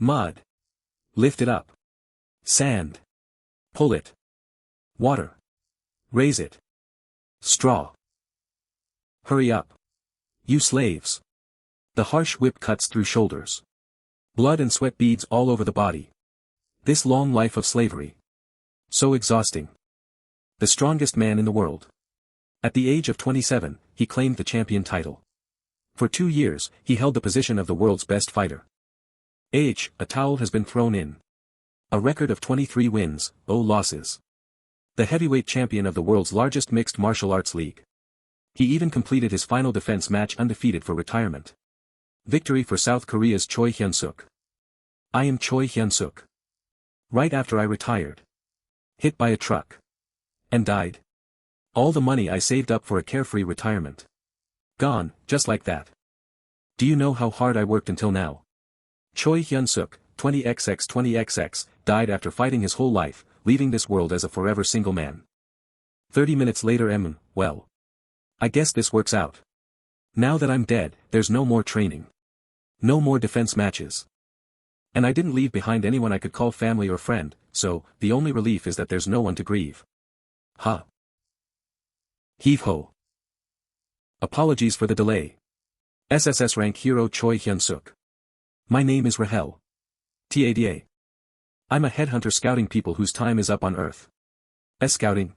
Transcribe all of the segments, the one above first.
Mud. Lift it up. Sand. Pull it. Water. Raise it. Straw. Hurry up. You slaves. The harsh whip cuts through shoulders. Blood and sweat beads all over the body. This long life of slavery. So exhausting. The strongest man in the world. At the age of 27, he claimed the champion title. For 2 years, he held the position of the world's best fighter. A towel has been thrown in. A record of 23 wins, 0 losses. The heavyweight champion of the world's largest mixed martial arts league. He even completed his final defense match undefeated for retirement. Victory for South Korea's Choi Hyun-seok. I am Choi Hyun-seok. Right after I retired. Hit by a truck. And died. All the money I saved up for a carefree retirement. Gone, just like that. Do you know how hard I worked until now? Choi Hyun-seok, 20XX, died after fighting his whole life, leaving this world as a forever single man. 30 minutes later well. I guess this works out. Now that I'm dead, there's no more training. No more defense matches. And I didn't leave behind anyone I could call family or friend, so, the only relief is that there's no one to grieve. Ha. Heave ho. Apologies for the delay. SSS rank hero Choi Hyun-seok. My name is Rahel. TADA. I'm a headhunter scouting people whose time is up on Earth. Scouting?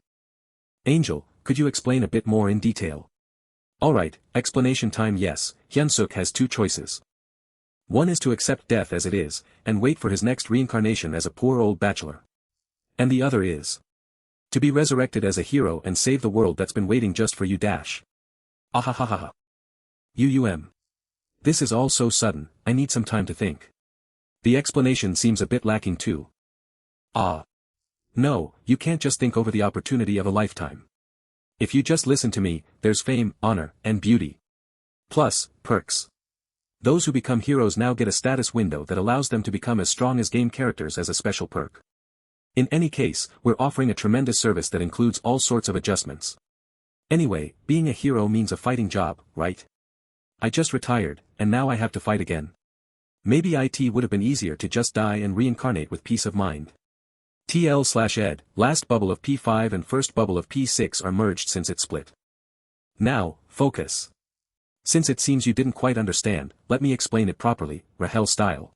Angel, could you explain a bit more in detail? Alright, explanation time. Yes, Hyun-seok has 2 choices. One is to accept death as it is, and wait for his next reincarnation as a poor old bachelor. And the other is to be resurrected as a hero and save the world that's been waiting just for you. Ahahaha. This is all so sudden, I need some time to think. The explanation seems a bit lacking too. No, you can't just think over the opportunity of a lifetime. If you just listen to me, there's fame, honor, and beauty. Plus, perks. Those who become heroes now get a status window that allows them to become as strong as game characters as a special perk. In any case, we're offering a tremendous service that includes all sorts of adjustments. Anyway, being a hero means a fighting job, right? I just retired, and now I have to fight again. Maybe it would have been easier to just die and reincarnate with peace of mind. TL/ed, last bubble of P5 and first bubble of P6 are merged since it split. Now, focus. Since it seems you didn't quite understand, let me explain it properly, Rahel style.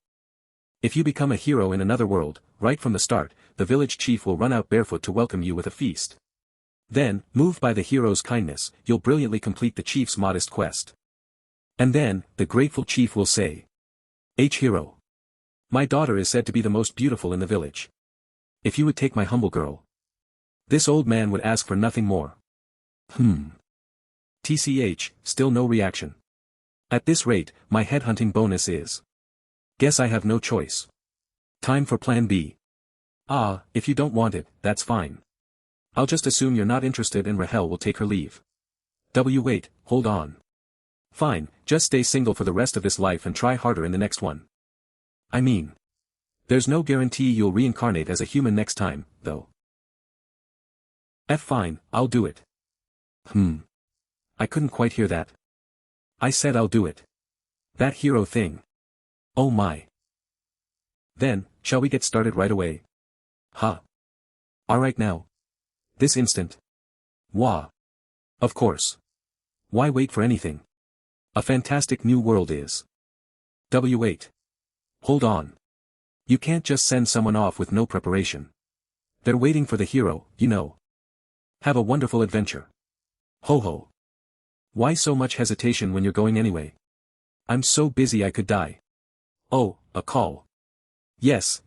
If you become a hero in another world, right from the start, the village chief will run out barefoot to welcome you with a feast. Then, moved by the hero's kindness, you'll brilliantly complete the chief's modest quest. And then, the grateful chief will say, Hero. My daughter is said to be the most beautiful in the village. If you would take my humble girl. This old man would ask for nothing more. TCH, still no reaction. At this rate, my headhunting bonus is. Guess I have no choice. Time for plan B. If you don't want it, that's fine. I'll just assume you're not interested and Rahel will take her leave. Wait, hold on. Fine, just stay single for the rest of this life and try harder in the next one. I mean. There's no guarantee you'll reincarnate as a human next time, though. Fine, I'll do it. I couldn't quite hear that. I said I'll do it. That hero thing. Oh my. Then, shall we get started right away? Alright now. This instant. Wah. Of course. Why wait for anything? A fantastic new world is. Wait. Hold on. You can't just send someone off with no preparation. They're waiting for the hero, you know. Have a wonderful adventure. Ho ho. Why so much hesitation when you're going anyway? I'm so busy I could die. Oh, a call. Yes.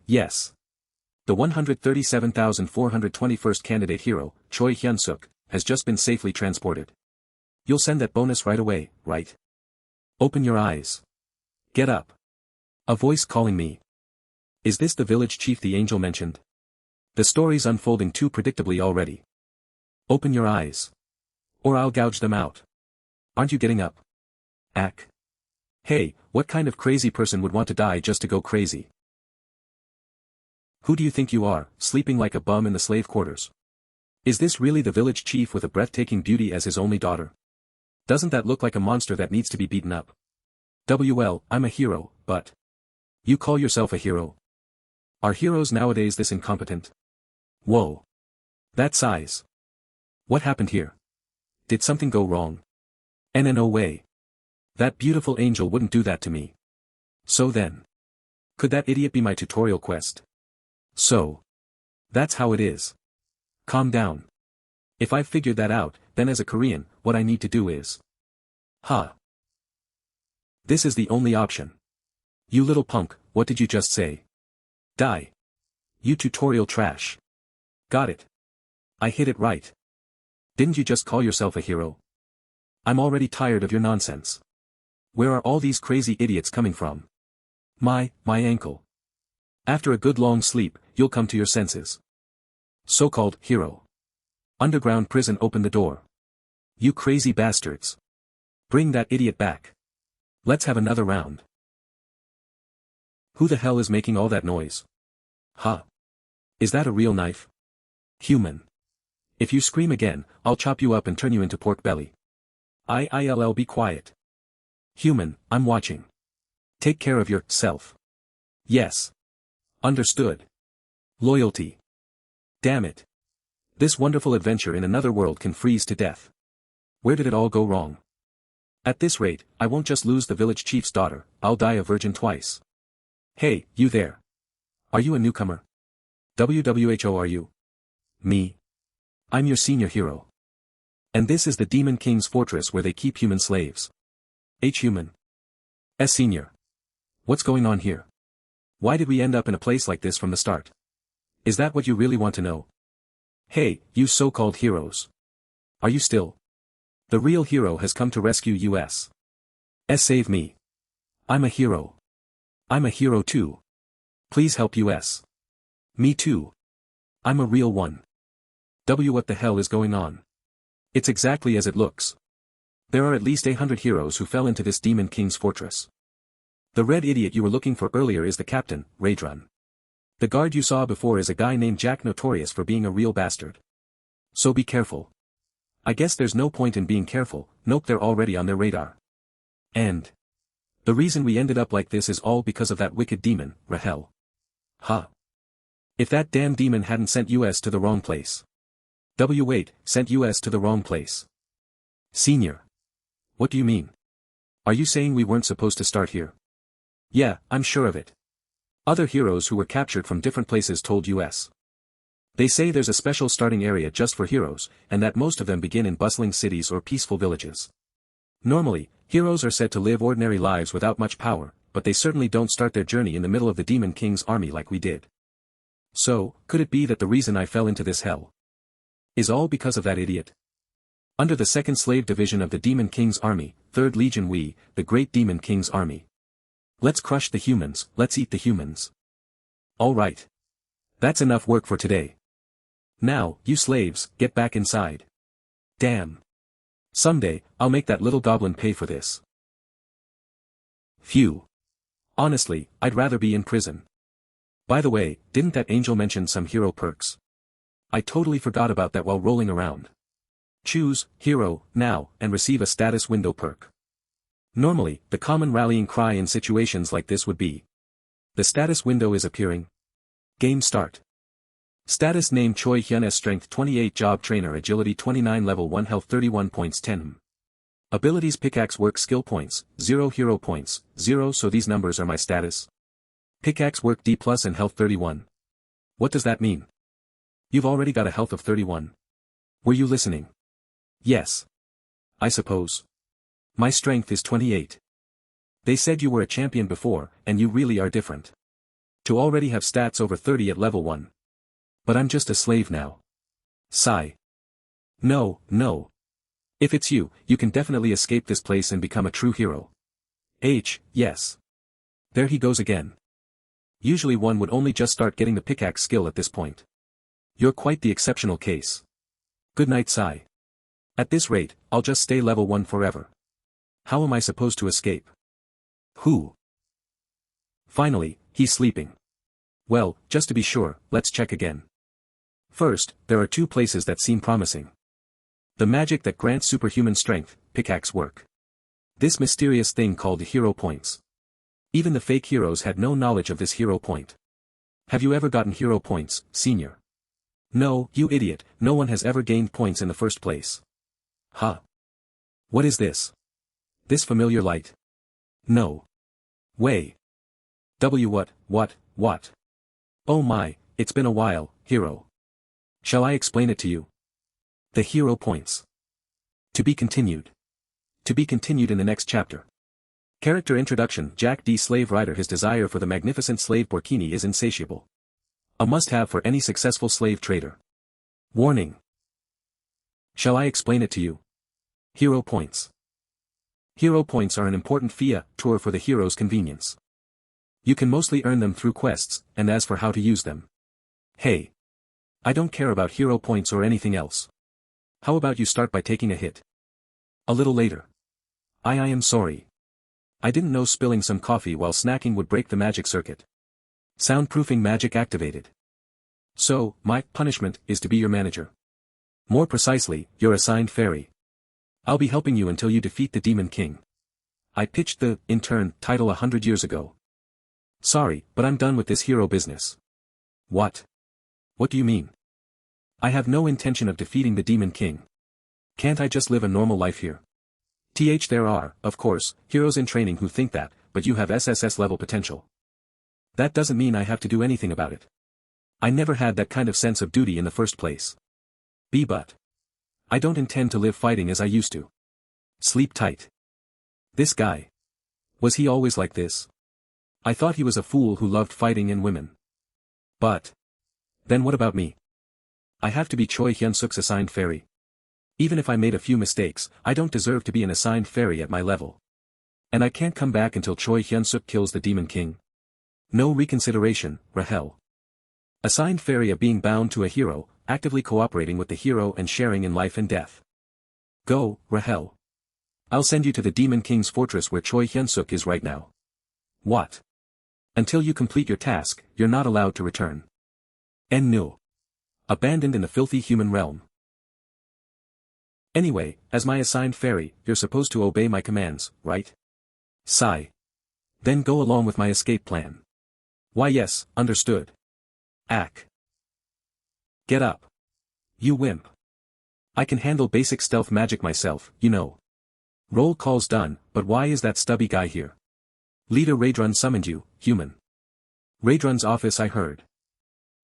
The 137,421st candidate hero, Choi Hyun-seok, has just been safely transported. You'll send that bonus right away, right? Open your eyes. Get up. A voice calling me. Is this the village chief the angel mentioned? The story's unfolding too predictably already. Open your eyes. Or I'll gouge them out. Aren't you getting up? Ack. Hey, what kind of crazy person would want to die just to go crazy? Who do you think you are, sleeping like a bum in the slave quarters? Is this really the village chief with a breathtaking beauty as his only daughter? Doesn't that look like a monster that needs to be beaten up? I'm a hero, but You call yourself a hero? Are heroes nowadays this incompetent? Whoa. That size. What happened here? Did something go wrong? No way. That beautiful angel wouldn't do that to me. So then. Could that idiot be my tutorial quest? So. That's how it is. Calm down. If I've figured that out, then as a Korean, what I need to do is. This is the only option. You little punk, what did you just say? Die. You tutorial trash. Got it. I hit it right. Didn't you just call yourself a hero? I'm already tired of your nonsense. Where are all these crazy idiots coming from? My ankle. After a good long sleep, you'll come to your senses. So-called hero. Underground prison open the door. You crazy bastards. Bring that idiot back. Let's have another round. Who the hell is making all that noise? Is that a real knife? Human. If you scream again, I'll chop you up and turn you into pork belly. I'll be quiet. Human, I'm watching. Take care of yourself. Yes. Understood. Loyalty. Damn it. This wonderful adventure in another world can freeze to death. Where did it all go wrong? At this rate, I won't just lose the village chief's daughter, I'll die a virgin twice. Hey, you there. Are you a newcomer? WHO are you? Me. I'm your senior hero. And this is the Demon King's fortress where they keep human slaves. Human. Senior. What's going on here? Why did we end up in a place like this from the start? Is that what you really want to know? Hey, you so-called heroes. Are you still? The real hero has come to rescue us. Save me. I'm a hero. I'm a hero too. Please help us. Me too. I'm a real one. What the hell is going on? It's exactly as it looks. There are at least 800 heroes who fell into this Demon King's fortress. The red idiot you were looking for earlier is the captain, Raedrun. The guard you saw before is a guy named Jack, notorious for being a real bastard. So be careful. I guess there's no point in being careful, nope, they're already on their radar. And the reason we ended up like this is all because of that wicked demon, Rahel. If that damn demon hadn't sent us to the wrong place. Wait, sent us to the wrong place. Senior. What do you mean? Are you saying we weren't supposed to start here? Yeah, I'm sure of it. Other heroes who were captured from different places told us. They say there's a special starting area just for heroes, and that most of them begin in bustling cities or peaceful villages. Normally, heroes are said to live ordinary lives without much power, but they certainly don't start their journey in the middle of the Demon King's army like we did. So, could it be that the reason I fell into this hell is all because of that idiot? Under the 2nd Slave Division of the Demon King's army, 3rd Legion, we, the Great Demon King's army. Let's crush the humans, let's eat the humans. Alright. That's enough work for today. Now, you slaves, get back inside. Damn. Someday, I'll make that little goblin pay for this. Phew. Honestly, I'd rather be in prison. By the way, didn't that angel mention some hero perks? I totally forgot about that while rolling around. Choose Hero now and receive a status window perk. Normally, the common rallying cry in situations like this would be, the status window is appearing. Game start. Status name: Choi Hyun-seok, strength 28, job trainer, agility 29, level 1, health 31 points 10. Abilities: pickaxe work, skill points 0, hero points 0. So these numbers are my status. Pickaxe work D+ and health 31. What does that mean? You've already got a health of 31. Were you listening? Yes. I suppose. My strength is 28. They said you were a champion before, and you really are different. To already have stats over 30 at level 1. But I'm just a slave now. Sigh. No. If it's you, you can definitely escape this place and become a true hero. Yes. There he goes again. Usually one would only just start getting the pickaxe skill at this point. You're quite the exceptional case. Good night, Sigh. At this rate, I'll just stay level 1 forever. How am I supposed to escape? Who? Finally, he's sleeping. Well, just to be sure, let's check again. First, there are 2 places that seem promising. The magic that grants superhuman strength, pickaxe work. This mysterious thing called the hero points. Even the fake heroes had no knowledge of this hero point. Have you ever gotten hero points, senior? No, you idiot, no one has ever gained points in the first place. Huh? What is this? This familiar light? No. Way. What? Oh my, it's been a while, hero. Shall I explain it to you? The hero points. To be continued. To be continued in the next chapter. Character introduction. Jack D. Slave Rider. His desire for the magnificent slave Burkini is insatiable. A must-have for any successful slave trader. Warning. Shall I explain it to you? Hero points. Hero points are an important feature for the hero's convenience. You can mostly earn them through quests, and as for how to use them. Hey. I don't care about hero points or anything else. How about you start by taking a hit? A little later. I am sorry. I didn't know spilling some coffee while snacking would break the magic circuit. Soundproofing magic activated. So, my punishment is to be your manager. More precisely, your assigned fairy. I'll be helping you until you defeat the Demon King. I pitched the intern title 100 years ago. Sorry, but I'm done with this hero business. What? What do you mean? I have no intention of defeating the Demon King. Can't I just live a normal life here? There are, of course, heroes in training who think that, but you have SSS level potential. That doesn't mean I have to do anything about it. I never had that kind of sense of duty in the first place. But I don't intend to live fighting as I used to. Sleep tight. This guy. Was he always like this? I thought he was a fool who loved fighting and women. But then what about me? I have to be Choi Hyun-seok's assigned fairy. Even if I made a few mistakes, I don't deserve to be an assigned fairy at my level. And I can't come back until Choi Hyun-seok kills the Demon King. No reconsideration, Rahel. Assigned fairy are being bound to a hero, actively cooperating with the hero and sharing in life and death. Go, Rahel. I'll send you to the Demon King's fortress where Choi Hyun-seok is right now. What? Until you complete your task, you're not allowed to return. No. Abandoned in the filthy human realm. Anyway, as my assigned fairy, you're supposed to obey my commands, right? Sigh. Then go along with my escape plan. Why yes, understood. Ack. Get up. You wimp. I can handle basic stealth magic myself, you know. Roll call's done, but why is that stubby guy here? Leader Raedrun summoned you, human. Raedrun's office I heard.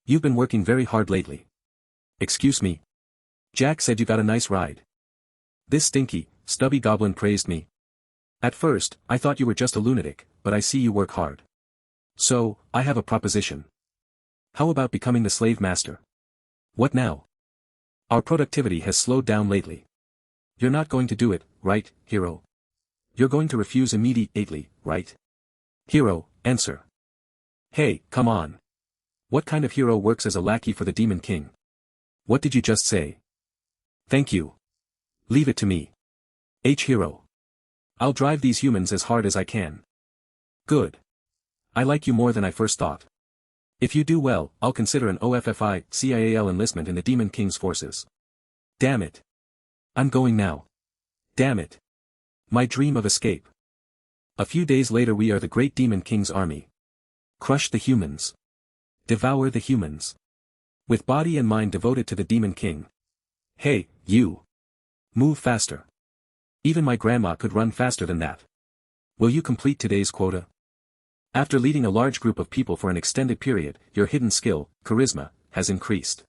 You've been working very hard lately. Excuse me. Jack said you got a nice ride. This stinky, stubby goblin praised me. At first, I thought you were just a lunatic, but I see you work hard. So, I have a proposition. How about becoming the slave master? What now? Our productivity has slowed down lately. You're not going to do it, right, hero? You're going to refuse immediately, right? Hero, answer. Hey, come on. What kind of hero works as a lackey for the Demon King? What did you just say? Thank you. Leave it to me. Hero. I'll drive these humans as hard as I can. Good. I like you more than I first thought. If you do well, I'll consider an OFFICIAL enlistment in the Demon King's forces. Damn it. I'm going now. Damn it. My dream of escape. A few days later we are the great Demon King's army. Crush the humans. Devour the humans. With body and mind devoted to the Demon King. Hey, you. Move faster. Even my grandma could run faster than that. Will you complete today's quota? After leading a large group of people for an extended period, your hidden skill, charisma, has increased.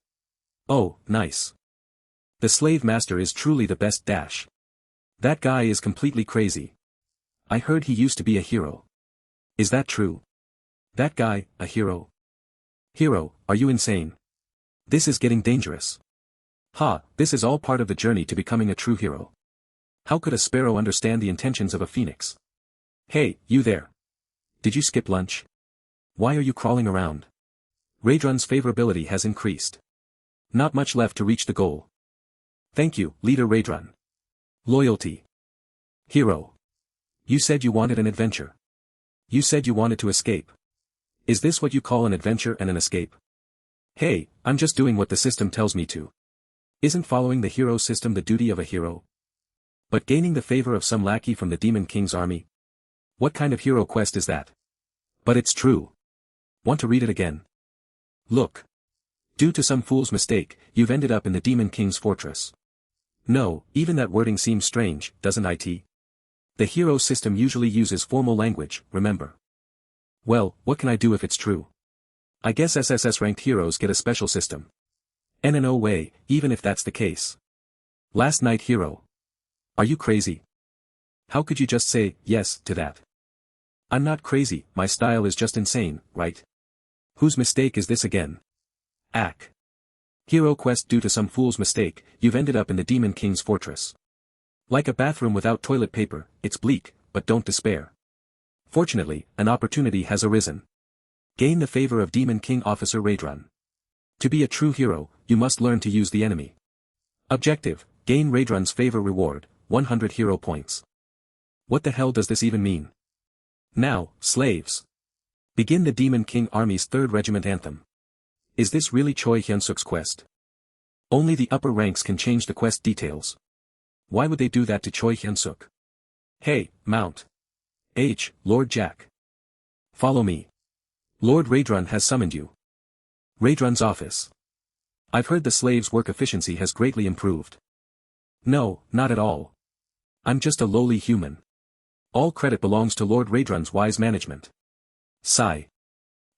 Oh, nice. The slave master is truly the best dash. That guy is completely crazy. I heard he used to be a hero. Is that true? That guy, a hero? Hero, are you insane? This is getting dangerous. Ha, this is all part of the journey to becoming a true hero. How could a sparrow understand the intentions of a phoenix? Hey, you there. Did you skip lunch? Why are you crawling around? Raedrun's favorability has increased. Not much left to reach the goal. Thank you, Leader Raedrun. Loyalty. Hero. You said you wanted an adventure. You said you wanted to escape. Is this what you call an adventure and an escape? Hey, I'm just doing what the system tells me to. Isn't following the hero system the duty of a hero? But gaining the favor of some lackey from the Demon King's army? What kind of hero quest is that? But it's true. Want to read it again? Look. Due to some fool's mistake, you've ended up in the Demon King's fortress. No, even that wording seems strange, doesn't it? The hero system usually uses formal language, remember. Well, what can I do if it's true? I guess SSS-ranked heroes get a special system. No way, even if that's the case. Last night hero. Are you crazy? How could you just say, yes, to that? I'm not crazy, my style is just insane, right? Whose mistake is this again? Ack. Hero quest. Due to some fool's mistake, you've ended up in the Demon King's fortress. Like a bathroom without toilet paper, it's bleak, but don't despair. Fortunately, an opportunity has arisen. Gain the favor of Demon King Officer Raidrun. To be a true hero, you must learn to use the enemy. Objective, gain Raidrun's favor. Reward, 100 hero points. What the hell does this even mean? Now, slaves. Begin the Demon King Army's 3rd Regiment anthem. Is this really Choi Hyun-seok's quest? Only the upper ranks can change the quest details. Why would they do that to Choi Hyun-seok? Hey, Mount. Lord Jack. Follow me. Lord Raidrun has summoned you. Raidrun's office. I've heard the slaves' work efficiency has greatly improved. No, not at all. I'm just a lowly human. All credit belongs to Lord Raidrun's wise management. Sigh.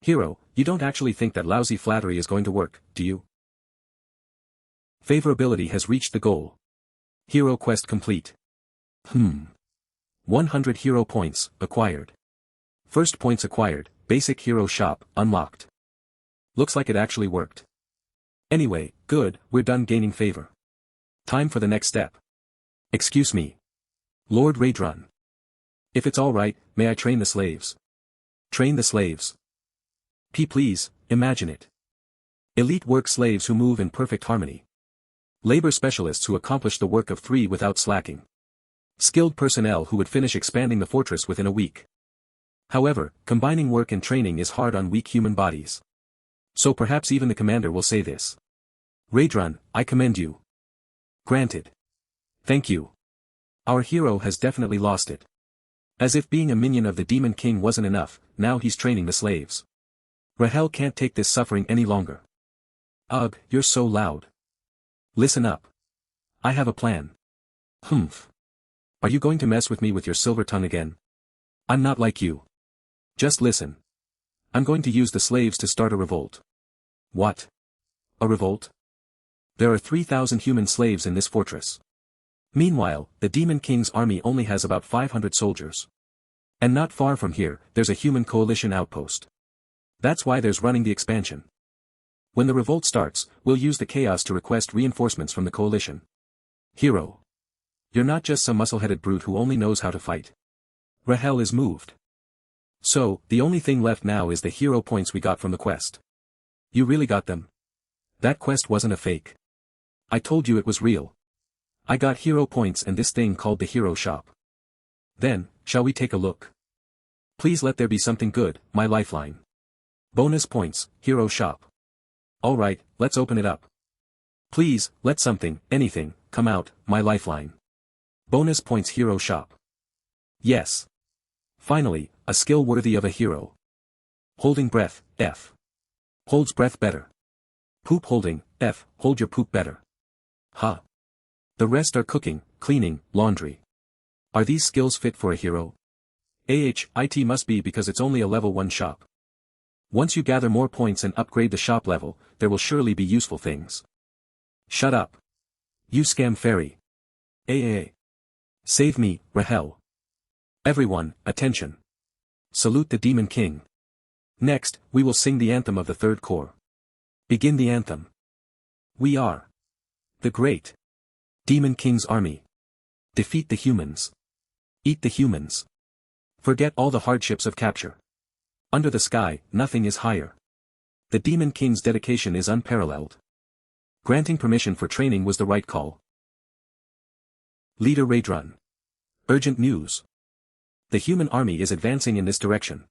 Hero, you don't actually think that lousy flattery is going to work, do you? Favorability has reached the goal. Hero quest complete. 100 hero points, acquired. First points acquired, basic hero shop, unlocked. Looks like it actually worked. Anyway, good, we're done gaining favor. Time for the next step. Excuse me. Lord Raidrun. If it's alright, may I train the slaves? Train the slaves. Please, imagine it. Elite work slaves who move in perfect harmony. Labor specialists who accomplish the work of 3 without slacking. Skilled personnel who would finish expanding the fortress within a week. However, combining work and training is hard on weak human bodies. So perhaps even the commander will say this. Raidrun, I commend you. Granted. Thank you. Our hero has definitely lost it. As if being a minion of the Demon King wasn't enough, now he's training the slaves. Rahel can't take this suffering any longer. Ugh, you're so loud. Listen up. I have a plan. Are you going to mess with me with your silver tongue again? I'm not like you. Just listen. I'm going to use the slaves to start a revolt. What? A revolt? There are 3,000 human slaves in this fortress. Meanwhile, the Demon King's army only has about 500 soldiers. And not far from here, there's a human coalition outpost. That's why there's running the expansion. When the revolt starts, we'll use the chaos to request reinforcements from the coalition. Hero. You're not just some muscle-headed brute who only knows how to fight. Rahel is moved. So, the only thing left now is the hero points we got from the quest. You really got them? That quest wasn't a fake. I told you it was real. I got hero points and this thing called the hero shop. Then, shall we take a look? Please let there be something good, my lifeline. Bonus points, hero shop. Alright, let's open it up. Please, let something, anything, come out, my lifeline. Bonus points hero shop. Yes. Finally, a skill worthy of a hero. Holding breath, F. Holds breath better. Poop holding, F, hold your poop better. Ha. The rest are cooking, cleaning, laundry. Are these skills fit for a hero? It must be because it's only a level 1 shop. Once you gather more points and upgrade the shop level, there will surely be useful things. Shut up. You scam fairy. Save me, Rahel. Everyone, attention. Salute the Demon King. Next, we will sing the anthem of the 3rd Corps. Begin the anthem. We are the great Demon King's army. Defeat the humans. Eat the humans. Forget all the hardships of capture. Under the sky, nothing is higher. The Demon King's dedication is unparalleled. Granting permission for training was the right call. Leader Raidrun. Urgent news. The human army is advancing in this direction.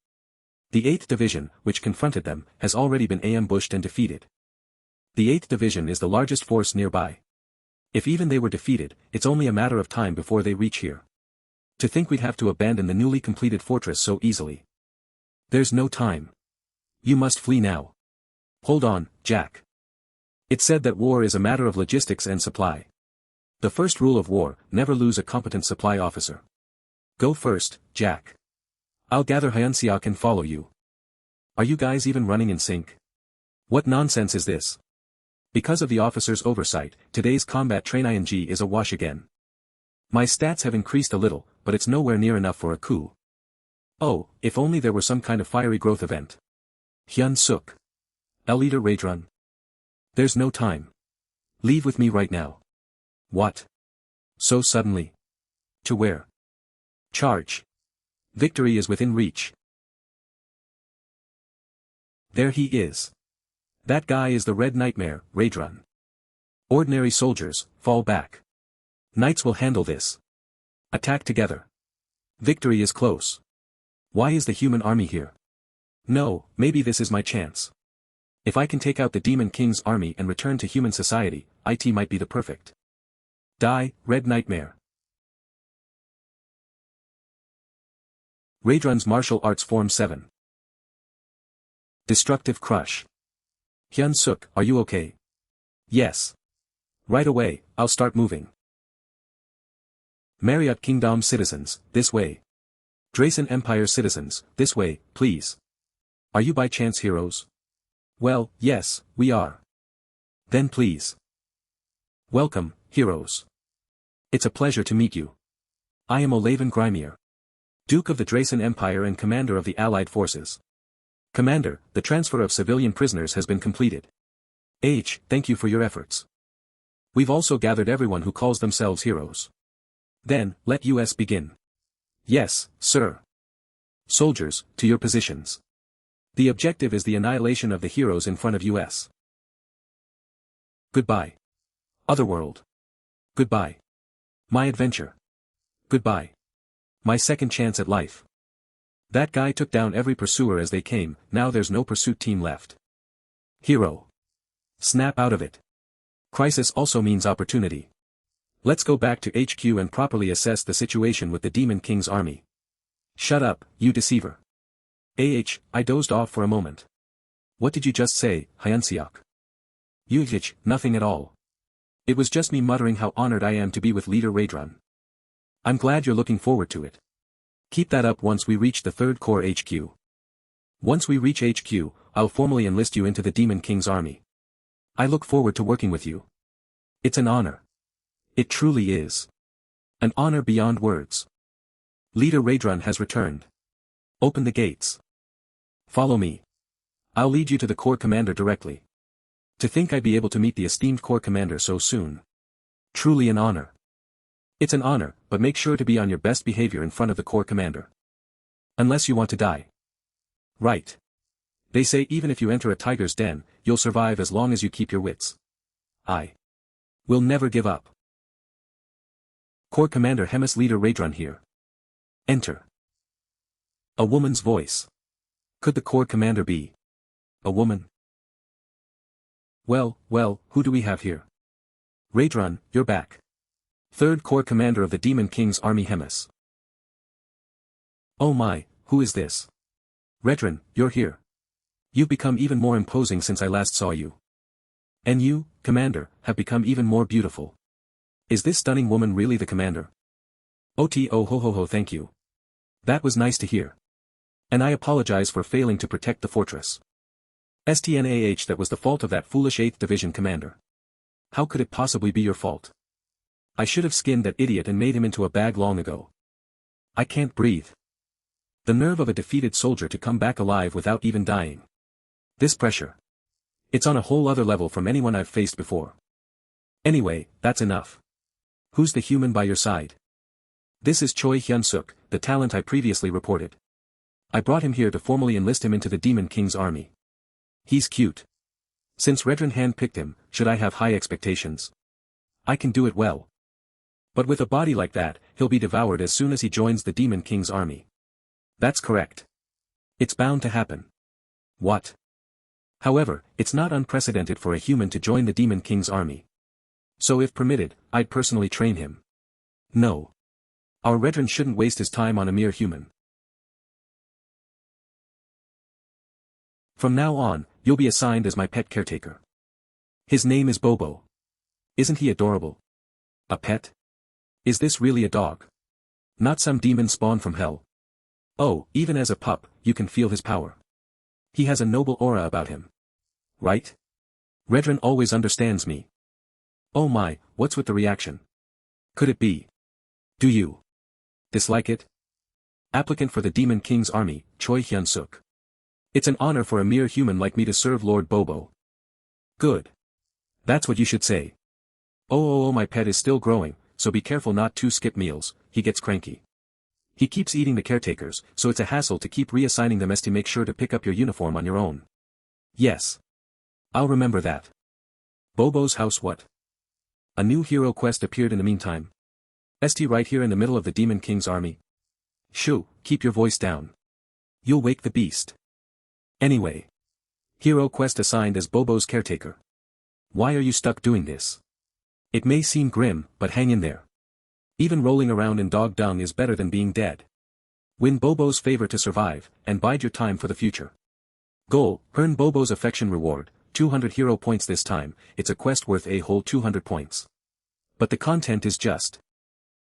The 8th Division, which confronted them, has already been ambushed and defeated. The 8th Division is the largest force nearby. If even they were defeated, it's only a matter of time before they reach here. To think we'd have to abandon the newly completed fortress so easily. There's no time. You must flee now. Hold on, Jack. It's said that war is a matter of logistics and supply. The first rule of war, never lose a competent supply officer. Go first, Jack. I'll gather Hyun-seok and follow you. Are you guys even running in sync? What nonsense is this? Because of the officer's oversight, today's combat training is a wash again. My stats have increased a little, but it's nowhere near enough for a coup. Oh, if only there were some kind of fiery growth event. Hyun-seok. Leader Raedrun. There's no time. Leave with me right now. What? So suddenly? To where? Charge. Victory is within reach. There he is. That guy is the Red Nightmare, Raedrun. Ordinary soldiers, fall back. Knights will handle this. Attack together. Victory is close. Why is the human army here? No, maybe this is my chance. If I can take out the Demon King's army and return to human society, it might be the perfect. Die, Red Nightmare. Raedrun's martial arts form 7. Destructive crush. Hyun-seok, are you okay? Yes. Right away, I'll start moving. Marriott Kingdom citizens, this way. Drasen Empire citizens, this way, please. Are you by chance heroes? Well, yes, we are. Then please. Welcome, heroes. It's a pleasure to meet you. I am Olaven Grimir, Duke of the Drasen Empire and Commander of the Allied Forces. Commander, the transfer of civilian prisoners has been completed. Thank you for your efforts. We've also gathered everyone who calls themselves heroes. Then, let us begin. Yes, sir. Soldiers, to your positions. The objective is the annihilation of the heroes in front of us. Goodbye. Otherworld. Goodbye. My adventure. Goodbye. My second chance at life. That guy took down every pursuer as they came, now there's no pursuit team left. Hero. Snap out of it. Crisis also means opportunity. Let's go back to HQ and properly assess the situation with the Demon King's army. Shut up, you deceiver. I dozed off for a moment. What did you just say, Hyun-seok? Nothing at all. It was just me muttering how honored I am to be with Leader Raedrun. I'm glad you're looking forward to it. Keep that up once we reach the 3rd Corps HQ. Once we reach HQ, I'll formally enlist you into the Demon King's army. I look forward to working with you. It's an honor. It truly is. An honor beyond words. Leader Raedrun has returned. Open the gates. Follow me. I'll lead you to the Corps Commander directly. To think I'd be able to meet the esteemed Corps Commander so soon. Truly an honor. It's an honor, but make sure to be on your best behavior in front of the Corps Commander. Unless you want to die. Right. They say even if you enter a tiger's den, you'll survive as long as you keep your wits. I will never give up. Corps Commander Hemis Leader Raedrun here. Enter. A woman's voice. Could the Corps Commander be a woman? Well, who do we have here? Raedrun, you're back. 3rd Corps Commander of the Demon King's army Hemis. Oh my, who is this? Raedrun, you're here. You've become even more imposing since I last saw you. And you, Commander, have become even more beautiful. Is this stunning woman really the commander? Oh ho, thank you. That was nice to hear. And I apologize for failing to protect the fortress. STNAH, that was the fault of that foolish 8th Division commander. How could it possibly be your fault? I should have skinned that idiot and made him into a bag long ago. I can't breathe. The nerve of a defeated soldier to come back alive without even dying. This pressure. It's on a whole other level from anyone I've faced before. Anyway, that's enough. Who's the human by your side? This is Choi Hyun-seok, the talent I previously reported. I brought him here to formally enlist him into the Demon King's army. He's cute. Since Raedrun handpicked him, should I have high expectations? I can do it well. But with a body like that, he'll be devoured as soon as he joins the Demon King's army. That's correct. It's bound to happen. What? However, it's not unprecedented for a human to join the Demon King's army. So if permitted, I'd personally train him. No. Our Raedrun shouldn't waste his time on a mere human. From now on, you'll be assigned as my pet caretaker. His name is Bobo. Isn't he adorable? A pet? Is this really a dog? Not some demon spawn from hell. Oh, even as a pup, you can feel his power. He has a noble aura about him. Right? Redren always understands me. Oh my, what's with the reaction? Could it be? Do you dislike it? Applicant for the Demon King's army, Choi Hyun-seok. It's an honor for a mere human like me to serve Lord Bobo. Good. That's what you should say. Oh, my pet is still growing, so be careful not to skip meals, he gets cranky. He keeps eating the caretakers, so it's a hassle to keep reassigning them as to make sure to pick up your uniform on your own. Yes. I'll remember that. Bobo's house what? A new hero quest appeared in the meantime. St right here in the middle of the Demon King's army. Shoo, keep your voice down. You'll wake the beast. Anyway. Hero quest assigned as Bobo's caretaker. Why are you stuck doing this? It may seem grim, but hang in there. Even rolling around in dog dung is better than being dead. Win Bobo's favor to survive, and bide your time for the future. Goal, earn Bobo's affection reward, 200 hero points this time, it's a quest worth a whole 200 points. But the content is just.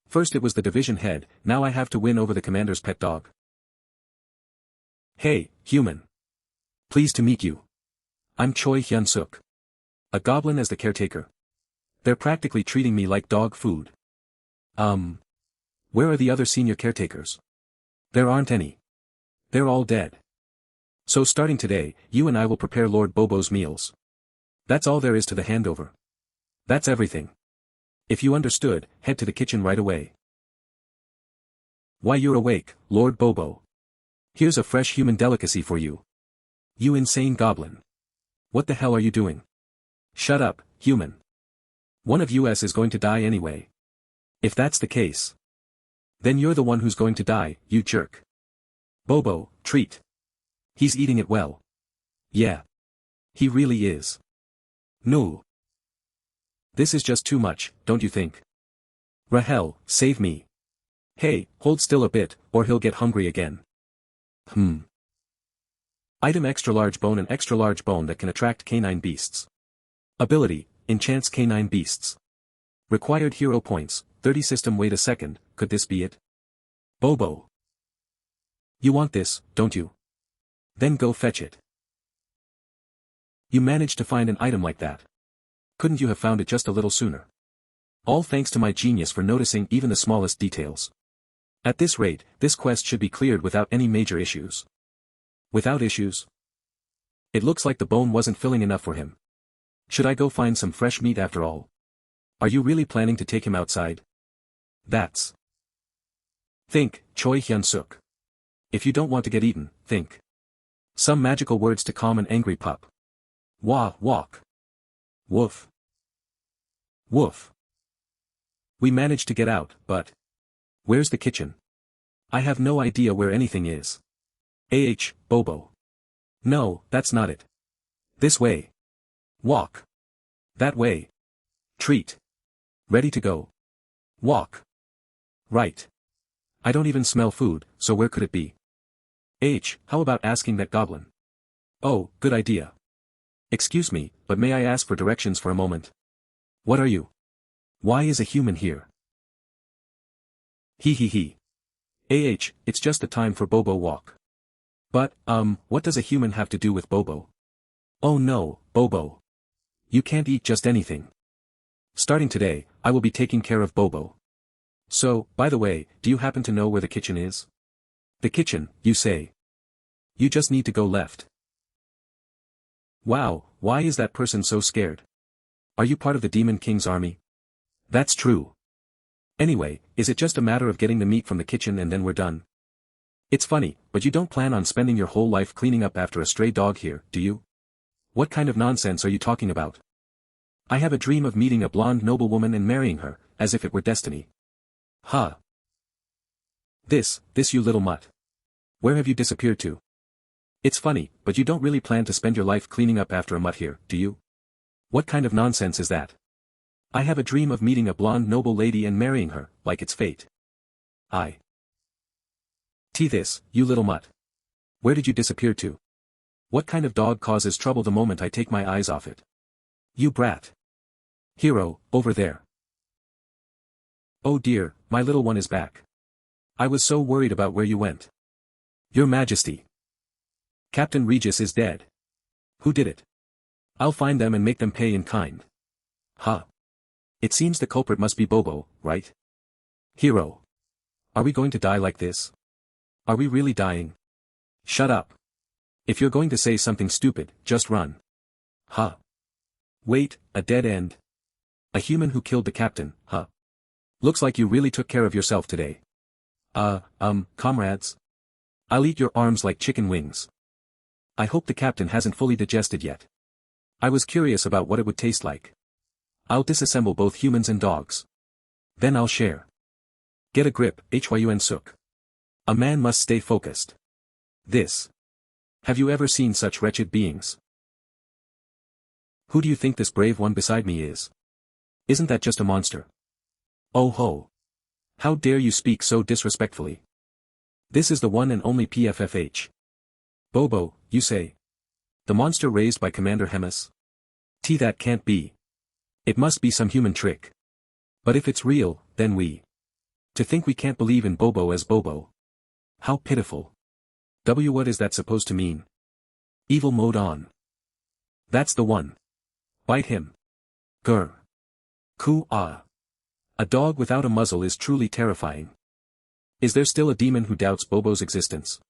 First it was the division head, now I have to win over the commander's pet dog. Hey, human. Pleased to meet you. I'm Choi Hyun-seok. A goblin as the caretaker. They're practically treating me like dog food. Where are the other senior caretakers? There aren't any. They're all dead. So starting today, you and I will prepare Lord Bobo's meals. That's all there is to the handover. That's everything. If you understood, head to the kitchen right away. Why you're awake, Lord Bobo. Here's a fresh human delicacy for you. You insane goblin. What the hell are you doing? Shut up, human. One of us is going to die anyway. If that's the case. Then you're the one who's going to die, you jerk. Bobo, treat. He's eating it well. Yeah. He really is. No. This is just too much, don't you think? Rahel, save me. Hey, hold still a bit, or he'll get hungry again. Item extra large bone and extra large bone that can attract canine beasts. Ability, enchants canine beasts. Required hero points, 30 system wait a second, could this be it? Bobo. You want this, don't you? Then go fetch it. You managed to find an item like that. Couldn't you have found it just a little sooner? All thanks to my genius for noticing even the smallest details. At this rate, this quest should be cleared without any major issues. Without issues? It looks like the bone wasn't filling enough for him. Should I go find some fresh meat after all? Are you really planning to take him outside? That's. Think, Choi Hyun-seok. If you don't want to get eaten, think. Some magical words to calm an angry pup. Wah, walk. Woof. Woof. We managed to get out, but. Where's the kitchen? I have no idea where anything is. Bobo. No, that's not it. This way. Walk. That way. Treat. Ready to go. Walk. Right. I don't even smell food, so where could it be? How about asking that goblin? Oh, good idea. Excuse me, but may I ask for directions for a moment? What are you? Why is a human here? He. It's just the time for Bobo walk. But, what does a human have to do with Bobo? Oh no, Bobo. You can't eat just anything. Starting today, I will be taking care of Bobo. So, by the way, do you happen to know where the kitchen is? The kitchen, you say? You just need to go left. Wow, why is that person so scared? Are you part of the Demon King's army? That's true. Anyway, is it just a matter of getting the meat from the kitchen and then we're done? It's funny, but you don't plan on spending your whole life cleaning up after a stray dog here, do you? What kind of nonsense are you talking about? I have a dream of meeting a blonde noblewoman and marrying her, as if it were destiny. Huh. This you little mutt. Where have you disappeared to? It's funny, but you don't really plan to spend your life cleaning up after a mutt here, do you? What kind of nonsense is that? I have a dream of meeting a blonde noble lady and marrying her, like it's fate. This, you little mutt. Where did you disappear to? What kind of dog causes trouble the moment I take my eyes off it? You brat. Hero, over there. Oh dear, my little one is back. I was so worried about where you went. Your Majesty. Captain Regis is dead. Who did it? I'll find them and make them pay in kind. Huh. It seems the culprit must be Bobo, right? Hero. Are we going to die like this? Are we really dying? Shut up. If you're going to say something stupid, just run. Huh. Wait, a dead end. A human who killed the captain, huh? Looks like you really took care of yourself today. Comrades. I'll eat your arms like chicken wings. I hope the captain hasn't fully digested yet. I was curious about what it would taste like. I'll disassemble both humans and dogs. Then I'll share. Get a grip, Choi Hyun-seok. A man must stay focused. This. Have you ever seen such wretched beings? Who do you think this brave one beside me is? Isn't that just a monster? Oh ho. How dare you speak so disrespectfully? This is the one and only PFFH. Bobo, you say? The monster raised by Commander Hemis? That can't be. It must be some human trick. But if it's real, then we. To think we can't believe in Bobo as Bobo. How pitiful. What is that supposed to mean? Evil mode on. That's the one. Bite him. Grr. Coo-ah. A dog without a muzzle is truly terrifying. Is there still a demon who doubts Bobo's existence?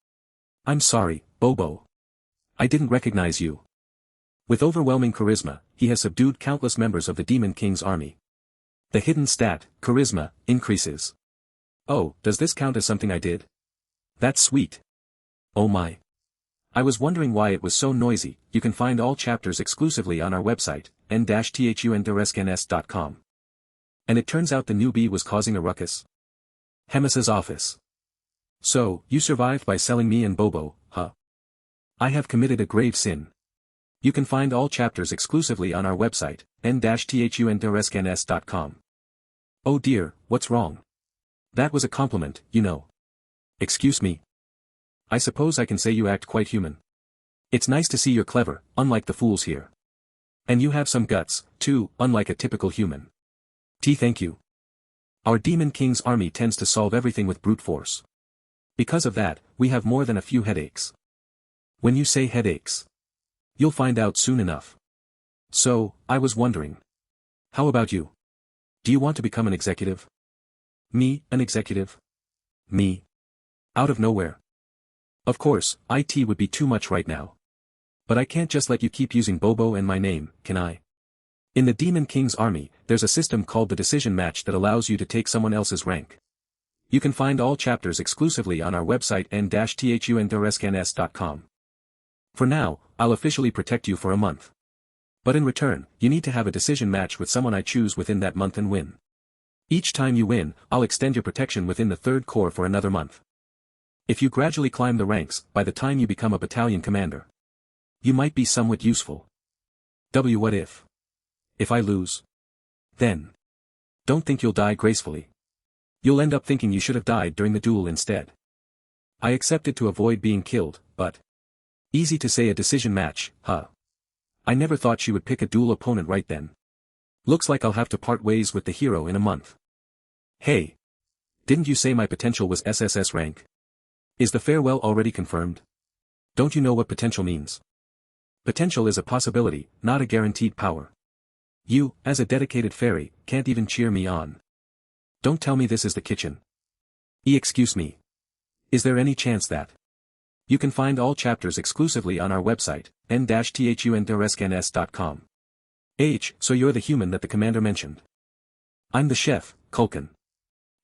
I'm sorry, Bobo. I didn't recognize you. With overwhelming charisma, he has subdued countless members of the Demon King's army. The hidden stat, charisma, increases. Oh, does this count as something I did? That's sweet. Oh my. I was wondering why it was so noisy. You can find all chapters exclusively on our website, n-thunderescns.com. And it turns out the newbie was causing a ruckus. Hemis's office. So, you survived by selling me and Bobo, huh? I have committed a grave sin. You can find all chapters exclusively on our website, n-thunderescns.com. Oh dear, what's wrong? That was a compliment, you know. Excuse me. I suppose I can say you act quite human. It's nice to see you're clever, unlike the fools here. And you have some guts, too, unlike a typical human. Thank you. Our Demon King's army tends to solve everything with brute force. Because of that, we have more than a few headaches. When you say headaches, you'll find out soon enough. So, I was wondering. How about you? Do you want to become an executive? Me, an executive? Me? Out of nowhere. Of course, IT would be too much right now. But I can't just let you keep using Bobo and my name, can I? In the Demon King's army, there's a system called the decision match that allows you to take someone else's rank. You can find all chapters exclusively on our website n-thunderescns.com. For now, I'll officially protect you for a month. But in return, you need to have a decision match with someone I choose within that month and win. Each time you win, I'll extend your protection within the 3rd Corps for another month. If you gradually climb the ranks, by the time you become a battalion commander, you might be somewhat useful. What if? If I lose? Then. Don't think you'll die gracefully. You'll end up thinking you should have died during the duel instead. I accepted to avoid being killed, but... Easy to say a decision match, huh? I never thought she would pick a duel opponent right then. Looks like I'll have to part ways with the hero in a month. Hey! Didn't you say my potential was SSS rank? Is the farewell already confirmed? Don't you know what potential means? Potential is a possibility, not a guaranteed power. You, as a dedicated fairy, can't even cheer me on. Don't tell me this is the kitchen. Excuse me. Is there any chance that? You can find all chapters exclusively on our website, n-thunderescns.com. So you're the human that the commander mentioned. I'm the chef, Kulkin.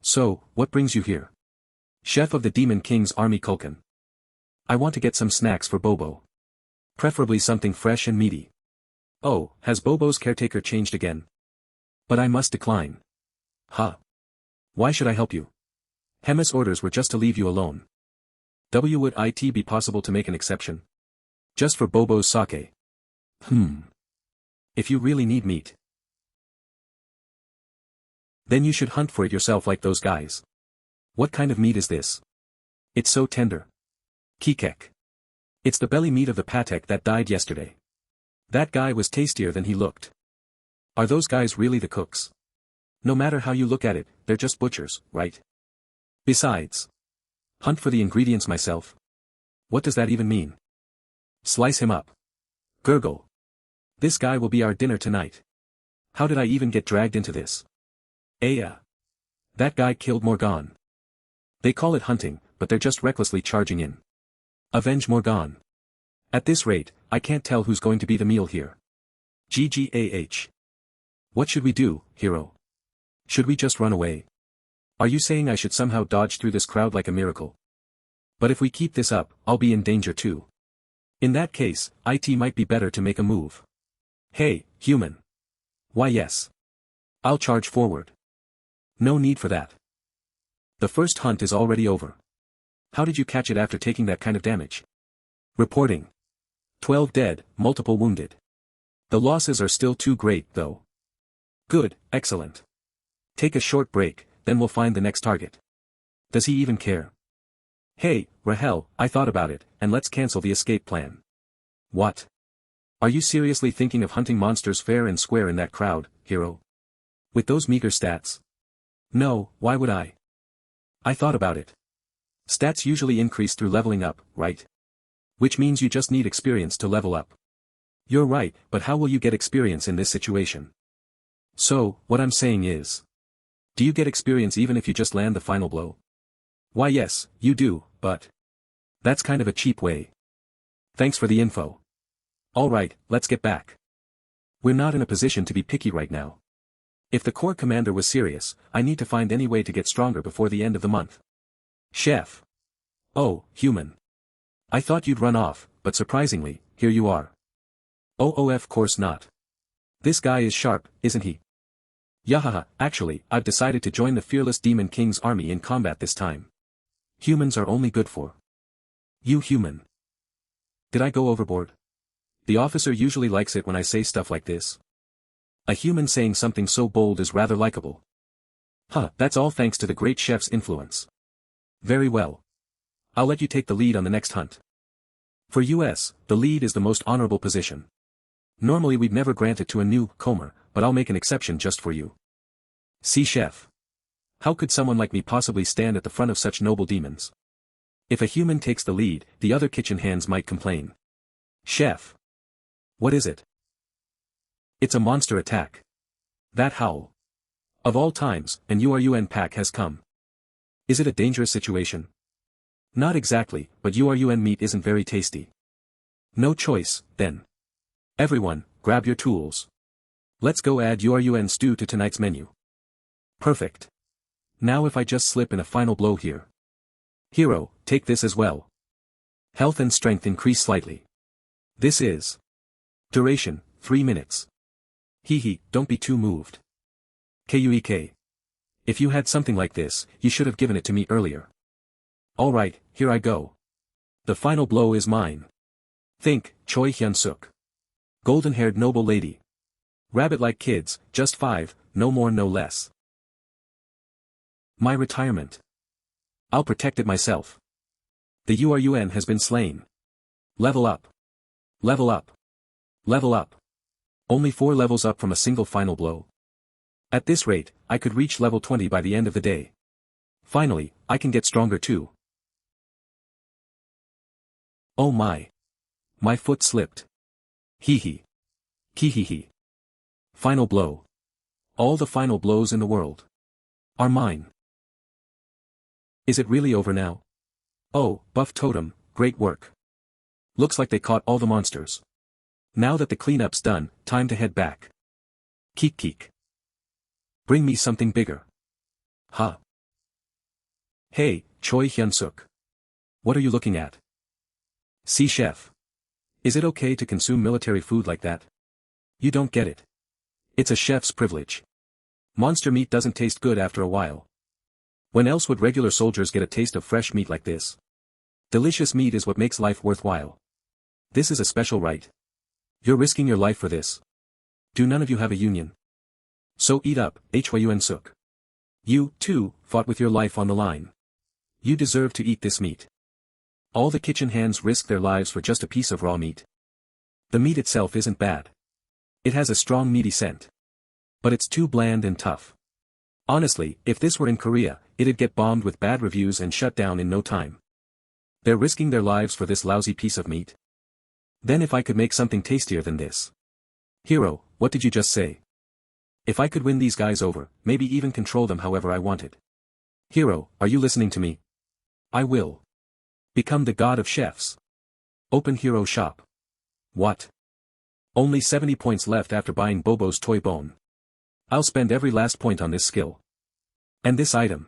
So, what brings you here? Chef of the Demon King's army Kulkin. I want to get some snacks for Bobo. Preferably something fresh and meaty. Oh, has Bobo's caretaker changed again? But I must decline. Huh. Why should I help you? Hemis' orders were just to leave you alone. Would it be possible to make an exception? Just for Bobo's sake. If you really need meat, then you should hunt for it yourself like those guys. What kind of meat is this? It's so tender. Kikek. It's the belly meat of the Patek that died yesterday. That guy was tastier than he looked. Are those guys really the cooks? No matter how you look at it, they're just butchers, right? Besides, hunt for the ingredients myself. What does that even mean? Slice him up. Gurgle. This guy will be our dinner tonight. How did I even get dragged into this? That guy killed Morgan. They call it hunting, but they're just recklessly charging in. Avenge Morgan. At this rate, I can't tell who's going to be the meal here. GGAH. What should we do, hero? Should we just run away? Are you saying I should somehow dodge through this crowd like a miracle? But if we keep this up, I'll be in danger too. In that case, it might be better to make a move. Hey, human. Why yes. I'll charge forward. No need for that. The first hunt is already over. How did you catch it after taking that kind of damage? Reporting. 12 dead, multiple wounded. The losses are still too great, though. Good, excellent. Take a short break, then we'll find the next target. Does he even care? Hey, Rahel, I thought about it, and let's cancel the escape plan. What? Are you seriously thinking of hunting monsters fair and square in that crowd, hero? With those meager stats? No, why would I? I thought about it. Stats usually increase through leveling up, right? Which means you just need experience to level up. You're right, but how will you get experience in this situation? So, what I'm saying is... Do you get experience even if you just land the final blow? Why yes, you do, but... That's kind of a cheap way. Thanks for the info. Alright, let's get back. We're not in a position to be picky right now. If the Corps commander was serious, I need to find any way to get stronger before the end of the month. Chef. Oh, human. I thought you'd run off, but surprisingly, here you are. Oh, of course not. This guy is sharp, isn't he? Yahaha, actually, I've decided to join the fearless Demon King's army in combat this time. Humans are only good for. You human. Did I go overboard? The officer usually likes it when I say stuff like this. A human saying something so bold is rather likable. That's all thanks to the great chef's influence. Very well. I'll let you take the lead on the next hunt. For US, the lead is the most honorable position. Normally we'd never grant it to a newcomer, but I'll make an exception just for you. See chef. How could someone like me possibly stand at the front of such noble demons? If a human takes the lead, the other kitchen hands might complain. Chef. What is it? It's a monster attack. That howl. Of all times, an URUN pack has come. Is it a dangerous situation? Not exactly, but URUN meat isn't very tasty. No choice, then. Everyone, grab your tools. Let's go add URUN stew to tonight's menu. Perfect. Now if I just slip in a final blow here. Hero, take this as well. Health and strength increase slightly. This is. Duration, 3 minutes. Don't be too moved. KUEK. If you had something like this, you should have given it to me earlier. Alright, here I go. The final blow is mine. Think, Choi Hyun-seok. Golden-haired noble lady. Rabbit-like kids, just 5, no more no less. My retirement. I'll protect it myself. The URUN has been slain. Level up. Level up. Level up. Only 4 levels up from a single final blow. At this rate, I could reach level 20 by the end of the day. Finally, I can get stronger too. Oh my. My foot slipped. Hee. Kihihi. Final blow. All the final blows in the world are mine. Is it really over now? Oh, Buff Totem, great work. Looks like they caught all the monsters. Now that the cleanup's done, time to head back. Keek. Bring me something bigger. Hey, Choi Hyun-seok. What are you looking at? See chef. Is it okay to consume military food like that? You don't get it. It's a chef's privilege. Monster meat doesn't taste good after a while. When else would regular soldiers get a taste of fresh meat like this? Delicious meat is what makes life worthwhile. This is a special right. You're risking your life for this. Do none of you have a union? So eat up, Hyun-seok. You, too, fought with your life on the line. You deserve to eat this meat. All the kitchen hands risk their lives for just a piece of raw meat. The meat itself isn't bad. It has a strong meaty scent. But it's too bland and tough. Honestly, if this were in Korea, it'd get bombed with bad reviews and shut down in no time. They're risking their lives for this lousy piece of meat. Then if I could make something tastier than this. Hero, what did you just say? If I could win these guys over, maybe even control them however I wanted. Hero, are you listening to me? I will. Become the god of chefs. Open Hero shop. What? Only 70 points left after buying Bobo's toy bone. I'll spend every last point on this skill. And this item.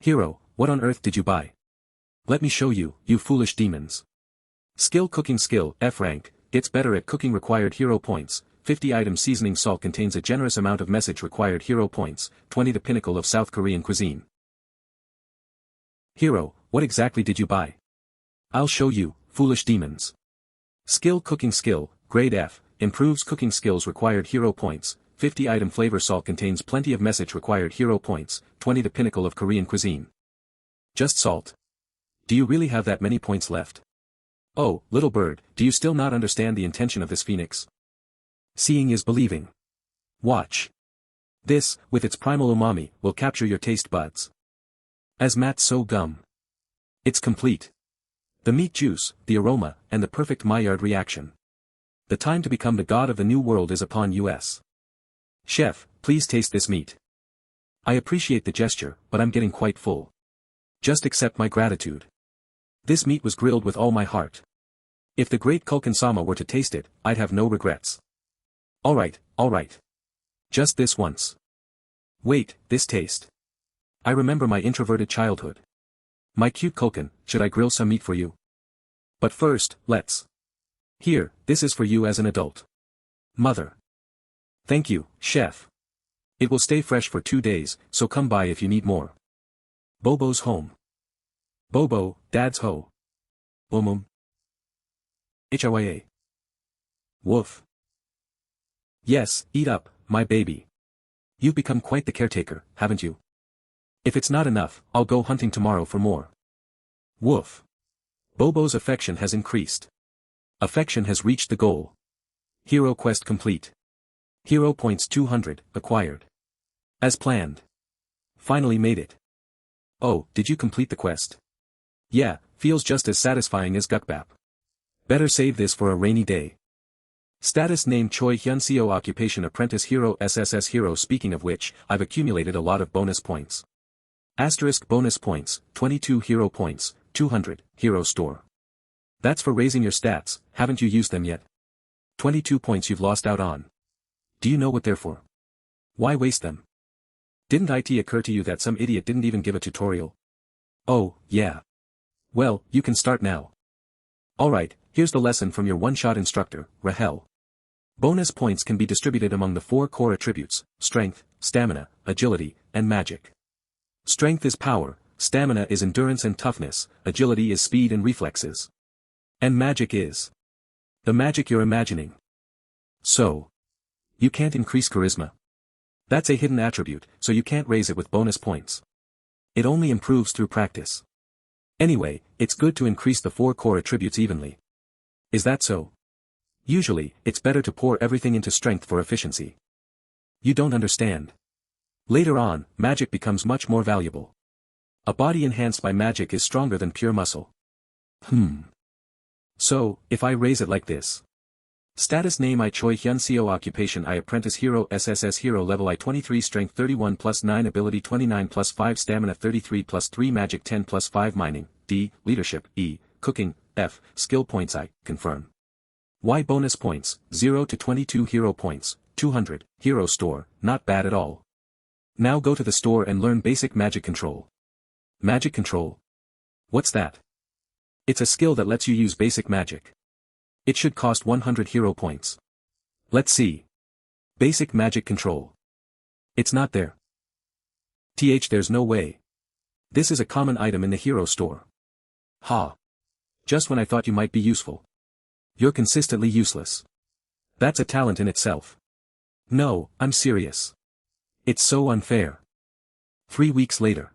Hero, what on earth did you buy? Let me show you, you foolish demons. Skill cooking skill, F rank, gets better at cooking required hero points, 50 item seasoning salt contains a generous amount of message required hero points, 20 the pinnacle of South Korean cuisine. Hero, what exactly did you buy? I'll show you, foolish demons. Skill cooking skill, grade F, improves cooking skills required hero points, 50 item flavor salt contains plenty of message required hero points, 20 the pinnacle of Korean cuisine. Just salt. Do you really have that many points left? Oh, little bird, do you still not understand the intention of this phoenix? Seeing is believing. Watch. This, with its primal umami, will capture your taste buds. As Matt so gum. It's complete. The meat juice, the aroma, and the perfect Maillard reaction. The time to become the god of the new world is upon us. Chef, please taste this meat. I appreciate the gesture, but I'm getting quite full. Just accept my gratitude. This meat was grilled with all my heart. If the great Kulkin-sama were to taste it, I'd have no regrets. Alright. Just this once. Wait, this taste. I remember my introverted childhood. My cute Kulkin, should I grill some meat for you? But first, let's. Here, this is for you as an adult. Mother. Thank you, chef. It will stay fresh for 2 days, so come by if you need more. Bobo's home. Bobo, Dad's ho. Hya. Woof. Yes, eat up, my baby. You've become quite the caretaker, haven't you? If it's not enough, I'll go hunting tomorrow for more. Woof. Bobo's affection has increased. Affection has reached the goal. Hero quest complete. Hero points 200, acquired. As planned. Finally made it. Oh, did you complete the quest? Yeah, feels just as satisfying as Gukbap. Better save this for a rainy day. Status name Choi Hyun-seok occupation apprentice hero SSS hero speaking of which, I've accumulated a lot of bonus points. Asterisk bonus points, 22 hero points, 200, hero store. That's for raising your stats, haven't you used them yet? 22 points you've lost out on. Do you know what they're for? Why waste them? Didn't it occur to you that some idiot didn't even give a tutorial? Oh, yeah. Well, you can start now. Alright, here's the lesson from your one-shot instructor, Rahel. Bonus points can be distributed among the 4 core attributes, strength, stamina, agility, and magic. Strength is power, stamina is endurance and toughness, agility is speed and reflexes. And magic is the magic you're imagining. So, you can't increase charisma. That's a hidden attribute, so you can't raise it with bonus points. It only improves through practice. Anyway, it's good to increase the 4 core attributes evenly. Is that so? Usually, it's better to pour everything into strength for efficiency. You don't understand. Later on, magic becomes much more valuable. A body enhanced by magic is stronger than pure muscle. So, if I raise it like this. Status name I Choi Hyun-seok occupation I apprentice hero SSS hero level I 23 strength 31 plus 9 ability 29 plus 5 stamina 33 plus 3 magic 10 plus 5 mining, D, leadership, E, cooking, F, skill points I, confirm. Y bonus points, 0 to 22 hero points, 200, hero store, not bad at all. Now go to the store and learn basic magic control. Magic control? What's that? It's a skill that lets you use basic magic. It should cost 100 hero points. Let's see. Basic magic control. It's not there. There's no way. This is a common item in the hero store. Ha. Just when I thought you might be useful. You're consistently useless. That's a talent in itself. No, I'm serious. It's so unfair. 3 weeks later.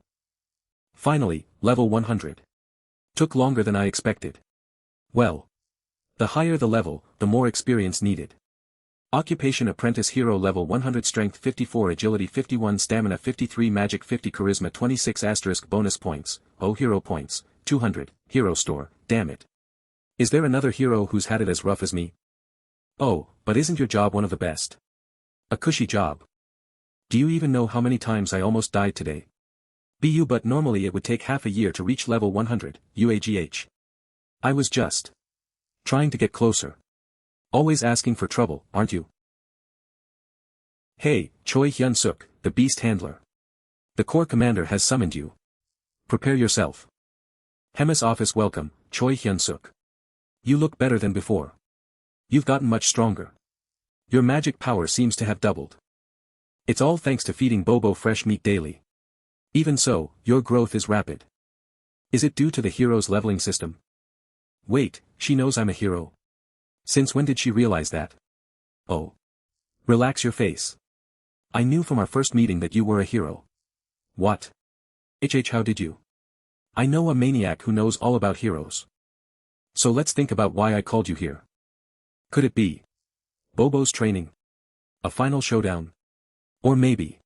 Finally, level 100. Took longer than I expected. Well. The higher the level, the more experience needed. Occupation Apprentice Hero Level 100 Strength 54 Agility 51 Stamina 53 Magic 50 Charisma 26 * Bonus Points, Hero Points, 200, Hero Store, damn it. Is there another hero who's had it as rough as me? Oh, but isn't your job one of the best? A cushy job. Do you even know how many times I almost died today? But normally it would take half a year to reach level 100, UAGH. I was just trying to get closer. Always asking for trouble, aren't you? Hey, Choi Hyun-seok, the Beast Handler. The Corps Commander has summoned you. Prepare yourself. Hemis Office welcome, Choi Hyun-seok. You look better than before. You've gotten much stronger. Your magic power seems to have doubled. It's all thanks to feeding Bobo fresh meat daily. Even so, your growth is rapid. Is it due to the hero's leveling system? Wait, she knows I'm a hero. Since when did she realize that? Oh. Relax your face. I knew from our first meeting that you were a hero. What? How did you? I know a maniac who knows all about heroes. So let's think about why I called you here. Could it be Bobo's training? A final showdown? Or maybe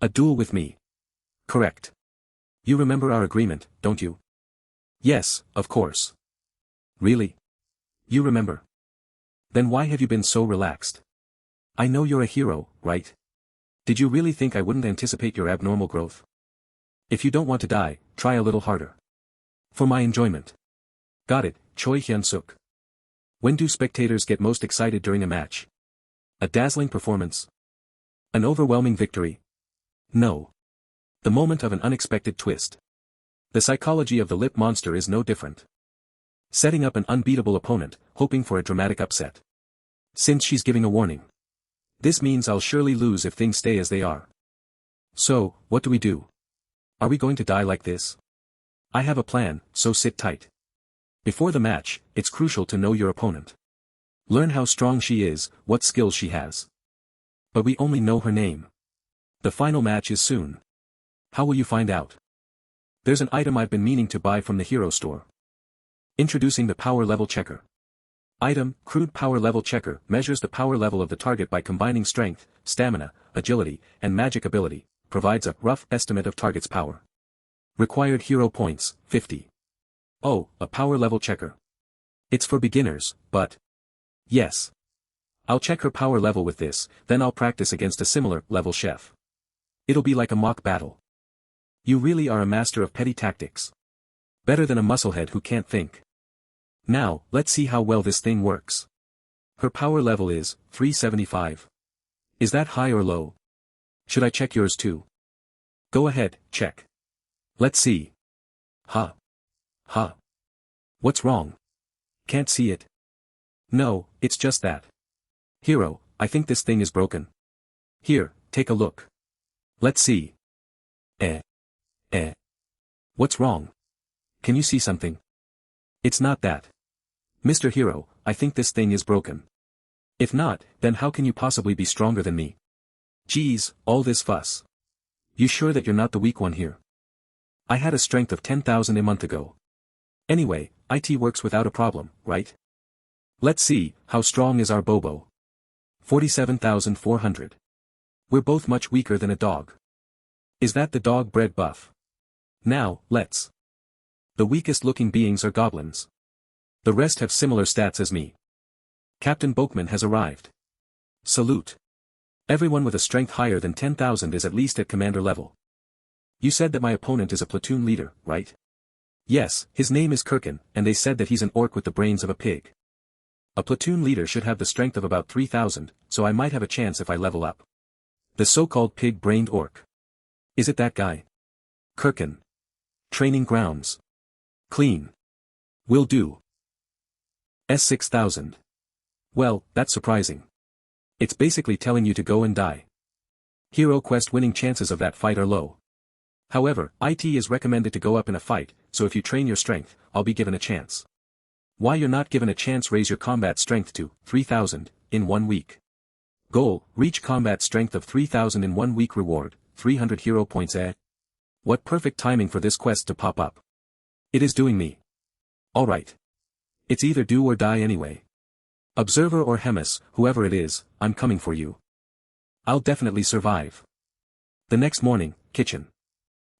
a duel with me? Correct. You remember our agreement, don't you? Yes, of course. Really? You remember? Then why have you been so relaxed? I know you're a hero, right? Did you really think I wouldn't anticipate your abnormal growth? If you don't want to die, try a little harder. For my enjoyment. Got it, Choi Hyun-seok. When do spectators get most excited during a match? A dazzling performance? An overwhelming victory? No. The moment of an unexpected twist. The psychology of the lip monster is no different. Setting up an unbeatable opponent, hoping for a dramatic upset. Since she's giving a warning. This means I'll surely lose if things stay as they are. So, what do we do? Are we going to die like this? I have a plan, so sit tight. Before the match, it's crucial to know your opponent. Learn how strong she is, what skills she has. But we only know her name. The final match is soon. How will you find out? There's an item I've been meaning to buy from the hero store. Introducing the Power Level Checker. Item, Crude Power Level Checker, measures the power level of the target by combining strength, stamina, agility, and magic ability, provides a rough estimate of target's power. Required hero points, 50. Oh, a power level checker. It's for beginners, but... Yes. I'll check her power level with this, then I'll practice against a similar level chef. It'll be like a mock battle. You really are a master of petty tactics. Better than a musclehead who can't think. Now, let's see how well this thing works. Her power level is 375. Is that high or low? Should I check yours too? Go ahead, check. Let's see. Ha. Ha. What's wrong? Can't see it. No, it's just that. Hero, I think this thing is broken. Here, take a look. Let's see. What's wrong? Can you see something? It's not that. Mr. Hero, I think this thing is broken. If not, then how can you possibly be stronger than me? Geez, all this fuss. You sure that you're not the weak one here? I had a strength of 10,000 a month ago. Anyway, IT works without a problem, right? Let's see, how strong is our Bobo? 47,400. We're both much weaker than a dog. Is that the dog bred buff? Now, let's. The weakest looking beings are goblins. The rest have similar stats as me. Captain Bokeman has arrived. Salute. Everyone with a strength higher than 10,000 is at least at commander level. You said that my opponent is a platoon leader, right? Yes, his name is Kirkin, and they said that he's an orc with the brains of a pig. A platoon leader should have the strength of about 3,000, so I might have a chance if I level up. The so-called pig-brained orc. Is it that guy? Kirkin. Training grounds. Clean. Will do. S6000. Well, that's surprising. It's basically telling you to go and die. Hero quest winning chances of that fight are low. However, IT is recommended to go up in a fight, so if you train your strength, I'll be given a chance. Why you're not given a chance? Raise your combat strength to 3,000 in 1 week. Goal, reach combat strength of 3,000 in 1 week. Reward, 300 hero points. What perfect timing for this quest to pop up. It is doing me Alright. It's either do or die anyway. Observer or Hemis, whoever it is, I'm coming for you. I'll definitely survive. The next morning, kitchen.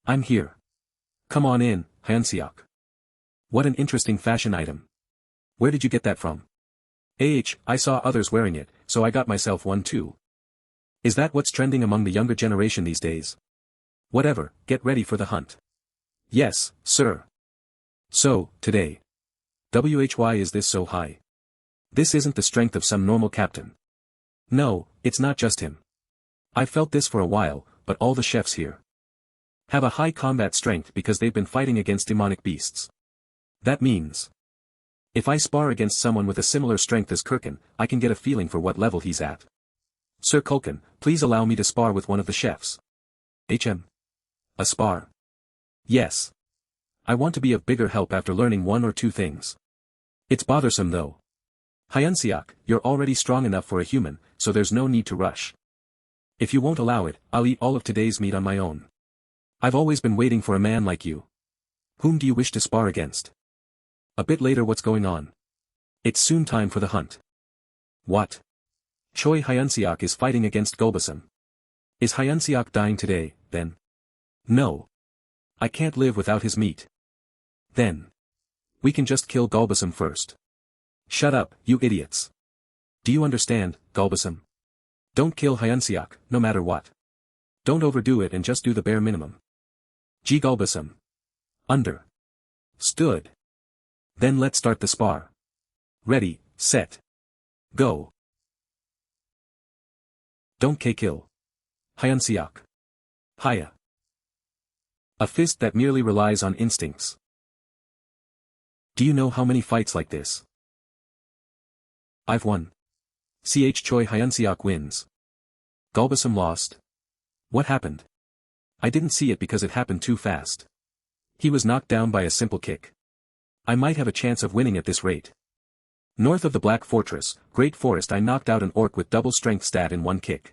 I'm here. Come on in, Hyun-seok. What an interesting fashion item. Where did you get that from? I saw others wearing it, so I got myself one too. Is that what's trending among the younger generation these days? Whatever, get ready for the hunt. Yes, sir. So, today. Why is this so high? This isn't the strength of some normal captain. No, it's not just him. I've felt this for a while, but all the chefs here have a high combat strength because they've been fighting against demonic beasts. That means, if I spar against someone with a similar strength as Kirkin, I can get a feeling for what level he's at. Sir Kulkin, please allow me to spar with one of the chefs. A spar? Yes. I want to be of bigger help after learning one or two things. It's bothersome though. Hyun-seok, you're already strong enough for a human, so there's no need to rush. If you won't allow it, I'll eat all of today's meat on my own. I've always been waiting for a man like you. Whom do you wish to spar against? A bit later, what's going on? It's soon time for the hunt. What? Choi Hyun-seok is fighting against Gulbasum. Is Hyun-seok dying today, then? No. I can't live without his meat. Then. We can just kill Gulbasum first. Shut up, you idiots. Do you understand, Gulbasum? Don't kill Hyun-seok, no matter what. Don't overdo it and just do the bare minimum. G. Gulbasum. Stood. Then let's start the spar. Ready, set. Go. Don't kill. Hyun-seok. Hya. A fist that merely relies on instincts. Do you know how many fights like this? I've won. Choi Hyun-seok wins. Gulbasum lost. What happened? I didn't see it because it happened too fast. He was knocked down by a simple kick. I might have a chance of winning at this rate. North of the Black Fortress, Great Forest, I knocked out an orc with double strength stat in one kick.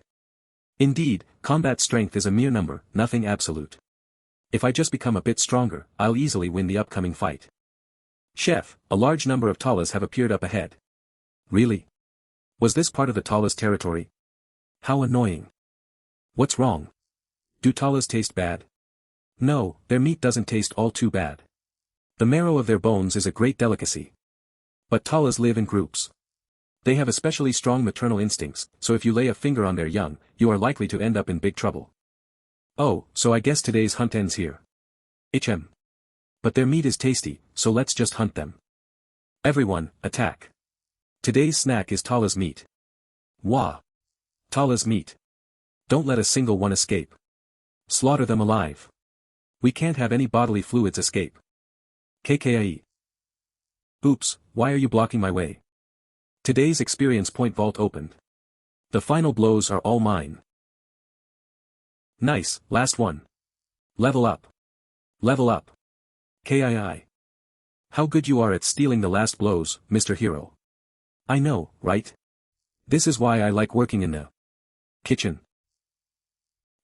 Indeed, combat strength is a mere number, nothing absolute. If I just become a bit stronger, I'll easily win the upcoming fight. Chef, a large number of Talas have appeared up ahead. Really? Was this part of the Talas territory? How annoying. What's wrong? Do Talas taste bad? No, their meat doesn't taste all too bad. The marrow of their bones is a great delicacy. But Talas live in groups. They have especially strong maternal instincts, so if you lay a finger on their young, you are likely to end up in big trouble. Oh, so I guess today's hunt ends here. But their meat is tasty, so let's just hunt them. Everyone, attack. Today's snack is Tala's meat. Wah! Tala's meat. Don't let a single one escape. Slaughter them alive. We can't have any bodily fluids escape. KKIE. Oops, why are you blocking my way? Today's experience point vault opened. The final blows are all mine. Nice, last one. Level up. Level up. KII. How good you are at stealing the last blows, Mr. Hero. I know, right? This is why I like working in the kitchen.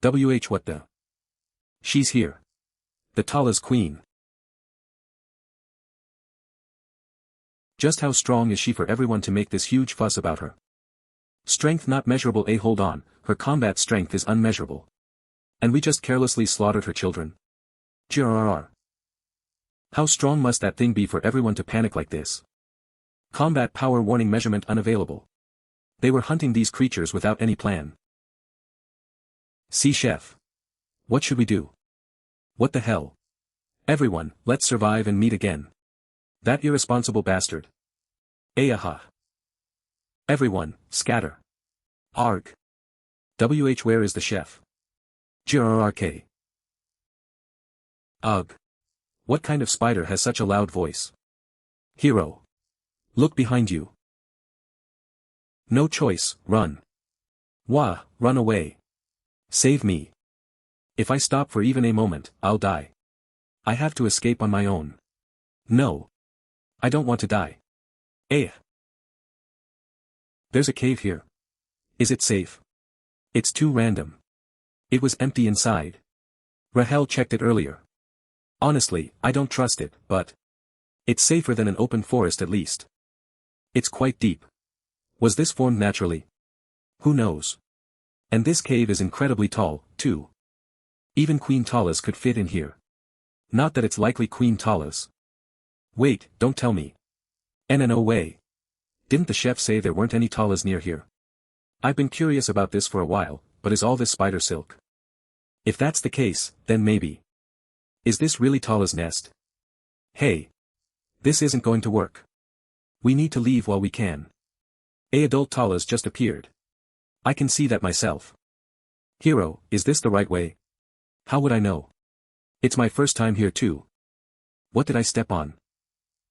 What the? She's here. The Tala's queen. Just how strong is she for everyone to make this huge fuss about her? Strength not measurable. Hold on, her combat strength is unmeasurable. And we just carelessly slaughtered her children. GRRR. How strong must that thing be for everyone to panic like this? Combat power warning measurement unavailable. They were hunting these creatures without any plan. See chef. What should we do? What the hell? Everyone, let's survive and meet again. That irresponsible bastard. Ayaha. Everyone, scatter. Arg. Where is the chef? GRRK. Ugh. What kind of spider has such a loud voice? Hero. Look behind you. No choice, run. Wah, run away. Save me. If I stop for even a moment, I'll die. I have to escape on my own. No. I don't want to die. There's a cave here. Is it safe? It's too random. It was empty inside. Rahel checked it earlier. Honestly, I don't trust it, but It's safer than an open forest at least. It's quite deep. Was this formed naturally? Who knows? And this cave is incredibly tall, too. Even Queen Tala's could fit in here. Not that it's likely Queen Tala's. Wait, don't tell me. No way. Didn't the chef say there weren't any Talas near here? I've been curious about this for a while, but is all this spider silk? If that's the case, then maybe. Is this really Tala's nest? Hey. This isn't going to work. We need to leave while we can. Adult Tala's just appeared. I can see that myself. Hero, is this the right way? How would I know? It's my first time here too. What did I step on?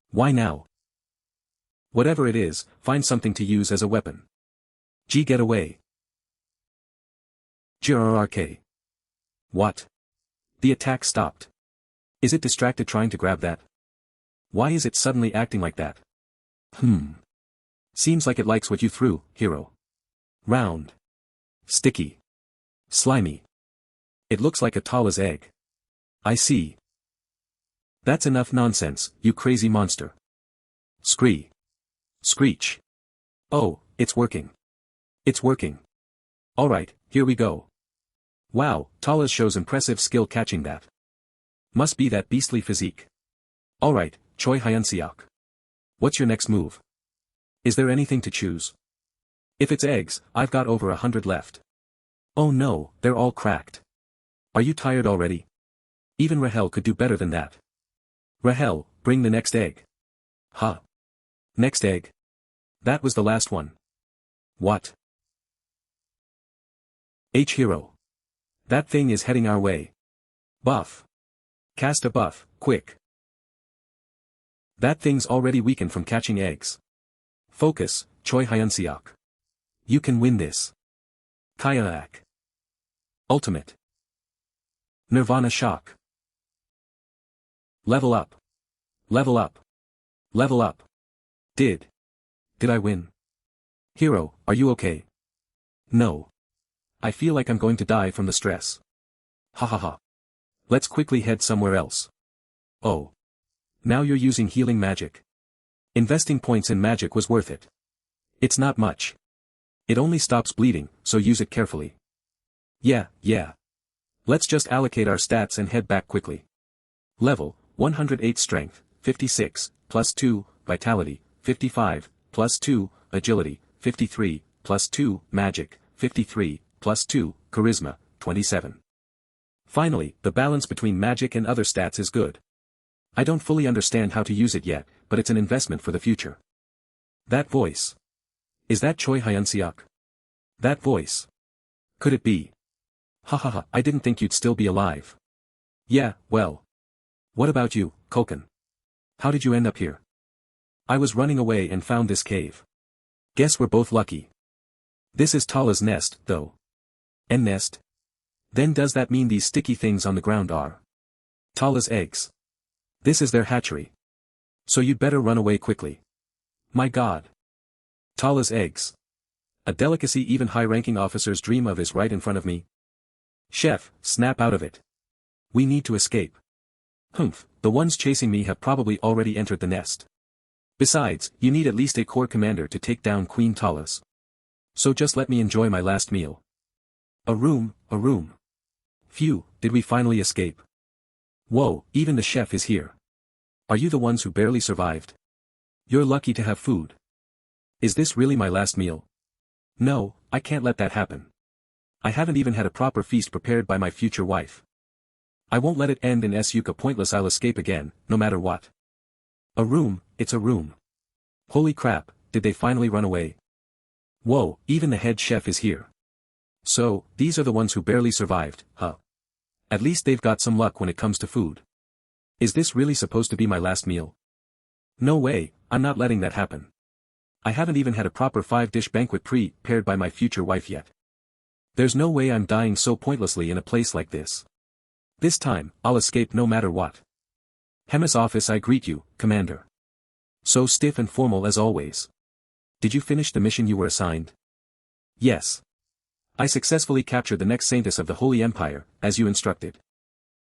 Why now? Whatever it is, find something to use as a weapon. Get away. GRRK. What? The attack stopped. Is it distracted trying to grab that? Why is it suddenly acting like that? Seems like it likes what you threw, hero. Round. Sticky. Slimy. It looks like a Tala's egg. I see. That's enough nonsense, you crazy monster. Scree. Screech. Oh, it's working. It's working. Alright, here we go. Wow, Tala's shows impressive skill catching that. Must be that beastly physique. Alright, Choi Hyun-seok. What's your next move? Is there anything to choose? If it's eggs, I've got over 100 left. Oh no, they're all cracked. Are you tired already? Even Rahel could do better than that. Rahel, bring the next egg. Huh. Next egg? That was the last one. What? Hero. That thing is heading our way. Buff. Cast a buff, quick. That thing's already weakened from catching eggs. Focus, Choi Hyun-seok. You can win this. Kayak. Ultimate. Nirvana shock. Level up. Level up. Level up. Did I win? Hero, are you okay? No. I feel like I'm going to die from the stress. Ha ha ha. Let's quickly head somewhere else. Oh. Now you're using healing magic. Investing points in magic was worth it. It's not much. It only stops bleeding, so use it carefully. Yeah. Let's just allocate our stats and head back quickly. Level, 108 strength, 56, plus 2, vitality, 55, plus 2, agility, 53, plus 2, magic, 53, plus 2, charisma, 27. Finally, the balance between magic and other stats is good. I don't fully understand how to use it yet, but it's an investment for the future. That voice. Is that Choi Hyun-seok? That voice. Could it be? Ha, I didn't think you'd still be alive. Yeah, well. What about you, Kulkin? How did you end up here? I was running away and found this cave. Guess we're both lucky. This is Tala's nest, though. And nest? Then does that mean these sticky things on the ground are Tala's eggs? This is their hatchery. So you'd better run away quickly. My god. Tala's eggs. A delicacy even high-ranking officers dream of is right in front of me. Chef, snap out of it. We need to escape. The ones chasing me have probably already entered the nest. Besides, you need at least a corps commander to take down Queen Tala's. So just let me enjoy my last meal. A room. Phew, did we finally escape? Whoa, even the chef is here. Are you the ones who barely survived? You're lucky to have food. Is this really my last meal? No, I can't let that happen. I haven't even had a proper feast prepared by my future wife. I won't let it end in SUK pointless. I'll escape again, no matter what. A room, it's a room. Holy crap, did they finally run away? Whoa, even the head chef is here. So, these are the ones who barely survived, huh? At least they've got some luck when it comes to food. Is this really supposed to be my last meal? No way, I'm not letting that happen. I haven't even had a proper 5-dish banquet prepared by my future wife yet. There's no way I'm dying so pointlessly in a place like this. This time, I'll escape no matter what. Hemis office, I greet you, Commander. So stiff and formal as always. Did you finish the mission you were assigned? Yes. I successfully captured the next saintess of the Holy Empire, as you instructed.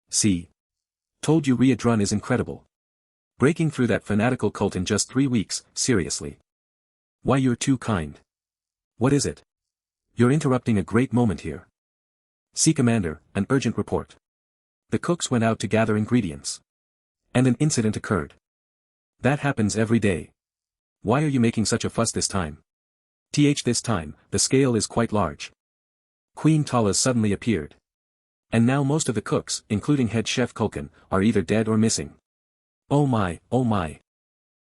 See? Told you Riadrun is incredible. Breaking through that fanatical cult in just 3 weeks, seriously. Why, you're too kind. What is it? You're interrupting a great moment here. See Commander, an urgent report. The cooks went out to gather ingredients. And an incident occurred. That happens every day. Why are you making such a fuss this time? This time, the scale is quite large. Queen Talas suddenly appeared. And now most of the cooks, including head chef Kulkin, are either dead or missing. Oh my, oh my.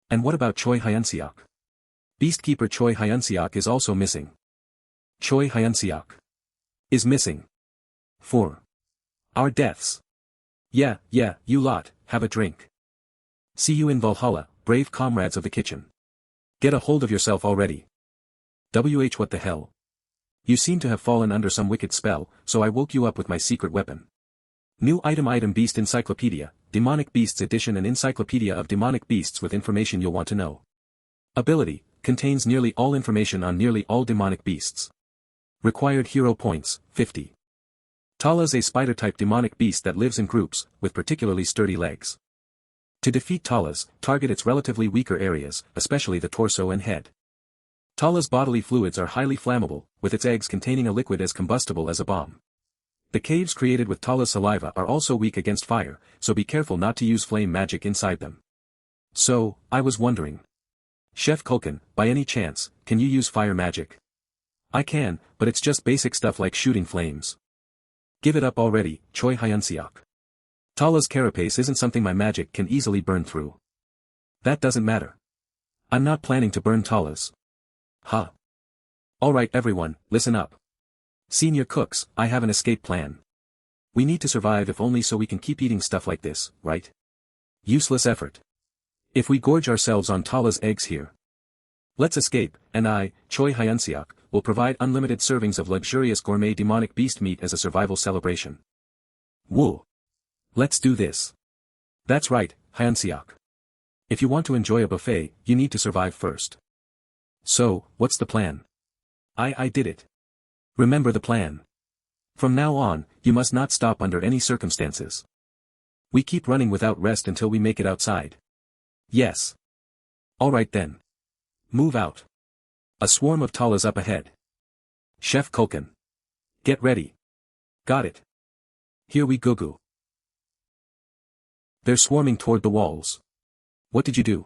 And what about Choi Hyun-seok? Beastkeeper Choi Hyun-seok is also missing. Choi Hyun-seok is missing. 4. Our deaths. Yeah, you lot, have a drink. See you in Valhalla, brave comrades of the kitchen. Get a hold of yourself already. What the hell? You seem to have fallen under some wicked spell, so I woke you up with my secret weapon. New item Beast Encyclopedia, Demonic Beasts Edition, an encyclopedia of demonic beasts with information you'll want to know. Ability, contains nearly all information on nearly all demonic beasts. Required hero points, 50. Talas, a spider-type demonic beast that lives in groups, with particularly sturdy legs. To defeat Talas, target its relatively weaker areas, especially the torso and head. Talas' bodily fluids are highly flammable, with its eggs containing a liquid as combustible as a bomb. The caves created with Talas' saliva are also weak against fire, so be careful not to use flame magic inside them. So, I was wondering. Chef Kulkin, by any chance, can you use fire magic? I can, but it's just basic stuff like shooting flames. Give it up already, Choi Hyun-seok. Talas' carapace isn't something my magic can easily burn through. That doesn't matter. I'm not planning to burn Talas. Huh. Alright everyone, listen up. Senior cooks, I have an escape plan. We need to survive if only so we can keep eating stuff like this, right? Useless effort. If we gorge ourselves on Talas' eggs here. Let's escape, and I, Choi Hyun-seok, will provide unlimited servings of luxurious gourmet demonic beast meat as a survival celebration. Woo! Let's do this. That's right, Hyun-seok. If you want to enjoy a buffet, you need to survive first. So, what's the plan? I did it. Remember the plan. From now on, you must not stop under any circumstances. We keep running without rest until we make it outside. Yes. Alright then. Move out. A swarm of Talas up ahead. Chef Kulkin. Get ready. Got it. Here we go. They're swarming toward the walls. What did you do?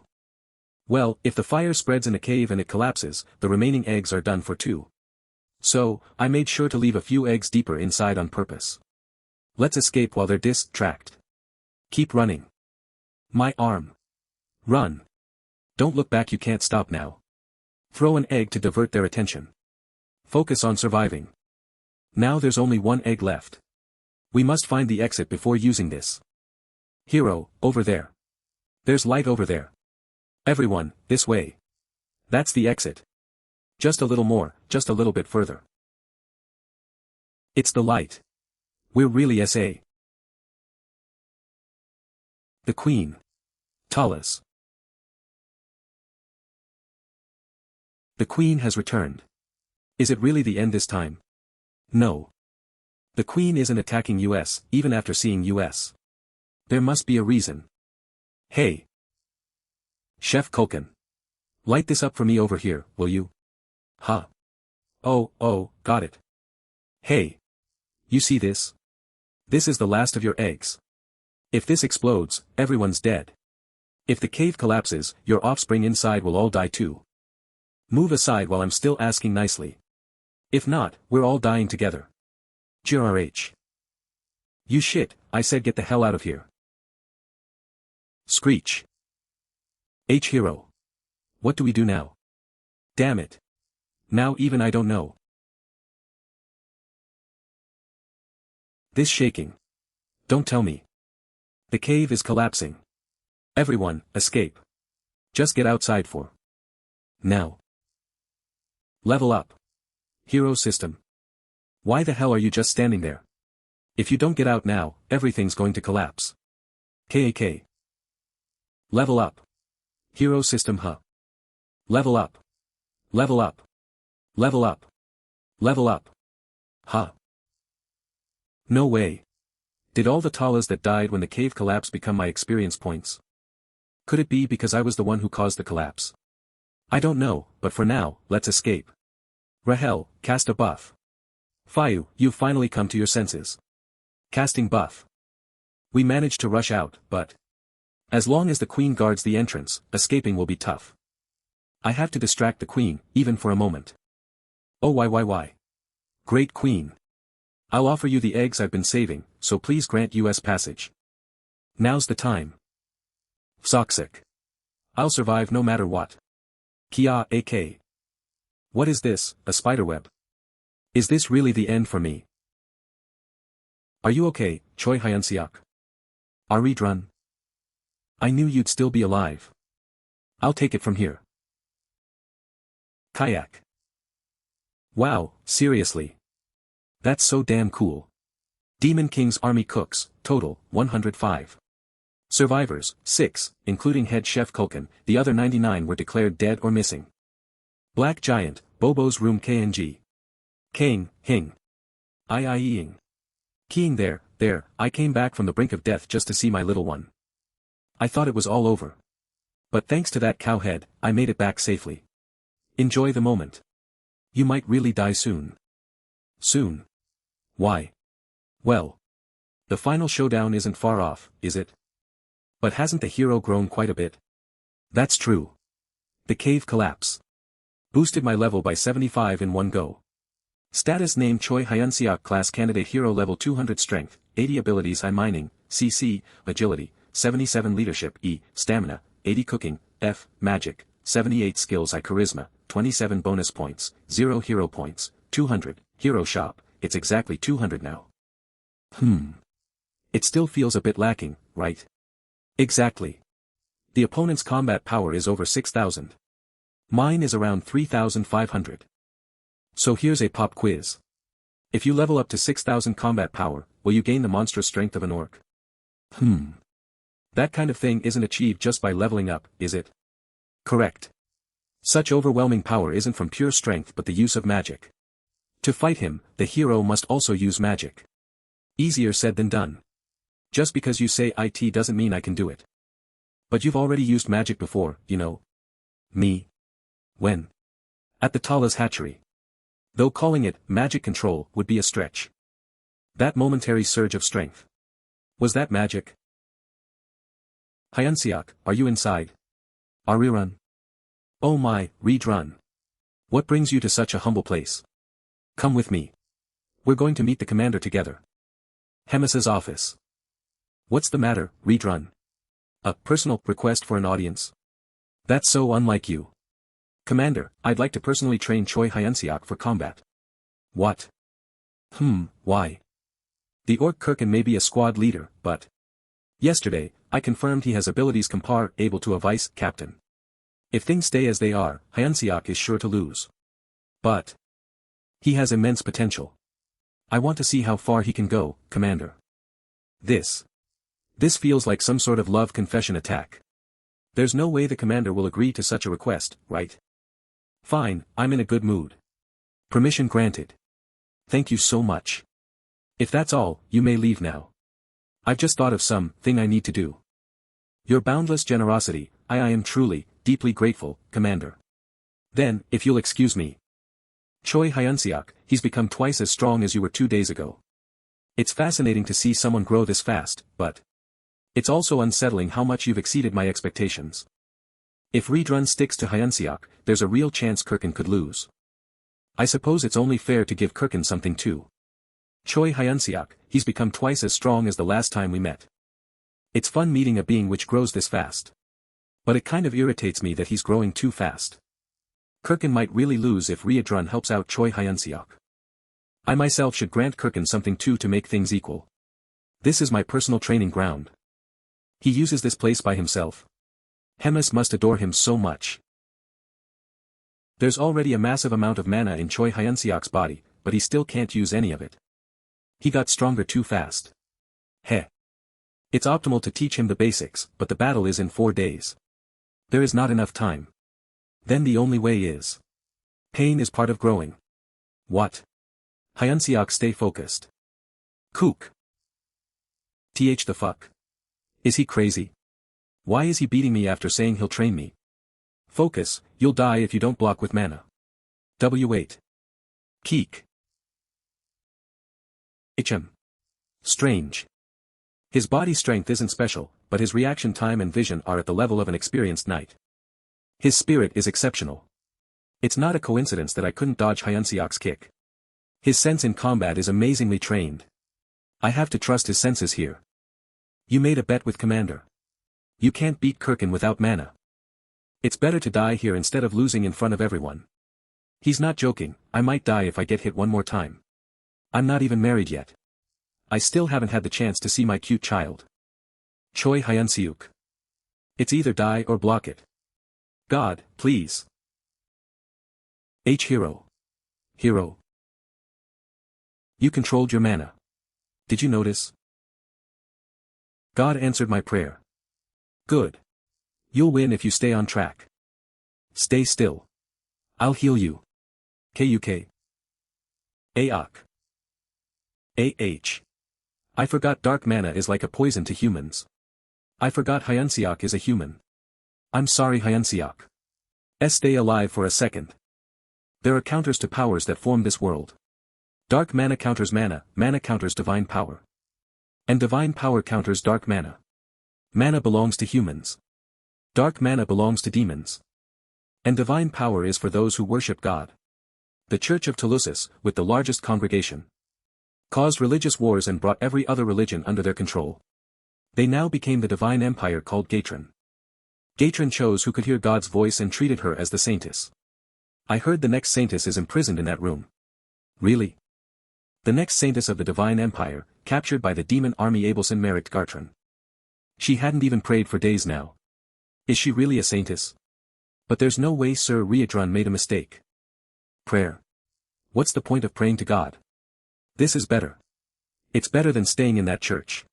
Well, if the fire spreads in a cave and it collapses, the remaining eggs are done for too. So, I made sure to leave a few eggs deeper inside on purpose. Let's escape while they're distracted. Keep running. My arm. Run. Don't look back, you can't stop now. Throw an egg to divert their attention. Focus on surviving. Now there's only one egg left. We must find the exit before using this. Hero, over there. There's light over there. Everyone, this way. That's the exit. Just a little more, just a little bit further. It's the light. We're really SA. The Queen. Talas. The Queen has returned. Is it really the end this time? No. The Queen isn't attacking US, even after seeing US. There must be a reason. Hey. Chef Kulkin. Light this up for me over here, will you? Huh. Oh, got it. Hey. You see this? This is the last of your eggs. If this explodes, everyone's dead. If the cave collapses, your offspring inside will all die too. Move aside while I'm still asking nicely. If not, we're all dying together. GRH. You shit, I said get the hell out of here. Screech. Hero. What do we do now? Damn it. Now even I don't know. This shaking. Don't tell me. The cave is collapsing. Everyone, escape. Just get outside for now. Level up. Hero system. Why the hell are you just standing there? If you don't get out now, everything's going to collapse. KAK. Level up. Hero system huh. Level up. Level up. Level up. Level up. Huh. No way. Did all the Talas that died when the cave collapsed become my experience points? Could it be because I was the one who caused the collapse? I don't know, but for now, let's escape. Rahel, cast a buff. Fayu, you've finally come to your senses. Casting buff. We managed to rush out, but as long as the queen guards the entrance, escaping will be tough. I have to distract the queen, even for a moment. Oh why? Great queen. I'll offer you the eggs I've been saving, so please grant US passage. Now's the time. Soxic. I'll survive no matter what. Kia AK. What is this, a spiderweb? Is this really the end for me? Are you okay, Choi Hyun-seok? Read-run. I knew you'd still be alive. I'll take it from here. Kayak. Wow, seriously. That's so damn cool. Demon King's army cooks, total, 105. Survivors, 6, including head chef Kulkin, the other 99 were declared dead or missing. Black Giant, Bobo's room KNG. Kang, Hing. Ing. Keying there, I came back from the brink of death just to see my little one. I thought it was all over. But thanks to that cowhead, I made it back safely. Enjoy the moment. You might really die soon. Soon? Why? Well. The final showdown isn't far off, is it? But hasn't the hero grown quite a bit? That's true. The cave collapse. Boosted my level by 75 in one go. Status name Choi Hyun-seok class candidate hero level 200 strength, 80 abilities I mining, CC, agility, 77 leadership E, stamina, 80 cooking, F, magic, 78 skills I charisma, 27 bonus points, 0 hero points, 200, hero shop, it's exactly 200 now. It still feels a bit lacking, right? Exactly. The opponent's combat power is over 6,000. Mine is around 3,500. So here's a pop quiz. If you level up to 6,000 combat power, will you gain the monstrous strength of an orc? That kind of thing isn't achieved just by leveling up, is it? Correct. Such overwhelming power isn't from pure strength but the use of magic. To fight him, the hero must also use magic. Easier said than done. Just because you say it doesn't mean I can do it. But you've already used magic before, you know. Me? When? At the Tala's hatchery. Though calling it magic control would be a stretch. That momentary surge of strength. Was that magic? Hyun-seok, are you inside? Run. Oh my, read-run. What brings you to such a humble place? Come with me. We're going to meet the commander together. Hemis's office. What's the matter, read-run? A personal request for an audience? That's so unlike you. Commander, I'd like to personally train Choi Hyun-seok for combat. What? Why? The orc Kirkin may be a squad leader, but yesterday, I confirmed he has abilities able to a vice captain. If things stay as they are, Hyun-seok is sure to lose. But he has immense potential. I want to see how far he can go, Commander. This feels like some sort of love confession attack. There's no way the commander will agree to such a request, right? Fine, I'm in a good mood. Permission granted. Thank you so much. If that's all, you may leave now. I've just thought of something I need to do. Your boundless generosity, I am truly, deeply grateful, Commander. Then, if you'll excuse me. Choi Hyun-seok, he's become twice as strong as you were 2 days ago. It's fascinating to see someone grow this fast, but it's also unsettling how much you've exceeded my expectations. If Readrun sticks to Hyun-seok, there's a real chance Kirkin could lose. I suppose it's only fair to give Kirkin something too. Choi Hyun-seok, he's become twice as strong as the last time we met. It's fun meeting a being which grows this fast. But it kind of irritates me that he's growing too fast. Kirkin might really lose if Readrun helps out Choi Hyun-seok. I myself should grant Kirkin something too to make things equal. This is my personal training ground. He uses this place by himself. Hemis must adore him so much. There's already a massive amount of mana in Choi Hyun-seok's body, but he still can't use any of it. He got stronger too fast. Heh. It's optimal to teach him the basics, but the battle is in 4 days. There is not enough time. Then the only way is. Pain is part of growing. What? Hyun-seok, stay focused. Kook. The fuck? Is he crazy? Why is he beating me after saying he'll train me? Focus, you'll die if you don't block with mana. W8. Keek. HM. Strange. His body strength isn't special, but his reaction time and vision are at the level of an experienced knight. His spirit is exceptional. It's not a coincidence that I couldn't dodge Hyun-seok's kick. His sense in combat is amazingly trained. I have to trust his senses here. You made a bet with Commander. You can't beat Kirkin without mana. It's better to die here instead of losing in front of everyone. He's not joking, I might die if I get hit one more time. I'm not even married yet. I still haven't had the chance to see my cute child. Choi Hyun-seok. It's either die or block it. God, please. H hero. Hero. You controlled your mana. Did you notice? God answered my prayer. Good. You'll win if you stay on track. Stay still. I'll heal you. KUK. AOK. AH. I forgot dark mana is like a poison to humans. I forgot Hyun-seok is a human. I'm sorry Hyun-seok. Stay alive for a second. There are counters to powers that form this world. Dark mana counters mana, mana counters divine power. And divine power counters dark mana. Mana belongs to humans. Dark mana belongs to demons. And divine power is for those who worship God. The Church of Toulouse, with the largest congregation, caused religious wars and brought every other religion under their control. They now became the divine empire called Gatron. Gatron chose who could hear God's voice and treated her as the saintess. I heard the next saintess is imprisoned in that room. Really? The next saintess of the divine empire, captured by the demon army Abelson Merrick Gartron. She hadn't even prayed for days now. Is she really a saintess? But there's no way Sir Riadron made a mistake. Prayer. What's the point of praying to God? This is better. It's better than staying in that church.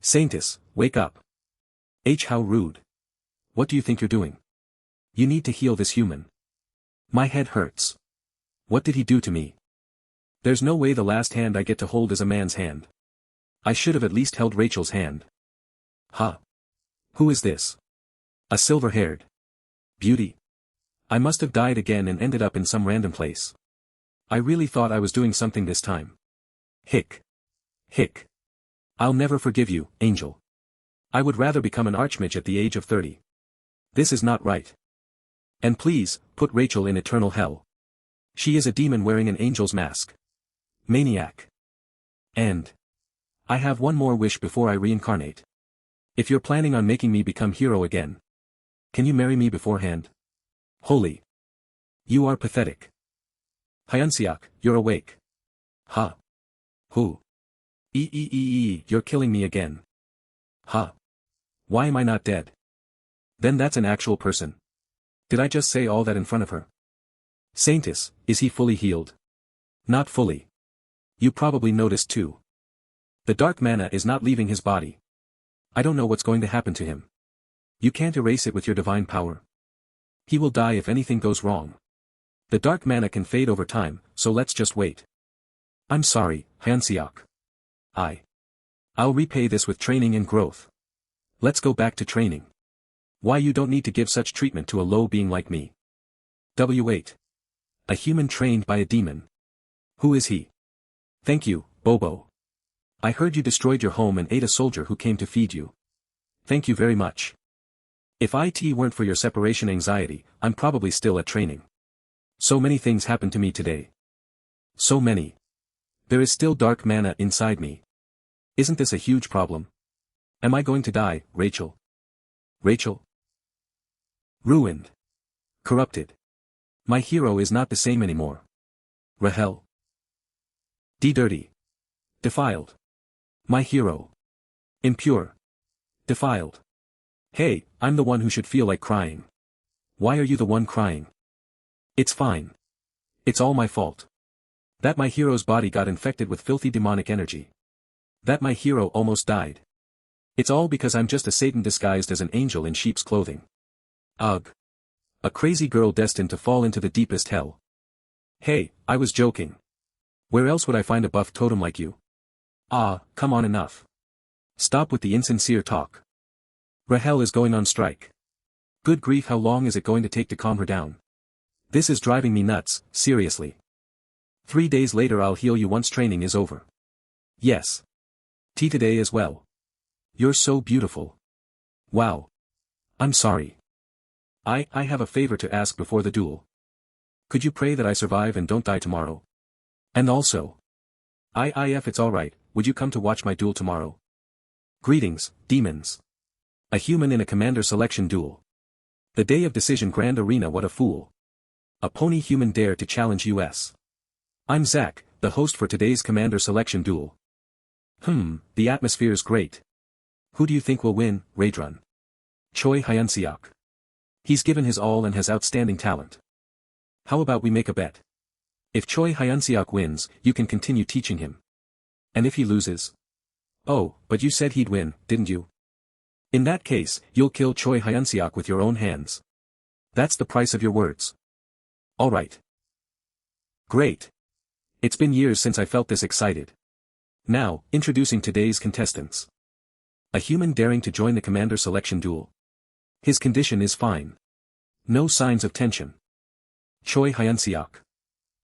Saintess, wake up. How rude. What do you think you're doing? You need to heal this human. My head hurts. What did he do to me? There's no way the last hand I get to hold is a man's hand. I should have at least held Rachel's hand. Huh. Who is this? A silver-haired beauty. I must have died again and ended up in some random place. I really thought I was doing something this time. Hick. Hick. I'll never forgive you, Angel. I would rather become an archmage at the age of 30. This is not right. And please, put Rachel in eternal hell. She is a demon wearing an angel's mask. Maniac. And I have one more wish before I reincarnate. If you're planning on making me become hero again, can you marry me beforehand? Holy. You are pathetic. Hyun-seok, you're awake. Huh. Who? You're killing me again. Huh. Why am I not dead? Then that's an actual person. Did I just say all that in front of her? Saintess, is he fully healed? Not fully. You probably noticed too. The dark mana is not leaving his body. I don't know what's going to happen to him. You can't erase it with your divine power. He will die if anything goes wrong. The dark mana can fade over time, so let's just wait. I'm sorry, Hyun-seok. I'll repay this with training and growth. Let's go back to training. Why you don't need to give such treatment to a low being like me. W8. A human trained by a demon. Who is he? Thank you, Bobo. I heard you destroyed your home and ate a soldier who came to feed you. Thank you very much. If it weren't for your separation anxiety, I'm probably still at training. So many things happened to me today. So many. There is still dark mana inside me. Isn't this a huge problem? Am I going to die, Rachel? Rachel? Ruined. Corrupted. My hero is not the same anymore. Rahel. Dirty. Defiled. My hero. Impure. Defiled. Hey, I'm the one who should feel like crying. Why are you the one crying? It's fine. It's all my fault. That my hero's body got infected with filthy demonic energy. That my hero almost died. It's all because I'm just a Satan disguised as an angel in sheep's clothing. Ugh. A crazy girl destined to fall into the deepest hell. Hey, I was joking. Where else would I find a buff totem like you? Ah, come on enough. Stop with the insincere talk. Rahel is going on strike. Good grief, how long is it going to take to calm her down? This is driving me nuts, seriously. 3 days later I'll heal you once training is over. Yes. Tea today as well. You're so beautiful. Wow. I'm sorry. I have a favor to ask before the duel. Could you pray that I survive and don't die tomorrow? And also. If it's alright, would you come to watch my duel tomorrow? Greetings, demons. A human in a commander selection duel. The day of decision grand arena, what a fool. A pony human dare to challenge US. I'm Zach, the host for today's commander selection duel. The atmosphere's great. Who do you think will win, Raedrun? Choi Hyun-seok. He's given his all and has outstanding talent. How about we make a bet? If Choi Hyun-seok wins, you can continue teaching him. And if he loses? Oh, but you said he'd win, didn't you? In that case, you'll kill Choi Hyun-seok with your own hands. That's the price of your words. Alright. Great. It's been years since I felt this excited. Now, introducing today's contestants. A human daring to join the commander selection duel. His condition is fine. No signs of tension. Choi Hyun-seok.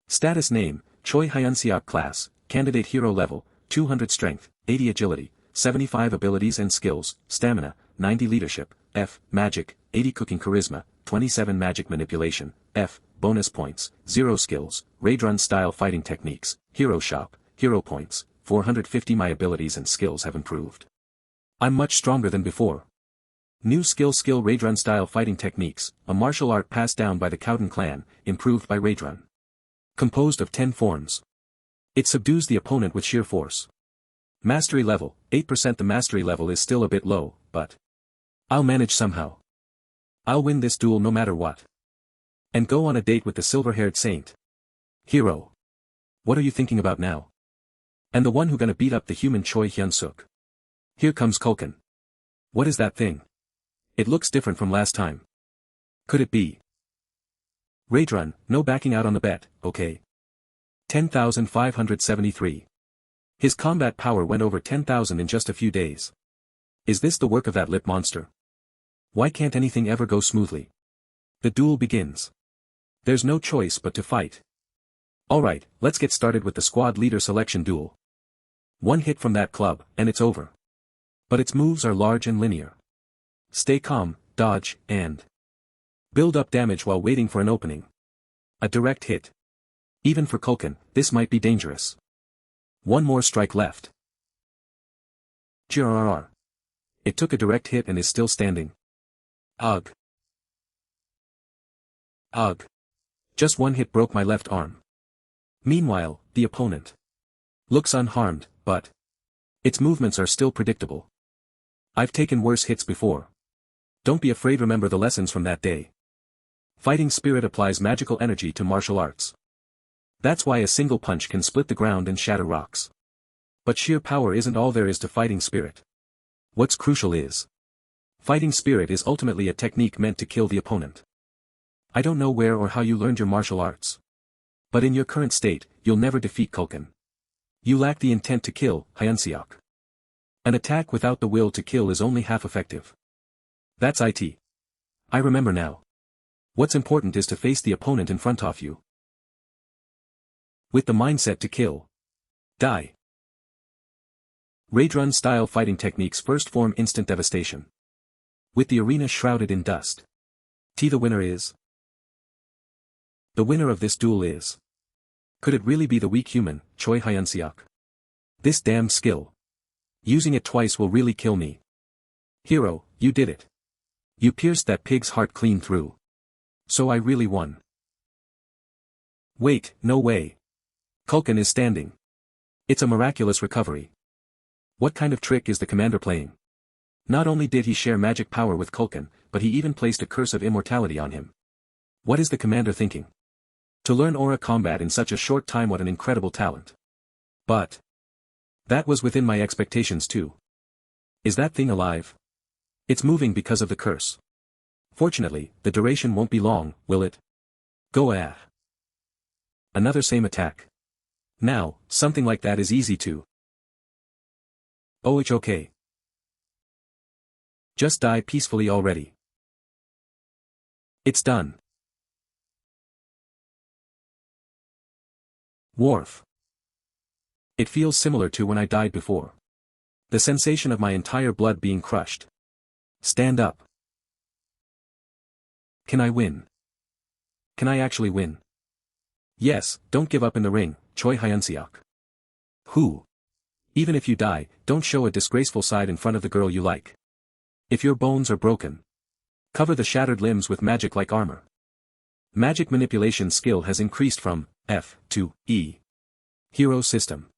Status name, Choi Hyun-seok class, candidate hero level, 200 strength, 80 agility, 75 abilities and skills, stamina, 90 leadership, F, magic, 80 cooking charisma, 27 magic manipulation, F, bonus points, 0 skills, Raedrun style fighting techniques, hero shop, hero points, 450 my abilities and skills have improved. I'm much stronger than before. New skill Raedrun style fighting techniques, a martial art passed down by the Cowden clan, improved by Raedrun. Composed of 10 forms. It subdues the opponent with sheer force. Mastery level, 8%. The mastery level is still a bit low, but I'll manage somehow. I'll win this duel no matter what. And go on a date with the silver-haired saint. Hero. What are you thinking about now? And the one who gonna beat up the human Choi Hyun-seok. Here comes Culkin. What is that thing? It looks different from last time. Could it be? Raedrun, no backing out on the bet, okay? 10,573. His combat power went over 10,000 in just a few days. Is this the work of that lip monster? Why can't anything ever go smoothly? The duel begins. There's no choice but to fight. Alright, let's get started with the squad leader selection duel. One hit from that club, and it's over. But its moves are large and linear. Stay calm, dodge, and build up damage while waiting for an opening. A direct hit. Even for Culkin, this might be dangerous. One more strike left. GRRR. It took a direct hit and is still standing. Ugh. Ugh. Just one hit broke my left arm. Meanwhile, the opponent looks unharmed, but its movements are still predictable. I've taken worse hits before. Don't be afraid, remember the lessons from that day. Fighting spirit applies magical energy to martial arts. That's why a single punch can split the ground and shatter rocks. But sheer power isn't all there is to fighting spirit. What's crucial is fighting spirit is ultimately a technique meant to kill the opponent. I don't know where or how you learned your martial arts. But in your current state, you'll never defeat Culkin. You lack the intent to kill, Hyun-seok. An attack without the will to kill is only half effective. That's it. I remember now. What's important is to face the opponent in front of you. With the mindset to kill. Die. Raedrun style fighting techniques first form instant devastation. With the arena shrouded in dust. The winner is. The winner of this duel is. Could it really be the weak human, Choi Hyun-seok? This damn skill. Using it twice will really kill me. Hero, you did it. You pierced that pig's heart clean through. So I really won. Wait, no way. Culkin is standing. It's a miraculous recovery. What kind of trick is the commander playing? Not only did he share magic power with Culkin, but he even placed a curse of immortality on him. What is the commander thinking? To learn aura combat in such a short time, what an incredible talent. But that was within my expectations too. Is that thing alive? It's moving because of the curse. Fortunately, the duration won't be long, will it? Go Another same attack. Now, something like that is easy to. Oh, it's okay. Just die peacefully already. It's done. Wharf. It feels similar to when I died before. The sensation of my entire blood being crushed. Stand up. Can I win? Can I actually win? Yes, don't give up in the ring, Choi Hyun-seok. Who? Even if you die, don't show a disgraceful side in front of the girl you like. If your bones are broken, cover the shattered limbs with magic-like armor. Magic manipulation skill has increased from F to E. Hero system.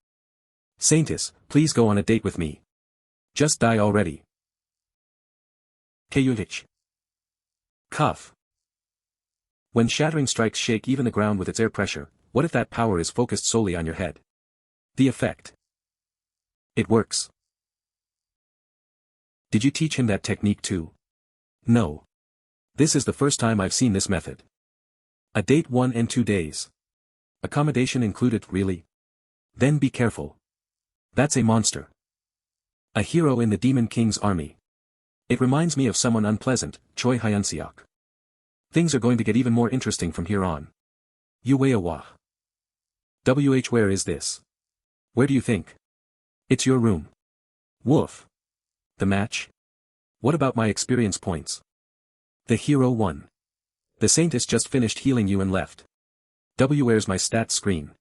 Saintess, please go on a date with me. Just die already. Keyulich. Cuff. When shattering strikes shake even the ground with its air pressure, what if that power is focused solely on your head? The effect. It works. Did you teach him that technique too? No. This is the first time I've seen this method. A date 1 and 2 days. Accommodation included, really? Then be careful. That's a monster. A hero in the Demon King's army. It reminds me of someone unpleasant, Choi Hyun-seok. Things are going to get even more interesting from here on. Yueawa. Where is this? Where do you think? It's your room. Woof. The match? What about my experience points? The hero won. The Saintess just finished healing you and left. Where's my stats screen?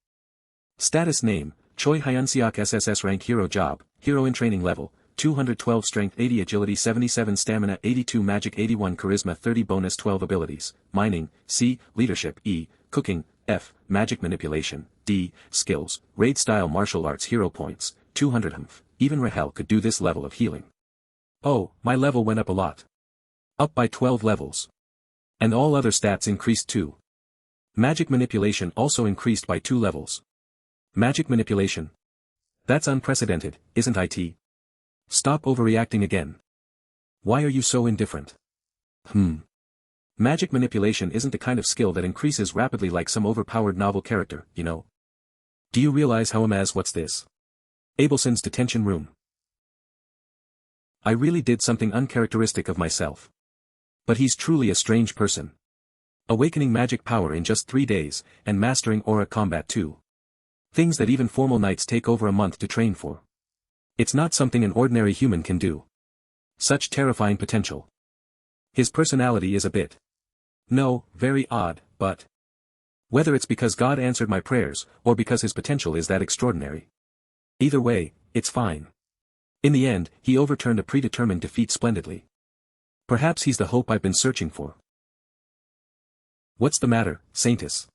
Status name, Choi Hyun-seok SSS rank hero job, hero in training level, 212 strength 80 agility 77 stamina 82 magic 81 charisma 30 bonus 12 abilities, mining, C, leadership E, cooking, F, magic manipulation, D, skills, raid style martial arts hero points, 200 humph, even Rahel could do this level of healing. Oh, my level went up a lot. Up by 12 levels. And all other stats increased too. Magic manipulation also increased by 2 levels. Magic manipulation. That's unprecedented, isn't it? Stop overreacting again. Why are you so indifferent? Magic manipulation isn't the kind of skill that increases rapidly like some overpowered novel character, you know. Do you realize how what's this? Abelson's detention room. I really did something uncharacteristic of myself. But he's truly a strange person. Awakening magic power in just 3 days, and mastering aura combat too. Things that even formal knights take over a month to train for. It's not something an ordinary human can do. Such terrifying potential. His personality is a bit. No, very odd, but. Whether it's because God answered my prayers, or because his potential is that extraordinary. Either way, it's fine. In the end, he overturned a predetermined defeat splendidly. Perhaps he's the hope I've been searching for. What's the matter, Saintess?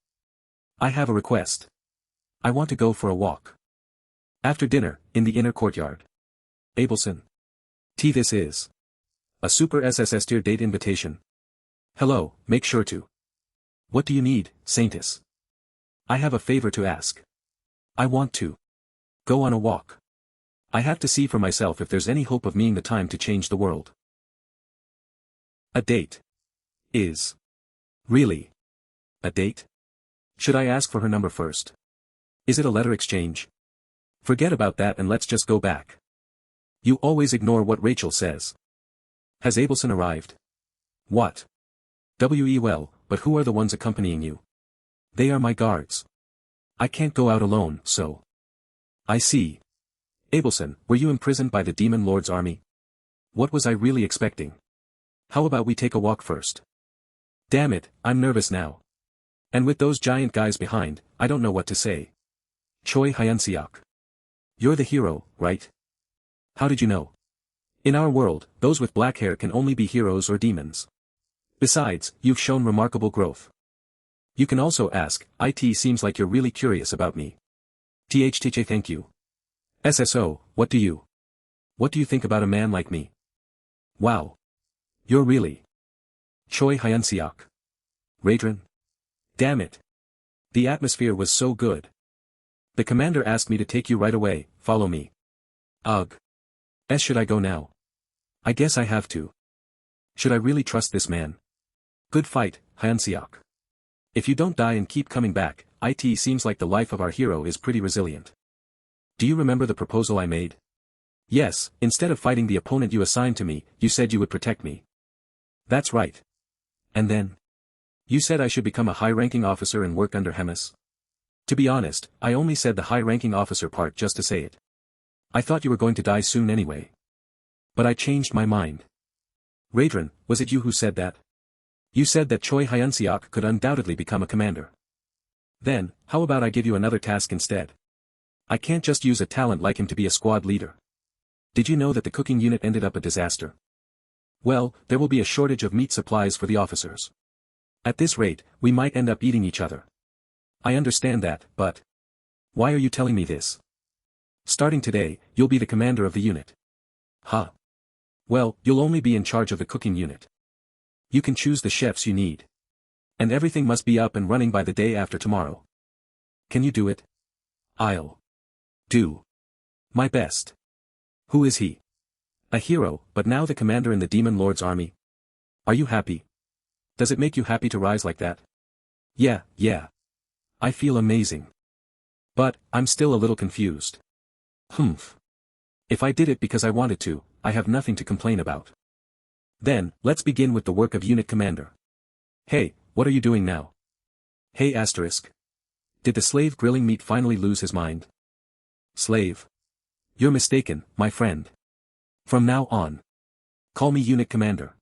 I have a request. I want to go for a walk. After dinner, in the inner courtyard. Abelson. This is a super SSS tier date invitation. Hello, make sure to. What do you need, Saintess? I have a favor to ask. I want to go on a walk. I have to see for myself if there's any hope of meing the time to change the world. A date. Is. Really. A date? Should I ask for her number first? Is it a letter exchange? Forget about that and let's just go back. You always ignore what Rachel says. Has Abelson arrived? What? Well, but who are the ones accompanying you? They are my guards. I can't go out alone, so. I see. Abelson, were you imprisoned by the Demon Lord's army? What was I really expecting? How about we take a walk first? Damn it, I'm nervous now. And with those giant guys behind, I don't know what to say. Choi Hyun-seok. You're the hero, right? How did you know? In our world, those with black hair can only be heroes or demons. Besides, you've shown remarkable growth. You can also ask, it seems like you're really curious about me. Thank you. SSO, what do you think about a man like me? Wow. You're really. Choi Hyun-seok. Radron? Damn it. The atmosphere was so good. The commander asked me to take you right away, follow me. Ugh. Should I go now? I guess I have to. Should I really trust this man? Good fight, Hyun-seok. If you don't die and keep coming back, it seems like the life of our hero is pretty resilient. Do you remember the proposal I made? Yes, instead of fighting the opponent you assigned to me, you said you would protect me. That's right. And then? You said I should become a high-ranking officer and work under Hemis. To be honest, I only said the high-ranking officer part just to say it. I thought you were going to die soon anyway. But I changed my mind. Raedran, was it you who said that? You said that Choi Hyun-seok could undoubtedly become a commander. Then, how about I give you another task instead? I can't just use a talent like him to be a squad leader. Did you know that the cooking unit ended up a disaster? Well, there will be a shortage of meat supplies for the officers. At this rate, we might end up eating each other. I understand that, but... Why are you telling me this? Starting today, you'll be the commander of the unit. Huh. Well, you'll only be in charge of the cooking unit. You can choose the chefs you need. And everything must be up and running by the day after tomorrow. Can you do it? I'll do my best. Who is he? A hero, but now the commander in the Demon Lord's army. Are you happy? Does it make you happy to rise like that? Yeah. I feel amazing. But, I'm still a little confused. Humph. If I did it because I wanted to, I have nothing to complain about. Then, let's begin with the work of unit commander. Hey, what are you doing now? Hey asterisk. Did the slave grilling meat finally lose his mind? Slave. You're mistaken, my friend. From now on, call me unit commander.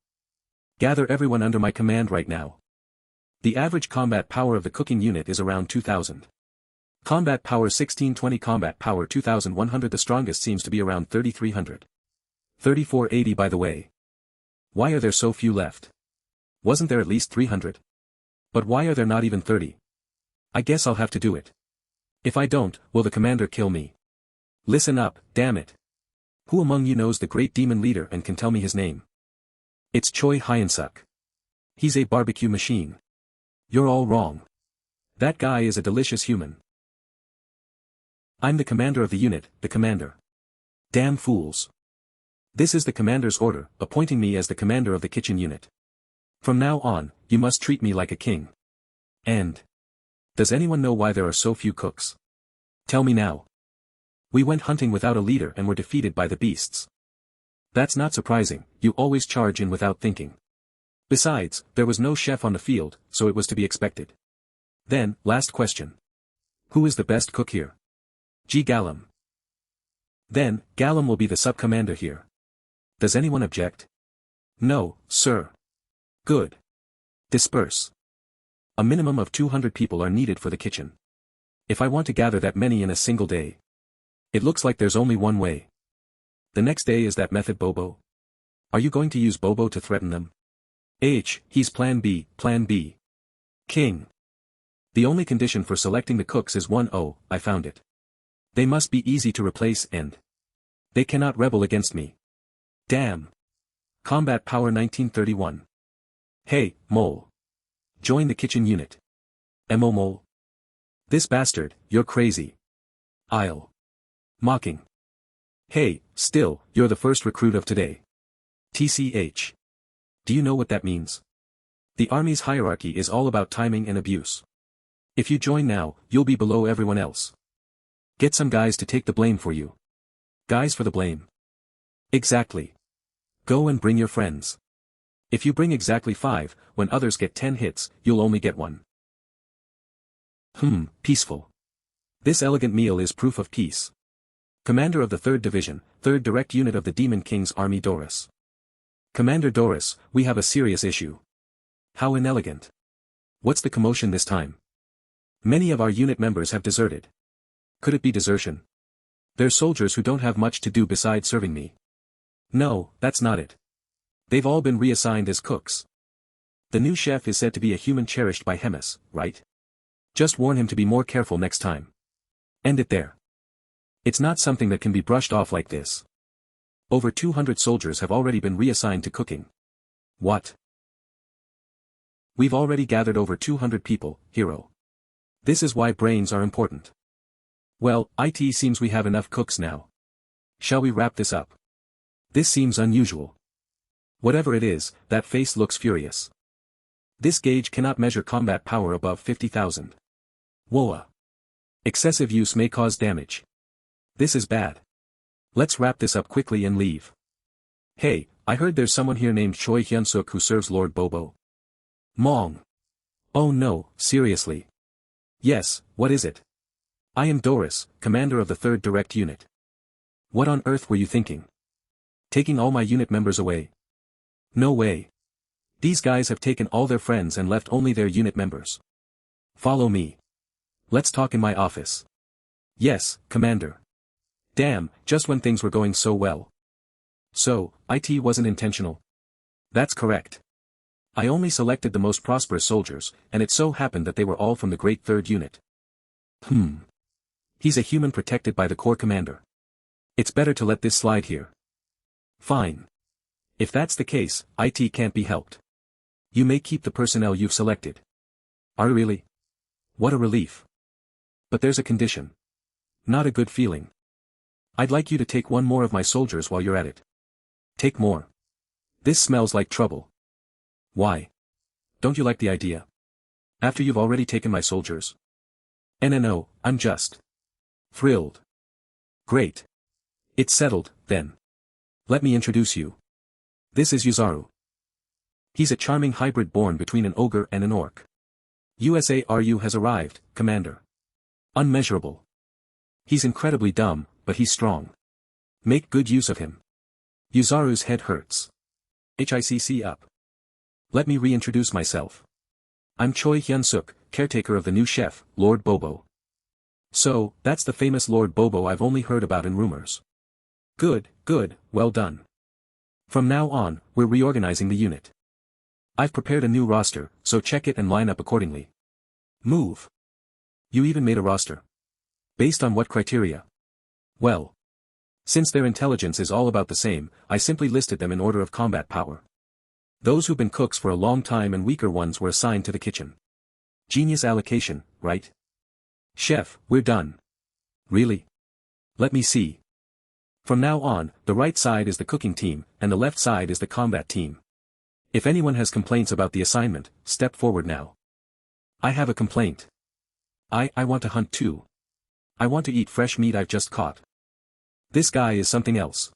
Gather everyone under my command right now. The average combat power of the cooking unit is around 2000. Combat power 1620, combat power 2100, the strongest seems to be around 3300. 3480 by the way. Why are there so few left? Wasn't there at least 300? But why are there not even 30? I guess I'll have to do it. If I don't, will the commander kill me? Listen up, damn it. Who among you knows the great demon leader and can tell me his name? It's Choi Hyun-seok. He's a barbecue machine. You're all wrong. That guy is a delicious human. I'm the commander of the unit, the commander. Damn fools. This is the commander's order, appointing me as the commander of the kitchen unit. From now on, you must treat me like a king. And... does anyone know why there are so few cooks? Tell me now. We went hunting without a leader and were defeated by the beasts. That's not surprising, you always charge in without thinking. Besides, there was no chef on the field, so it was to be expected. Then, last question. Who is the best cook here? G. Gallum. Then, Gallum will be the sub-commander here. Does anyone object? No, sir. Good. Disperse. A minimum of 200 people are needed for the kitchen. If I want to gather that many in a single day. It looks like there's only one way. The next day is that method Bobo? Are you going to use Bobo to threaten them? He's plan B, plan B. King. The only condition for selecting the cooks is I found it. They must be easy to replace and they cannot rebel against me. Damn. Combat power 1931. Hey, mole. Join the kitchen unit. Mo mole. This bastard, you're crazy. I'll. Mocking. Hey, still, you're the first recruit of today. TCH. Do you know what that means? The army's hierarchy is all about timing and abuse. If you join now, you'll be below everyone else. Get some guys to take the blame for you. Guys for the blame. Exactly. Go and bring your friends. If you bring exactly 5, when others get 10 hits, you'll only get 1. Peaceful. This elegant meal is proof of peace. Commander of the 3rd Division, 3rd Direct Unit of the Demon King's Army Doris. Commander Doris, we have a serious issue. How inelegant. What's the commotion this time? Many of our unit members have deserted. Could it be desertion? They're soldiers who don't have much to do besides serving me. No, that's not it. They've all been reassigned as cooks. The new chef is said to be a human cherished by Hemis, right? Just warn him to be more careful next time. End it there. It's not something that can be brushed off like this. Over 200 soldiers have already been reassigned to cooking. What? We've already gathered over 200 people, hero. This is why brains are important. Well, it seems we have enough cooks now. Shall we wrap this up? This seems unusual. Whatever it is, that face looks furious. This gauge cannot measure combat power above 50,000. Whoa. Excessive use may cause damage. This is bad. Let's wrap this up quickly and leave. Hey, I heard there's someone here named Choi Hyun-seok who serves Lord Bobo. Mong. Oh no, seriously. Yes, what is it? I am Doris, commander of the 3rd Direct Unit. What on earth were you thinking? Taking all my unit members away? No way. These guys have taken all their friends and left only their unit members. Follow me. Let's talk in my office. Yes, Commander. Damn, just when things were going so well. So, it wasn't intentional. That's correct. I only selected the most prosperous soldiers, and it so happened that they were all from the Great 3rd Unit. He's a human protected by the Corps Commander. It's better to let this slide here. Fine. If that's the case, it can't be helped. You may keep the personnel you've selected. Are you really? What a relief. But there's a condition. Not a good feeling. I'd like you to take one more of my soldiers while you're at it. Take more. This smells like trouble. Why? Don't you like the idea? After you've already taken my soldiers? No, I'm just thrilled. Great. It's settled, then. Let me introduce you. This is Yuzaru. He's a charming hybrid born between an ogre and an orc. USARU has arrived, Commander. Unmeasurable. He's incredibly dumb, but he's strong. Make good use of him. Yuzaru's head hurts. HICC up. Let me reintroduce myself. I'm Choi Hyun-seok, caretaker of the new chef, Lord Bobo. So, that's the famous Lord Bobo I've only heard about in rumors. Good, well done. From now on, we're reorganizing the unit. I've prepared a new roster, so check it and line up accordingly. Move. You even made a roster. Based on what criteria? Well, since their intelligence is all about the same, I simply listed them in order of combat power. Those who've been cooks for a long time and weaker ones were assigned to the kitchen. Genius allocation, right? Chef, we're done. Really? Let me see. From now on, the right side is the cooking team, and the left side is the combat team. If anyone has complaints about the assignment, step forward now. I have a complaint. I want to hunt too. I want to eat fresh meat I've just caught. This guy is something else.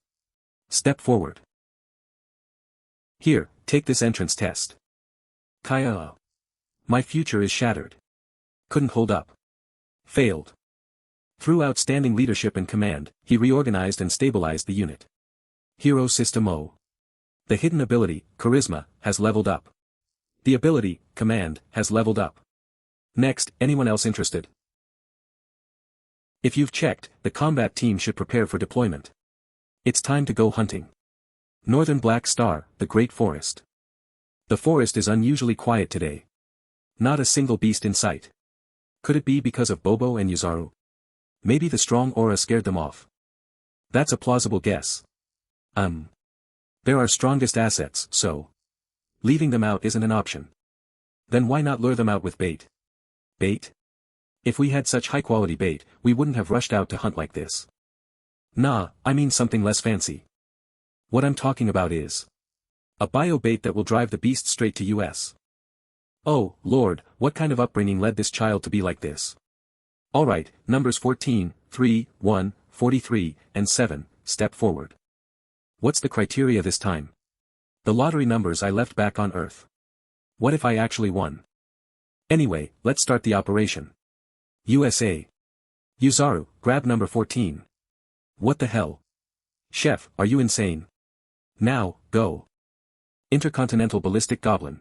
Step forward. Here, take this entrance test. Kaya. My future is shattered. Couldn't hold up. Failed. Through outstanding leadership and command, he reorganized and stabilized the unit. Hero System O. The hidden ability, Charisma, has leveled up. The ability, Command, has leveled up. Next, anyone else interested? If you've checked, the combat team should prepare for deployment. It's time to go hunting. Northern Black Star, the Great Forest. The forest is unusually quiet today. Not a single beast in sight. Could it be because of Bobo and Yuzaru? Maybe the strong aura scared them off. That's a plausible guess. They're our strongest assets, so leaving them out isn't an option. Then why not lure them out with bait? Bait? If we had such high-quality bait, we wouldn't have rushed out to hunt like this. Nah, I mean something less fancy. What I'm talking about is a bio bait that will drive the beast straight to US. Oh, Lord, what kind of upbringing led this child to be like this? Alright, numbers 14, 3, 1, 43, and 7, step forward. What's the criteria this time? The lottery numbers I left back on Earth. What if I actually won? Anyway, let's start the operation. USA. Yuzaru, grab number 14. What the hell? Chef, are you insane? Now, go. Intercontinental Ballistic Goblin.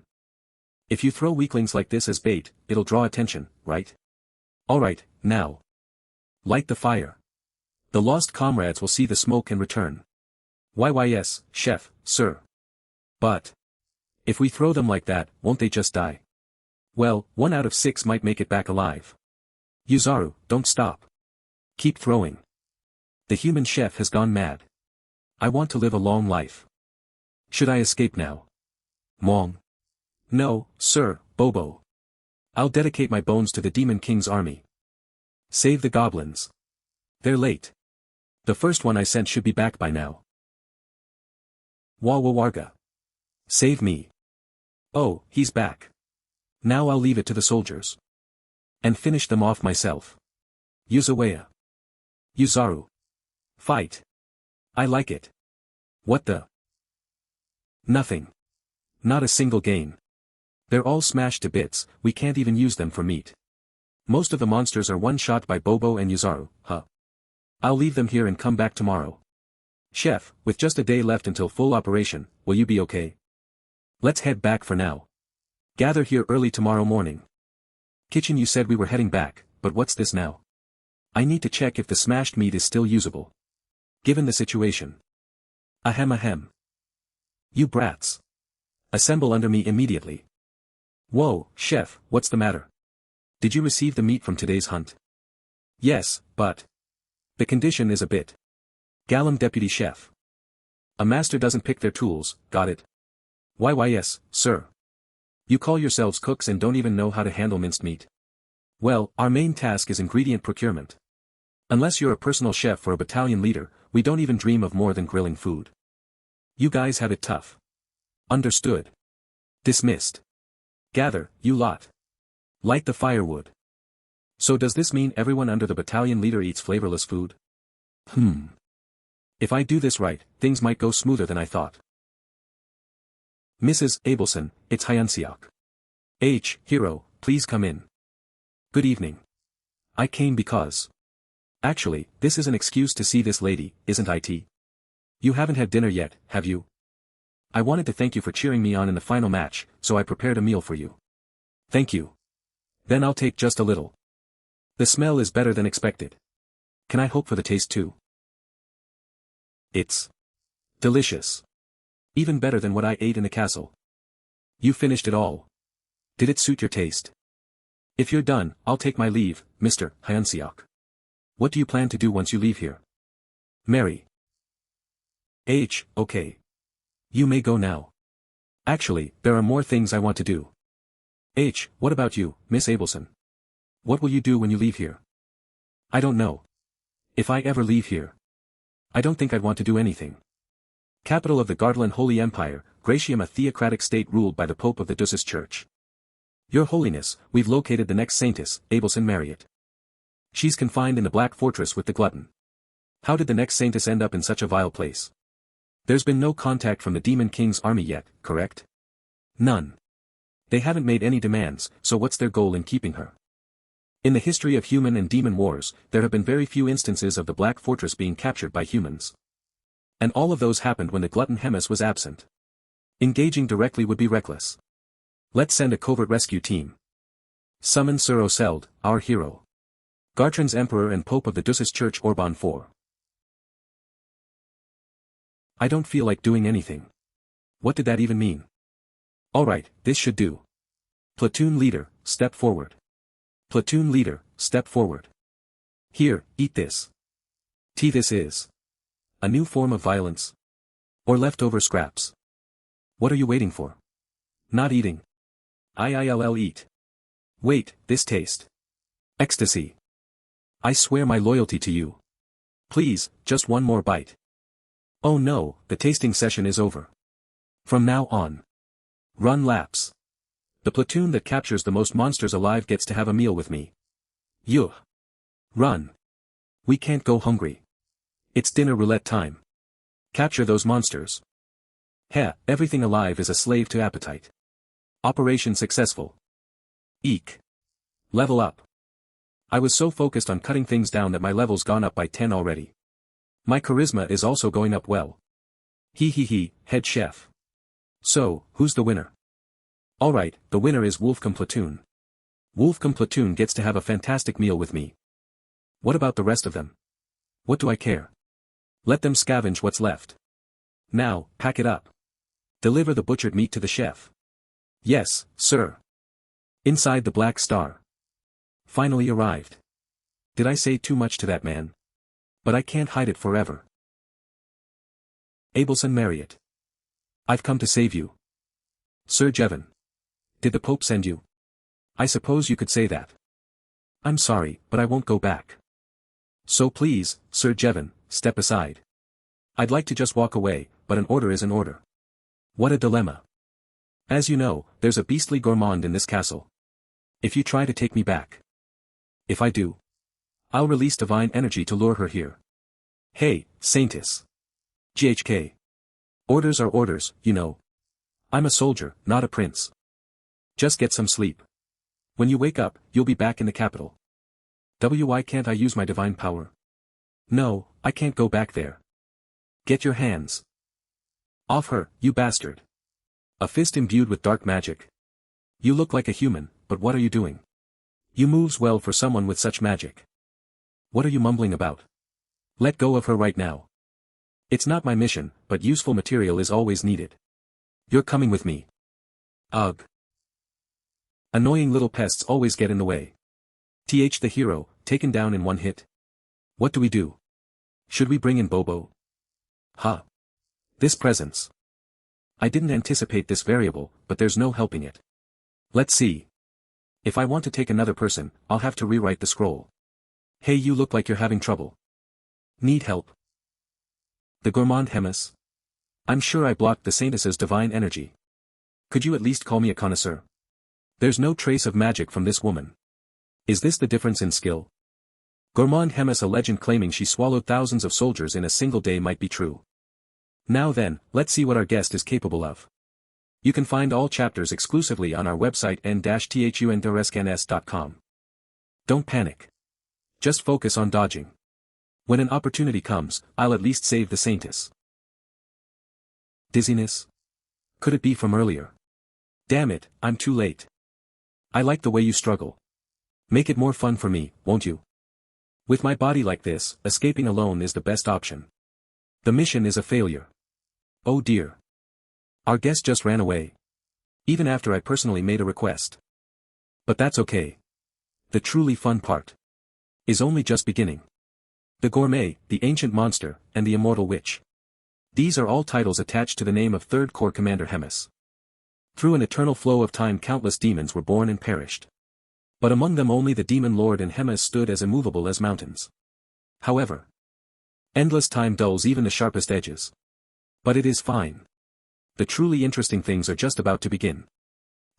If you throw weaklings like this as bait, it'll draw attention, right? Alright, now. Light the fire. The lost comrades will see the smoke and return. Yes, chef, sir. But if we throw them like that, won't they just die? Well, 1 out of 6 might make it back alive. Yuzaru, don't stop. Keep throwing. The human chef has gone mad. I want to live a long life. Should I escape now? Mong. No, sir, Bobo. I'll dedicate my bones to the Demon King's army. Save the goblins. They're late. The first one I sent should be back by now. Wawarga. Save me. Oh, he's back. Now I'll leave it to the soldiers. And finish them off myself. Yuzawa. Yuzaru. Fight. I like it. What the? Nothing. Not a single gain. They're all smashed to bits, we can't even use them for meat. Most of the monsters are one-shot by Bobo and Yuzaru, huh? I'll leave them here and come back tomorrow. Chef, with just a day left until full operation, will you be okay? Let's head back for now. Gather here early tomorrow morning. Kitchen, you said we were heading back, but what's this now? I need to check if the smashed meat is still usable. Given the situation. Ahem ahem. You brats. Assemble under me immediately. Whoa, chef, what's the matter? Did you receive the meat from today's hunt? Yes, but... the condition is a bit... Gallum, deputy chef. A master doesn't pick their tools, got it? Why yes, sir. You call yourselves cooks and don't even know how to handle minced meat. Well, our main task is ingredient procurement. Unless you're a personal chef or a battalion leader, we don't even dream of more than grilling food. You guys have it tough. Understood. Dismissed. Gather, you lot. Light the firewood. So does this mean everyone under the battalion leader eats flavorless food? If I do this right, things might go smoother than I thought. Mrs. Abelson, it's Hyun-seok. Hero, please come in. Good evening. I came because... Actually, this is an excuse to see this lady, isn't it? You haven't had dinner yet, have you? I wanted to thank you for cheering me on in the final match, so I prepared a meal for you. Thank you. Then I'll take just a little. The smell is better than expected. Can I hope for the taste too? It's delicious. Even better than what I ate in the castle. You finished it all. Did it suit your taste? If you're done, I'll take my leave, Mr. Hyun-seok. What do you plan to do once you leave here? Marry. Okay. You may go now. Actually, there are more things I want to do. What about you, Miss Abelson? What will you do when you leave here? I don't know. If I ever leave here, I don't think I'd want to do anything. Capital of the Gardaland Holy Empire, Gratium, a theocratic state ruled by the Pope of the Dusis Church. Your Holiness, we've located the next Saintess, Abelson Marriott. She's confined in the Black Fortress with the glutton. How did the next Saintess end up in such a vile place? There's been no contact from the Demon King's army yet, correct? None. They haven't made any demands, so what's their goal in keeping her? In the history of human and demon wars, there have been very few instances of the Black Fortress being captured by humans. And all of those happened when the glutton Hemis was absent. Engaging directly would be reckless. Let's send a covert rescue team. Summon Sir Oseld, our hero. Gartran's Emperor and Pope of the Dusis Church Orban IV. I don't feel like doing anything. What did that even mean? Alright, this should do. Platoon leader, step forward. Platoon leader, step forward. Here, eat this. This is a new form of violence? Or leftover scraps? What are you waiting for? Not eating. I'll eat. Wait, this taste. Ecstasy. I swear my loyalty to you. Please, just one more bite. Oh no, the tasting session is over. From now on. Run laps. The platoon that captures the most monsters alive gets to have a meal with me. Yuh. Run. We can't go hungry. It's dinner roulette time. Capture those monsters. Everything alive is a slave to appetite. Operation successful. Eek. Level up. I was so focused on cutting things down that my level's gone up by 10 already. My charisma is also going up well. Head chef. So, who's the winner? Alright, the winner is Wolfcom Platoon. Wolfcom Platoon gets to have a fantastic meal with me. What about the rest of them? What do I care? Let them scavenge what's left. Now, pack it up. Deliver the butchered meat to the chef. Yes, sir. Inside the Black Star. Finally arrived. Did I say too much to that man? But I can't hide it forever. Abelson Marriott. I've come to save you. Sir Jevon. Did the Pope send you? I suppose you could say that. I'm sorry, but I won't go back. So please, Sir Jevon, step aside. I'd like to just walk away, but an order is an order. What a dilemma. As you know, there's a beastly gourmand in this castle. If you try to take me back. If I do. I'll release divine energy to lure her here. Hey, Saintess. GHK. Orders are orders, you know. I'm a soldier, not a prince. Just get some sleep. When you wake up, you'll be back in the capital. Why can't I use my divine power? No, I can't go back there. Get your hands off her, you bastard. A fist imbued with dark magic. You look like a human, but what are you doing? You moves well for someone with such magic. What are you mumbling about? Let go of her right now. It's not my mission, but useful material is always needed. You're coming with me. Ugh. Annoying little pests always get in the way. The hero, taken down in one hit. What do we do? Should we bring in Bobo? Huh. This presence. I didn't anticipate this variable, but there's no helping it. Let's see. If I want to take another person, I'll have to rewrite the scroll. Hey, you look like you're having trouble. Need help? The gourmand Hemis? I'm sure I blocked the saintess's divine energy. Could you at least call me a connoisseur? There's no trace of magic from this woman. Is this the difference in skill? Gourmand Hemis, a legend claiming she swallowed thousands of soldiers in a single day, might be true. Now then, let's see what our guest is capable of. You can find all chapters exclusively on our website n-thundorescans.com. Don't panic. Just focus on dodging. When an opportunity comes, I'll at least save the saintess. Dizziness? Could it be from earlier? Damn it, I'm too late. I like the way you struggle. Make it more fun for me, won't you? With my body like this, escaping alone is the best option. The mission is a failure. Oh dear. Our guest just ran away. Even after I personally made a request. But that's okay. The truly fun part is only just beginning. The gourmet, the ancient monster, and the immortal witch. These are all titles attached to the name of Third Corps Commander Hemis. Through an eternal flow of time, countless demons were born and perished. But among them only the demon lord and Hemis stood as immovable as mountains. However, endless time dulls even the sharpest edges. But it is fine. The truly interesting things are just about to begin.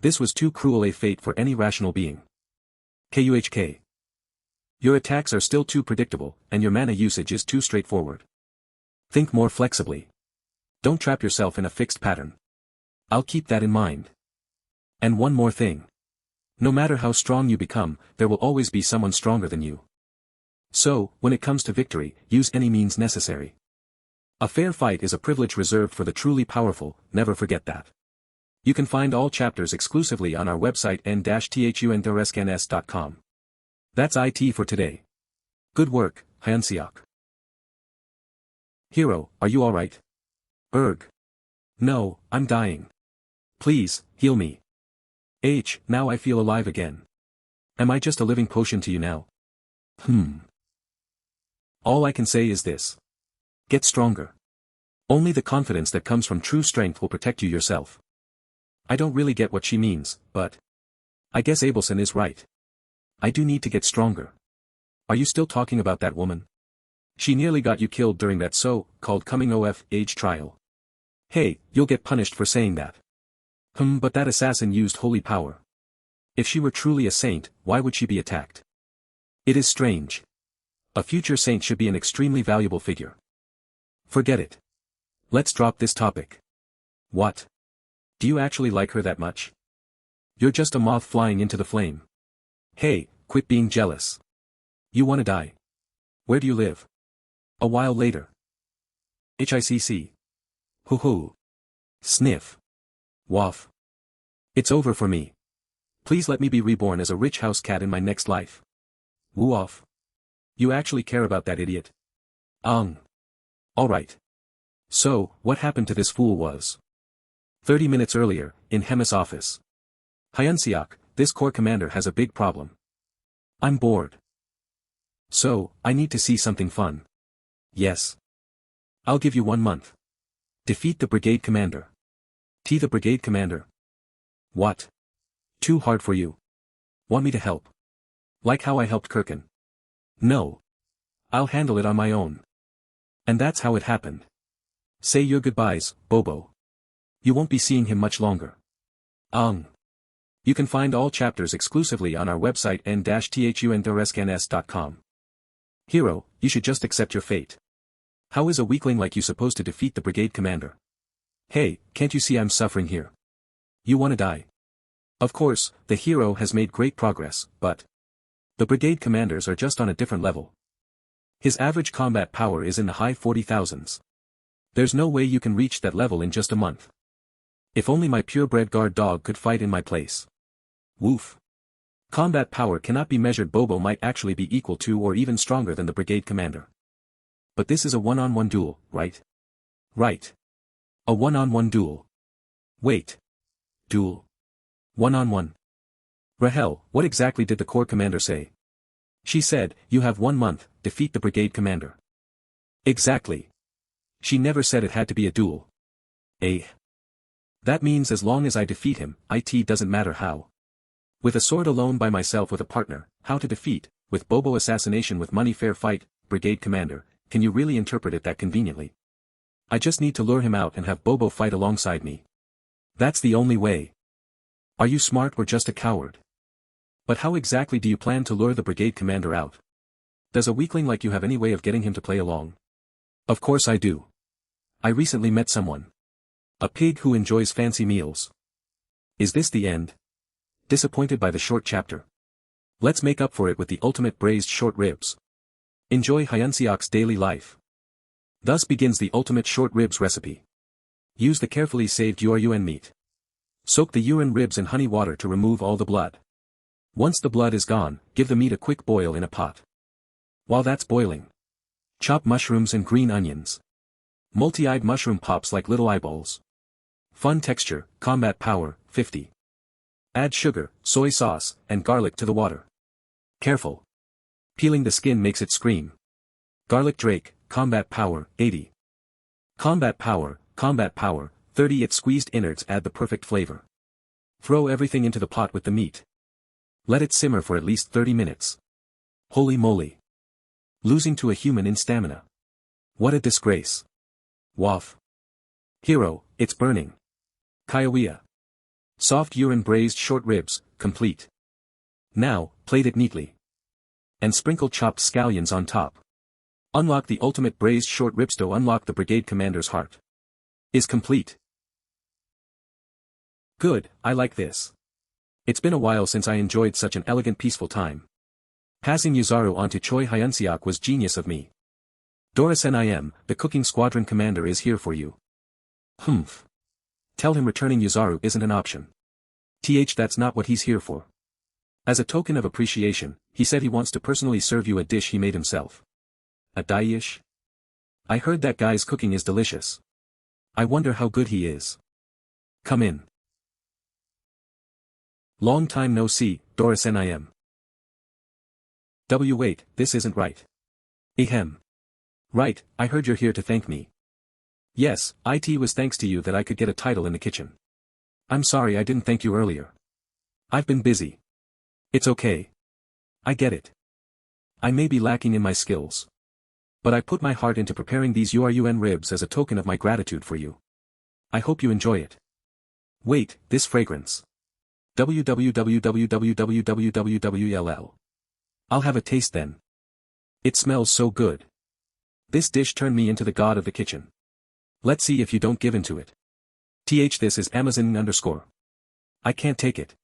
This was too cruel a fate for any rational being. KUHK. Your attacks are still too predictable, and your mana usage is too straightforward. Think more flexibly. Don't trap yourself in a fixed pattern. I'll keep that in mind. And one more thing. No matter how strong you become, there will always be someone stronger than you. So, when it comes to victory, use any means necessary. A fair fight is a privilege reserved for the truly powerful, never forget that. You can find all chapters exclusively on our website n-thundorescans.com. That's IT for today. Good work, Hyun-seok. Hero, are you alright? Erg. No, I'm dying. Please, heal me. Now I feel alive again. Am I just a living potion to you now? All I can say is this. Get stronger. Only the confidence that comes from true strength will protect you yourself. I don't really get what she means, but I guess Abelson is right. I do need to get stronger. Are you still talking about that woman? She nearly got you killed during that so-called coming-of-age trial. Hey, you'll get punished for saying that. But that assassin used holy power. If she were truly a saint, why would she be attacked? It is strange. A future saint should be an extremely valuable figure. Forget it. Let's drop this topic. What? Do you actually like her that much? You're just a moth flying into the flame. Hey, quit being jealous. You wanna die? Where do you live? A while later. HICC. Hoo-hoo. Sniff. Waff. It's over for me. Please let me be reborn as a rich house cat in my next life. Woo off. You actually care about that idiot? Alright. So, what happened to this fool was 30 minutes earlier, in Hemis' office. Hyun-seok, this corps commander has a big problem. I'm bored. So, I need to see something fun. Yes. I'll give you 1 month. Defeat the brigade commander. The brigade commander. What? Too hard for you. Want me to help? Like how I helped Kirkin? No. I'll handle it on my own. And that's how it happened. Say your goodbyes, Bobo. You won't be seeing him much longer. You can find all chapters exclusively on our website n-thundorescans.com. Hero, you should just accept your fate. How is a weakling like you supposed to defeat the brigade commander? Hey, can't you see I'm suffering here? You wanna die? Of course, the hero has made great progress, but the brigade commanders are just on a different level. His average combat power is in the high 40,000s. There's no way you can reach that level in just a month. If only my purebred guard dog could fight in my place. Woof. Combat power cannot be measured. Bobo might actually be equal to or even stronger than the brigade commander. But this is a one-on-one duel, right? Right. A one-on-one duel. Wait. Duel. One-on-one. Rahel, what exactly did the corps commander say? She said, you have 1 month, defeat the brigade commander. Exactly. She never said it had to be a duel. That means as long as I defeat him, it doesn't matter how. With a sword alone by myself with a partner, how to defeat, with Bobo assassination with money fair fight, brigade commander, can you really interpret it that conveniently? I just need to lure him out and have Bobo fight alongside me. That's the only way. Are you smart or just a coward? But how exactly do you plan to lure the brigade commander out? Does a weakling like you have any way of getting him to play along? Of course I do. I recently met someone. A pig who enjoys fancy meals. Is this the end? Disappointed by the short chapter? Let's make up for it with the ultimate braised short ribs. Enjoy Hyun-seok's daily life. Thus begins the ultimate short ribs recipe. Use the carefully saved urun meat. Soak the urine ribs in honey water to remove all the blood. Once the blood is gone, give the meat a quick boil in a pot. While that's boiling, chop mushrooms and green onions. Multi-eyed mushroom pops like little eyeballs. Fun texture, combat power, 50. Add sugar, soy sauce, and garlic to the water. Careful. Peeling the skin makes it scream. Garlic Drake, combat power, 80. Combat power, 30. Its squeezed innards add the perfect flavor. Throw everything into the pot with the meat. Let it simmer for at least 30 minutes. Holy moly. Losing to a human in stamina. What a disgrace. Waff. Hero, it's burning. Kaiowia. Soft urine braised short ribs, complete. Now, plate it neatly. And sprinkle chopped scallions on top. Unlock the ultimate braised short ribs to unlock the brigade commander's heart. Is complete. Good, I like this. It's been a while since I enjoyed such an elegant peaceful time. Passing Yuzaru on to Choi Hyun-seok was genius of me. Doris-nim, the cooking squadron commander is here for you. Humph. Tell him returning Yuzaru isn't an option. That's not what he's here for. As a token of appreciation, he said he wants to personally serve you a dish he made himself. A dish? I heard that guy's cooking is delicious. I wonder how good he is. Come in. Long time no see, Doris-nim. Wait, this isn't right. Ahem. Right, I heard you're here to thank me. Yes, it was thanks to you that I could get a title in the kitchen. I'm sorry I didn't thank you earlier. I've been busy. It's okay. I get it. I may be lacking in my skills. But I put my heart into preparing these urun ribs as a token of my gratitude for you. I hope you enjoy it. Wait, this fragrance. www. I'll have a taste then. It smells so good. This dish turned me into the god of the kitchen. Let's see if you don't give in to it. This is Amazon_. I can't take it.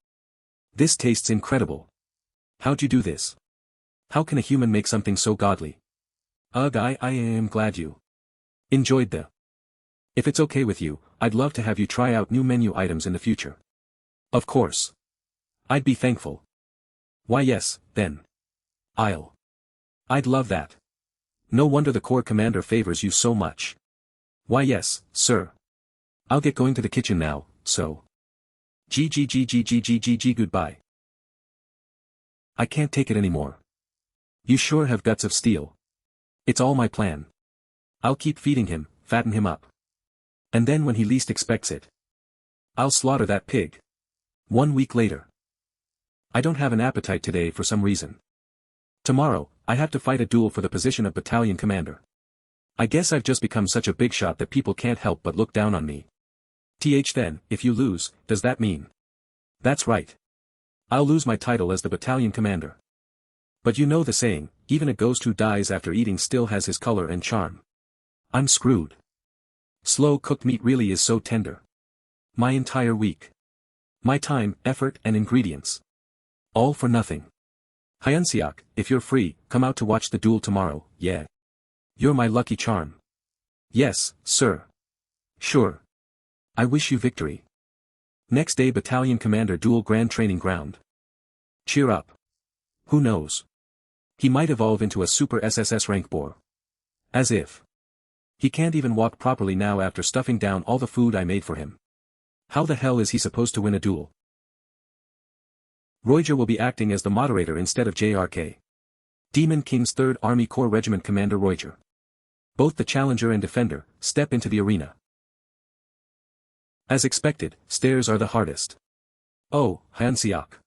This tastes incredible. How'd you do this? How can a human make something so godly? Ugh, I am glad you enjoyed the. If it's okay with you, I'd love to have you try out new menu items in the future. Of course. I'd be thankful. Why yes, then. I'd love that. No wonder the corps commander favors you so much. Why yes, sir. I'll get going to the kitchen now, so. Goodbye. I can't take it anymore. You sure have guts of steel. It's all my plan. I'll keep feeding him, fatten him up. And then when he least expects it, I'll slaughter that pig. 1 week later. I don't have an appetite today for some reason. Tomorrow, I have to fight a duel for the position of battalion commander. I guess I've just become such a big shot that people can't help but look down on me. Then, if you lose, does that mean? That's right. I'll lose my title as the battalion commander. But you know the saying, even a ghost who dies after eating still has his color and charm. I'm screwed. Slow cooked meat really is so tender. My entire week. My time, effort and ingredients. All for nothing. Hyun-seok, if you're free, come out to watch the duel tomorrow, yeah. You're my lucky charm. Yes, sir. Sure. I wish you victory. Next day battalion commander duel grand training ground. Cheer up. Who knows? He might evolve into a super SSS rank boar. As if. He can't even walk properly now after stuffing down all the food I made for him. How the hell is he supposed to win a duel? Roiger will be acting as the moderator instead of JRK. Demon King's 3rd Army Corps Regiment Commander Roiger. Both the challenger and defender, step into the arena. As expected, stairs are the hardest. Oh, Hyun-seok.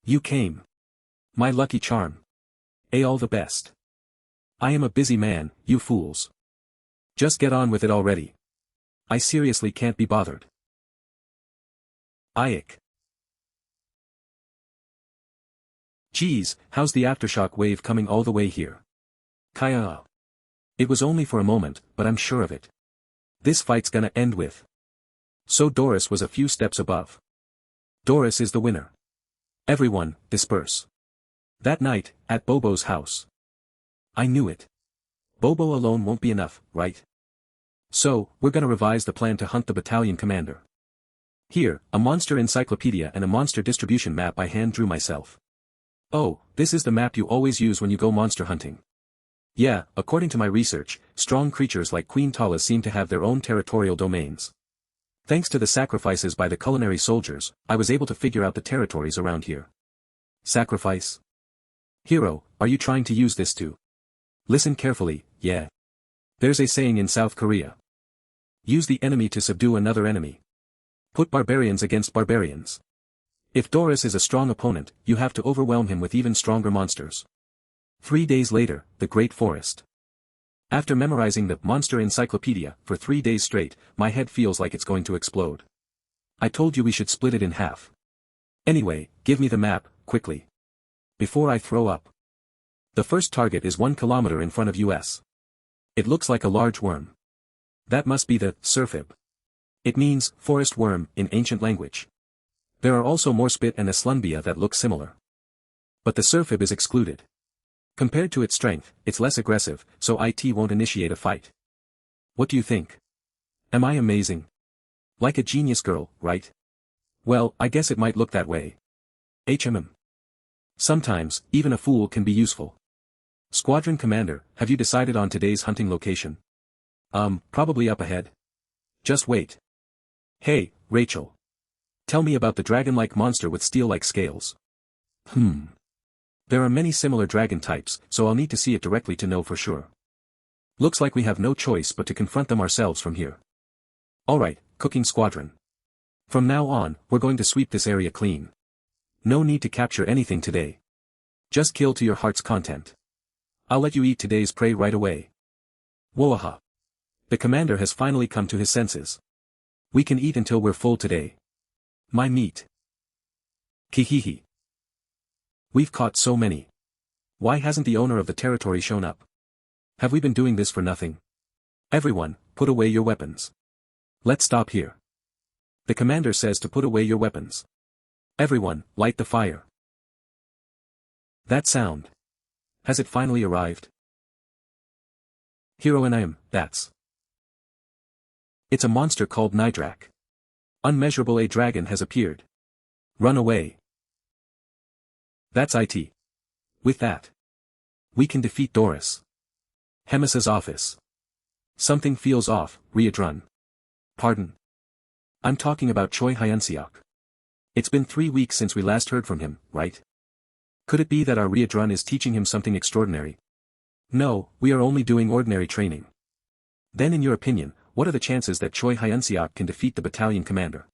You came. My lucky charm. All the best. I am a busy man, you fools. Just get on with it already. I seriously can't be bothered. Ayik. Geez, how's the aftershock wave coming all the way here? Kaya. It was only for a moment, but I'm sure of it. This fight's gonna end with. So Doris was a few steps above. Doris is the winner. Everyone, disperse. That night, at Bobo's house. I knew it. Bobo alone won't be enough, right? So, we're gonna revise the plan to hunt the battalion commander. Here, a monster encyclopedia and a monster distribution map I hand drew myself. Oh, this is the map you always use when you go monster hunting. Yeah, according to my research, strong creatures like Queen Tala seem to have their own territorial domains. Thanks to the sacrifices by the culinary soldiers, I was able to figure out the territories around here. Sacrifice? Hero, are you trying to use this to? Listen carefully, yeah. There's a saying in South Korea. Use the enemy to subdue another enemy. Put barbarians against barbarians. If Doris is a strong opponent, you have to overwhelm him with even stronger monsters. 3 days later, the Great Forest. After memorizing the monster encyclopedia for 3 days straight, my head feels like it's going to explode. I told you we should split it in half. Anyway, give me the map, quickly. Before I throw up. The first target is 1 kilometer in front of US. It looks like a large worm. That must be the surfib. It means forest worm in ancient language. There are also more spit and a slunbia that look similar. But the surfib is excluded. Compared to its strength, it's less aggressive, so it won't initiate a fight. What do you think? Am I amazing? Like a genius girl, right? Well, I guess it might look that way. Sometimes, even a fool can be useful. Squadron Commander, have you decided on today's hunting location? Probably up ahead. Just wait. Hey, Rachel. Tell me about the dragon-like monster with steel-like scales. There are many similar dragon types, so I'll need to see it directly to know for sure. Looks like we have no choice but to confront them ourselves from here. Alright, Cooking Squadron. From now on, we're going to sweep this area clean. No need to capture anything today. Just kill to your heart's content. I'll let you eat today's prey right away. Woaha. The commander has finally come to his senses. We can eat until we're full today. My meat. Kihihi. We've caught so many. Why hasn't the owner of the territory shown up? Have we been doing this for nothing? Everyone, put away your weapons. Let's stop here. The commander says to put away your weapons. Everyone, light the fire. That sound. Has it finally arrived? Hero and I am, that's. It's a monster called Nidrak. Unmeasurable a dragon has appeared. Run away. That's it. With that, we can defeat Doris. Hemis's office. Something feels off, Riadrun. Pardon. I'm talking about Choi Hyun-seok. It's been 3 weeks since we last heard from him, right? Could it be that our Riadrun is teaching him something extraordinary? No, we are only doing ordinary training. Then in your opinion, what are the chances that Choi Hyun-seok can defeat the battalion commander?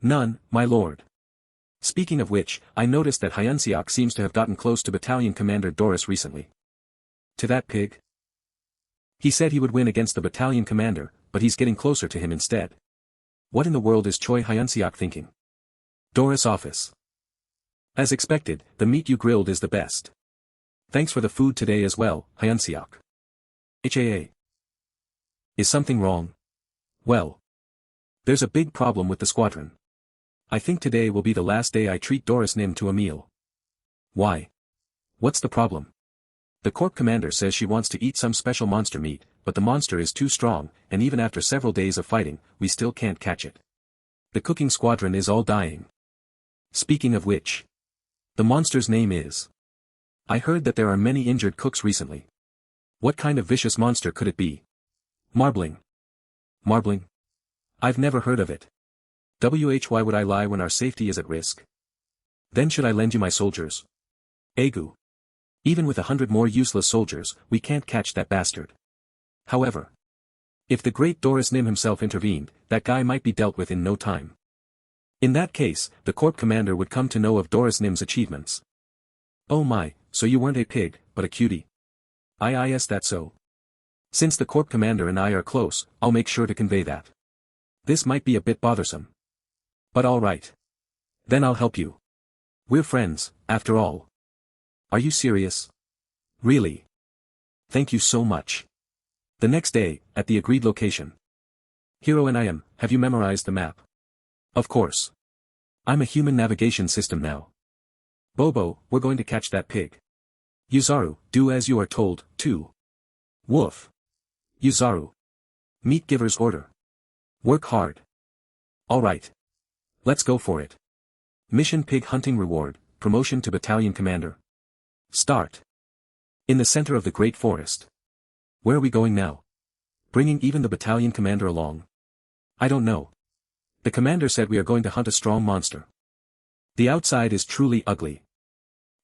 None, my lord. Speaking of which, I noticed that Hyun-seok seems to have gotten close to battalion commander Doris recently. To that pig? He said he would win against the battalion commander, but he's getting closer to him instead. What in the world is Choi Hyun-seok thinking? Doris office. As expected, the meat you grilled is the best. Thanks for the food today as well, Hyun-seok. HAA. Is something wrong? Well, there's a big problem with the squadron. I think today will be the last day I treat Doris Nim to a meal. Why? What's the problem? The Corps commander says she wants to eat some special monster meat, but the monster is too strong, and even after several days of fighting, we still can't catch it. The cooking squadron is all dying. Speaking of which, the monster's name is... I heard that there are many injured cooks recently. What kind of vicious monster could it be? Marbling. Marbling? I've never heard of it. Why would I lie when our safety is at risk? Then should I lend you my soldiers? Agu. Even with 100 more useless soldiers, we can't catch that bastard. However, if the great Doris Nim himself intervened, that guy might be dealt with in no time. In that case, the Corps commander would come to know of Doris Nim's achievements. Oh my, so you weren't a pig, but a cutie. Is that so? Since the Corps commander and I are close, I'll make sure to convey that. This might be a bit bothersome. But alright. Then I'll help you. We're friends, after all. Are you serious? Really? Thank you so much. The next day, at the agreed location. Hero and I am, have you memorized the map? Of course. I'm a human navigation system now. Bobo, we're going to catch that pig. Yuzaru, do as you are told, too. Woof. Yuzaru. Meat giver's order. Work hard. Alright. Let's go for it. Mission Pig Hunting Reward, promotion to Battalion Commander. Start. In the center of the Great Forest. Where are we going now? Bringing even the Battalion Commander along? I don't know. The commander said we are going to hunt a strong monster. The outside is truly ugly.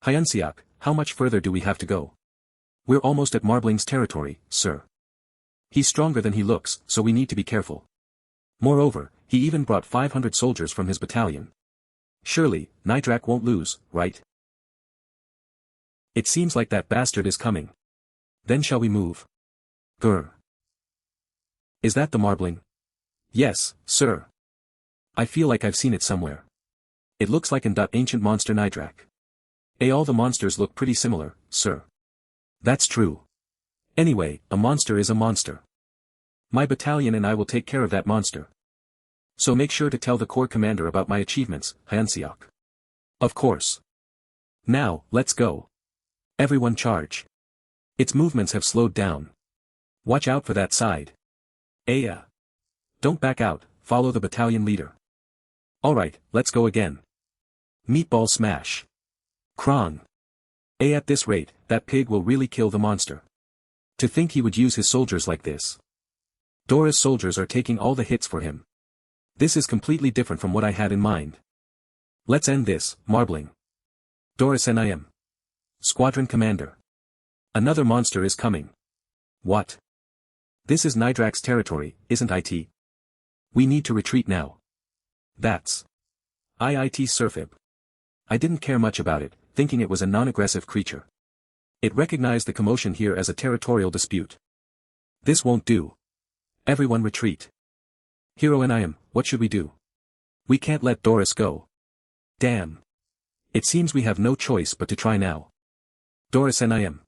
Hyun-seok, how much further do we have to go? We're almost at Marbling's territory, sir. He's stronger than he looks, so we need to be careful. Moreover, he even brought 500 soldiers from his battalion. Surely, Nidrak won't lose, right? It seems like that bastard is coming. Then shall we move? Grr. Is that the Marbling? Yes, sir. I feel like I've seen it somewhere. It looks like an ancient monster Nidrak. All the monsters look pretty similar, sir. That's true. Anyway, a monster is a monster. My battalion and I will take care of that monster. So make sure to tell the Corps commander about my achievements, Hyun-seok. Of course. Now, let's go. Everyone charge. Its movements have slowed down. Watch out for that side. Aya. Don't back out, follow the battalion leader. Alright, let's go again. Meatball smash. Krong. At this rate, that pig will really kill the monster. To think he would use his soldiers like this. Dora's soldiers are taking all the hits for him. This is completely different from what I had in mind. Let's end this, Marbling. Doris and I am. Squadron Commander. Another monster is coming. What? This is Nidrak's territory, isn't it? We need to retreat now. That's it Surfib. I didn't care much about it, thinking it was a non-aggressive creature. It recognized the commotion here as a territorial dispute. This won't do. Everyone retreat. Hero and I am, what should we do? We can't let Doris go. Damn. It seems we have no choice but to try now. Doris and I am.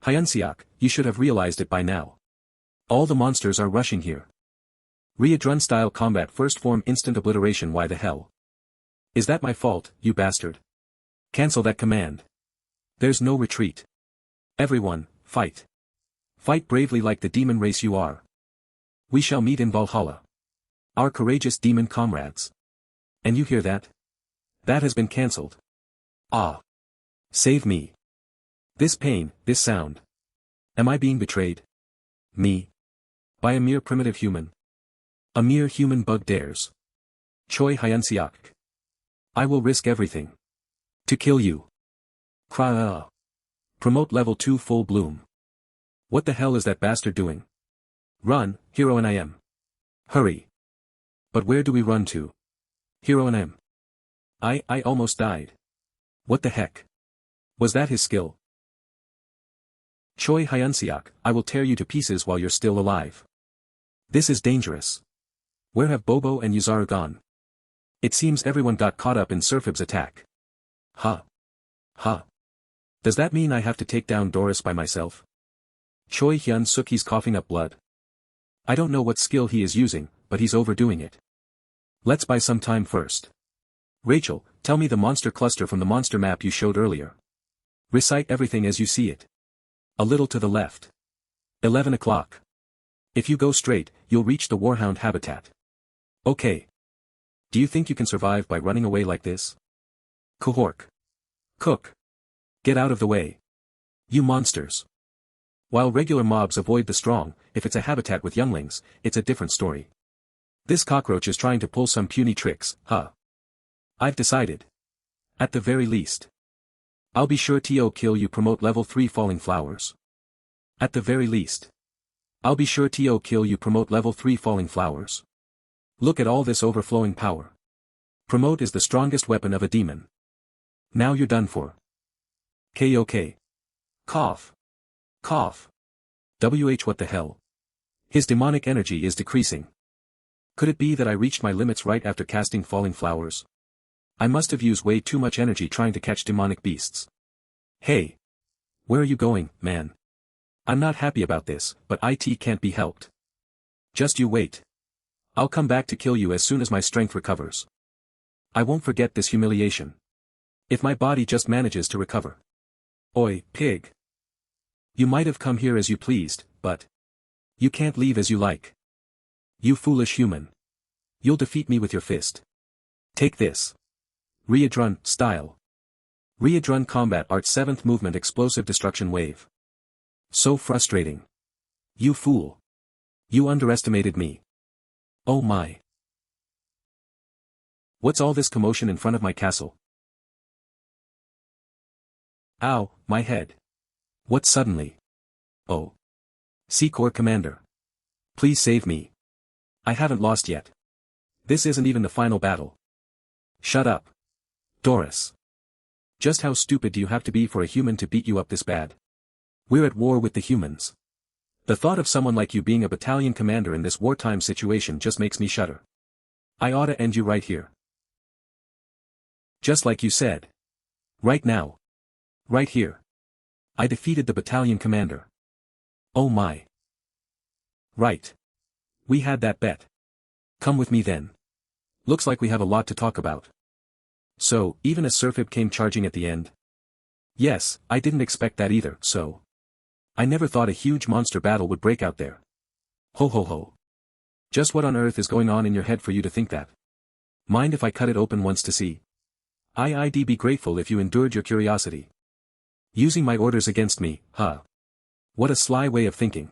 Hyun-seok, you should have realized it by now. All the monsters are rushing here. Readrun-style combat first form instant obliteration, why the hell? Is that my fault, you bastard? Cancel that command. There's no retreat. Everyone, fight. Fight bravely like the demon race you are. We shall meet in Valhalla. Our courageous demon comrades. And you hear that? That has been cancelled. Ah. Save me. This pain, this sound. Am I being betrayed? Me? By a mere primitive human? A mere human bug dares. Choi Hyun-seok. I will risk everything. To kill you. Kra. Promote level 2 full bloom. What the hell is that bastard doing? Run, Hero and I am. Hurry. But where do we run to? Hero and I am. I almost died. What the heck? Was that his skill? Choi Hyun-seok, I will tear you to pieces while you're still alive. This is dangerous. Where have Bobo and Yuzaru gone? It seems everyone got caught up in Surfib's attack. Huh. Huh. Does that mean I have to take down Doris by myself? Choi Hyun-seok, he's coughing up blood. I don't know what skill he is using, but he's overdoing it. Let's buy some time first. Rachel, tell me the monster cluster from the monster map you showed earlier. Recite everything as you see it. A little to the left. 11 o'clock. If you go straight, you'll reach the warhound habitat. Okay. Do you think you can survive by running away like this? Cohork. Cook. Get out of the way. You monsters. While regular mobs avoid the strong, if it's a habitat with younglings, it's a different story. This cockroach is trying to pull some puny tricks, huh? I've decided. At the very least. I'll be sure to kill you promote level 3 falling flowers. At the very least. I'll be sure to kill you promote level 3 falling flowers. Look at all this overflowing power. Promote is the strongest weapon of a demon. Now you're done for. KOK. Cough. Cough. What the hell? His demonic energy is decreasing. Could it be that I reached my limits right after casting falling flowers? I must have used way too much energy trying to catch demonic beasts. Hey. Where are you going, man? I'm not happy about this, but it can't be helped. Just you wait. I'll come back to kill you as soon as my strength recovers. I won't forget this humiliation. If my body just manages to recover. Oi, pig. You might have come here as you pleased, but you can't leave as you like. You foolish human. You'll defeat me with your fist. Take this. Readrun, style. Readrun combat art 7th movement explosive destruction wave. So frustrating. You fool. You underestimated me. Oh my. What's all this commotion in front of my castle? Ow, my head. What suddenly? Oh. Corps Commander. Please save me. I haven't lost yet. This isn't even the final battle. Shut up. Doris. Just how stupid do you have to be for a human to beat you up this bad? We're at war with the humans. The thought of someone like you being a battalion commander in this wartime situation just makes me shudder. I ought to end you right here. Just like you said. Right now. Right here. I defeated the battalion commander. Oh my. Right. We had that bet. Come with me then. Looks like we have a lot to talk about. So, even as Surfib came charging at the end? Yes, I didn't expect that either, so. I never thought a huge monster battle would break out there. Ho ho ho. Just what on earth is going on in your head for you to think that? Mind if I cut it open once to see? I'd be grateful if you endured your curiosity. Using my orders against me, huh? What a sly way of thinking.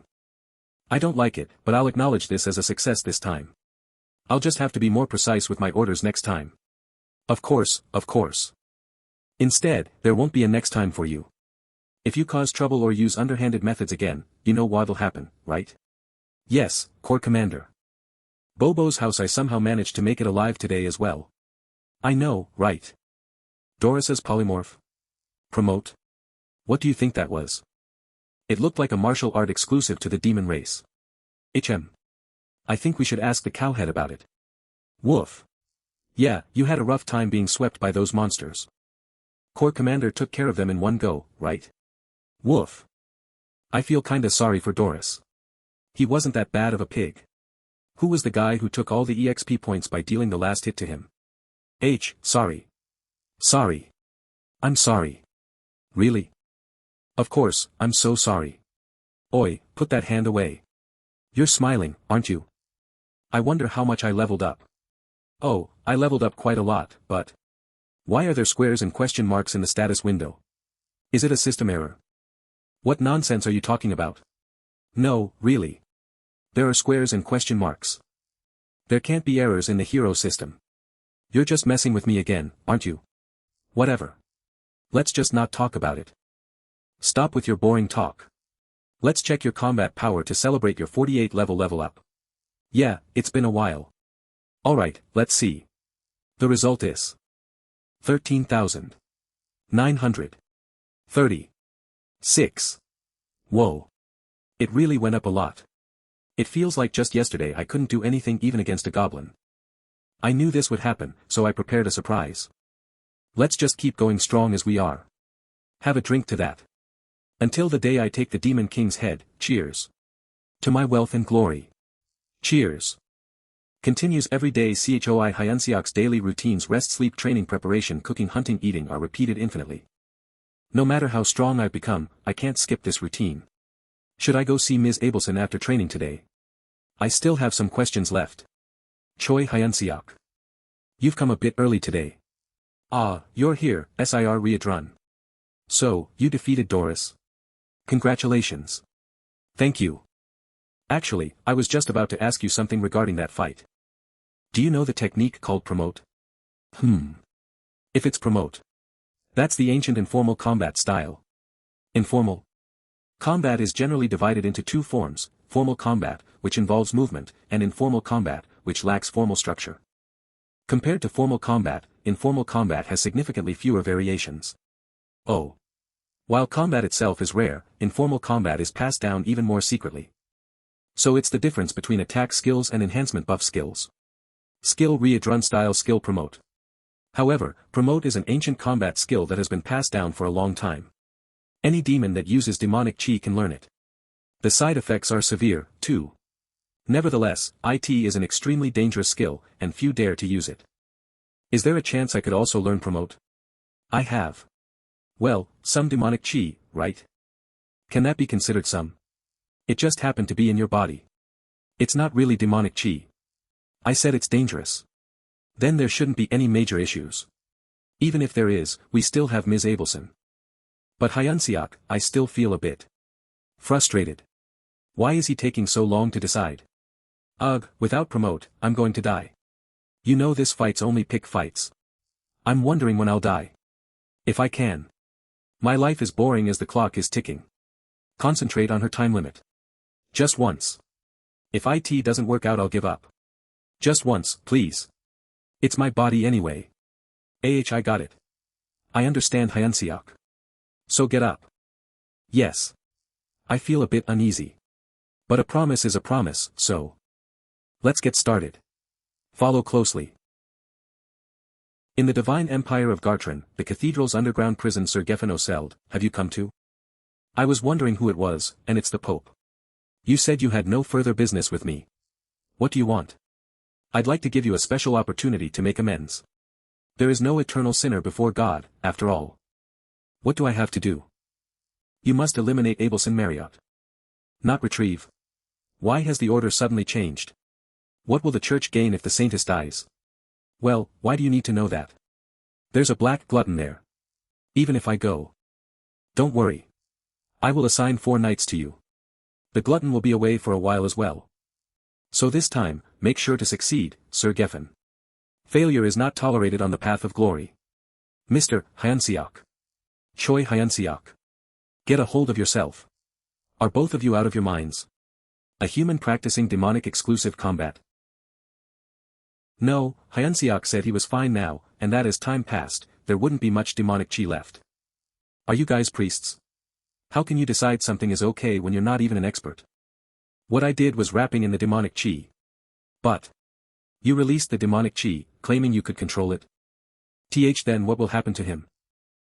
I don't like it, but I'll acknowledge this as a success this time. I'll just have to be more precise with my orders next time. Of course, of course. Instead, there won't be a next time for you. If you cause trouble or use underhanded methods again, you know what'll happen, right? Yes, Corps Commander. Bobo's house I somehow managed to make it alive today as well. I know, right? Doris's polymorph. Promote. What do you think that was? It looked like a martial art exclusive to the demon race. I think we should ask the cowhead about it. Woof. Yeah, you had a rough time being swept by those monsters. Corps Commander took care of them in one go, right? Woof. I feel kinda sorry for Doris. He wasn't that bad of a pig. Who was the guy who took all the EXP points by dealing the last hit to him? Sorry. Sorry. I'm sorry. Really? Of course, I'm so sorry. Oi, put that hand away. You're smiling, aren't you? I wonder how much I leveled up. Oh, I leveled up quite a lot, but why are there squares and question marks in the status window? Is it a system error? What nonsense are you talking about? No, really. There are squares and question marks. There can't be errors in the hero system. You're just messing with me again, aren't you? Whatever. Let's just not talk about it. Stop with your boring talk. Let's check your combat power to celebrate your 48 level up. Yeah, it's been a while. Alright, let's see. The result is 13,936. Whoa. It really went up a lot. It feels like just yesterday I couldn't do anything even against a goblin. I knew this would happen, so I prepared a surprise. Let's just keep going strong as we are. Have a drink to that. Until the day I take the Demon King's head, cheers. To my wealth and glory. Cheers. Continues every day. Choi Hyun-seok's daily routines: rest, sleep, training, preparation, cooking, hunting, eating are repeated infinitely. No matter how strong I've become, I can't skip this routine. Should I go see Ms. Abelson after training today? I still have some questions left. Choi Hyun-seok. You've come a bit early today. Ah, you're here, Sir Riadrun. So, you defeated Doris? Congratulations. Thank you. Actually, I was just about to ask you something regarding that fight. Do you know the technique called promote? If it's promote. That's the ancient informal combat style. Informal combat is generally divided into two forms: formal combat, which involves movement, and informal combat, which lacks formal structure. Compared to formal combat, informal combat has significantly fewer variations. Oh. While combat itself is rare, informal combat is passed down even more secretly. So it's the difference between attack skills and enhancement buff skills. Skill Riadrun style skill promote. However, promote is an ancient combat skill that has been passed down for a long time. Any demon that uses demonic chi can learn it. The side effects are severe, too. Nevertheless, it is an extremely dangerous skill, and few dare to use it. Is there a chance I could also learn promote? I have. Well, some demonic chi, right? Can that be considered some? It just happened to be in your body. It's not really demonic chi. I said it's dangerous. Then there shouldn't be any major issues. Even if there is, we still have Ms. Abelson. But Hyun-seok, I still feel a bit frustrated. Why is he taking so long to decide? Ugh, without promote, I'm going to die. You know this fight's only pick fights. I'm wondering when I'll die. If I can. My life is boring as the clock is ticking. Concentrate on her time limit. Just once. If it doesn't work out, I'll give up. Just once, please. It's my body anyway. I got it. I understand, Hyun-seok. So get up. Yes. I feel a bit uneasy. But a promise is a promise, so. Let's get started. Follow closely. In the divine empire of Gartran, the cathedral's underground prison Sir Gefano celled, have you come to? I was wondering who it was, and it's the Pope. You said you had no further business with me. What do you want? I'd like to give you a special opportunity to make amends. There is no eternal sinner before God, after all. What do I have to do? You must eliminate Abelson Marriott. Not retrieve. Why has the order suddenly changed? What will the church gain if the saintess dies? Well, why do you need to know that? There's a black glutton there. Even if I go. Don't worry. I will assign 4 nights to you. The glutton will be away for a while as well. So this time, make sure to succeed, Sir Geffen. Failure is not tolerated on the path of glory. Mr. Hyun-seok. Choi Hyun-seok. Get a hold of yourself. Are both of you out of your minds? A human practicing demonic exclusive combat. No, Hyun-seok said he was fine now, and that as time passed, there wouldn't be much demonic chi left. Are you guys priests? How can you decide something is okay when you're not even an expert? What I did was wrapping in the demonic chi. But you released the demonic chi, claiming you could control it. Then what will happen to him?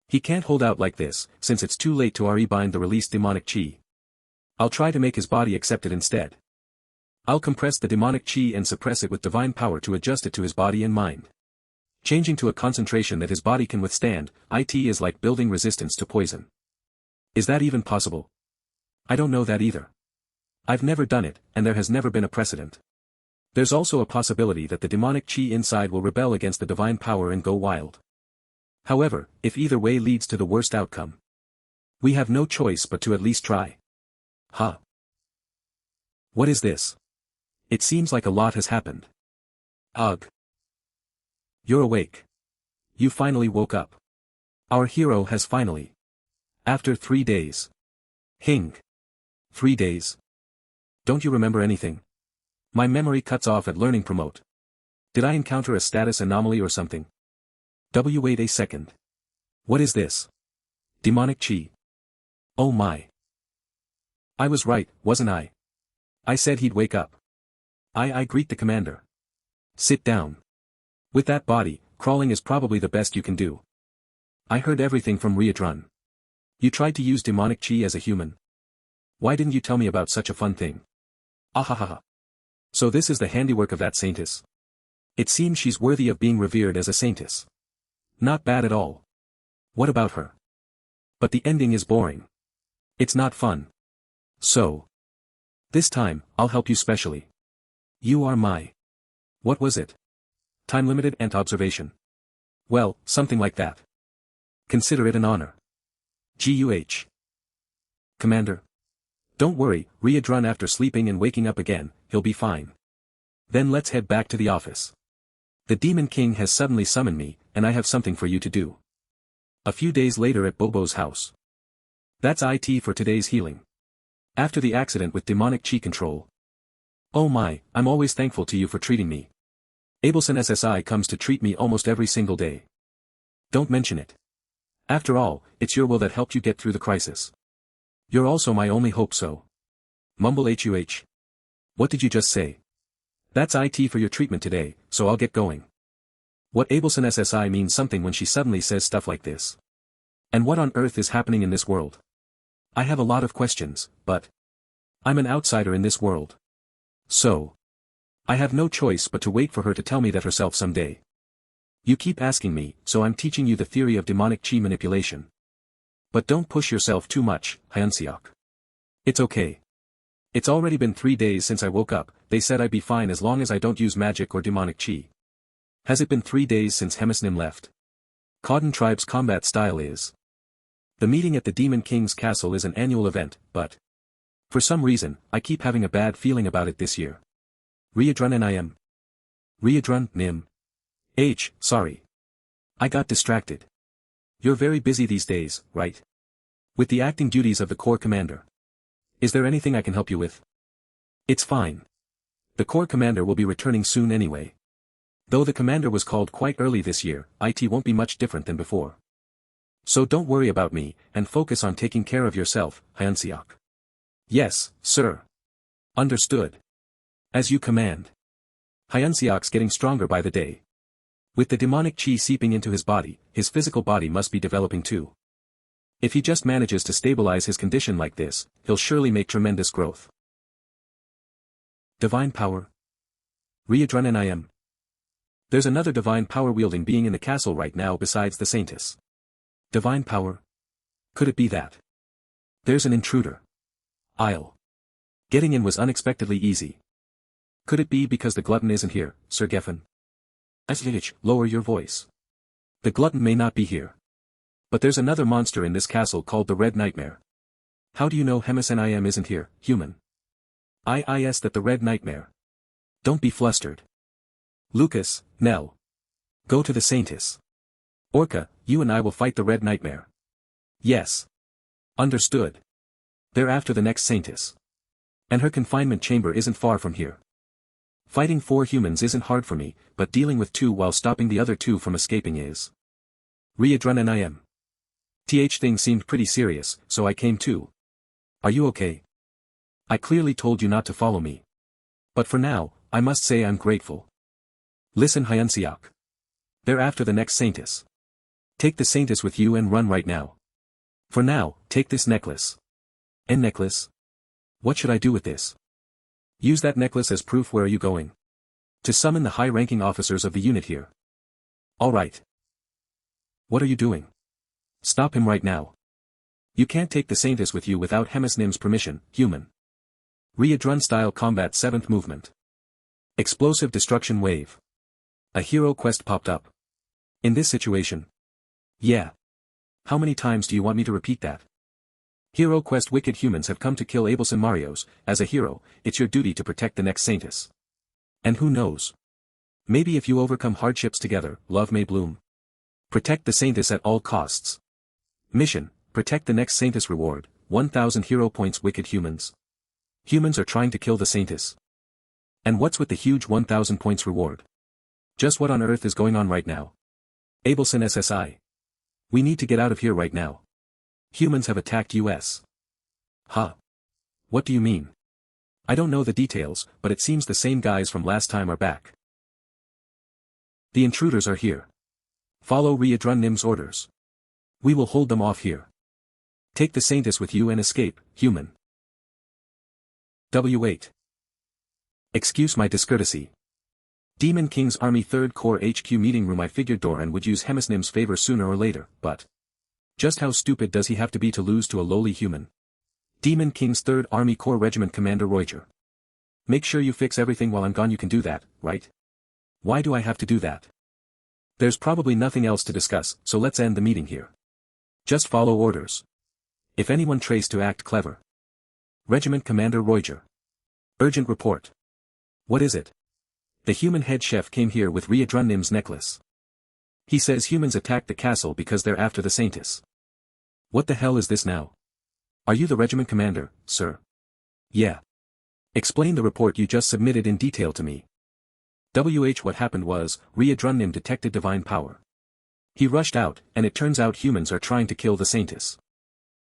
He can't hold out like this, since it's too late to rebind the released demonic chi. I'll try to make his body accept it instead. I'll compress the demonic chi and suppress it with divine power to adjust it to his body and mind. Changing to a concentration that his body can withstand, it is like building resistance to poison. Is that even possible? I don't know that either. I've never done it, and there has never been a precedent. There's also a possibility that the demonic chi inside will rebel against the divine power and go wild. However, if either way leads to the worst outcome, we have no choice but to at least try. Huh? What is this? It seems like a lot has happened. Ugh. You're awake. You finally woke up. Our hero has finally. After 3 days. Hing. 3 days. Don't you remember anything? My memory cuts off at learning promote. Did I encounter a status anomaly or something? Wait a second. What is this? Demonic chi. Oh my. I was right, wasn't I? I said he'd wake up. I greet the commander. Sit down. With that body, crawling is probably the best you can do. I heard everything from Riadrun. You tried to use demonic chi as a human. Why didn't you tell me about such a fun thing? Ahahaha. So this is the handiwork of that saintess. It seems she's worthy of being revered as a saintess. Not bad at all. What about her? But the ending is boring. It's not fun. So. This time, I'll help you specially. You are my. What was it? Time limited and observation. Well, something like that. Consider it an honor. GUH. Commander. Don't worry, Ryadrun after sleeping and waking up again, he'll be fine. Then let's head back to the office. The Demon King has suddenly summoned me, and I have something for you to do. A few days later at Bobo's house. That's it for today's healing. After the accident with demonic chi control. Oh my, I'm always thankful to you for treating me. Abelson SSI comes to treat me almost every single day. Don't mention it. After all, it's your will that helped you get through the crisis. You're also my only hope, so. Mumble HUH. What did you just say? That's it for your treatment today, so I'll get going. What Abelson SSI means something when she suddenly says stuff like this. And what on earth is happening in this world? I have a lot of questions, but I'm an outsider in this world. So I have no choice but to wait for her to tell me that herself someday. You keep asking me, so I'm teaching you the theory of demonic chi manipulation. But don't push yourself too much, Hyun-seok. It's okay. It's already been 3 days since I woke up, they said I'd be fine as long as I don't use magic or demonic chi. Has it been 3 days since Hemisnim left? Cotton Tribe's combat style is. The meeting at the Demon King's castle is an annual event, but for some reason, I keep having a bad feeling about it this year. Ryadrun and I am. Ryadrun, Nim. Sorry. I got distracted. You're very busy these days, right? With the acting duties of the Corps Commander. Is there anything I can help you with? It's fine. The Corps Commander will be returning soon anyway. Though the Commander was called quite early this year, it won't be much different than before. So don't worry about me, and focus on taking care of yourself, Hyun-seok. Yes, sir. Understood. As you command. Hyun-seok's getting stronger by the day. With the demonic chi seeping into his body, his physical body must be developing too. If he just manages to stabilize his condition like this, he'll surely make tremendous growth. Divine power. Ryadrun and I am. There's another divine power-wielding being in the castle right now besides the Saintess. Divine power? Could it be that? There's an intruder. Getting in was unexpectedly easy. Could it be because the glutton isn't here, Sir Geffen? Lower your voice. The glutton may not be here. But there's another monster in this castle called the Red Nightmare. How do you know Hemis NIM isn't here, human? That the Red Nightmare. Don't be flustered. Lucas, Nell. Go to the Saintess. Orca, you and I will fight the Red Nightmare. Yes. Understood. They're after the next Saintess. And her confinement chamber isn't far from here. Fighting 4 humans isn't hard for me, but dealing with 2 while stopping the other 2 from escaping is. Ryadrun and I am. Thing seemed pretty serious, so I came too. Are you okay? I clearly told you not to follow me. But for now, I must say I'm grateful. Listen, Hyun-seok. They're after the next Saintess. Take the Saintess with you and run right now. For now, take this necklace. And necklace? What should I do with this? Use that necklace as proof. Where are you going? To summon the high-ranking officers of the unit here. All right. What are you doing? Stop him right now. You can't take the Saintess with you without Hemisnim's permission, human. Ryadrun-style combat 7th movement. Explosive destruction wave. A hero quest popped up. In this situation. Yeah. How many times do you want me to repeat that? Hero quest. Wicked humans have come to kill Abelson Marios. As a hero, it's your duty to protect the next Saintess. And who knows? Maybe if you overcome hardships together, love may bloom. Protect the Saintess at all costs. Mission, protect the next Saintess. Reward, 1000 hero points. Wicked humans. Humans are trying to kill the Saintess. And what's with the huge 1000 points reward? Just what on earth is going on right now? Abelson SSI. We need to get out of here right now. Humans have attacked us. Huh? What do you mean? I don't know the details, but it seems the same guys from last time are back. The intruders are here. Follow Ryadrun Nim's orders. We will hold them off here. Take the Saintess with you and escape, human. W8. Excuse my discourtesy. Demon King's Army 3rd Corps HQ meeting room. I figured Doran would use Hemisnim's favor sooner or later, but just how stupid does he have to be to lose to a lowly human? Demon King's 3rd Army Corps Regiment Commander Roger. Make sure you fix everything while I'm gone. You can do that, right? Why do I have to do that? There's probably nothing else to discuss, so let's end the meeting here. Just follow orders. If anyone tries to act clever. Regiment Commander Roger. Urgent report. What is it? The human head chef came here with Riadrunim's necklace. He says humans attacked the castle because they're after the Saintess. What the hell is this now? Are you the regiment commander, sir? Yeah. Explain the report you just submitted in detail to me. What happened was, Riadrunim detected divine power. He rushed out, and it turns out humans are trying to kill the Saintess.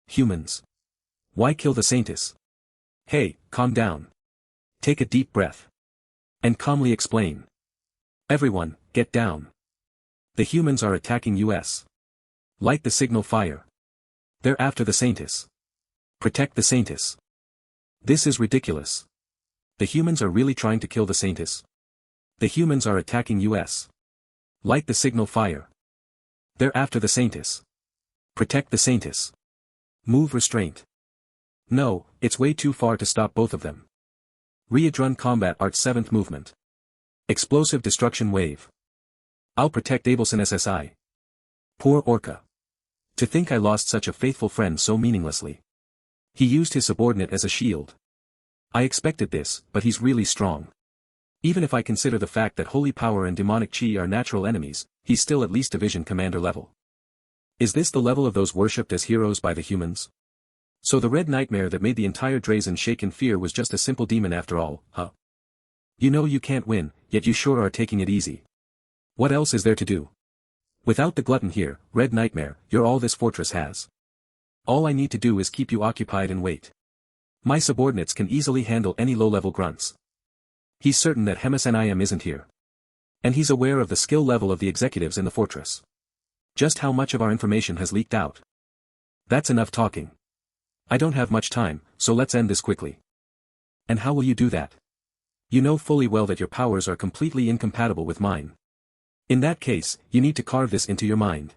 Humans? Why kill the Saintess? Hey, calm down. Take a deep breath. And calmly explain. Everyone, get down. The humans are attacking us. Light the signal fire. They're after the Saintess. Protect the Saintess. This is ridiculous. The humans are really trying to kill the Saintess. The humans are attacking us. Light the signal fire. They're after the Saintess. Protect the Saintess. Move restraint. No, it's way too far to stop both of them. Riadrun Combat Art 7th Movement. Explosive Destruction Wave. I'll protect Abelson SSI. Poor Orca. To think I lost such a faithful friend so meaninglessly. He used his subordinate as a shield. I expected this, but he's really strong. Even if I consider the fact that holy power and demonic chi are natural enemies, he's still at least division commander level. Is this the level of those worshipped as heroes by the humans? So the red nightmare that made the entire Drazen shake in fear was just a simple demon after all, huh? You know you can't win, yet you sure are taking it easy. What else is there to do? Without the glutton here, red nightmare, you're all this fortress has. All I need to do is keep you occupied and wait. My subordinates can easily handle any low-level grunts. He's certain that Hemisnim isn't here. And he's aware of the skill level of the executives in the fortress. Just how much of our information has leaked out? That's enough talking. I don't have much time, so let's end this quickly. And how will you do that? You know fully well that your powers are completely incompatible with mine. In that case, you need to carve this into your mind.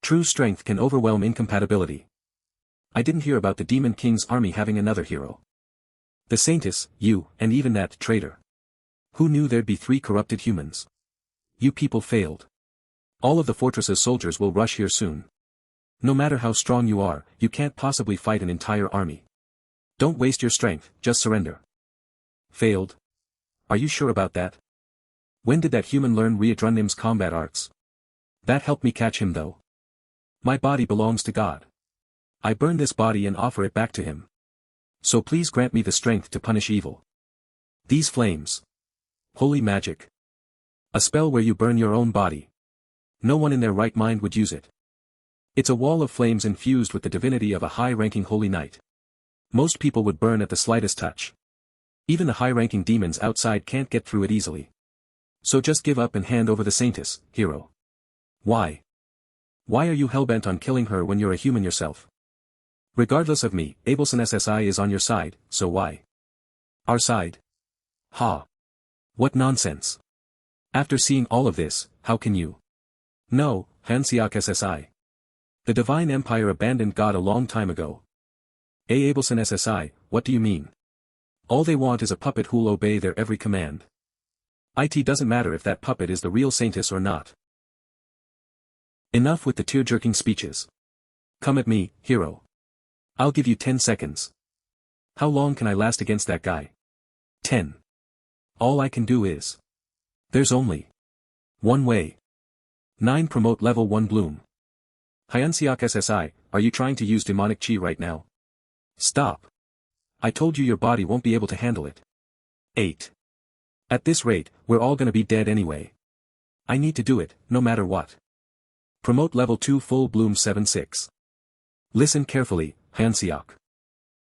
True strength can overwhelm incompatibility. I didn't hear about the Demon King's army having another hero. The Saintess, you, and even that traitor. Who knew there'd be 3 corrupted humans? You people failed. All of the fortress's soldiers will rush here soon. No matter how strong you are, you can't possibly fight an entire army. Don't waste your strength, just surrender. Failed? Are you sure about that? When did that human learn Riadrunim's combat arts? That helped me catch him though. My body belongs to God. I burn this body and offer it back to him. So please grant me the strength to punish evil. These flames. Holy magic. A spell where you burn your own body. No one in their right mind would use it. It's a wall of flames infused with the divinity of a high-ranking holy knight. Most people would burn at the slightest touch. Even the high-ranking demons outside can't get through it easily. So just give up and hand over the Saintess, hero. Why? Why are you hellbent on killing her when you're a human yourself? Regardless of me, Abelson SSI is on your side, so why? Our side? Ha! What nonsense! After seeing all of this, how can you? No, Hyun-seok SSI. The Divine Empire abandoned God a long time ago. Abelson SSI, what do you mean? All they want is a puppet who'll obey their every command. It doesn't matter if that puppet is the real Saintess or not. Enough with the tear-jerking speeches. Come at me, hero. I'll give you 10 seconds. How long can I last against that guy? 10. All I can do is. There's only one way. 9. Promote level 1 bloom. Hyun-seok SSI, are you trying to use demonic chi right now? Stop. I told you your body won't be able to handle it. 8. At this rate, we're all gonna be dead anyway. I need to do it, no matter what. Promote level 2 full bloom 7-6. Listen carefully, Hyun-seok.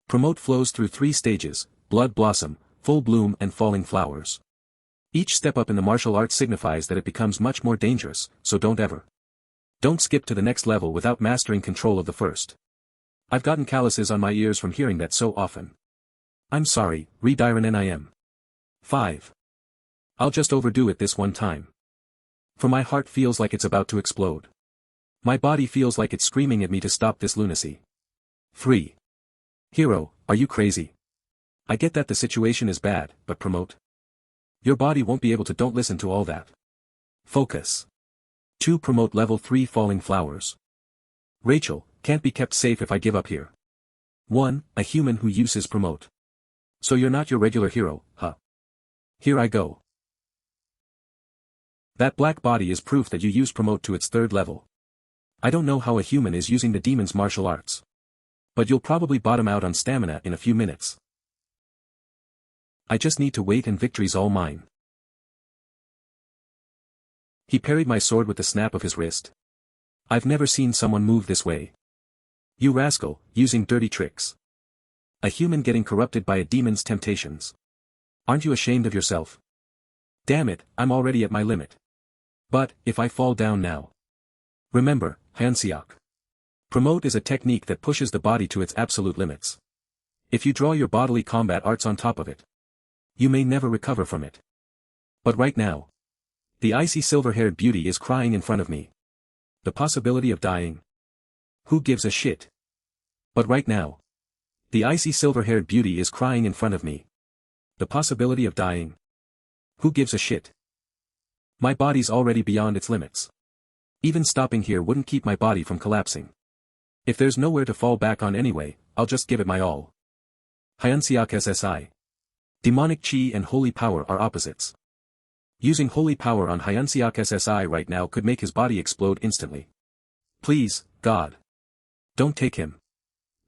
Promote flows through 3 stages, blood blossom, full bloom and falling flowers. Each step up in the martial arts signifies that it becomes much more dangerous, so don't skip to the next level without mastering control of the first. I've gotten calluses on my ears from hearing that so often. I'm sorry, Ridiren Nim. 5. I'll just overdo it this one time. For my heart feels like it's about to explode. My body feels like it's screaming at me to stop this lunacy. 3. Hero, are you crazy? I get that the situation is bad, but promote. Your body won't be able to. Don't listen to all that. Focus. 2. Promote level 3 falling flowers. Rachel, can't be kept safe if I give up here. 1. A human who uses promote. So you're not your regular hero, huh? Here I go. That black body is proof that you use promote to its 3rd level. I don't know how a human is using the demon's martial arts. But you'll probably bottom out on stamina in a few minutes. I just need to wait and victory's all mine. He parried my sword with the snap of his wrist. I've never seen someone move this way. You rascal, using dirty tricks. A human getting corrupted by a demon's temptations. Aren't you ashamed of yourself? Damn it, I'm already at my limit. But, if I fall down now. Remember, Hyun-seok. Promote is a technique that pushes the body to its absolute limits. If you draw your bodily combat arts on top of it, you may never recover from it. But right now, the icy silver-haired beauty is crying in front of me. The possibility of dying. Who gives a shit? But right now, the icy silver-haired beauty is crying in front of me. The possibility of dying. Who gives a shit? My body's already beyond its limits. Even stopping here wouldn't keep my body from collapsing. If there's nowhere to fall back on anyway, I'll just give it my all. Hyun-seok SSI. Demonic chi and holy power are opposites. Using holy power on Hyun-seok SSI right now could make his body explode instantly. Please, God. Don't take him.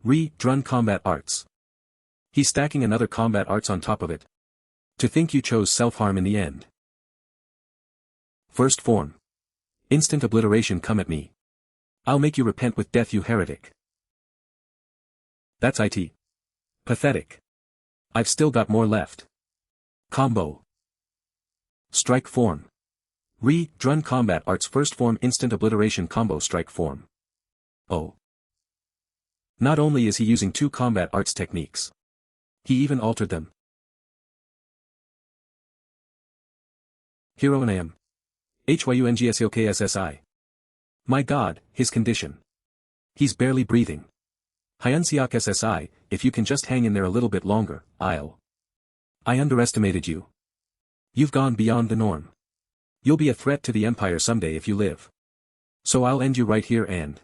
Re-drun combat arts. He's stacking another combat arts on top of it. To think you chose self-harm in the end. First form. Instant obliteration. Come at me. I'll make you repent with death, you heretic. That's it. Pathetic. I've still got more left. Combo. Strike form. Re-drun combat arts. First form. Instant obliteration combo. Strike form. Oh. Not only is he using 2 combat arts techniques, he even altered them. Hero and I am. HYUNGSOKSSI. My God, his condition. He's barely breathing. Hyun-seok SSI, if you can just hang in there a little bit longer, I underestimated you. You've gone beyond the norm. You'll be a threat to the Empire someday if you live. So I'll end you right here and...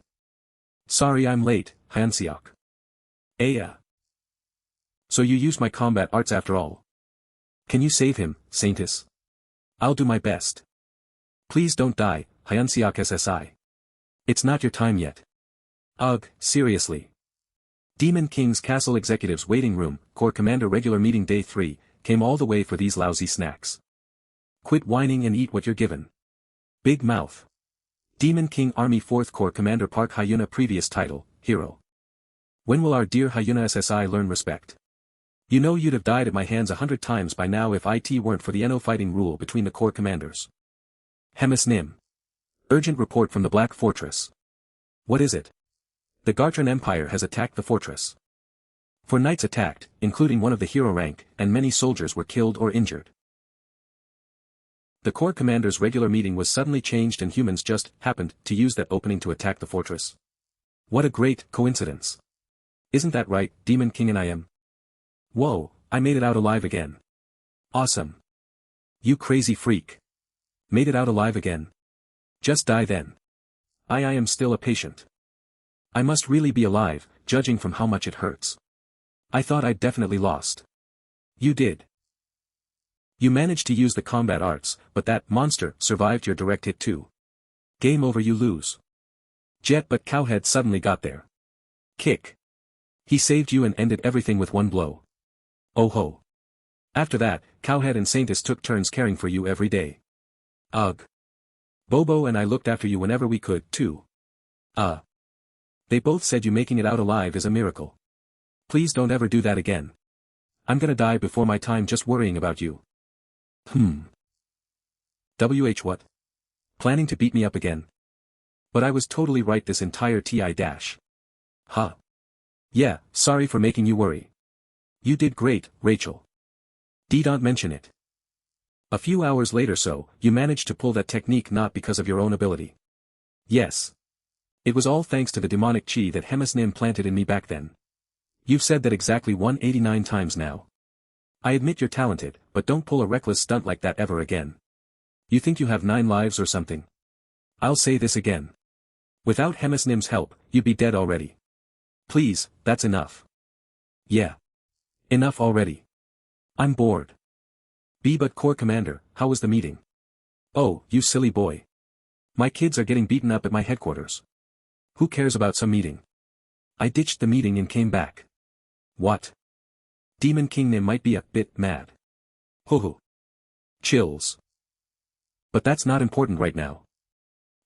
Sorry I'm late, Hyun-seok. So you used my combat arts after all. Can you save him, Saintess? I'll do my best. Please don't die, Hyun-seok SSI. It's not your time yet. Ugh, seriously. Demon King's Castle Executives Waiting Room, Corps Commander Regular Meeting Day 3, came all the way for these lousy snacks. Quit whining and eat what you're given. Big mouth. Demon King Army 4th Corps Commander Park Hyuna. Previous title, Hero. When will our dear Hyuna SSI learn respect? You know you'd have died at my hands 100 times by now if it weren't for the NO fighting rule between the Corps Commanders. Hemis Nim. Urgent report from the Black Fortress. What is it? The Gartran Empire has attacked the fortress. 4 knights attacked, including one of the hero rank, and many soldiers were killed or injured. The Corps Commander's regular meeting was suddenly changed and humans just happened to use that opening to attack the fortress. What a great coincidence. Isn't that right, Demon King and I am? Whoa, I made it out alive again. Awesome. You crazy freak. Made it out alive again. Just die then. I am still a patient. I must really be alive, judging from how much it hurts. I thought I'd definitely lost. You did. You managed to use the combat arts, but that monster survived your direct hit too. Game over, you lose. Jet, but Cowhead suddenly got there. Kick. He saved you and ended everything with one blow. Oh ho. After that, Cowhead and Saintess took turns caring for you every day. Ugh. Bobo and I looked after you whenever we could, too. They both said you making it out alive is a miracle. Please don't ever do that again. I'm gonna die before my time just worrying about you. What? Planning to beat me up again? But I was totally right this entire dash. Huh. Yeah, sorry for making you worry. You did great, Rachel. Don't mention it. A few hours later you managed to pull that technique not because of your own ability. Yes. It was all thanks to the demonic chi that Hemis planted in me back then. You've said that exactly 189 times now. I admit you're talented, but don't pull a reckless stunt like that ever again. You think you have 9 lives or something? I'll say this again. Without Hemis help, you'd be dead already. Please, that's enough. Yeah. Enough already. I'm bored. But Corps Commander, how was the meeting? Oh, you silly boy. My kids are getting beaten up at my headquarters. Who cares about some meeting? I ditched the meeting and came back. What? Demon King Nim might be a bit mad. Hoo. Chills. But that's not important right now.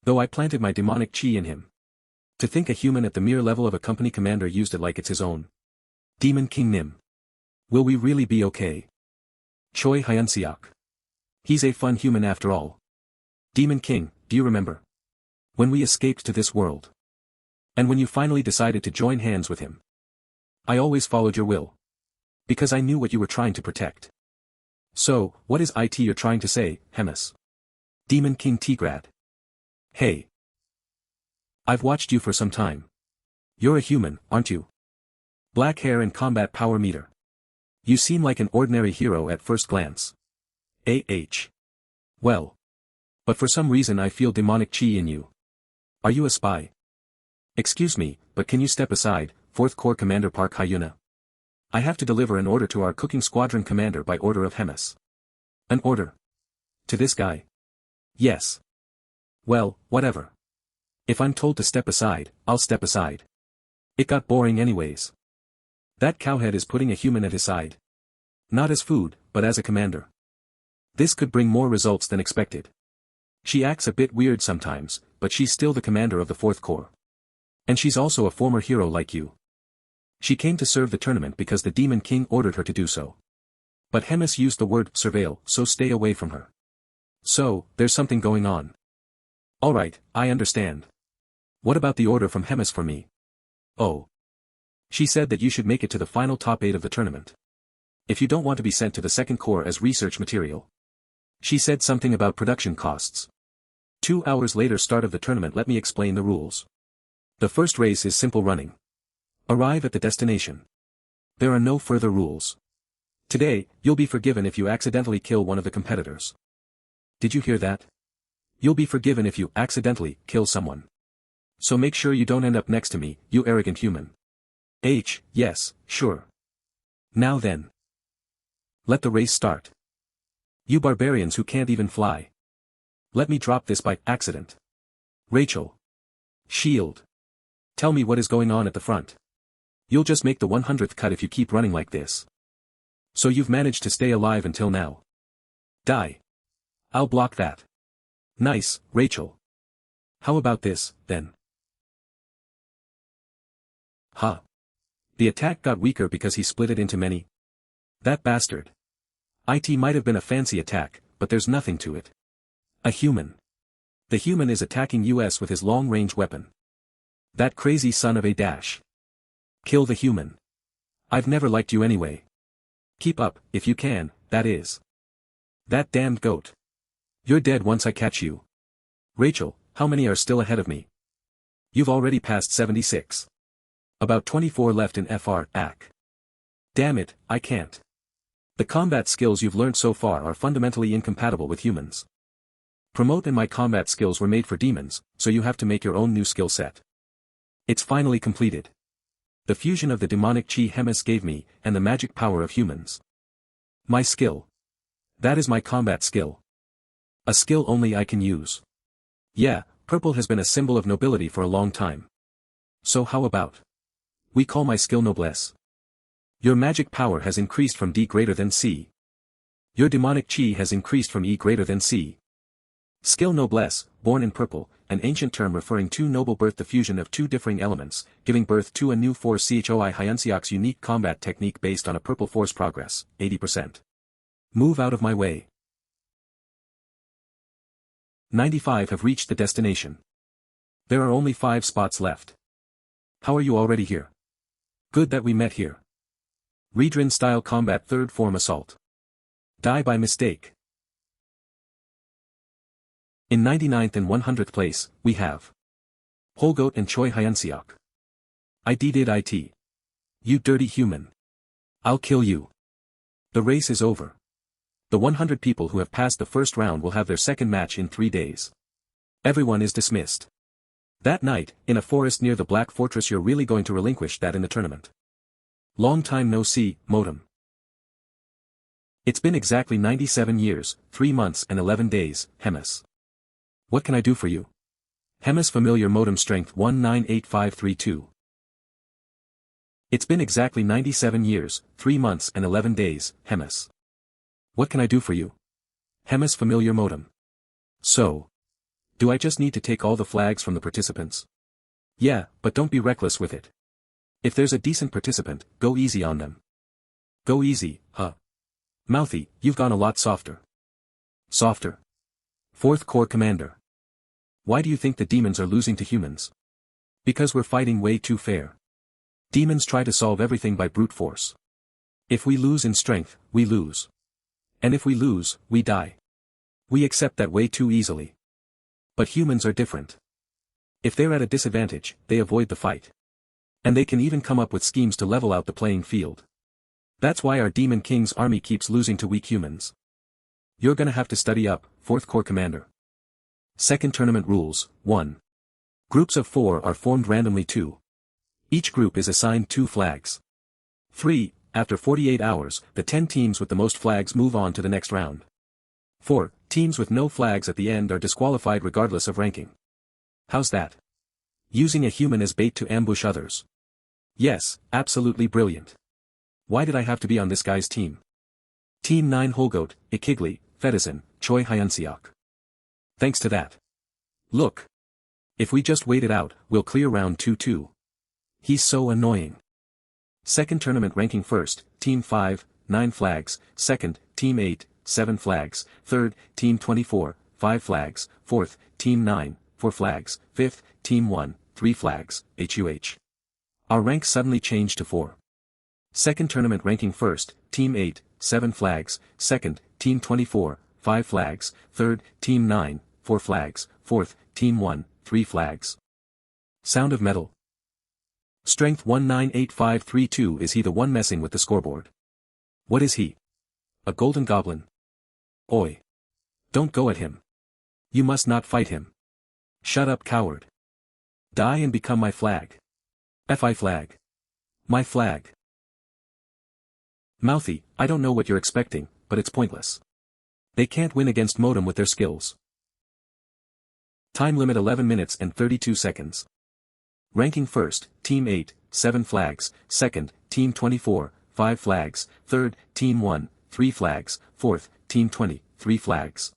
Though I planted my demonic chi in him. To think a human at the mere level of a company commander used it like it's his own. Demon King Nim. Will we really be okay? Choi Hyun-seok. He's a fun human after all. Demon King, do you remember? When we escaped to this world. And when you finally decided to join hands with him. I always followed your will. Because I knew what you were trying to protect. So, what is it you're trying to say, Hemis? Demon King Tigrad. Hey. I've watched you for some time. You're a human, aren't you? Black hair and combat power meter. You seem like an ordinary hero at first glance. Well. But for some reason I feel demonic chi in you. Are you a spy? Excuse me, but can you step aside, 4th Corps Commander Park Hyuna? I have to deliver an order to our cooking squadron commander by order of Hemis. An order? To this guy? Yes. Well, whatever. If I'm told to step aside, I'll step aside. It got boring anyways. That cowhead is putting a human at his side. Not as food, but as a commander. This could bring more results than expected. She acts a bit weird sometimes, but she's still the commander of the 4th Corps. And she's also a former hero like you. She came to serve the tournament because the Demon King ordered her to do so. But Hemis used the word surveil, so stay away from her. So, there's something going on. Alright, I understand. What about the order from Hemis for me? Oh. She said that you should make it to the final top 8 of the tournament. If you don't want to be sent to the 2nd Corps as research material. She said something about production costs. 2 hours later start of the tournament. Let me explain the rules. The first race is simple running. Arrive at the destination. There are no further rules. Today, you'll be forgiven if you accidentally kill one of the competitors. Did you hear that? You'll be forgiven if you accidentally kill someone. So make sure you don't end up next to me, you arrogant human. Yes, sure. Now then. Let the race start. You barbarians who can't even fly. Let me drop this by accident. Rachel. Shield. Tell me what is going on at the front. You'll just make the 100th cut if you keep running like this. So you've managed to stay alive until now. Die. I'll block that. Nice, Rachel. How about this, then? Huh. The attack got weaker because he split it into many. That bastard. It might have been a fancy attack, but there's nothing to it. A human. The human is attacking us with his long-range weapon. That crazy son of a dash. Kill the human. I've never liked you anyway. Keep up, if you can, that is. That damned goat. You're dead once I catch you. Rachel, how many are still ahead of me? You've already passed 76. About 24 left in FR AC. Damn it, I can't. The combat skills you've learned so far are fundamentally incompatible with humans. Promote and my combat skills were made for demons, so you have to make your own new skill set. It's finally completed. The fusion of the demonic chi Hemis gave me, and the magic power of humans. My skill. That is my combat skill. A skill only I can use. Yeah, purple has been a symbol of nobility for a long time. So how about? We call my skill noblesse. Your magic power has increased from D greater than C. Your demonic chi has increased from E greater than C. Skill noblesse, born in purple, an ancient term referring to noble birth, the fusion of two differing elements, giving birth to a new force. Choi Hyun-seok's unique combat technique based on a purple force progress, 80%. Move out of my way. 95 have reached the destination. There are only 5 spots left. How are you already here? Good that we met here. Redrin style combat, third form assault. Die by mistake. In 99th and 100th place, we have Holgoat and Choi Hyun-seok. I did it. You dirty human. I'll kill you. The race is over. The 100 people who have passed the first round will have their second match in 3 days. Everyone is dismissed. That night, in a forest near the Black Fortress, you're really going to relinquish that in the tournament. Long time no see, Modem. It's been exactly 97 years, 3 months and 11 days, Hemis. What can I do for you? Hemis familiar modem strength 198532. It's been exactly 97 years, 3 months and 11 days, Hemis. What can I do for you? Hemis familiar modem. So. Do I just need to take all the flags from the participants? Yeah, but don't be reckless with it. If there's a decent participant, go easy on them. Go easy, huh? Mouthy, you've gone a lot softer. Softer? 4th Corps Commander. Why do you think the demons are losing to humans? Because we're fighting way too fair. Demons try to solve everything by brute force. If we lose in strength, we lose. And if we lose, we die. We accept that way too easily. But humans are different. If they're at a disadvantage, they avoid the fight. And they can even come up with schemes to level out the playing field. That's why our Demon King's army keeps losing to weak humans. You're gonna have to study up, 4th Corps Commander. Second tournament rules, 1. Groups of 4 are formed randomly. 2. Each group is assigned 2 flags. 3. After 48 hours, the 10 teams with the most flags move on to the next round. 4. Teams with no flags at the end are disqualified regardless of ranking. How's that? Using a human as bait to ambush others. Yes, absolutely brilliant. Why did I have to be on this guy's team? Team 9 Holgoat, Ikigli, Fedizin, Choi Hyun-seok. Thanks to that. Look. If we just wait it out, we'll clear round 2 too. He's so annoying. Second tournament ranking: first, Team 5, 9 flags, second, Team 8, 7 flags, third, Team 24, 5 flags, fourth, Team 9, 4 flags, fifth, Team 1, 3 flags, HUH. Our rank suddenly changed to 4. Second tournament ranking: first, Team 8, 7 flags, second, Team 24, 5 flags, third, Team 9, 4 flags, fourth, Team 1, 3 flags. Sound of metal. Strength 198532. Is he the one messing with the scoreboard? What is he? A golden goblin? Oi. Don't go at him. You must not fight him. Shut up, coward. Die and become my flag. FI flag. My flag. Mouthy, I don't know what you're expecting, but it's pointless. They can't win against Modem with their skills. Time limit 11 minutes and 32 seconds. Ranking: first, Team 8, 7 flags, second, Team 24, 5 flags, third, Team 1, 3 flags, fourth, Team 20, 3 flags.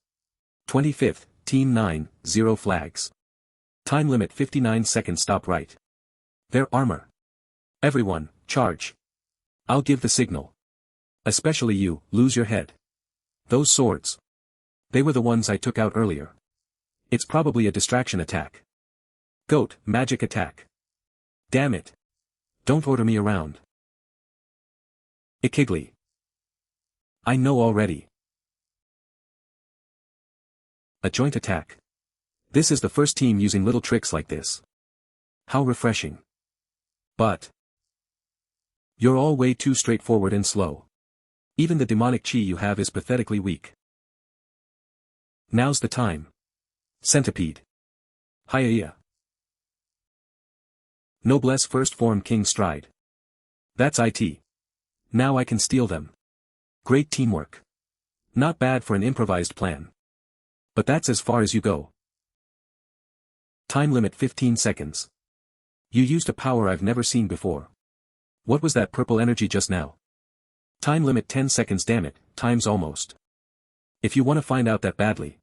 25th, Team 9, 0 flags. Time limit 59 seconds. Stop right. Their armor. Everyone, charge. I'll give the signal. Especially you, lose your head. Those swords. They were the ones I took out earlier. It's probably a distraction attack. Goat, magic attack. Damn it. Don't order me around. Ikigli. I know already. A joint attack. This is the first team using little tricks like this. How refreshing. But you're all way too straightforward and slow. Even the demonic chi you have is pathetically weak. Now's the time. Centipede. Hyaya. Noblesse first form King Stride. That's it. Now I can steal them. Great teamwork. Not bad for an improvised plan. But that's as far as you go. Time limit 15 seconds. You used a power I've never seen before. What was that purple energy just now? Time limit 10 seconds. Damn it, time's almost. If you want to find out that badly.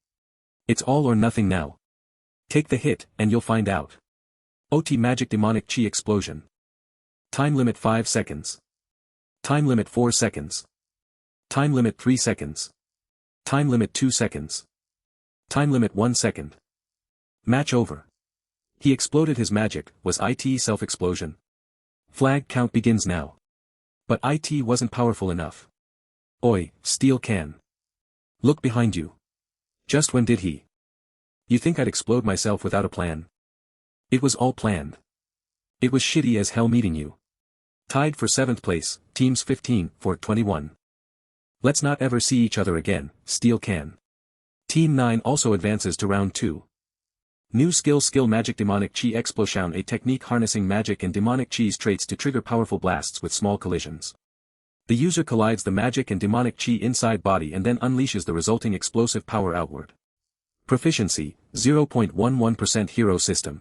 It's all or nothing now. Take the hit, and you'll find out. OT magic demonic chi explosion. Time limit 5 seconds. Time limit 4 seconds. Time limit 3 seconds. Time limit 2 seconds. Time limit 1 second. Match over. He exploded his magic. Was it self-explosion? Flag count begins now. But it wasn't powerful enough. Oi, steel can. Look behind you. Just when did he? You think I'd explode myself without a plan? It was all planned. It was shitty as hell meeting you. Tied for 7th place, teams 15 for 21. Let's not ever see each other again, steel can. Team 9 also advances to round 2. New skill magic demonic chi explosion, a technique harnessing magic and demonic chi's traits to trigger powerful blasts with small collisions. The user collides the magic and demonic chi inside body and then unleashes the resulting explosive power outward. Proficiency, 0.11% hero system.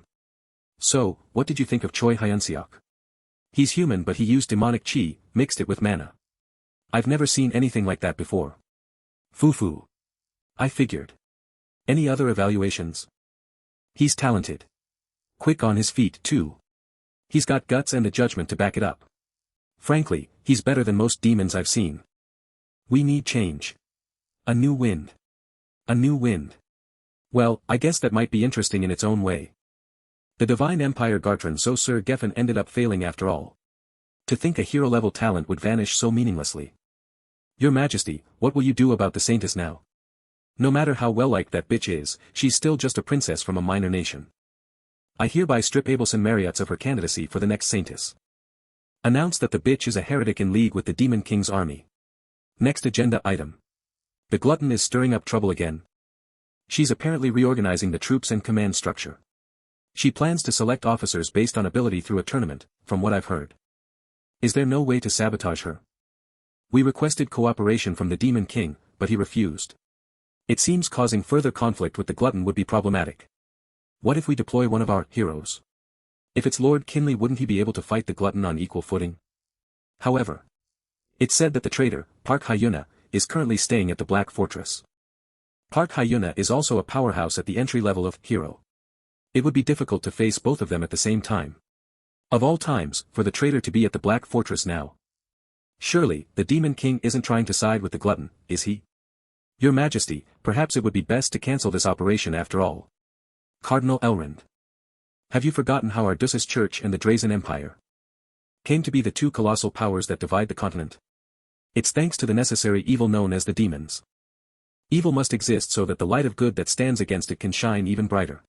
So, what did you think of Choi Hyun-seok? He's human but he used demonic chi, mixed it with mana. I've never seen anything like that before. Foo-foo. I figured. Any other evaluations? He's talented. Quick on his feet too. He's got guts and the judgment to back it up. Frankly, he's better than most demons I've seen. We need change. A new wind. A new wind. Well, I guess that might be interesting in its own way. The Divine Empire Gartran so Sir Geffen ended up failing after all. To think a hero-level talent would vanish so meaninglessly. Your Majesty, what will you do about the Saintess now? No matter how well-liked that bitch is, she's still just a princess from a minor nation. I hereby strip Abelson Marriott's of her candidacy for the next Saintess. Announce that the bitch is a heretic in league with the Demon King's army. Next agenda item. The glutton is stirring up trouble again. She's apparently reorganizing the troops and command structure. She plans to select officers based on ability through a tournament, from what I've heard. Is there no way to sabotage her? We requested cooperation from the Demon King, but he refused. It seems causing further conflict with the glutton would be problematic. What if we deploy one of our heroes? If it's Lord Kinley, wouldn't he be able to fight the glutton on equal footing? However, it's said that the traitor, Park Hyuna, is currently staying at the Black Fortress. Park Hyuna is also a powerhouse at the entry level of hero. It would be difficult to face both of them at the same time. Of all times, for the traitor to be at the Black Fortress now. Surely, the Demon King isn't trying to side with the glutton, is he? Your Majesty, perhaps it would be best to cancel this operation after all. Cardinal Elrond. Have you forgotten how Ardussis Church and the Drazen Empire came to be the two colossal powers that divide the continent? It's thanks to the necessary evil known as the demons. Evil must exist so that the light of good that stands against it can shine even brighter.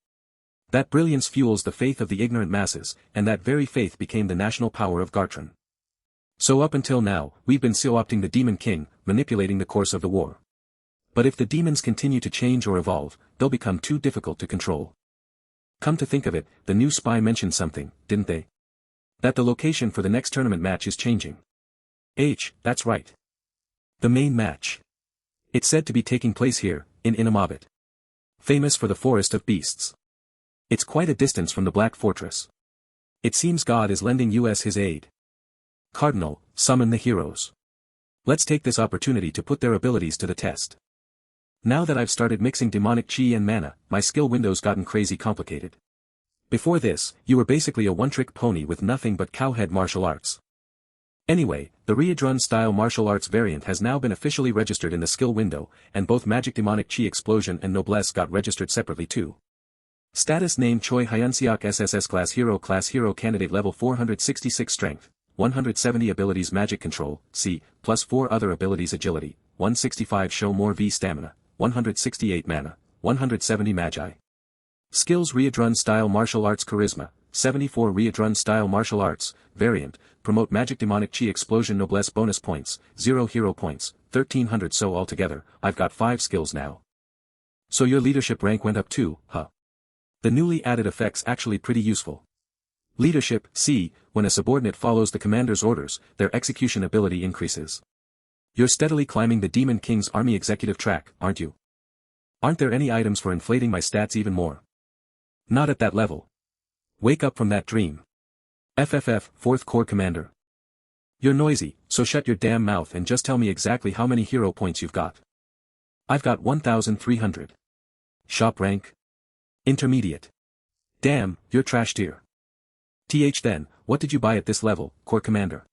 That brilliance fuels the faith of the ignorant masses, and that very faith became the national power of Gartran. So up until now, we've been co-opting the Demon King, manipulating the course of the war. But if the demons continue to change or evolve, they'll become too difficult to control. Come to think of it, the new spy mentioned something, didn't they? That the location for the next tournament match is changing. That's right. The main match. It's said to be taking place here, in Inamabit. Famous for the Forest of Beasts. It's quite a distance from the Black Fortress. It seems God is lending us his aid. Cardinal, summon the heroes. Let's take this opportunity to put their abilities to the test. Now that I've started mixing demonic chi and mana, my skill window's gotten crazy complicated. Before this, you were basically a one-trick pony with nothing but cowhead martial arts. Anyway, the Riadrun-style martial arts variant has now been officially registered in the skill window, and both Magic Demonic Chi Explosion and Noblesse got registered separately too. Status name Choi Hyun-seok SSS Class Hero Candidate Level 466 Strength, 170 Abilities Magic Control, C, plus 4 other abilities Agility, 165 Show More V Stamina, 168 Mana, 170 Magi. Skills Riadrun-style Martial Arts Charisma, 74 Riadrun-style Martial Arts, Variant, Promote Magic Demonic Chi Explosion Noblesse Bonus Points, 0 Hero Points, 1300 So altogether, I've got 5 skills now. So your leadership rank went up too, huh? The newly added effect's actually pretty useful. Leadership, C, when a subordinate follows the commander's orders, their execution ability increases. You're steadily climbing the Demon King's army executive track, aren't you? Aren't there any items for inflating my stats even more? Not at that level. Wake up from that dream. FFF, 4th Corps Commander. You're noisy, so shut your damn mouth and just tell me exactly how many hero points you've got. I've got 1,300. Shop rank? Intermediate. Damn, you're trash tier. Then, what did you buy at this level, Corps Commander?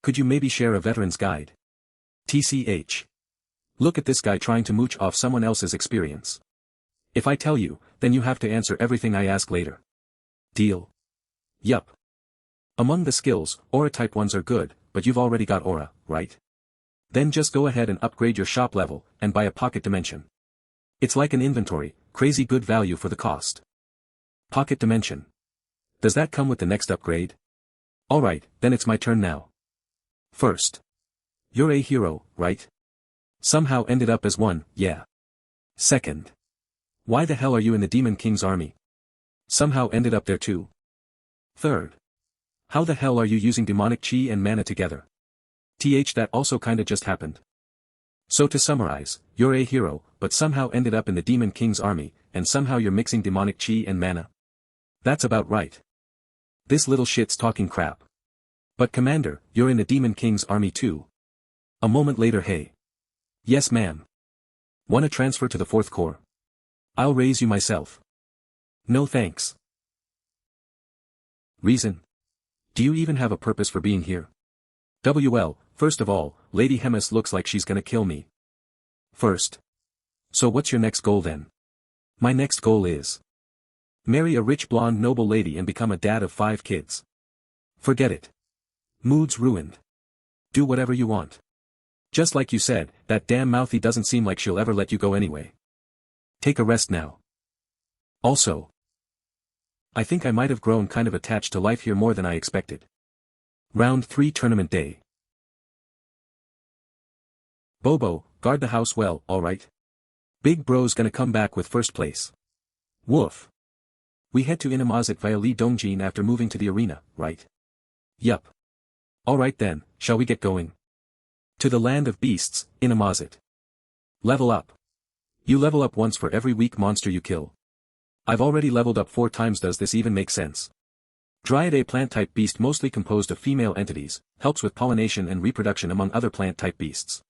Could you maybe share a veteran's guide? TCH. Look at this guy trying to mooch off someone else's experience. If I tell you, then you have to answer everything I ask later. Deal? Yup. Among the skills, Aura type ones are good, but you've already got Aura, right? Then just go ahead and upgrade your shop level, and buy a pocket dimension. It's like an inventory, Crazy good value for the cost. Pocket dimension. Does that come with the next upgrade? Alright, then it's my turn now. First. You're a hero, right? Somehow ended up as one, yeah. Second. Why the hell are you in the Demon King's army? Somehow ended up there too. Third. How the hell are you using demonic chi and mana together? That also kinda just happened. So to summarize, you're a hero, but somehow ended up in the Demon King's army, and somehow you're mixing demonic chi and mana. That's about right. This little shit's talking crap. But Commander, you're in the Demon King's army too. A moment later, hey. Yes ma'am. Wanna transfer to the 4th Corps? I'll raise you myself. No thanks. Reason? Do you even have a purpose for being here? Well, first of all, Lady Hemis looks like she's gonna kill me. First. So what's your next goal then? My next goal is marry a rich blonde noble lady and become a dad of 5 kids. Forget it. Mood's ruined. Do whatever you want. Just like you said, that damn mouthy doesn't seem like she'll ever let you go anyway. Take a rest now. Also, I think I might have grown kind of attached to life here more than I expected. Round 3 tournament day. Bobo, guard the house well, alright? Big bro's gonna come back with first place. Woof. We head to Inamazet via Lee Dongjin after moving to the arena, right? Yup. Alright then, shall we get going? To the land of beasts, Inamazet. Level up. You level up once for every weak monster you kill. I've already leveled up 4 times. Does this even make sense? Dryad, a plant-type beast mostly composed of female entities, helps with pollination and reproduction among other plant-type beasts.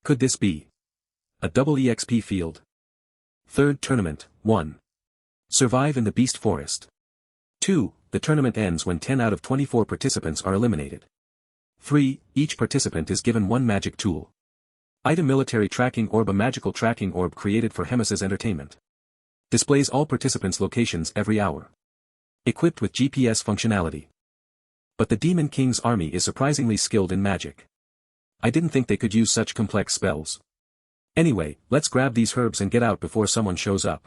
Could this be a double EXP field? 3rd tournament, 1. Survive in the beast forest. 2. The tournament ends when 10 out of 24 participants are eliminated. 3. Each participant is given 1 magic tool. Item: military tracking orb, a magical tracking orb created for Hemis's entertainment. Displays all participants' locations every hour. Equipped with GPS functionality. But the Demon King's army is surprisingly skilled in magic. I didn't think they could use such complex spells. Anyway, let's grab these herbs and get out before someone shows up.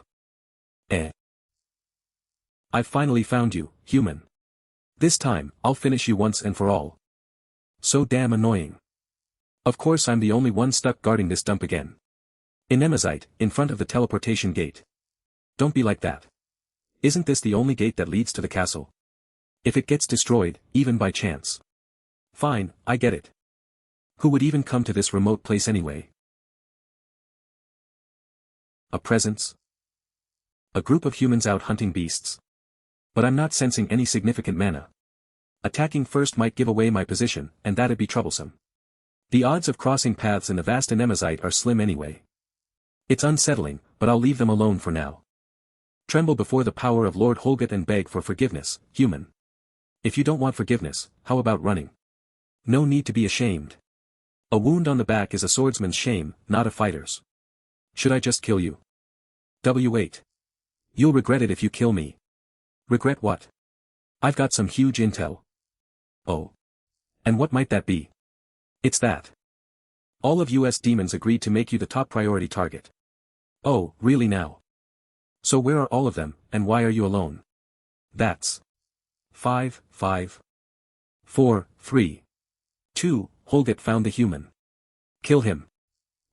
I've finally found you, human. This time, I'll finish you once and for all. So damn annoying. Of course I'm the only one stuck guarding this dump again. Inemazite, in front of the teleportation gate. Don't be like that. Isn't this the only gate that leads to the castle? If it gets destroyed, even by chance. Fine, I get it. Who would even come to this remote place anyway? A presence? A group of humans out hunting beasts. But I'm not sensing any significant mana. Attacking first might give away my position, and that'd be troublesome. The odds of crossing paths in the vast Anemazite are slim anyway. It's unsettling, but I'll leave them alone for now. Tremble before the power of Lord Holgat and beg for forgiveness, human. If you don't want forgiveness, how about running? No need to be ashamed. A wound on the back is a swordsman's shame, not a fighter's. Should I just kill you? W8. You'll regret it if you kill me. Regret what? I've got some huge intel. Oh. And what might that be? It's that. All of US demons agreed to make you the top priority target. Oh, really now? So where are all of them, and why are you alone? That's 5, 5, 4, 3, 2, Holgat found the human. Kill him.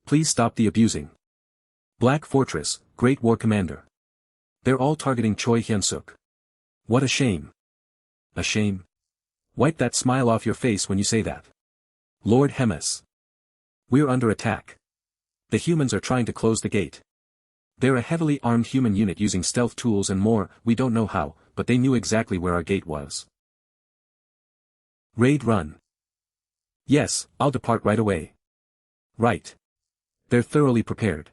Please stop the abusing. Black Fortress, Great War Commander. They're all targeting Choi Hyun-seok. What a shame. A shame? Wipe that smile off your face when you say that. Lord Hemis. We're under attack. The humans are trying to close the gate. They're a heavily armed human unit using stealth tools and more, we don't know how, but they knew exactly where our gate was. Raid run. Yes, I'll depart right away. Right. They're thoroughly prepared.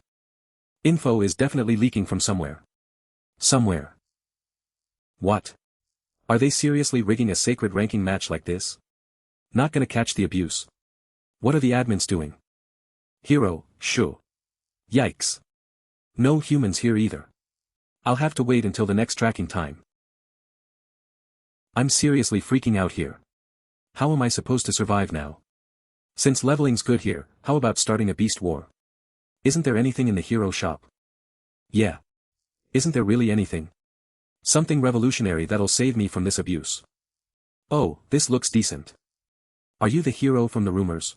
Info is definitely leaking from somewhere. Somewhere. What? Are they seriously rigging a sacred ranking match like this? Not gonna catch the abuse. What are the admins doing? Hero, shoo. Yikes. No humans here either. I'll have to wait until the next tracking time. I'm seriously freaking out here. How am I supposed to survive now? Since leveling's good here, how about starting a beast war? Isn't there anything in the hero shop? Yeah. Isn't there really anything? Something revolutionary that'll save me from this abuse. Oh, this looks decent. Are you the hero from the rumors?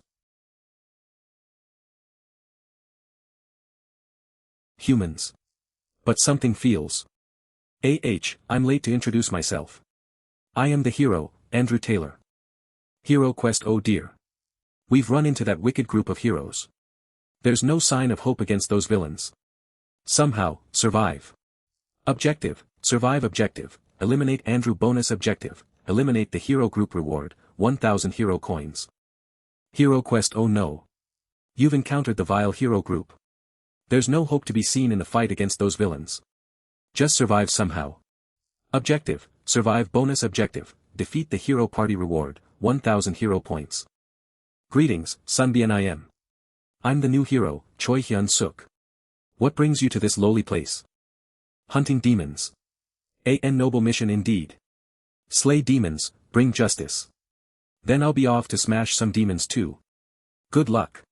Humans. But something feels. I'm late to introduce myself. I am the hero, Andrew Taylor. Hero quest, oh dear. We've run into that wicked group of heroes. There's no sign of hope against those villains. Somehow, survive. Objective, survive objective, eliminate Andrew bonus objective, eliminate the hero group reward, 1000 hero coins. Hero quest, oh no. You've encountered the vile hero group. There's no hope to be seen in the fight against those villains. Just survive somehow. Objective, survive bonus objective, defeat the hero party reward, 1000 hero points. Greetings, Sunbin. I'm the new hero, Choi Hyun-seok. What brings you to this lowly place? Hunting demons. A noble mission indeed. Slay demons, bring justice. Then I'll be off to smash some demons too. Good luck.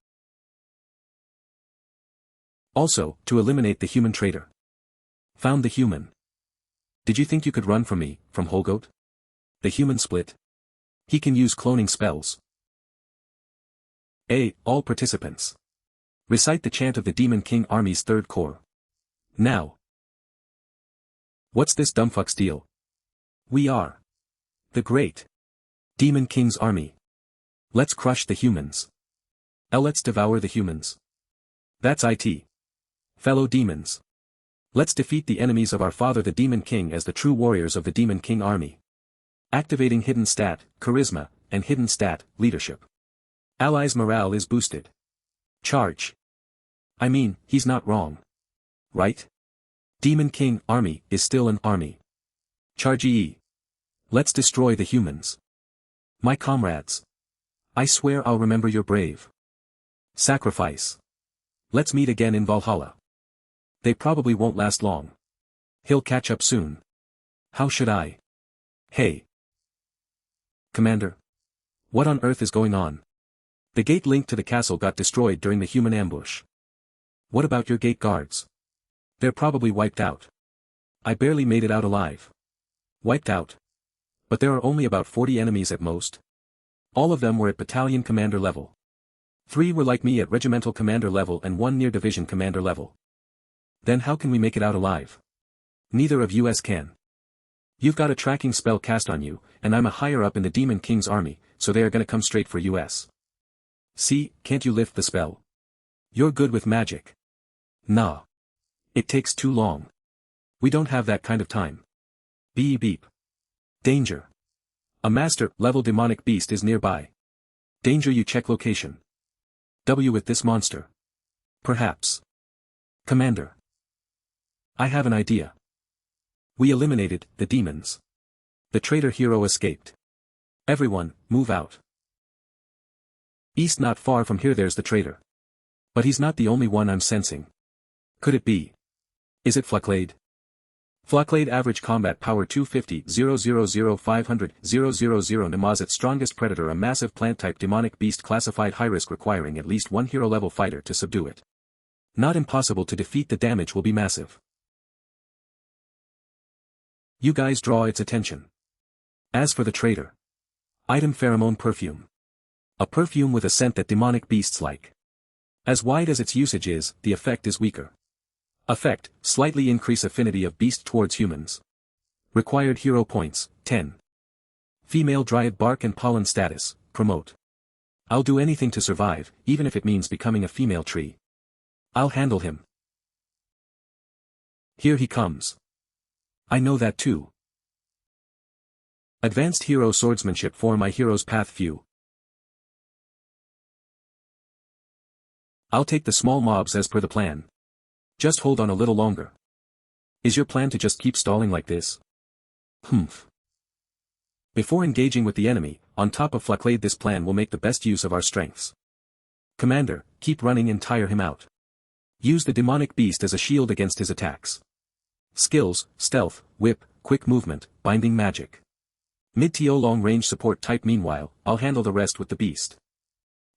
Also, to eliminate the human traitor. Found the human. Did you think you could run from me, from Holgoat? The human split. He can use cloning spells. All participants. Recite the chant of the Demon King Army's third corps. Now. What's this dumbfuck's deal? We are the great Demon King's army. Let's crush the humans. Let's devour the humans. That's it. Fellow demons. Let's defeat the enemies of our father the Demon King as the true warriors of the Demon King army. Activating hidden stat, charisma, and hidden stat, leadership. Allies' morale is boosted. Charge. I mean, he's not wrong. Right? Demon King army is still an army. Charge. Let's destroy the humans. My comrades. I swear I'll remember your brave sacrifice. Let's meet again in Valhalla. They probably won't last long. He'll catch up soon. How should I? Hey. Commander. What on earth is going on? The gate linked to the castle got destroyed during the human ambush. What about your gate guards? They're probably wiped out. I barely made it out alive. Wiped out? But there are only about 40 enemies at most. All of them were at battalion commander level. 3 were like me at regimental commander level and 1 near division commander level. Then how can we make it out alive? Neither of us can. You've got a tracking spell cast on you, and I'm a higher up in the Demon King's army, so they are gonna come straight for us. See, can't you lift the spell? You're good with magic. Nah. It takes too long. We don't have that kind of time. Beep beep. Danger. A master-level demonic beast is nearby. Danger, you check location. With this monster. Perhaps. Commander. I have an idea. We eliminated the demons. The traitor hero escaped. Everyone, move out. East not far from here there's the traitor. But he's not the only one I'm sensing. Could it be? Is it Flaclade? Flaclade average combat power 250 000 500 000 Namazet strongest predator, a massive plant-type demonic beast classified high risk requiring at least 1 hero-level fighter to subdue it. Not impossible to defeat, the damage will be massive. You guys draw its attention. As for the traitor. Item pheromone perfume. A perfume with a scent that demonic beasts like. As wide as its usage is, the effect is weaker. Effect, slightly increase affinity of beast towards humans. Required hero points, 10. Female dryad bark and pollen status, promote. I'll do anything to survive, even if it means becoming a female tree. I'll handle him. Here he comes. I know that too. Advanced hero swordsmanship for my hero's path few. I'll take the small mobs as per the plan. Just hold on a little longer. Is your plan to just keep stalling like this? Humph. Before engaging with the enemy, on top of Flaclade, this plan will make the best use of our strengths. Commander, keep running and tire him out. Use the demonic beast as a shield against his attacks. Skills, stealth, whip, quick movement, binding magic. Mid-to long range support type. Meanwhile, I'll handle the rest with the beast.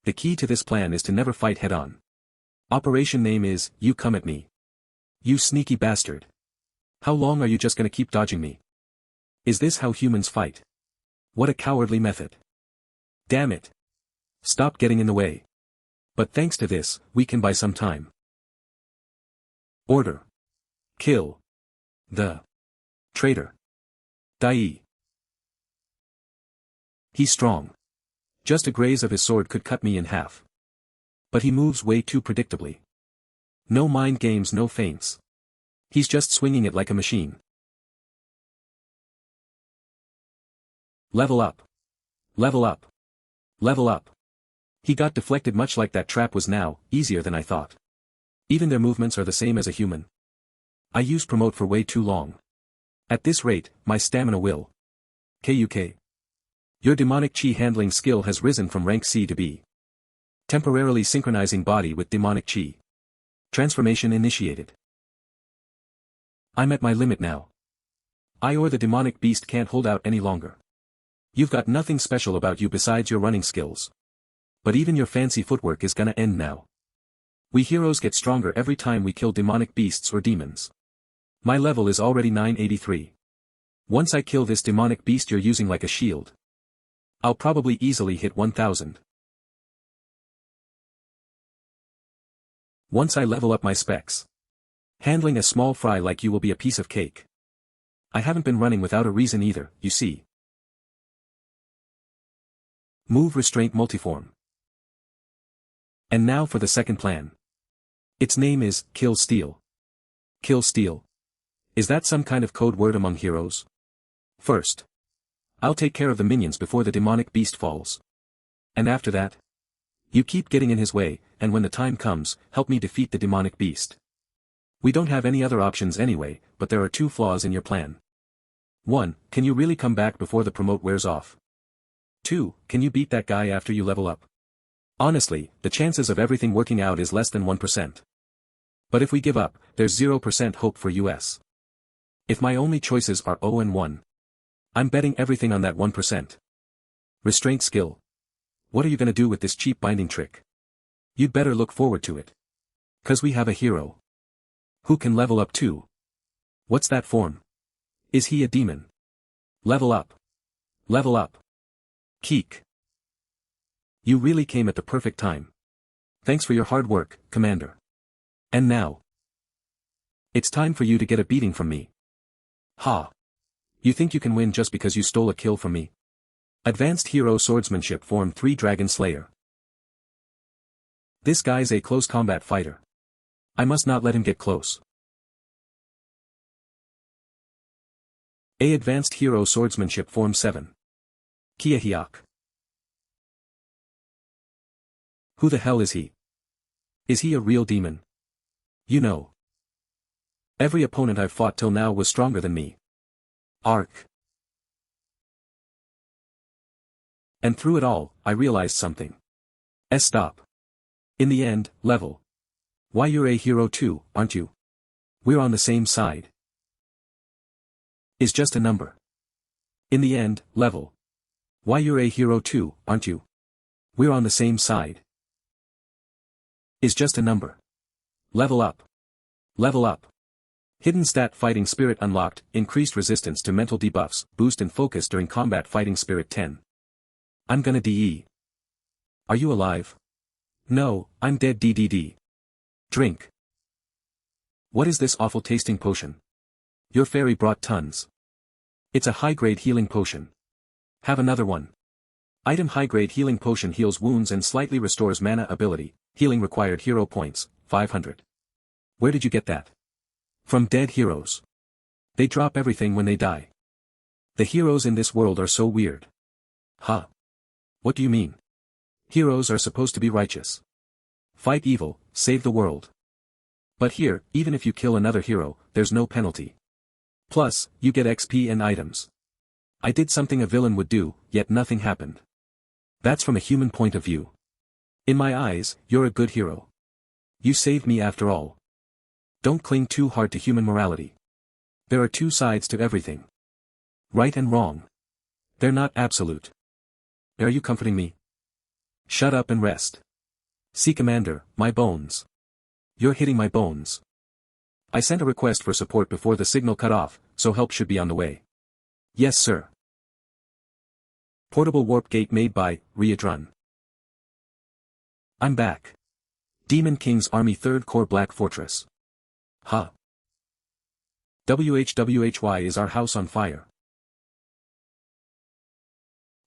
The key to this plan is to never fight head-on. Operation name is, You Come At Me. You sneaky bastard. How long are you just gonna keep dodging me? Is this how humans fight? What a cowardly method. Damn it. Stop getting in the way. But thanks to this, we can buy some time. Order. Kill. The. Traitor. Dai. He's strong. Just a graze of his sword could cut me in half. But he moves way too predictably. No mind games, no feints. He's just swinging it like a machine. Level up. Level up. Level up. He got deflected much like that trap was now, easier than I thought. Even their movements are the same as a human. I use promote for way too long. At this rate, my stamina will. KUK. Your demonic chi handling skill has risen from rank C to B. Temporarily synchronizing body with demonic chi. Transformation initiated. I'm at my limit now. I or the demonic beast can't hold out any longer. You've got nothing special about you besides your running skills. But even your fancy footwork is gonna end now. We heroes get stronger every time we kill demonic beasts or demons. My level is already 983. Once I kill this demonic beast you're using like a shield. I'll probably easily hit 1000. Once I level up my specs. Handling a small fry like you will be a piece of cake. I haven't been running without a reason either, you see. Move restraint multiform. And now for the second plan. Its name is, Kill Steal. Kill Steal. Is that some kind of code word among heroes? First. I'll take care of the minions before the demonic beast falls. And after that? You keep getting in his way, and when the time comes, help me defeat the demonic beast. We don't have any other options anyway, but there are two flaws in your plan. 1. Can you really come back before the promote wears off? 2. Can you beat that guy after you level up? Honestly, the chances of everything working out is less than 1%. But if we give up, there's 0% hope for us. If my only choices are 0 and 1. I'm betting everything on that 1%. Restraint skill. What are you gonna do with this cheap binding trick? You'd better look forward to it. 'Cause we have a hero. Who can level up too? What's that form? Is he a demon? Level up. Level up. Keek. You really came at the perfect time. Thanks for your hard work, Commander. And now. It's time for you to get a beating from me. Ha. You think you can win just because you stole a kill from me? Advanced Hero Swordsmanship Form 3 Dragon Slayer. This guy's a close combat fighter. I must not let him get close. A Advanced Hero Swordsmanship Form 7. Kiahyok. Who the hell is he? Is he a real demon? You know. Every opponent I've fought till now was stronger than me. Ark. And through it all, I realized something. Stop. In the end, level. Why you're a hero too, aren't you? We're on the same side. Is just a number. In the end, level. Why you're a hero too, aren't you? We're on the same side. Is just a number. Level up. Level up. Hidden stat Fighting Spirit unlocked, increased resistance to mental debuffs, boost in focus during combat Fighting Spirit 10. I'm gonna DE. Are you alive? No, I'm dead DDD. Drink. What is this awful tasting potion? Your fairy brought tons. It's a high-grade healing potion. Have another one. Item high-grade healing potion heals wounds and slightly restores mana ability, healing required hero points, 500. Where did you get that? From dead heroes. They drop everything when they die. The heroes in this world are so weird. Huh. What do you mean? Heroes are supposed to be righteous. Fight evil, save the world. But here, even if you kill another hero, there's no penalty. Plus, you get XP and items. I did something a villain would do, yet nothing happened. That's from a human point of view. In my eyes, you're a good hero. You saved me after all. Don't cling too hard to human morality. There are two sides to everything. Right and wrong. They're not absolute. Are you comforting me? Shut up and rest. See, Commander, my bones. You're hitting my bones. I sent a request for support before the signal cut off, so help should be on the way. Yes sir. Portable warp gate made by Reborn. I'm back. Demon King's Army 3rd Corps Black Fortress. Huh. WHWHY is our house on fire.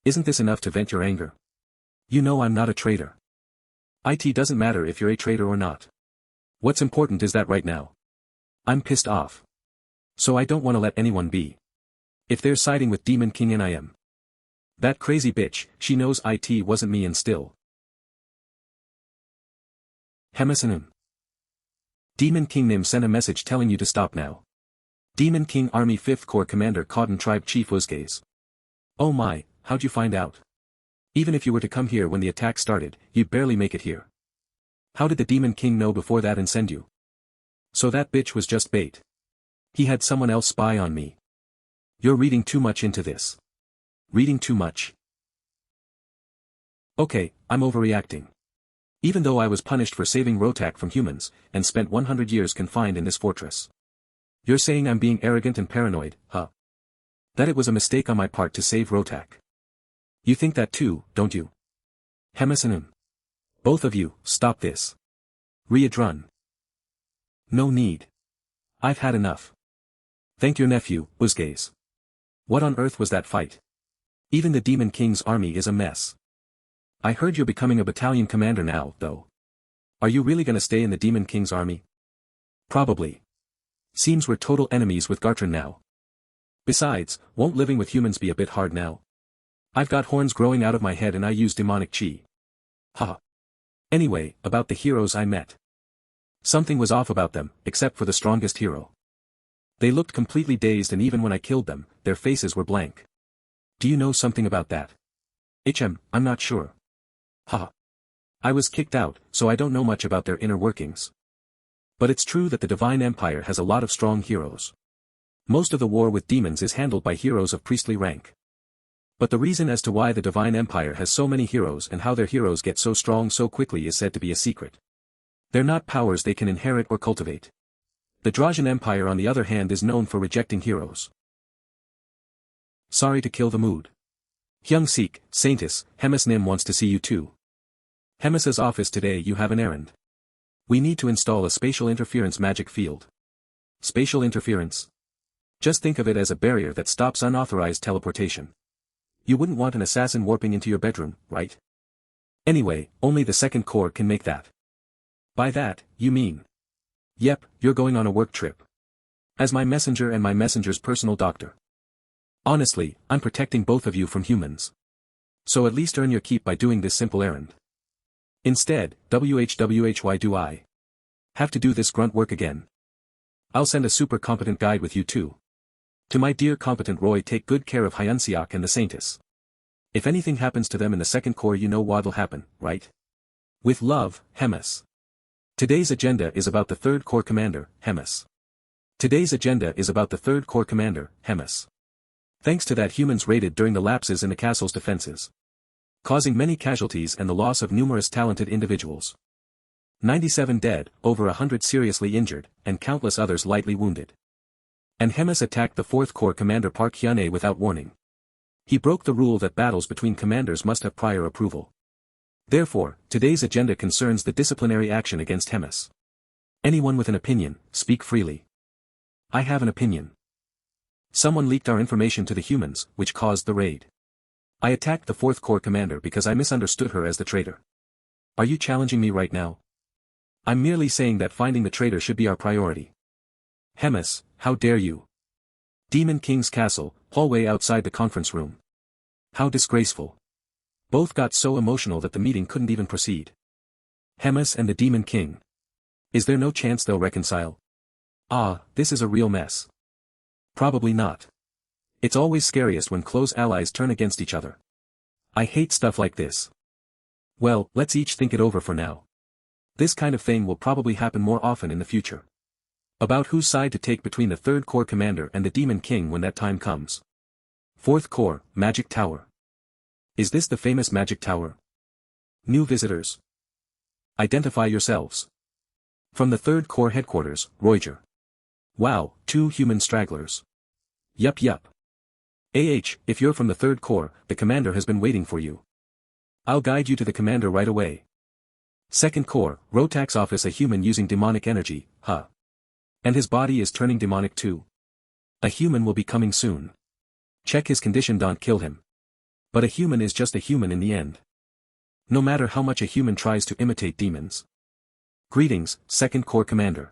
Isn't this enough to vent your anger? You know I'm not a traitor. It doesn't matter if you're a traitor or not. What's important is that right now, I'm pissed off. So I don't want to let anyone be. If they're siding with Demon King and I am. That crazy bitch, she knows it wasn't me and still. Hemasanun. Demon King Nim sent a message telling you to stop now. Demon King Army 5th Corps Commander Cotton Tribe Chief Uzgaze. Oh my, how'd you find out? Even if you were to come here when the attack started, you'd barely make it here. How did the Demon King know before that and send you? So that bitch was just bait. He had someone else spy on me. You're reading too much into this. Reading too much. Okay, I'm overreacting. Even though I was punished for saving Rotak from humans, and spent 100 years confined in this fortress. You're saying I'm being arrogant and paranoid, huh? That it was a mistake on my part to save Rotak. You think that too, don't you? Hemasanun. Both of you, stop this. Reborn. No need. I've had enough. Thank your nephew, Uzgaze. What on earth was that fight? Even the Demon King's army is a mess. I heard you're becoming a battalion commander now, though. Are you really gonna stay in the Demon King's army? Probably. Seems we're total enemies with Gartran now. Besides, won't living with humans be a bit hard now? I've got horns growing out of my head and I use demonic chi. Haha. Anyway, about the heroes I met. Something was off about them, except for the strongest hero. They looked completely dazed and even when I killed them, their faces were blank. Do you know something about that? I'm not sure. Haha. I was kicked out, so I don't know much about their inner workings. But it's true that the Divine Empire has a lot of strong heroes. Most of the war with demons is handled by heroes of priestly rank. But the reason as to why the Divine Empire has so many heroes and how their heroes get so strong so quickly is said to be a secret. They're not powers they can inherit or cultivate. The Drajan Empire on the other hand is known for rejecting heroes. Sorry to kill the mood. Hyun-seok, Saintus, Hemis Nim wants to see you too. Hemis's office today you have an errand. We need to install a spatial interference magic field. Spatial interference? Just think of it as a barrier that stops unauthorized teleportation. You wouldn't want an assassin warping into your bedroom, right? Anyway, only the 2nd Corps can make that. By that, you mean? Yep, you're going on a work trip. As my messenger and my messenger's personal doctor. Honestly, I'm protecting both of you from humans. So at least earn your keep by doing this simple errand. Instead, why do I have to do this grunt work again? I'll send a super competent guide with you too. To my dear competent Roy, take good care of Hyun-seok and the Saintus. If anything happens to them in the 2nd Corps you know what'll happen, right? With love, Hemis. Today's agenda is about the 3rd Corps Commander, Hemis. Today's agenda is about the 3rd Corps Commander, Hemis. Thanks to that humans raided during the lapses in the castle's defenses. Causing many casualties and the loss of numerous talented individuals. 97 dead, over 100 seriously injured, and countless others lightly wounded. And Hemis attacked the 4th Corps Commander Park Hyun-ae without warning. He broke the rule that battles between commanders must have prior approval. Therefore, today's agenda concerns the disciplinary action against Hemis. Anyone with an opinion, speak freely. I have an opinion. Someone leaked our information to the humans, which caused the raid. I attacked the 4th Corps Commander because I misunderstood her as the traitor. Are you challenging me right now? I'm merely saying that finding the traitor should be our priority. Hemis, how dare you? Demon King's castle, hallway outside the conference room. How disgraceful. Both got so emotional that the meeting couldn't even proceed. Hemis and the Demon King. Is there no chance they'll reconcile? Ah, this is a real mess. Probably not. It's always scariest when close allies turn against each other. I hate stuff like this. Well, let's each think it over for now. This kind of thing will probably happen more often in the future. About whose side to take between the 3rd Corps Commander and the Demon King when that time comes. 4th Corps, Magic Tower. Is this the famous Magic Tower? New visitors. Identify yourselves. From the 3rd Corps Headquarters, Roiger. Wow, 2 human stragglers. Yup. If you're from the 3rd Corps, the commander has been waiting for you. I'll guide you to the commander right away. 2nd Corps, Rotak's office, a human using demonic energy, huh? And his body is turning demonic too. A human will be coming soon. Check his condition, don't kill him. But a human is just a human in the end. No matter how much a human tries to imitate demons. Greetings, 2nd Corps Commander.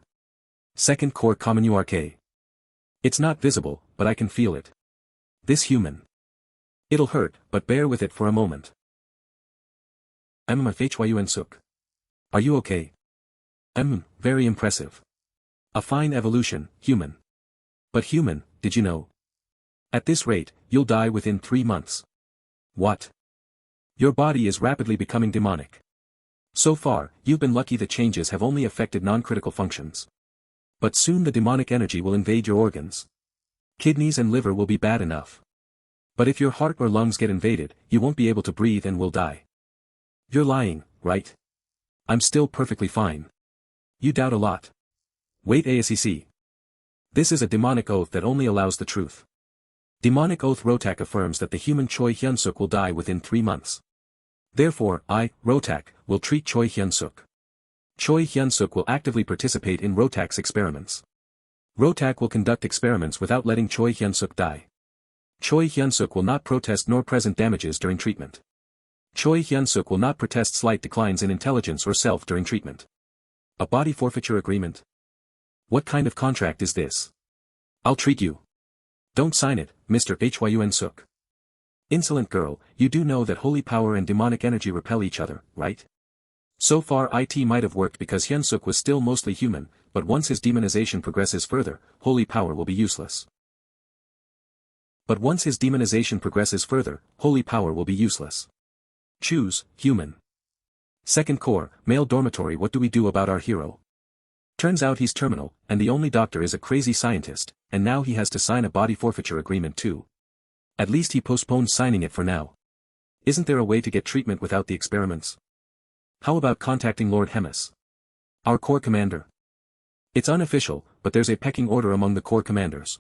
2nd Corps Communarque. It's not visible, but I can feel it. This human. It'll hurt, but bear with it for a moment. I'm Choi Hyun-seok. Are you okay? Very impressive. A fine evolution, human. But human, did you know? At this rate, you'll die within 3 months. What? Your body is rapidly becoming demonic. So far, you've been lucky the changes have only affected non-critical functions. But soon the demonic energy will invade your organs. Kidneys and liver will be bad enough. But if your heart or lungs get invaded, you won't be able to breathe and will die. You're lying, right? I'm still perfectly fine. You doubt a lot. Wait, ASEC. This is a demonic oath that only allows the truth. Demonic oath. Rotak affirms that the human Choi Hyun-seok will die within 3 months. Therefore, I, Rotak, will treat Choi Hyun-seok. Choi Hyun-seok will actively participate in Rotak's experiments. Rotak will conduct experiments without letting Choi Hyun-seok die. Choi Hyun-seok will not protest nor present damages during treatment. Choi Hyun-seok will not protest slight declines in intelligence or self during treatment. A body forfeiture agreement? What kind of contract is this? I'll treat you. Don't sign it, Mr. Hyun-seok. Insolent girl, you do know that holy power and demonic energy repel each other, right? So far it might have worked because Hyun-seok was still mostly human, but once his demonization progresses further, holy power will be useless. Choose, human. 2nd Corps, male dormitory. What do we do about our hero? Turns out he's terminal, and the only doctor is a crazy scientist, and now he has to sign a body forfeiture agreement too. At least he postponed signing it for now. Isn't there a way to get treatment without the experiments? How about contacting Lord Hemis? Our Corps commander. It's unofficial, but there's a pecking order among the Corps commanders.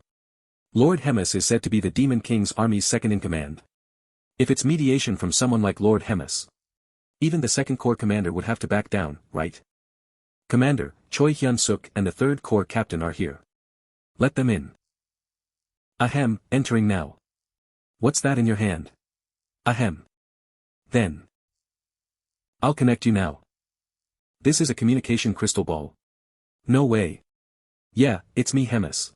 Lord Hemis is said to be the Demon King's army's second in command. If it's mediation from someone like Lord Hemis, even the 2nd Corps commander would have to back down, right? Commander, Choi Hyun-seok and the 3rd Corps captain are here. Let them in. Ahem, entering now. What's that in your hand? Ahem. Then. I'll connect you now. This is a communication crystal ball. No way. Yeah, it's me, Hemis.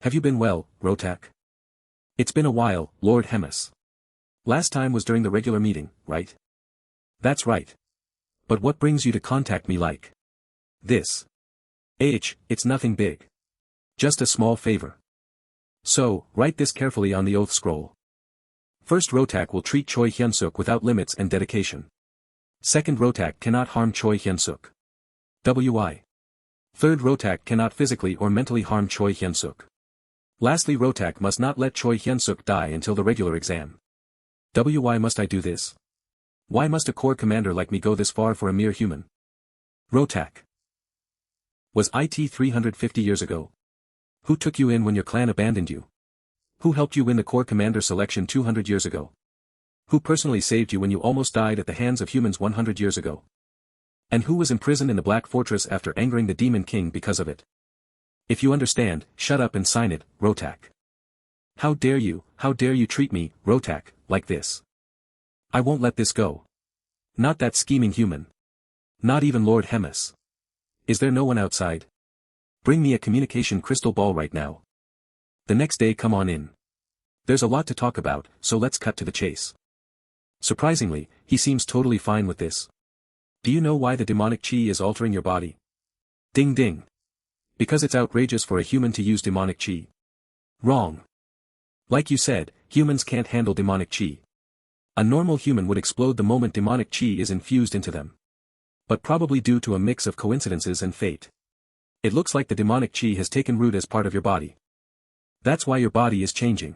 Have you been well, Rotak? It's been a while, Lord Hemis. Last time was during the regular meeting, right? That's right. But what brings you to contact me like this? It's nothing big. Just a small favor. So, write this carefully on the oath scroll. First, Rotak will treat Choi Hyun-seok without limits and dedication. Second, Rotak cannot harm Choi Hyun-seok. WI. Third, Rotak cannot physically or mentally harm Choi Hyun-seok. Lastly, Rotak must not let Choi Hyun-seok die until the regular exam. Why must I do this? Why must a Corps commander like me go this far for a mere human? Rotak. Was it 350 years ago? Who took you in when your clan abandoned you? Who helped you win the Corps commander selection 200 years ago? Who personally saved you when you almost died at the hands of humans 100 years ago? And who was imprisoned in the Black Fortress after angering the Demon King because of it? If you understand, shut up and sign it, Rotak. How dare you treat me, Rotak, like this? I won't let this go. Not that scheming human. Not even Lord Hemis. Is there no one outside? Bring me a communication crystal ball right now. The next day, come on in. There's a lot to talk about, so let's cut to the chase. Surprisingly, he seems totally fine with this. Do you know why the demonic chi is altering your body? Ding ding. Because it's outrageous for a human to use demonic chi. Wrong. Like you said, humans can't handle demonic chi. A normal human would explode the moment demonic chi is infused into them. But probably due to a mix of coincidences and fate. It looks like the demonic chi has taken root as part of your body. That's why your body is changing.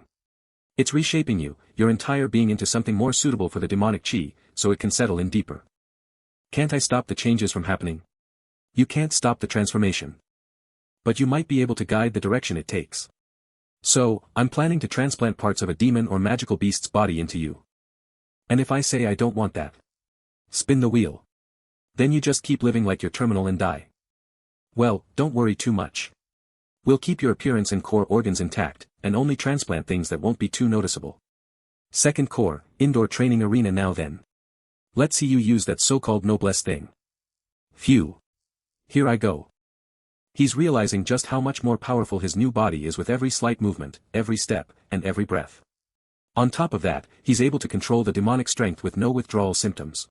It's reshaping you, your entire being into something more suitable for the demonic chi, so it can settle in deeper. Can't I stop the changes from happening? You can't stop the transformation. but you might be able to guide the direction it takes. So, I'm planning to transplant parts of a demon or magical beast's body into you. And if I say I don't want that? Spin the wheel. Then you just keep living like you're terminal and die. Well, don't worry too much. We'll keep your appearance and core organs intact, and only transplant things that won't be too noticeable. Second core, indoor training arena now then. Let's see you use that so-called noblesse thing. Phew. Here I go. He's realizing just how much more powerful his new body is with every slight movement, every step, and every breath. On top of that, he's able to control the demonic strength with no withdrawal symptoms.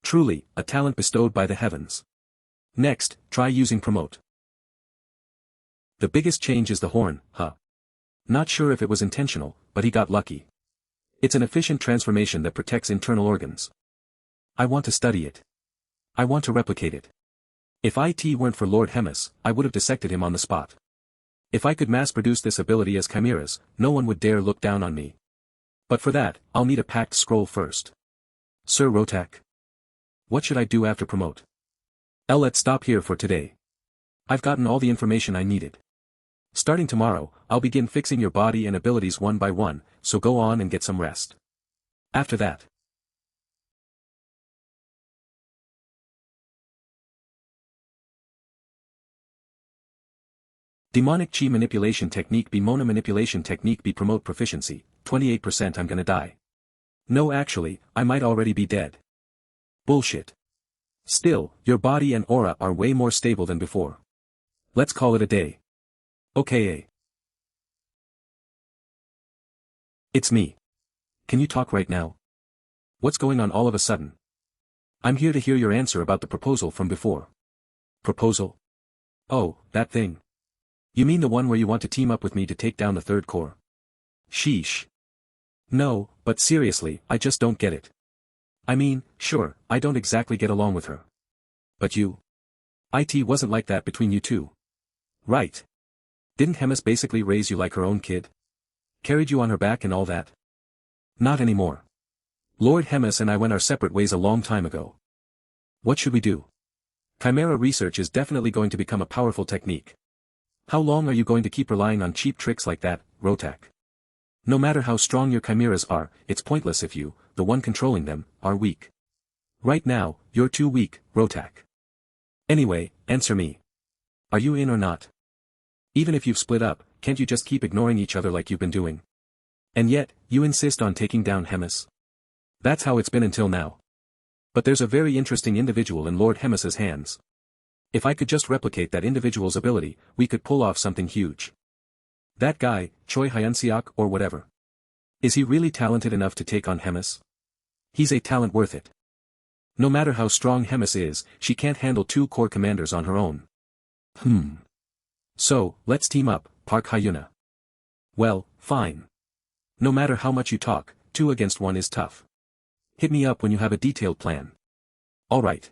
Truly, a talent bestowed by the heavens. Next, try using promote. The biggest change is the horn, huh? Not sure if it was intentional, but he got lucky. It's an efficient transformation that protects internal organs. I want to study it. I want to replicate it. If it weren't for Lord Hemis, I would have dissected him on the spot. If I could mass-produce this ability as chimeras, no one would dare look down on me. But for that, I'll need a packed scroll first. Sir Rotak. What should I do after promote? Let's stop here for today. I've gotten all the information I needed. Starting tomorrow, I'll begin fixing your body and abilities one by one, so go on and get some rest. After that. Demonic Chi Manipulation Technique B Mona Manipulation Technique B Promote Proficiency, 28% I'm gonna die. No actually, I might already be dead. Bullshit. Still, your body and aura are way more stable than before. Let's call it a day. Okay. It's me. Can you talk right now? What's going on all of a sudden? I'm here to hear your answer about the proposal from before. Proposal? Oh, that thing. You mean the one where you want to team up with me to take down the third core? Sheesh. No, but seriously, I just don't get it. I mean, sure, I don't exactly get along with her. But you? It wasn't like that between you two. Right. Didn't Hemis basically raise you like her own kid? Carried you on her back and all that? Not anymore. Lord Hemis and I went our separate ways a long time ago. What should we do? Chimera research is definitely going to become a powerful technique. How long are you going to keep relying on cheap tricks like that, Rotak? No matter how strong your chimeras are, it's pointless if you, the one controlling them, are weak. Right now, you're too weak, Rotak. Anyway, answer me. Are you in or not? Even if you've split up, can't you just keep ignoring each other like you've been doing? And yet, you insist on taking down Hemis. That's how it's been until now. But there's a very interesting individual in Lord Hemis's hands. If I could just replicate that individual's ability, we could pull off something huge. That guy, Choi Hyun-seok or whatever. Is he really talented enough to take on Hemis? He's a talent worth it. No matter how strong Hemis is, she can't handle two core commanders on her own. So, let's team up, Park Hyuna. Well, fine. No matter how much you talk, 2 against 1 is tough. Hit me up when you have a detailed plan. Alright.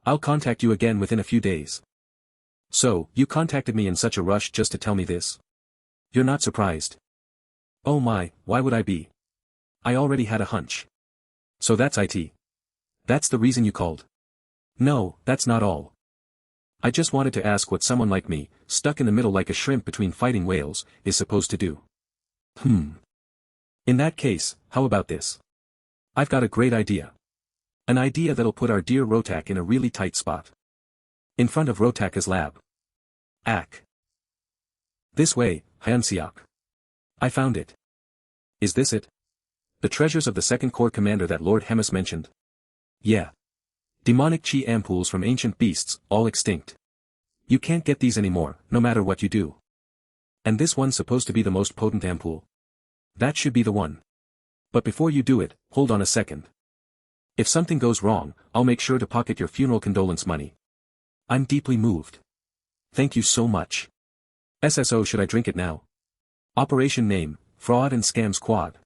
I'll contact you again within a few days. So, you contacted me in such a rush just to tell me this? You're not surprised? Oh my, why would I be? I already had a hunch. So that's it. That's the reason you called. No, that's not all. I just wanted to ask what someone like me, stuck in the middle like a shrimp between fighting whales, is supposed to do. In that case, how about this? I've got a great idea. An idea that'll put our dear Rotak in a really tight spot. In front of Rotaka's lab. Ack. This way, Hyun-seok. I found it. Is this it? The treasures of the second core commander that Lord Hemis mentioned? Yeah. Demonic chi ampoules from ancient beasts, all extinct. You can't get these anymore, no matter what you do. And this one's supposed to be the most potent ampoule. That should be the one. But before you do it, hold on a second. If something goes wrong, I'll make sure to pocket your funeral condolence money. I'm deeply moved. Thank you so much. SSO, should I drink it now? Operation name, Fraud and Scam Squad.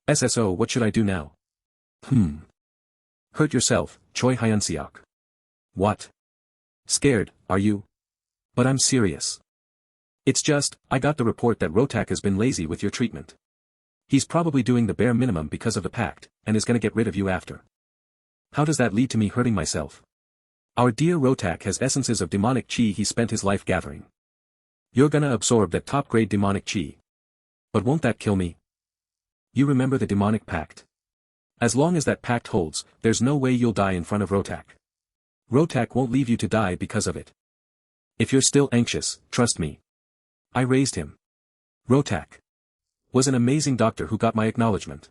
SSO, what should I do now? Hurt yourself, Choi Hyun-seok. What? Scared, are you? But I'm serious. It's just, I got the report that Rotak has been lazy with your treatment. He's probably doing the bare minimum because of the pact, and is gonna get rid of you after. How does that lead to me hurting myself? Our dear Rotak has essences of demonic chi he spent his life gathering. You're gonna absorb that top-grade demonic chi. But won't that kill me? You remember the demonic pact? As long as that pact holds, there's no way you'll die in front of Rotak. Rotak won't leave you to die because of it. If you're still anxious, trust me. I raised him. Rotak was an amazing doctor who got my acknowledgement.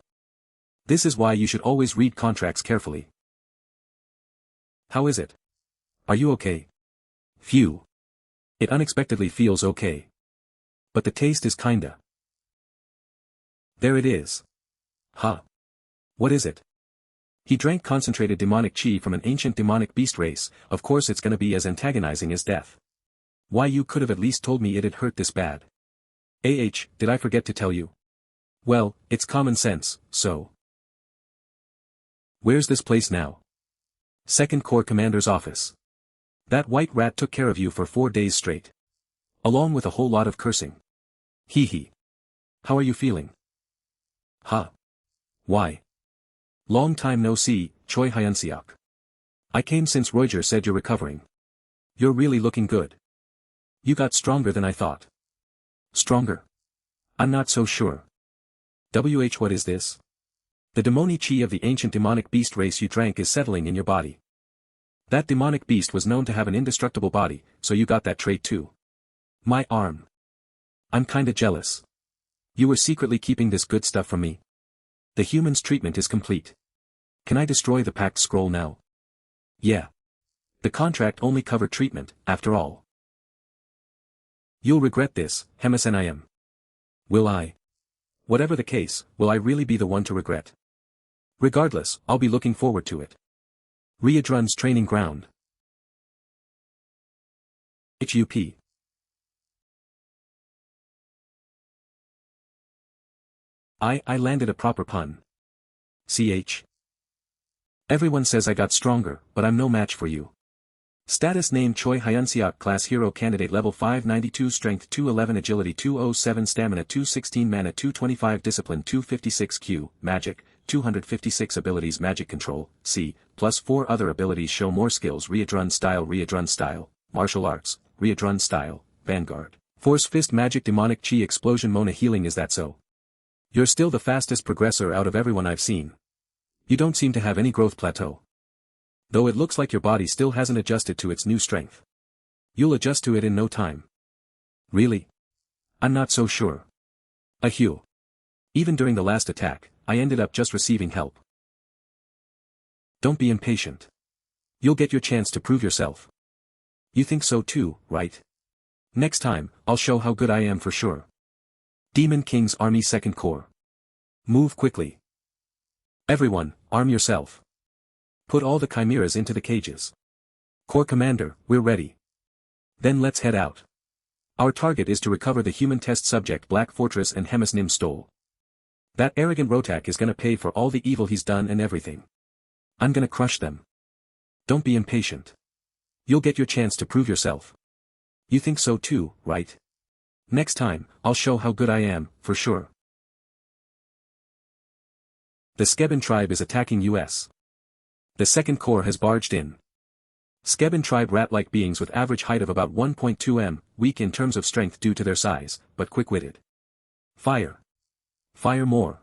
This is why you should always read contracts carefully. How is it? Are you okay? Phew. It unexpectedly feels okay. But the taste is kinda. There it is. Huh. What is it? He drank concentrated demonic chi from an ancient demonic beast race, of course it's gonna be as antagonizing as death. Why you could have at least told me it'd hurt this bad. Did I forget to tell you? Well, it's common sense, so. Where's this place now? Second Corps Commander's office. That white rat took care of you for 4 days straight. Along with a whole lot of cursing. Hee hee. How are you feeling? Huh. Why? Long time no see, Choi Hyun-seok. I came since Roger said you're recovering. You're really looking good. You got stronger than I thought. Stronger? I'm not so sure. What is this? The demonic chi of the ancient demonic beast race you drank is settling in your body. That demonic beast was known to have an indestructible body, so you got that trait too. My arm. I'm kinda jealous. You were secretly keeping this good stuff from me. The human's treatment is complete. Can I destroy the pact scroll now? Yeah. The contract only covered treatment, after all. You'll regret this, Hemis. Will I? Whatever the case, will I really be the one to regret? Regardless, I'll be looking forward to it. Riadrun's training ground. HUP. I landed a proper pun. CH. Everyone says I got stronger, but I'm no match for you. Status name Choi Hyun-seok, class hero candidate, level 592, strength 211, agility 207, stamina 216, mana 225, discipline 256, Q, magic, 256, abilities, magic control, C, plus 4 other abilities show more skills, Riadrun style, martial arts, Riadrun style, vanguard, force fist, magic, demonic chi, explosion, Mona healing. Is that so? You're still the fastest progressor out of everyone I've seen. You don't seem to have any growth plateau. Though it looks like your body still hasn't adjusted to its new strength. You'll adjust to it in no time. Really? I'm not so sure. Ahue. Even during the last attack, I ended up just receiving help. Don't be impatient. You'll get your chance to prove yourself. You think so too, right? Next time, I'll show how good I am for sure. Demon King's Army 2nd Corps. Move quickly. Everyone, arm yourself. Put all the chimeras into the cages. Corps Commander, we're ready. Then let's head out. Our target is to recover the human test subject Black Fortress and Hemis stole. That arrogant Rotak is gonna pay for all the evil he's done and everything. I'm gonna crush them. Don't be impatient. You'll get your chance to prove yourself. You think so too, right? Next time, I'll show how good I am, for sure. The Skeben tribe is attacking US. The 2nd Corps has barged in. Skeben tribe, rat-like beings with average height of about 1.2 m, weak in terms of strength due to their size, but quick-witted. Fire. Fire more.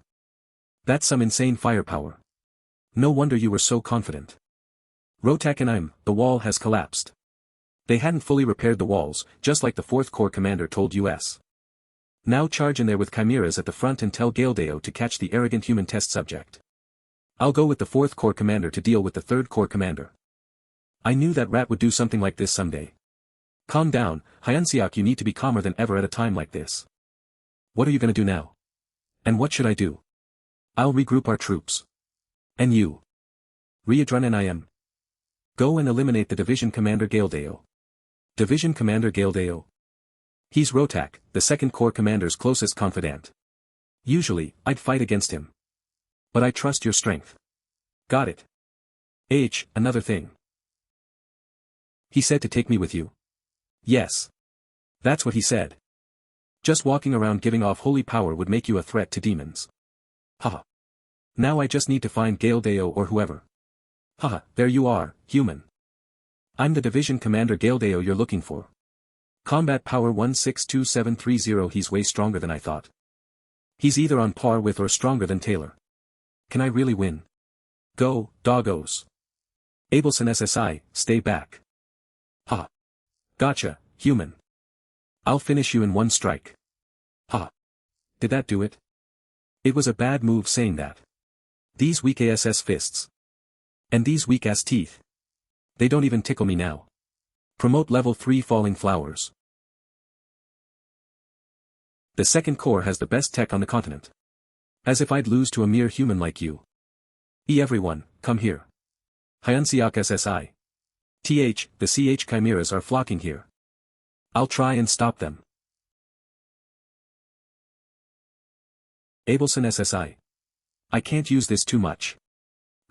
That's some insane firepower. No wonder you were so confident. Rotak and the wall has collapsed. They hadn't fully repaired the walls, just like the 4th Corps commander told US. Now charge in there with chimeras at the front and tell Galdeo to catch the arrogant human test subject. I'll go with the 4th Corps commander to deal with the 3rd Corps commander. I knew that rat would do something like this someday. Calm down, Hyun-seok, you need to be calmer than ever at a time like this. What are you gonna do now? And what should I do? I'll regroup our troops. And you? Riadrun and Go and eliminate the division commander Galdeo. Division commander Galdeo? He's Rotak, the 2nd Corps commander's closest confidant. Usually, I'd fight against him. But I trust your strength. Got it. Another thing. He said to take me with you. Yes. That's what he said. Just walking around giving off holy power would make you a threat to demons. Haha. Now I just need to find Galdeo or whoever. Haha, there you are, human. I'm the division commander Galdeo you're looking for. Combat power 162730. He's way stronger than I thought. He's either on par with or stronger than Taylor. Can I really win? Go, doggos. Abelson SSI, stay back. Ha. Gotcha, human. I'll finish you in one strike. Ha. Did that do it? It was a bad move saying that. These weak ass fists. And these weak ass teeth. They don't even tickle me now. Promote level 3 falling flowers. The second core has the best tech on the continent. As if I'd lose to a mere human like you. Everyone, come here. Hyun-seok SSI. The CH chimeras are flocking here. I'll try and stop them. Abelson SSI. I can't use this too much.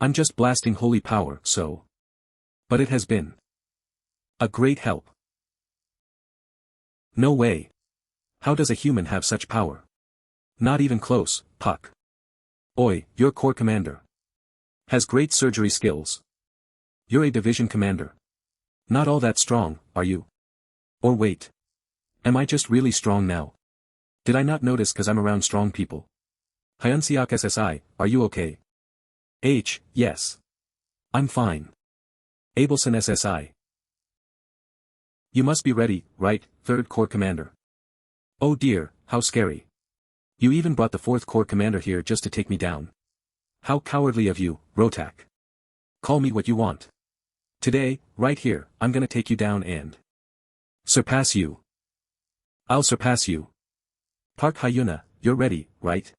I'm just blasting holy power, so. But it has been a great help. No way. How does a human have such power? Not even close, Puck. Oi, your corps commander. Has great surgery skills. You're a division commander. Not all that strong, are you? Or wait. Am I just really strong now? Did I not notice cause I'm around strong people? Hyun-seok SSI, are you okay? Yes. I'm fine. Abelson SSI. You must be ready, right, 3rd Corps Commander? Oh dear, how scary. You even brought the 4th Corps Commander here just to take me down. How cowardly of you, Rotak. Call me what you want. Today, right here, I'm gonna take you down and surpass you. I'll surpass you. Park Hyuna, you're ready, right?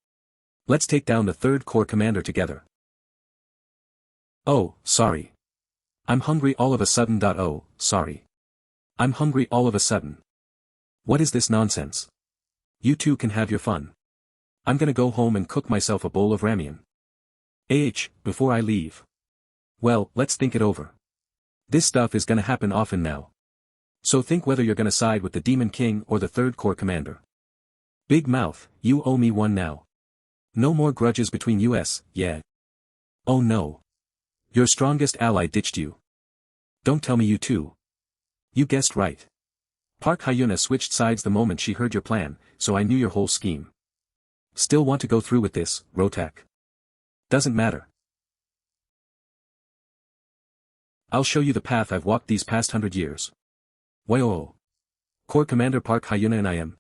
Let's take down the 3rd Corps Commander together. Oh, sorry. I'm hungry all of a sudden. Oh, sorry. I'm hungry all of a sudden. What is this nonsense? You two can have your fun. I'm gonna go home and cook myself a bowl of ramen. Before I leave. Well, let's think it over. This stuff is gonna happen often now. So think whether you're gonna side with the Demon King or the 3rd Corps Commander. Big mouth, you owe me one now. No more grudges between us, yeah. Oh no. Your strongest ally ditched you. Don't tell me you too. You guessed right. Park Hyuna switched sides the moment she heard your plan, so I knew your whole scheme. Still want to go through with this, Rotak? Doesn't matter. I'll show you the path I've walked these past 100 years. Whoa. Corps Commander Park Hyuna and I am.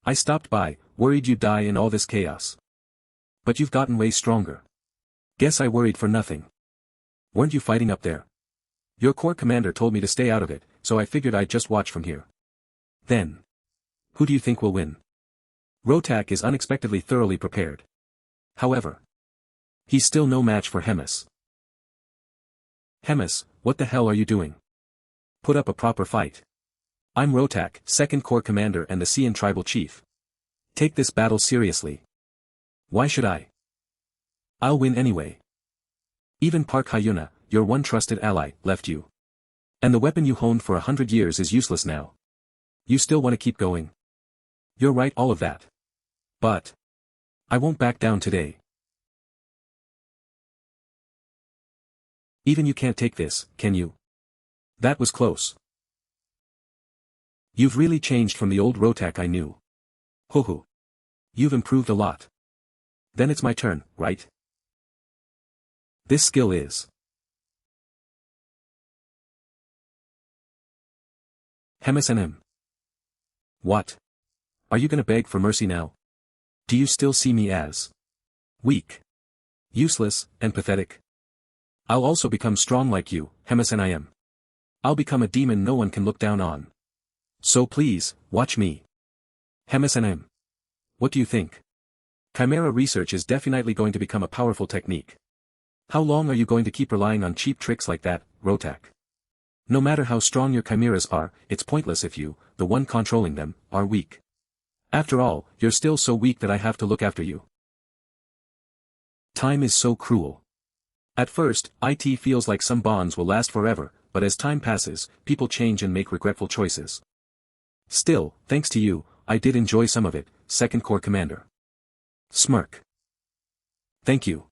I stopped by, worried you'd die in all this chaos. But you've gotten way stronger. Guess I worried for nothing. Weren't you fighting up there? Your corps commander told me to stay out of it, so I figured I'd just watch from here. Then. Who do you think will win? Rotak is unexpectedly thoroughly prepared. However. He's still no match for Hemis. Hemis, what the hell are you doing? Put up a proper fight. I'm Rotak, 2nd Corps Commander and the Cian Tribal Chief. Take this battle seriously. Why should I? I'll win anyway. Even Park Hyuna, your one trusted ally, left you. And the weapon you honed for 100 years is useless now. You still want to keep going? You're right, all of that. But. I won't back down today. Even you can't take this, can you? That was close. You've really changed from the old Rotak I knew. Ho. You've improved a lot. Then it's my turn, right? This skill is Hemis and him. What? Are you gonna beg for mercy now? Do you still see me as weak, useless, and pathetic? I'll also become strong like you, Hemis and I am. I'll become a demon no one can look down on. So please, watch me. Hemis and I am. What do you think? Chimera research is definitely going to become a powerful technique. How long are you going to keep relying on cheap tricks like that, Rotak? No matter how strong your chimeras are, it's pointless if you, the one controlling them, are weak. After all, you're still so weak that I have to look after you. Time is so cruel. At first, it feels like some bonds will last forever, but as time passes, people change and make regretful choices. Still, thanks to you, I did enjoy some of it, 2nd Corps Commander. Smirk. Thank you.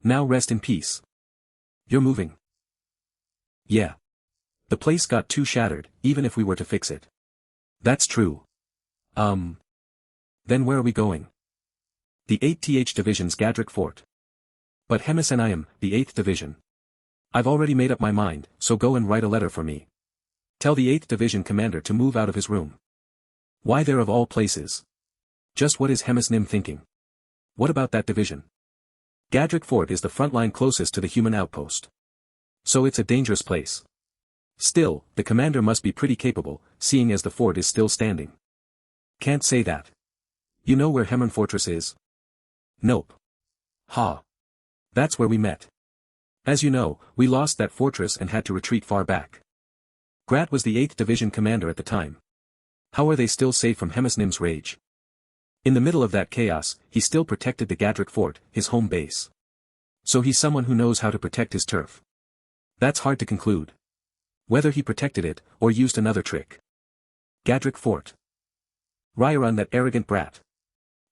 Now rest in peace. You're moving. Yeah. The place got too shattered, even if we were to fix it. That's true. Then where are we going? The 8th Division's Gadrick Fort. But Hemis and I am, the 8th Division. I've already made up my mind, so go and write a letter for me. Tell the 8th Division commander to move out of his room. Why there of all places? Just what is Hemis Nim thinking? What about that division? Gadrick Fort is the front line closest to the human outpost. So it's a dangerous place. Still, the commander must be pretty capable, seeing as the fort is still standing. Can't say that. You know where Hemon Fortress is? Nope. Ha. That's where we met. As you know, we lost that fortress and had to retreat far back. Grat was the 8th Division commander at the time. How are they still safe from Hemis Nim's rage? In the middle of that chaos, he still protected the Gadrick Fort, his home base. So he's someone who knows how to protect his turf. That's hard to conclude. Whether he protected it, or used another trick. Gadrick Fort. Ryaran, that arrogant brat.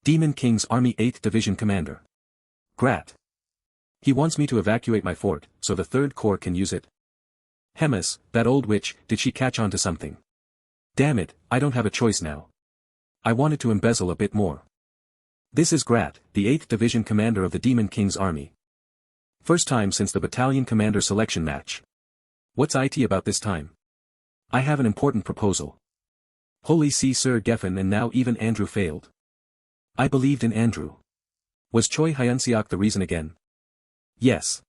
Demon King's Army 8th Division commander. Grat. He wants me to evacuate my fort, so the 3rd Corps can use it. Hemis, that old witch, did she catch on to something? Damn it, I don't have a choice now. I wanted to embezzle a bit more. This is Grat, the 8th Division commander of the Demon King's army. First time since the battalion commander selection match. What's IT about this time? I have an important proposal. Holy see Sir Geffen, and now even Andrew failed. I believed in Andrew. Was Choi Hyun-seok the reason again? Yes.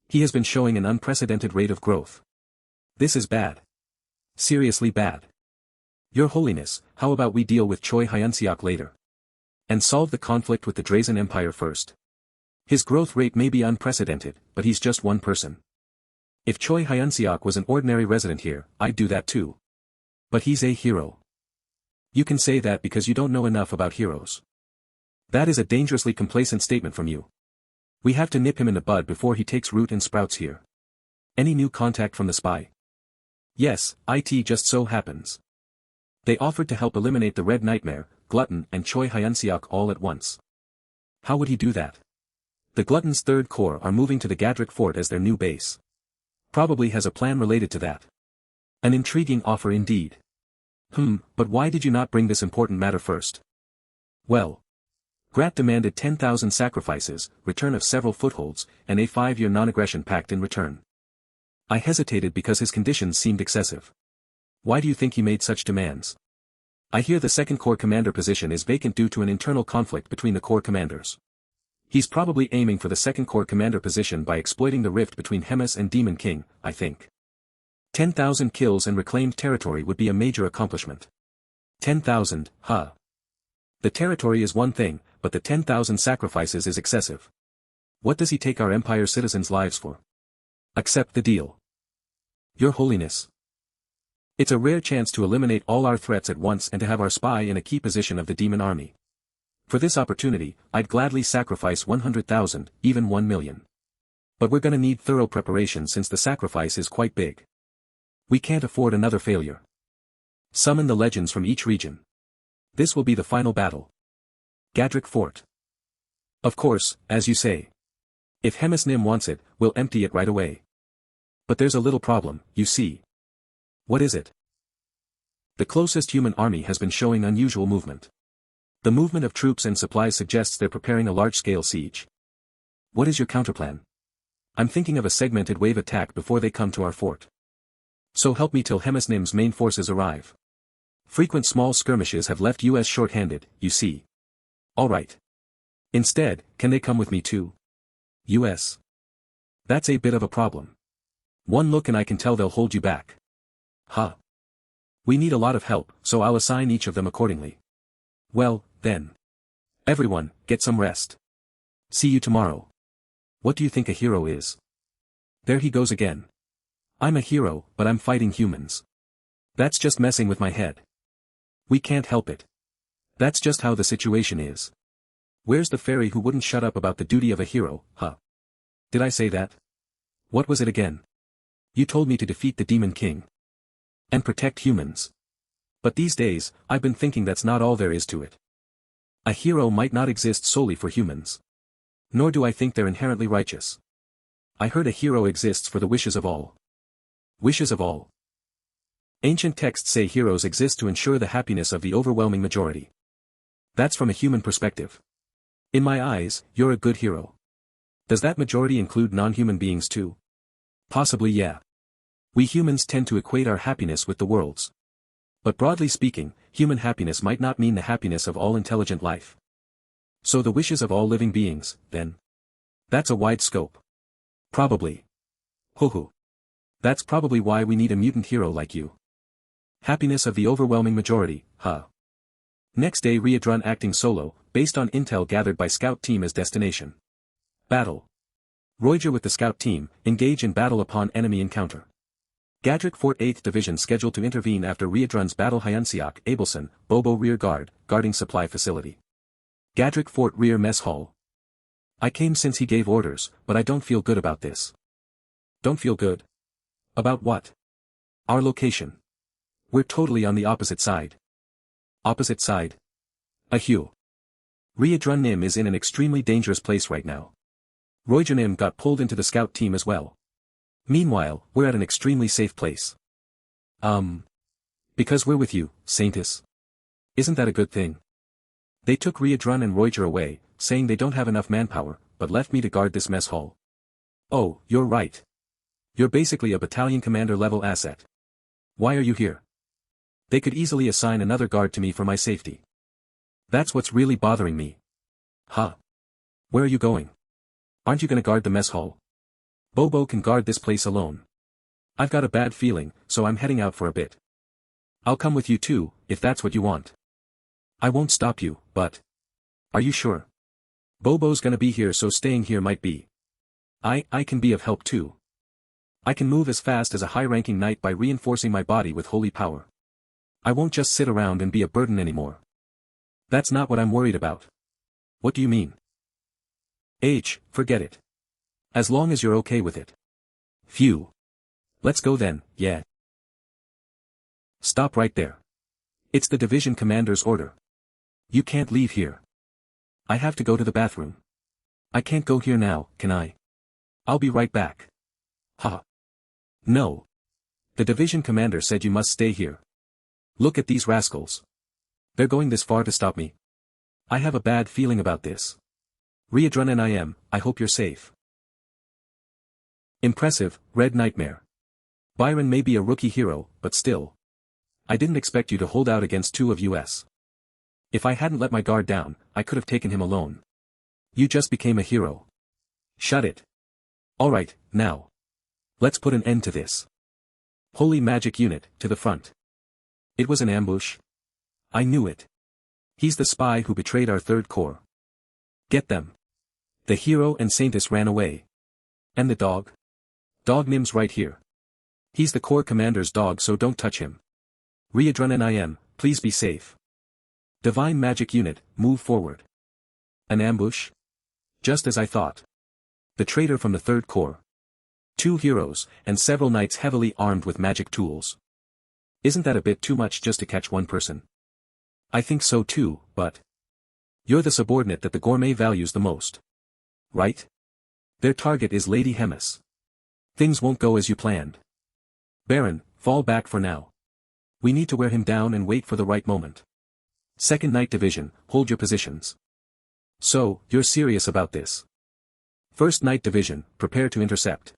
He has been showing an unprecedented rate of growth. This is bad. Seriously bad. Your Holiness, how about we deal with Choi Hyun-seok later? And solve the conflict with the Drazen Empire first. His growth rate may be unprecedented, but he's just one person. If Choi Hyun-seok was an ordinary resident here, I'd do that too. But he's a hero. You can say that because you don't know enough about heroes. That is a dangerously complacent statement from you. We have to nip him in the bud before he takes root and sprouts here. Any new contact from the spy? Yes, IT just so happens. They offered to help eliminate the Red Nightmare, Glutton and Choi Hyun-seok all at once. How would he do that? The Glutton's 3rd Corps are moving to the Gadrick Fort as their new base. Probably has a plan related to that. An intriguing offer indeed. But why did you not bring this important matter first? Well. Grat demanded 10,000 sacrifices, return of several footholds, and a 5-year non-aggression pact in return. I hesitated because his conditions seemed excessive. Why do you think he made such demands? I hear the 2nd Corps commander position is vacant due to an internal conflict between the corps commanders. He's probably aiming for the 2nd Corps commander position by exploiting the rift between Hemis and Demon King, I think. 10,000 kills and reclaimed territory would be a major accomplishment. 10,000, huh? The territory is one thing, but the 10,000 sacrifices is excessive. What does he take our Empire's citizens' lives for? Accept the deal. Your Holiness. It's a rare chance to eliminate all our threats at once and to have our spy in a key position of the demon army. For this opportunity, I'd gladly sacrifice 100,000, even 1 million. But we're gonna need thorough preparation since the sacrifice is quite big. We can't afford another failure. Summon the legends from each region. This will be the final battle. Gadrick Fort. Of course, as you say. If Hemis Nim wants it, we'll empty it right away. But there's a little problem, you see. What is it? The closest human army has been showing unusual movement. The movement of troops and supplies suggests they're preparing a large-scale siege. What is your counterplan? I'm thinking of a segmented wave attack before they come to our fort. So help me till Hemis Nim's main forces arrive. Frequent small skirmishes have left US short-handed, you see. Alright. Instead, can they come with me too? US. That's a bit of a problem. One look and I can tell they'll hold you back. Huh. We need a lot of help, so I'll assign each of them accordingly. Well, then. Everyone, get some rest. See you tomorrow. What do you think a hero is? There he goes again. I'm a hero, but I'm fighting humans. That's just messing with my head. We can't help it. That's just how the situation is. Where's the fairy who wouldn't shut up about the duty of a hero, huh? Did I say that? What was it again? You told me to defeat the Demon King. And protect humans. But these days, I've been thinking that's not all there is to it. A hero might not exist solely for humans. Nor do I think they're inherently righteous. I heard a hero exists for the wishes of all. Wishes of all. Ancient texts say heroes exist to ensure the happiness of the overwhelming majority. That's from a human perspective. In my eyes, you're a good hero. Does that majority include non-human beings too? Possibly, yeah. We humans tend to equate our happiness with the world's. But broadly speaking, human happiness might not mean the happiness of all intelligent life. So the wishes of all living beings, then? That's a wide scope. Probably. Hoo-hoo. That's probably why we need a mutant hero like you. Happiness of the overwhelming majority, huh? Next day Riadrun acting solo, based on intel gathered by scout team as destination. Battle. Roijer with the scout team, engage in battle upon enemy encounter. Gadrik Fort 8th Division scheduled to intervene after Riadrun's battle Hyun-seok, Abelson, Bobo rear guard, guarding supply facility. Gadrik Fort rear mess hall. I came since he gave orders, but I don't feel good about this. Don't feel good? About what? Our location. We're totally on the opposite side. Opposite side? Ahue. Riadrun Nim is in an extremely dangerous place right now. Roijer Nim got pulled into the scout team as well. Meanwhile, we're at an extremely safe place. Because we're with you, Saintus. Isn't that a good thing? They took Riadrun and Roijer away, saying they don't have enough manpower, but left me to guard this mess hall. Oh, you're right. You're basically a battalion commander level asset. Why are you here? They could easily assign another guard to me for my safety. That's what's really bothering me. Huh? Where are you going? Aren't you gonna guard the mess hall? Bobo can guard this place alone. I've got a bad feeling, so I'm heading out for a bit. I'll come with you too, if that's what you want. I won't stop you, but... Are you sure? Bobo's gonna be here, so staying here might be. I can be of help too. I can move as fast as a high-ranking knight by reinforcing my body with holy power. I won't just sit around and be a burden anymore. That's not what I'm worried about. What do you mean? Forget it. As long as you're okay with it. Phew. Let's go then, yeah. Stop right there. It's the division commander's order. You can't leave here. I have to go to the bathroom. I can't go here now, can I? I'll be right back. Ha. No. The division commander said you must stay here. Look at these rascals. They're going this far to stop me. I have a bad feeling about this. Riadrun and I hope you're safe. Impressive, Red Nightmare. Byron may be a rookie hero, but still. I didn't expect you to hold out against two of us. If I hadn't let my guard down, I could have taken him alone. You just became a hero. Shut it. Alright, now. Let's put an end to this. Holy magic unit, to the front. It was an ambush. I knew it. He's the spy who betrayed our third corps. Get them. The hero and Saintus ran away. And the dog? Dog Nim's right here. He's the corps commander's dog, so don't touch him. Riadrun and please be safe. Divine magic unit, move forward. An ambush? Just as I thought. The traitor from the third corps. Two heroes, and several knights heavily armed with magic tools. Isn't that a bit too much just to catch one person? I think so too, but... You're the subordinate that the gourmet values the most. Right? Their target is Lady Hemis. Things won't go as you planned. Baron, fall back for now. We need to wear him down and wait for the right moment. 2nd Night Division, hold your positions. So, you're serious about this? 1st Night Division, prepare to intercept.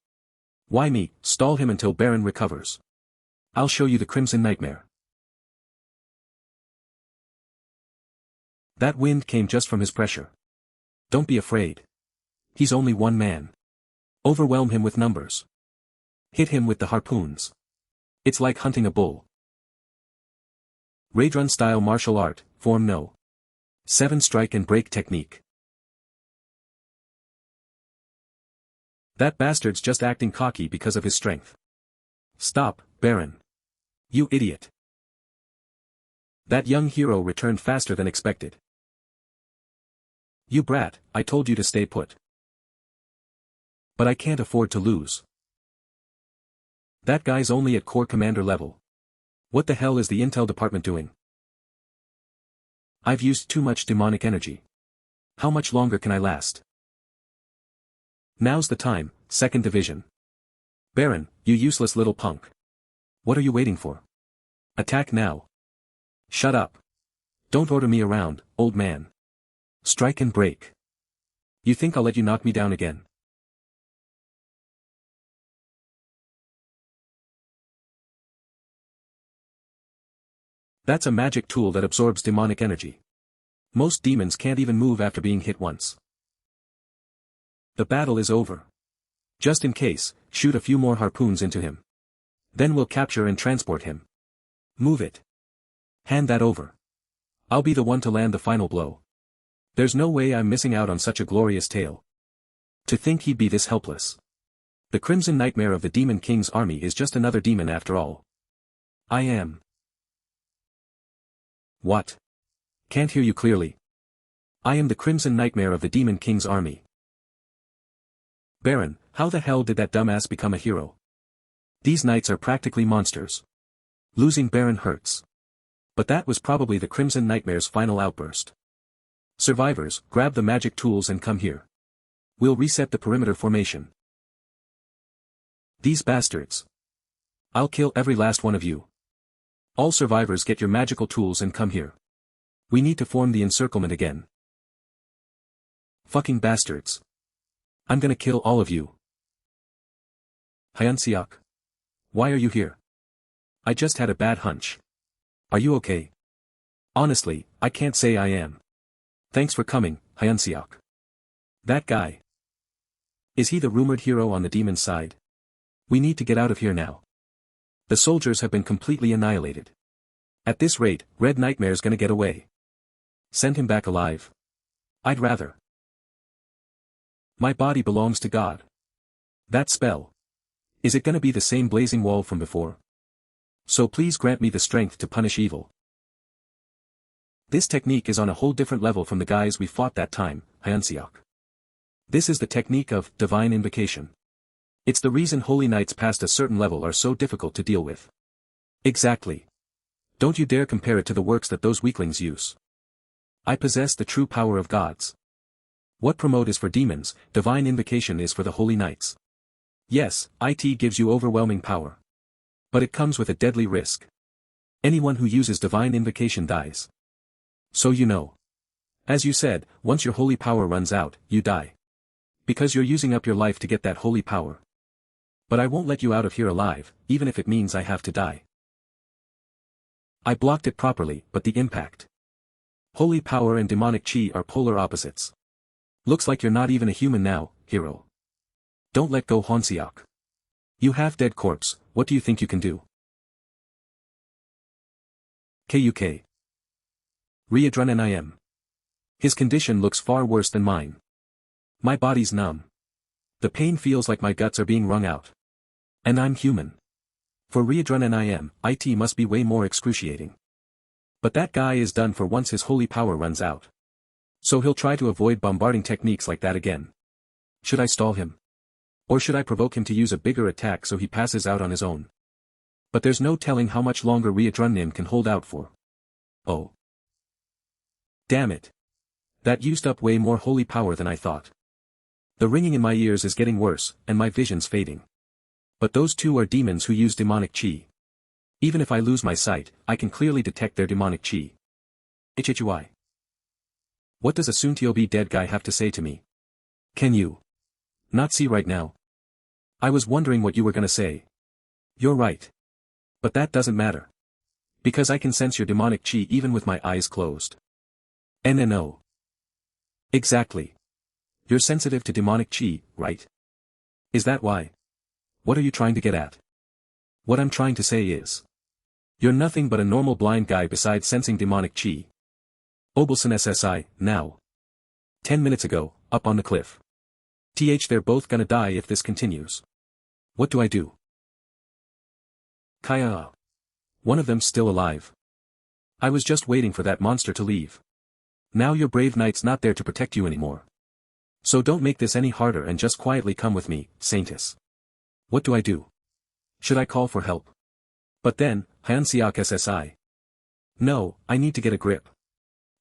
Why me? Stall him until Baron recovers. I'll show you the Crimson Nightmare. That wind came just from his pressure. Don't be afraid. He's only one man. Overwhelm him with numbers. Hit him with the harpoons. It's like hunting a bull. Raidrun style martial art, form no. 7 strike and break technique. That bastard's just acting cocky because of his strength. Stop, Baron. You idiot. That young hero returned faster than expected. You brat, I told you to stay put. But I can't afford to lose. That guy's only at corps commander level. What the hell is the intel department doing? I've used too much demonic energy. How much longer can I last? Now's the time, 2nd Division. Baron, you useless little punk. What are you waiting for? Attack now. Shut up. Don't order me around, old man. Strike and break. You think I'll let you knock me down again? That's a magic tool that absorbs demonic energy. Most demons can't even move after being hit once. The battle is over. Just in case, shoot a few more harpoons into him. Then we'll capture and transport him. Move it. Hand that over. I'll be the one to land the final blow. There's no way I'm missing out on such a glorious tale. To think he'd be this helpless. The Crimson Nightmare of the Demon King's army is just another demon after all. I am. What? Can't hear you clearly. I am the Crimson Nightmare of the Demon King's army. Baron, how the hell did that dumbass become a hero? These knights are practically monsters. Losing Baron hurts. But that was probably the Crimson Nightmare's final outburst. Survivors, grab the magic tools and come here. We'll reset the perimeter formation. These bastards. I'll kill every last one of you. All survivors, get your magical tools and come here. We need to form the encirclement again. Fucking bastards. I'm gonna kill all of you. Hyun-seok. Why are you here? I just had a bad hunch. Are you okay? Honestly, I can't say I am. Thanks for coming, Hyun-seok. That guy. Is he the rumored hero on the demon's side? We need to get out of here now. The soldiers have been completely annihilated. At this rate, Red Nightmare's gonna get away. Send him back alive. I'd rather. My body belongs to God. That spell. Is it gonna be the same blazing wall from before? So please grant me the strength to punish evil. This technique is on a whole different level from the guys we fought that time, Hyun-seok. This is the technique of divine invocation. It's the reason holy knights past a certain level are so difficult to deal with. Exactly. Don't you dare compare it to the works that those weaklings use. I possess the true power of gods. What promote is for demons, divine invocation is for the holy knights. Yes, it gives you overwhelming power. But it comes with a deadly risk. Anyone who uses divine invocation dies. So you know. As you said, once your holy power runs out, you die. Because you're using up your life to get that holy power. But I won't let you out of here alive, even if it means I have to die. I blocked it properly, but the impact. Holy power and demonic chi are polar opposites. Looks like you're not even a human now, hero. Don't let go, Hyun-seok. You half-dead corpse, what do you think you can do? KUK. Readrenalim. His condition looks far worse than mine. My body's numb. The pain feels like my guts are being wrung out. And I'm human. For Readrenalim, it must be way more excruciating. But that guy is done for once his holy power runs out. So he'll try to avoid bombarding techniques like that again. Should I stall him? Or should I provoke him to use a bigger attack so he passes out on his own? But there's no telling how much longer Readrenalim can hold out for. Oh. Damn it. That used up way more holy power than I thought. The ringing in my ears is getting worse, and my vision's fading. But those two are demons who use demonic chi. Even if I lose my sight, I can clearly detect their demonic chi. HHY. What does a soon-to-be dead guy have to say to me? Can you not see right now? I was wondering what you were gonna say. You're right. But that doesn't matter. Because I can sense your demonic chi even with my eyes closed. NNO. Exactly. You're sensitive to demonic chi, right? Is that why? What are you trying to get at? What I'm trying to say is. You're nothing but a normal blind guy besides sensing demonic chi. Obelson SSI, now. 10 minutes ago, up on the cliff. They're both gonna die if this continues. What do I do? Kaya. One of them's still alive. I was just waiting for that monster to leave. Now your brave knight's not there to protect you anymore. So don't make this any harder and just quietly come with me, Saintess. What do I do? Should I call for help? But then, Hyun-seok SSI. No, I need to get a grip.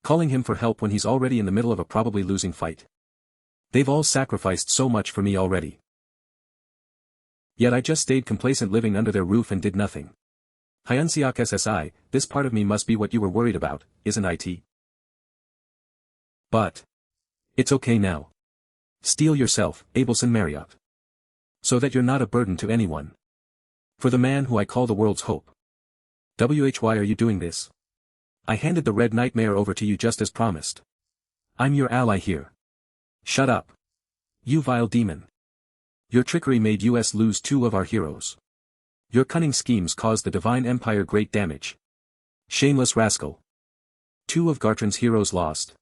Calling him for help when he's already in the middle of a probably losing fight. They've all sacrificed so much for me already. Yet I just stayed complacent living under their roof and did nothing. Hyun-seok SSI, this part of me must be what you were worried about, isn't it? But. It's okay now. Steel yourself, Abelson Marriott. So that you're not a burden to anyone. For the man who I call the world's hope. Why are you doing this? I handed the red nightmare over to you just as promised. I'm your ally here. Shut up. You vile demon. Your trickery made us lose 2 of our heroes. Your cunning schemes caused the Divine Empire great damage. Shameless rascal. 2 of Gartran's heroes lost.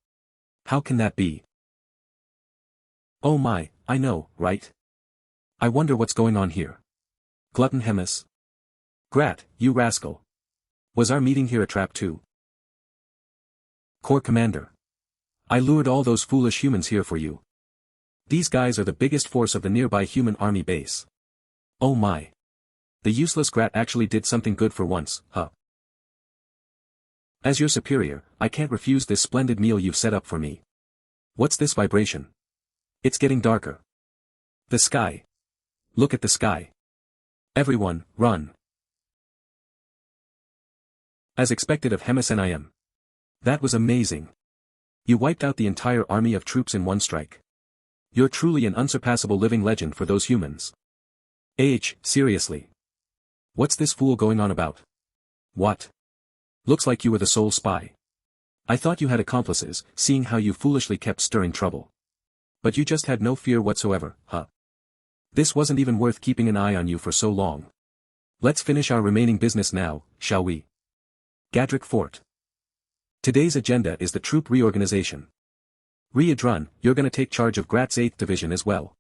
How can that be? Oh my, I know, right? I wonder what's going on here. Glutton Hemis. Grat, you rascal. Was our meeting here a trap too? Corps Commander. I lured all those foolish humans here for you. These guys are the biggest force of the nearby human army base. Oh my. The useless Grat actually did something good for once, huh? As your superior, I can't refuse this splendid meal you've set up for me. What's this vibration? It's getting darker. The sky. Look at the sky. Everyone, run. As expected of Hemis and I am. That was amazing. You wiped out the entire army of troops in one strike. You're truly an unsurpassable living legend for those humans. Seriously. What's this fool going on about? What? Looks like you were the sole spy. I thought you had accomplices, seeing how you foolishly kept stirring trouble. But you just had no fear whatsoever, huh? This wasn't even worth keeping an eye on you for so long. Let's finish our remaining business now, shall we? Gadrick Fort. Today's agenda is the troop reorganization. Riedrun, you're gonna take charge of Grat's 8th Division as well.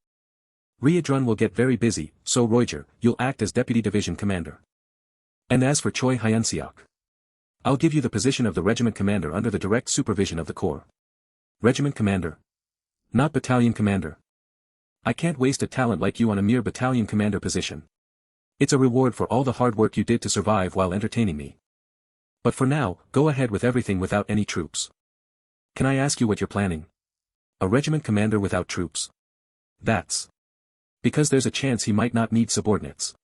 Riedrun will get very busy, so Roiger, you'll act as Deputy Division Commander. And as for Choi Hyun-seok, I'll give you the position of the Regiment Commander under the direct supervision of the Corps. Regiment Commander? Not Battalion Commander. I can't waste a talent like you on a mere Battalion Commander position. It's a reward for all the hard work you did to survive while entertaining me. But for now, go ahead with everything without any troops. Can I ask you what you're planning? A regiment commander without troops? That's because there's a chance he might not need subordinates.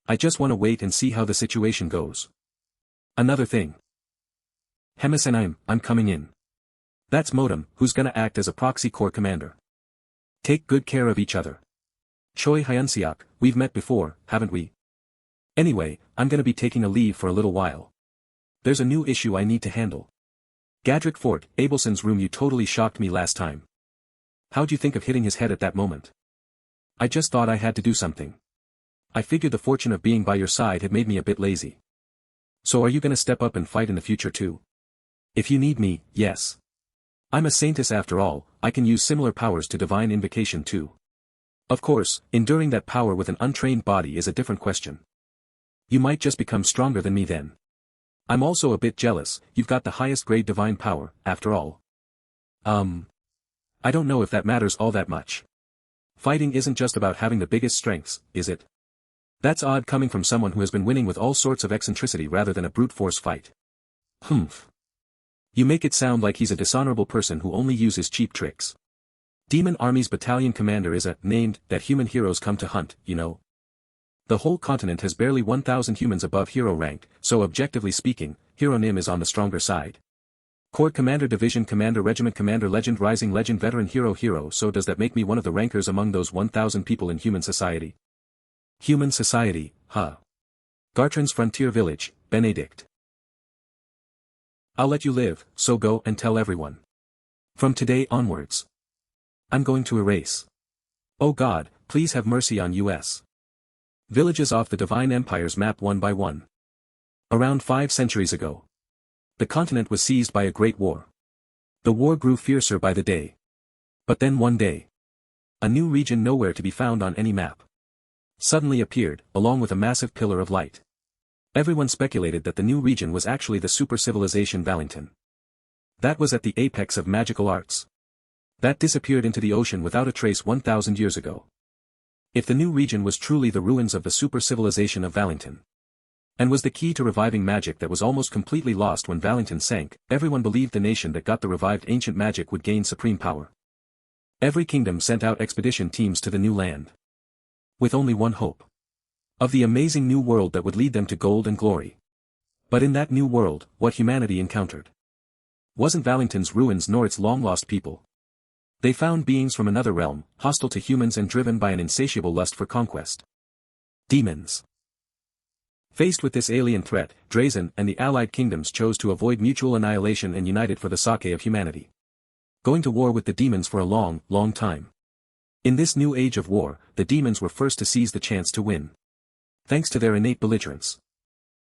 I just want to wait and see how the situation goes. Another thing. Hemis and I'm coming in. That's Modem, who's gonna act as a proxy corps commander. Take good care of each other. Choi Hyun-seok, we've met before, haven't we? Anyway, I'm gonna be taking a leave for a little while. There's a new issue I need to handle. Gadrick Fort, Abelson's room. You totally shocked me last time. How'd you think of hitting his head at that moment? I just thought I had to do something. I figured the fortune of being by your side had made me a bit lazy. So are you gonna step up and fight in the future too? If you need me, yes. I'm a saintess after all, I can use similar powers to divine invocation too. Of course, enduring that power with an untrained body is a different question. You might just become stronger than me then. I'm also a bit jealous, you've got the highest grade divine power, after all. I don't know if that matters all that much. Fighting isn't just about having the biggest strengths, is it? That's odd coming from someone who has been winning with all sorts of eccentricity rather than a brute force fight. Humph. You make it sound like he's a dishonorable person who only uses cheap tricks. Demon Army's battalion commander is a named that human heroes come to hunt, you know. The whole continent has barely 1,000 humans above hero rank, so objectively speaking, Hero Nim is on the stronger side. Corps Commander Division Commander Regiment Commander Legend Rising Legend Veteran Hero. So does that make me one of the rankers among those 1,000 people in human society? Human society, huh? Gartran's Frontier Village, Benedict. I'll let you live, so go and tell everyone. From today onwards. I'm going to erase. Oh God, please have mercy on us. Villages off the Divine Empire's map one by one. Around 5 centuries ago. The continent was seized by a great war. The war grew fiercer by the day. But then one day. A new region nowhere to be found on any map. Suddenly appeared, along with a massive pillar of light. Everyone speculated that the new region was actually the super civilization Valentin. That was at the apex of magical arts. That disappeared into the ocean without a trace 1,000 years ago. If the new region was truly the ruins of the super civilization of Valentin, and was the key to reviving magic that was almost completely lost when Valentin sank, everyone believed the nation that got the revived ancient magic would gain supreme power. Every kingdom sent out expedition teams to the new land. With only one hope. Of the amazing new world that would lead them to gold and glory. But in that new world, what humanity encountered wasn't Valentin's ruins nor its long-lost people. They found beings from another realm, hostile to humans and driven by an insatiable lust for conquest. Demons. Faced with this alien threat, Drazen and the allied kingdoms chose to avoid mutual annihilation and united for the sake of humanity. Going to war with the demons for a long, long time. In this new age of war, the demons were first to seize the chance to win. Thanks to their innate belligerence.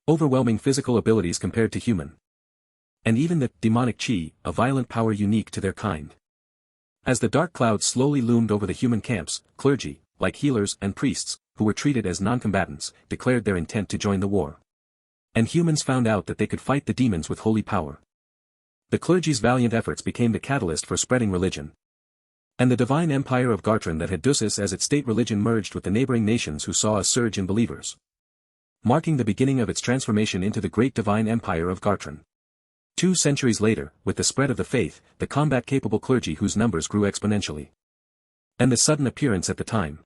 Overwhelming physical abilities compared to human. And even the demonic chi, a violent power unique to their kind. As the dark clouds slowly loomed over the human camps, clergy, like healers and priests, who were treated as non-combatants, declared their intent to join the war. And humans found out that they could fight the demons with holy power. The clergy's valiant efforts became the catalyst for spreading religion. And the divine empire of Gartran that had Dusis as its state religion merged with the neighboring nations who saw a surge in believers. Marking the beginning of its transformation into the great divine empire of Gartran. 2 centuries later, with the spread of the faith, the combat-capable clergy whose numbers grew exponentially. And the sudden appearance at the time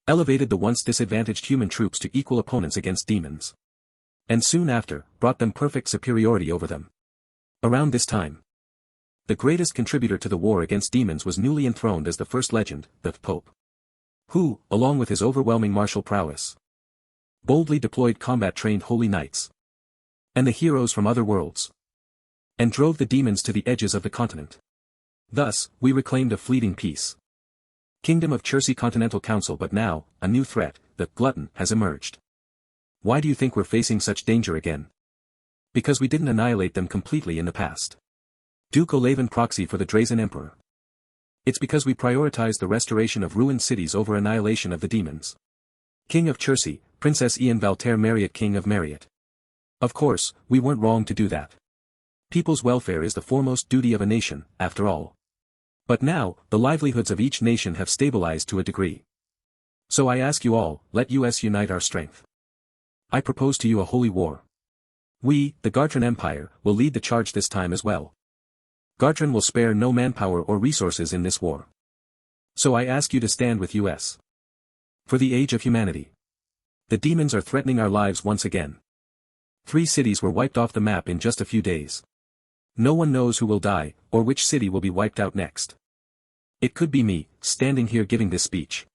elevated the once disadvantaged human troops to equal opponents against demons. And soon after, brought them perfect superiority over them. Around this time, the greatest contributor to the war against demons was newly enthroned as the first legend, the Pope. Who, along with his overwhelming martial prowess, boldly deployed combat-trained holy knights. And the heroes from other worlds. And drove the demons to the edges of the continent. Thus, we reclaimed a fleeting peace. Kingdom of Chersi Continental Council. But now, a new threat, the glutton, has emerged. Why do you think we're facing such danger again? Because we didn't annihilate them completely in the past. Duke Olaven proxy for the Drazen Emperor. It's because we prioritized the restoration of ruined cities over annihilation of the demons. King of Chersi, Princess Ian Valter Marriott, King of Marriott. Of course, we weren't wrong to do that. People's welfare is the foremost duty of a nation, after all. But now, the livelihoods of each nation have stabilized to a degree. So I ask you all, let us unite our strength. I propose to you a holy war. We, the Gartran Empire, will lead the charge this time as well. Gartran will spare no manpower or resources in this war. So I ask you to stand with us. For the age of humanity. The demons are threatening our lives once again. 3 cities were wiped off the map in just a few days. No one knows who will die, or which city will be wiped out next. It could be me, standing here giving this speech.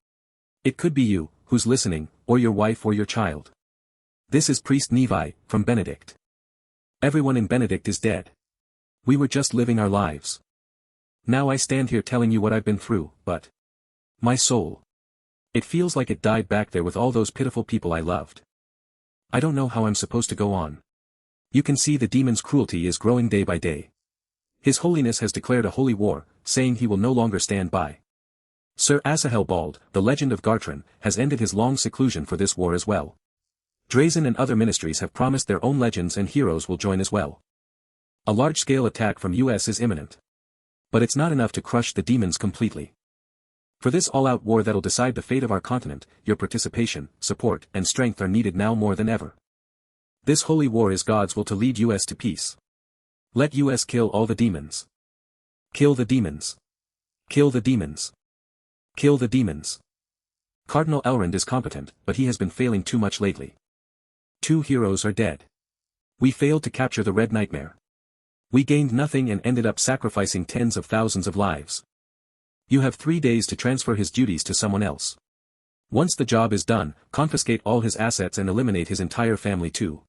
It could be you, who's listening, or your wife or your child. This is Priest Nevi, from Benedict. Everyone in Benedict is dead. We were just living our lives. Now I stand here telling you what I've been through, but my soul. It feels like it died back there with all those pitiful people I loved. I don't know how I'm supposed to go on. You can see the demon's cruelty is growing day by day. His Holiness has declared a holy war, saying he will no longer stand by. Sir Asahel Bald, the legend of Gartran, has ended his long seclusion for this war as well. Drazen and other ministries have promised their own legends and heroes will join as well. A large-scale attack from US is imminent. But it's not enough to crush the demons completely. For this all-out war that'll decide the fate of our continent, your participation, support, and strength are needed now more than ever. This holy war is God's will to lead US to peace. Let US kill all the demons. Kill the demons. Kill the demons. Kill the demons. Cardinal Elrond is competent, but he has been failing too much lately. 2 heroes are dead. We failed to capture the Red Nightmare. We gained nothing and ended up sacrificing tens of thousands of lives. You have 3 days to transfer his duties to someone else. Once the job is done, confiscate all his assets and eliminate his entire family too.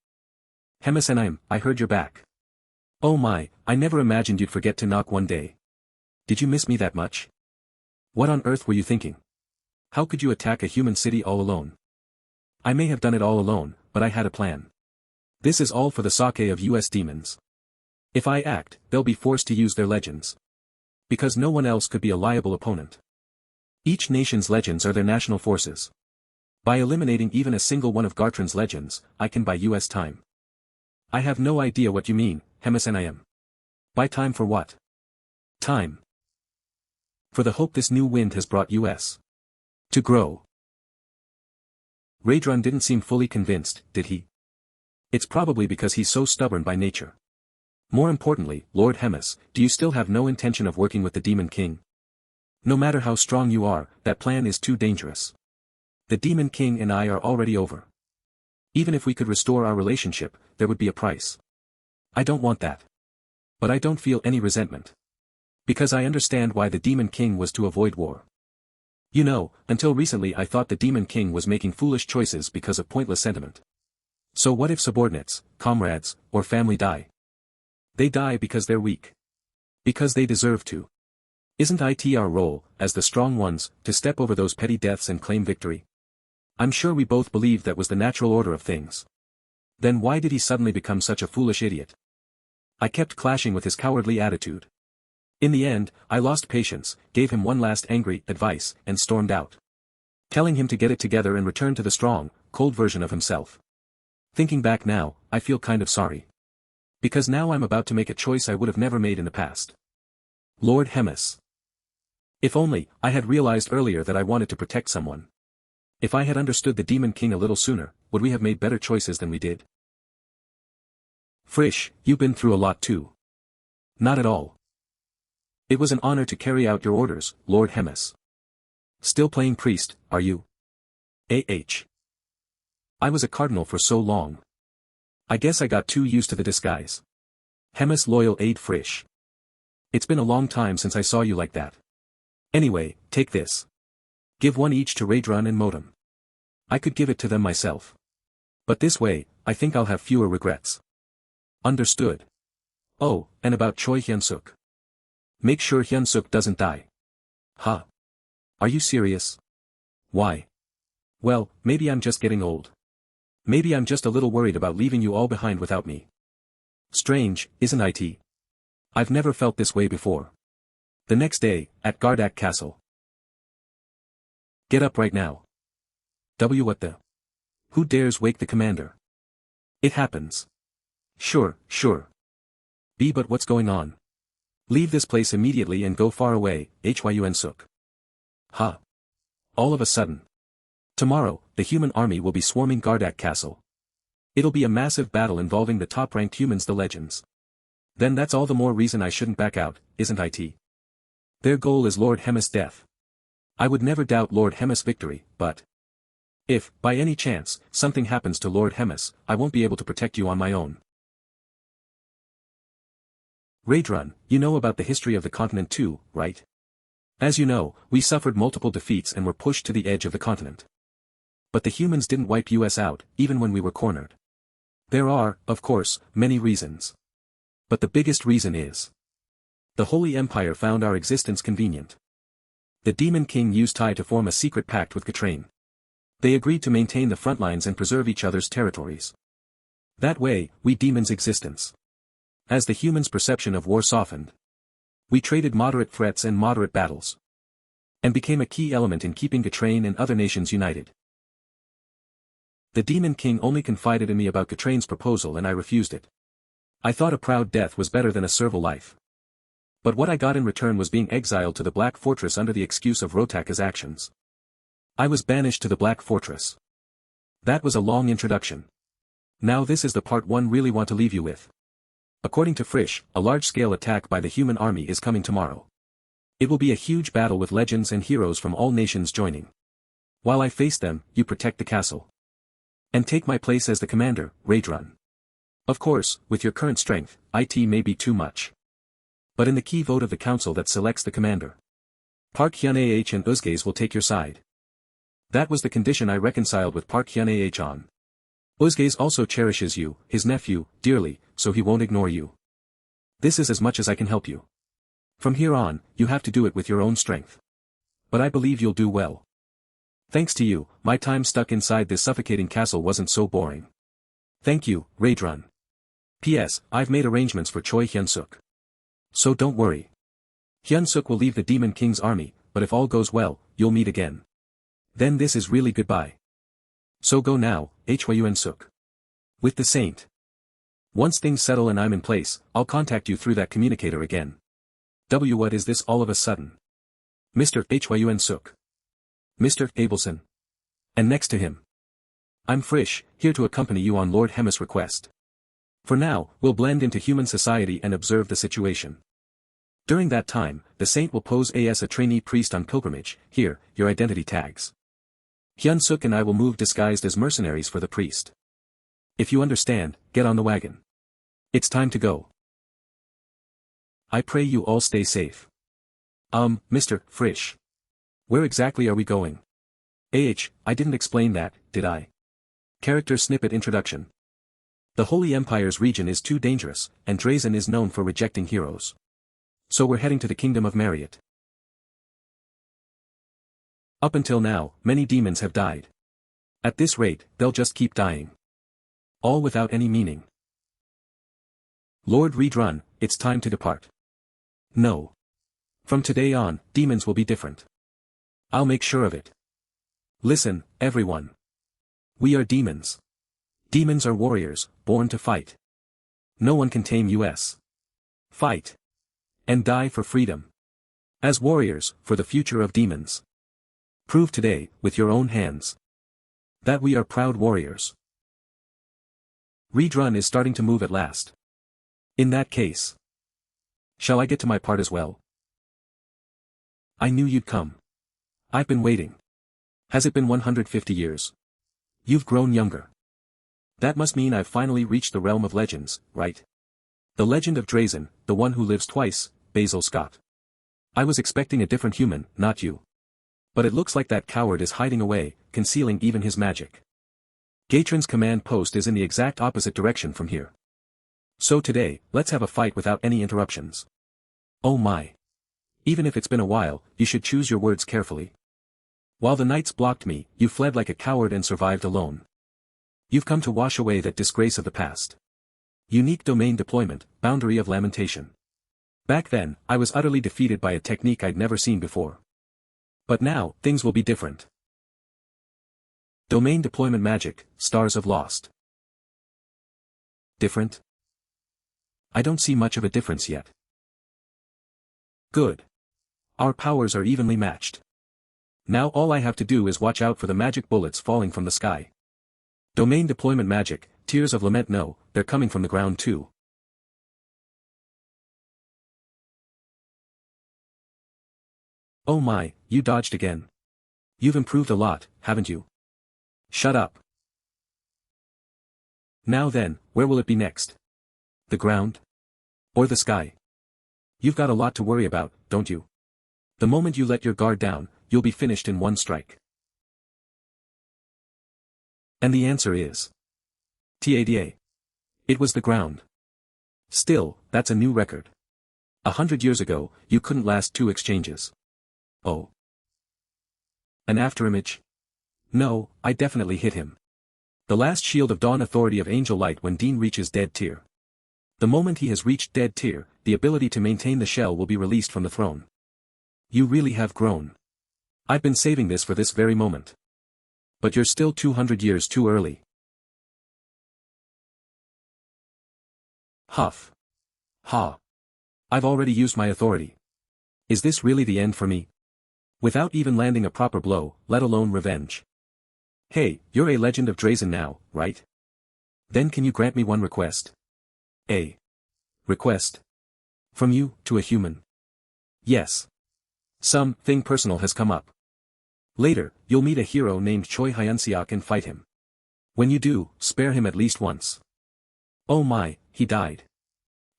Hemisenaim, I heard you're back. Oh my, I never imagined you'd forget to knock one day. Did you miss me that much? What on earth were you thinking? How could you attack a human city all alone? I may have done it all alone, but I had a plan. This is all for the sake of US demons. If I act, they'll be forced to use their legends. Because no one else could be a liable opponent. Each nation's legends are their national forces. By eliminating even a single one of Gartran's legends, I can buy US time. I have no idea what you mean, Hemisenaim. Buy time for what? Time. For the hope this new wind has brought US to grow. Raedrun didn't seem fully convinced, did he? It's probably because he's so stubborn by nature. More importantly, Lord Hemis, do you still have no intention of working with the Demon King? No matter how strong you are, that plan is too dangerous. The Demon King and I are already over. Even if we could restore our relationship, there would be a price. I don't want that. But I don't feel any resentment. Because I understand why the Demon King was to avoid war. You know, until recently I thought the Demon King was making foolish choices because of pointless sentiment. So what if subordinates, comrades, or family die? They die because they're weak. Because they deserve to. Isn't it our role, as the strong ones, to step over those petty deaths and claim victory? I'm sure we both believed that was the natural order of things. Then why did he suddenly become such a foolish idiot? I kept clashing with his cowardly attitude. In the end, I lost patience, gave him one last angry advice, and stormed out. Telling him to get it together and return to the strong, cold version of himself. Thinking back now, I feel kind of sorry. Because now I'm about to make a choice I would have never made in the past. Lord Hemis. If only, I had realized earlier that I wanted to protect someone. If I had understood the Demon King a little sooner, would we have made better choices than we did? Frisch, you've been through a lot too. Not at all. It was an honor to carry out your orders, Lord Hemis. Still playing priest, are you? I was a cardinal for so long. I guess I got too used to the disguise. Hemis loyal aide Frisch. It's been a long time since I saw you like that. Anyway, take this. Give one each to Raedrun and Modem. I could give it to them myself. But this way, I think I'll have fewer regrets. Understood. Oh, and about Choi Hyun-seok. Make sure Hyun-seok doesn't die. Huh? Are you serious? Why? Well, maybe I'm just getting old. Maybe I'm just a little worried about leaving you all behind without me. Strange, isn't it? I've never felt this way before. The next day, at Gardak Castle. Get up right now. What the? Who dares wake the commander? It happens. Sure. But what's going on? Leave this place immediately and go far away, Hyun-seok. Huh? All of a sudden. Tomorrow, the human army will be swarming Gardak Castle. It'll be a massive battle involving the top-ranked humans, the legends. Then that's all the more reason I shouldn't back out, isn't it? Their goal is Lord Hemis' death. I would never doubt Lord Hemis' victory, but if, by any chance, something happens to Lord Hemis, I won't be able to protect you on my own. Raedrun, you know about the history of the continent too, right? As you know, we suffered multiple defeats and were pushed to the edge of the continent. But the humans didn't wipe us out, even when we were cornered. There are, of course, many reasons. But the biggest reason is the Holy Empire found our existence convenient. The Demon King used Tai to form a secret pact with Katrain. They agreed to maintain the front lines and preserve each other's territories. That way, we demons' existence. As the humans' perception of war softened, we traded moderate threats and moderate battles. And became a key element in keeping Katrain and other nations united. The Demon King only confided in me about Katrain's proposal and I refused it. I thought a proud death was better than a servile life. But what I got in return was being exiled to the Black Fortress under the excuse of Rotaka's actions. I was banished to the Black Fortress. That was a long introduction. Now this is the part one really want to leave you with. According to Frisch, a large-scale attack by the human army is coming tomorrow. It will be a huge battle with legends and heroes from all nations joining. While I face them, you protect the castle. And take my place as the commander, Raedrun. Of course, with your current strength, it may be too much. But in the key vote of the council that selects the commander, Park Hyun-ah and Uzgaze will take your side. That was the condition I reconciled with Park Hyun-ah on. Uzgaze also cherishes you, his nephew, dearly, so he won't ignore you. This is as much as I can help you. From here on, you have to do it with your own strength. But I believe you'll do well. Thanks to you, my time stuck inside this suffocating castle wasn't so boring. Thank you, Raedrun. P.S. I've made arrangements for Choi Hyun-seok. So don't worry. Hyun-seok will leave the Demon King's army, but if all goes well, you'll meet again. Then this is really goodbye. So go now, Hyun-seok. With the saint. Once things settle and I'm in place, I'll contact you through that communicator again. What is this all of a sudden? Mr. Hyun-seok. Mr. Abelson. And next to him. I'm Frisch, here to accompany you on Lord Hemis' request. For now, we'll blend into human society and observe the situation. During that time, the saint will pose as a trainee priest on pilgrimage. Here, your identity tags. Hyun-seok and I will move disguised as mercenaries for the priest. If you understand, get on the wagon. It's time to go. I pray you all stay safe. Mr. Frisch. Where exactly are we going? I didn't explain that, did I? Character snippet introduction. The Holy Empire's region is too dangerous, and Drazen is known for rejecting heroes. So we're heading to the Kingdom of Marriott. Up until now, many demons have died. At this rate, they'll just keep dying. All without any meaning. Lord Reedrun, it's time to depart. No. From today on, demons will be different. I'll make sure of it. Listen, everyone. We are demons. Demons are warriors, born to fight. No one can tame us. Fight. And die for freedom. As warriors, for the future of demons. Prove today, with your own hands, that we are proud warriors. Reedrun is starting to move at last. In that case, shall I get to my part as well? I knew you'd come. I've been waiting. Has it been 150 years? You've grown younger. That must mean I've finally reached the realm of legends, right? The legend of Drazen, the one who lives twice, Basil Scott. I was expecting a different human, not you. But it looks like that coward is hiding away, concealing even his magic. Gatron's command post is in the exact opposite direction from here. So today, let's have a fight without any interruptions. Oh my. Even if it's been a while, you should choose your words carefully. While the knights blocked me, you fled like a coward and survived alone. You've come to wash away that disgrace of the past. Unique domain deployment, boundary of lamentation. Back then, I was utterly defeated by a technique I'd never seen before. But now, things will be different. Domain deployment magic, stars of lost. Different? I don't see much of a difference yet. Good. Our powers are evenly matched. Now all I have to do is watch out for the magic bullets falling from the sky. Domain deployment magic, tears of lament. No, they're coming from the ground too. Oh my, you dodged again. You've improved a lot, haven't you? Shut up. Now then, where will it be next? The ground? Or the sky? You've got a lot to worry about, don't you? The moment you let your guard down, you'll be finished in one strike. And the answer is TADA. It was the ground. Still, that's a new record. 100 years ago, you couldn't last 2 exchanges. Oh. An afterimage? No, I definitely hit him. The last Shield of Dawn authority of Angel Light when Dean reaches dead tier. The moment he has reached dead tier, the ability to maintain the shell will be released from the throne. You really have grown. I've been saving this for this very moment. But you're still 200 years too early. Huff. Ha. I've already used my authority. Is this really the end for me? Without even landing a proper blow, let alone revenge. Hey, you're a legend of Drazen now, right? Then can you grant me one request? A request? From you, to a human? Yes. Something personal has come up. Later, you'll meet a hero named Choi Hyun-seok and fight him. When you do, spare him at least once. Oh my, he died.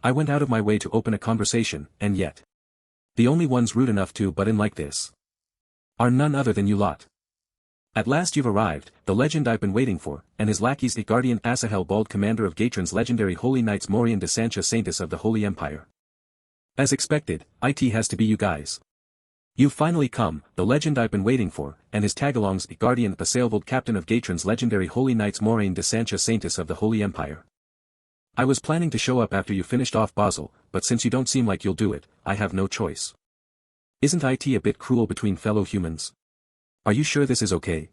I went out of my way to open a conversation, and yet. The only ones rude enough to butt in like this are none other than you lot. At last you've arrived, the legend I've been waiting for, and his lackeys the Guardian Asahel Bald commander of Gatron's legendary Holy Knights Morian de Sancha Saintus of the Holy Empire. As expected, it has to be you guys. You've finally come, the legend I've been waiting for, and his tagalongs the Guardian Asahel captain of Gatron's legendary Holy Knights Morian de Sancha Saintus of the Holy Empire. I was planning to show up after you finished off Basel, but since you don't seem like you'll do it, I have no choice. Isn't it a bit cruel between fellow humans? Are you sure this is okay?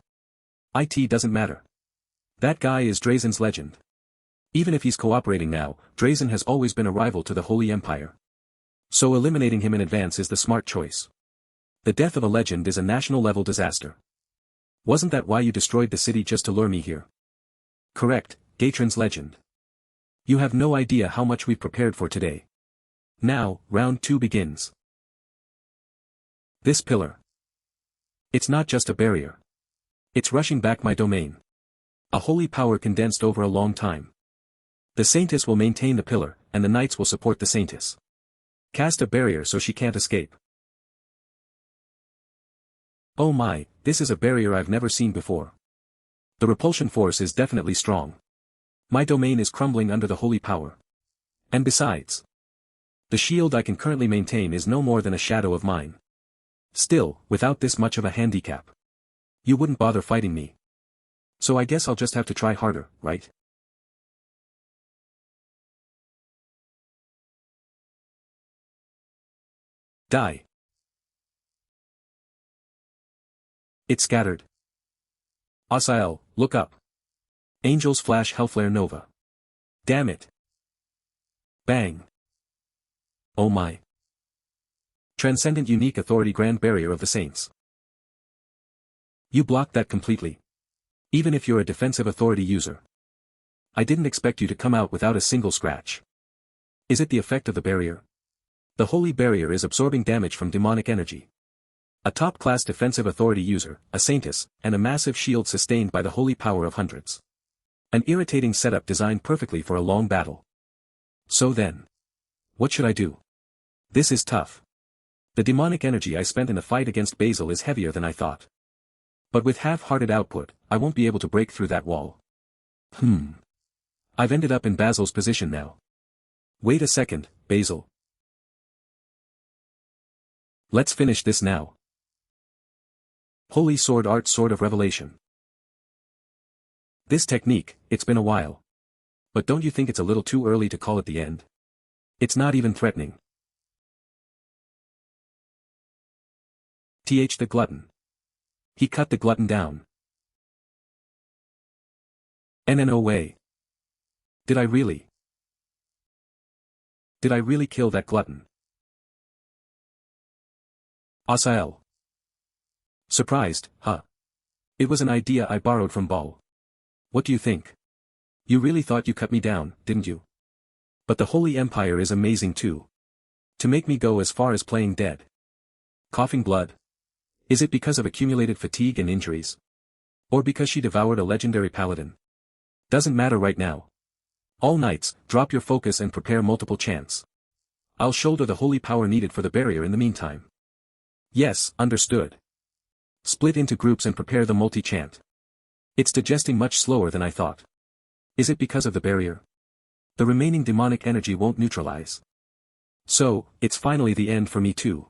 It doesn't matter. That guy is Drazen's legend. Even if he's cooperating now, Drazen has always been a rival to the Holy Empire. So eliminating him in advance is the smart choice. The death of a legend is a national-level disaster. Wasn't that why you destroyed the city just to lure me here? Correct, Gatron's legend. You have no idea how much we've prepared for today. Now, round 2 begins. This pillar. It's not just a barrier. It's rushing back my domain. A holy power condensed over a long time. The saintess will maintain the pillar, and the knights will support the saintess. Cast a barrier so she can't escape. Oh my, this is a barrier I've never seen before. The repulsion force is definitely strong. My domain is crumbling under the holy power. And besides, the shield I can currently maintain is no more than a shadow of mine. Still, without this much of a handicap, you wouldn't bother fighting me. So I guess I'll just have to try harder, right? Die. It scattered. Asael, look up. Angels flash hellflare nova. Damn it. Bang. Oh my. Transcendent unique authority grand barrier of the saints. You blocked that completely. Even if you're a defensive authority user. I didn't expect you to come out without a single scratch. Is it the effect of the barrier? The holy barrier is absorbing damage from demonic energy. A top-class defensive authority user, a saintess, and a massive shield sustained by the holy power of hundreds. An irritating setup designed perfectly for a long battle. So then, what should I do? This is tough. The demonic energy I spent in the fight against Basil is heavier than I thought. But with half-hearted output, I won't be able to break through that wall. I've ended up in Basil's position now. Wait a second, Basil. Let's finish this now. Holy Sword Art Sword of Revelation. This technique, it's been a while. But don't you think it's a little too early to call it the end? It's not even threatening. The glutton. He cut the glutton down. No way. Did I really kill that glutton? Asael. Surprised, huh? It was an idea I borrowed from Ball. What do you think? You really thought you cut me down, didn't you? But the Holy Empire is amazing too. To make me go as far as playing dead. Coughing blood? Is it because of accumulated fatigue and injuries? Or because she devoured a legendary paladin? Doesn't matter right now. All knights, drop your focus and prepare multiple chants. I'll shoulder the holy power needed for the barrier in the meantime. Yes, understood. Split into groups and prepare the multi-chant. It's digesting much slower than I thought. Is it because of the barrier? The remaining demonic energy won't neutralize. So, it's finally the end for me too.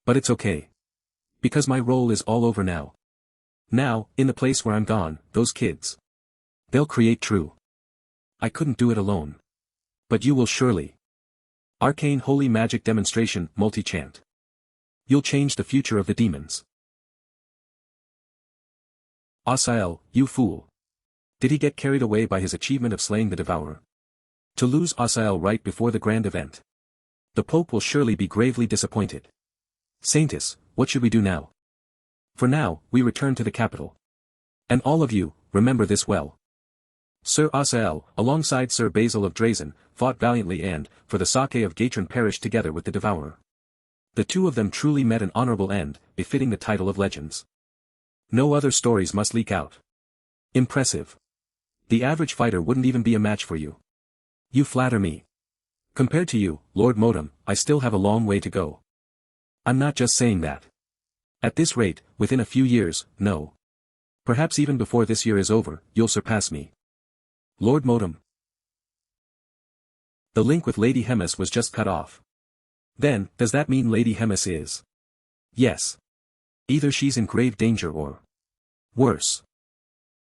But it's okay. Because my role is all over now. Now, in the place where I'm gone, those kids. They'll create true. I couldn't do it alone. But you will surely. Arcane Holy Magic Demonstration, multi-chant. You'll change the future of the demons. Asael, you fool. Did he get carried away by his achievement of slaying the Devourer? To lose Asael right before the grand event. The Pope will surely be gravely disappointed. Saintess, what should we do now? For now, we return to the capital. And all of you, remember this well. Sir Asael, alongside Sir Basil of Drazen, fought valiantly and, for the sake of Gatron perished together with the Devourer. The two of them truly met an honorable end, befitting the title of legends. No other stories must leak out. Impressive. The average fighter wouldn't even be a match for you. You flatter me. Compared to you, Lord Modem, I still have a long way to go. I'm not just saying that. At this rate, within a few years, no. Perhaps even before this year is over, you'll surpass me. Lord Modem. The link with Lady Hemis was just cut off. Then, does that mean Lady Hemis is? Yes. Either she's in grave danger or worse.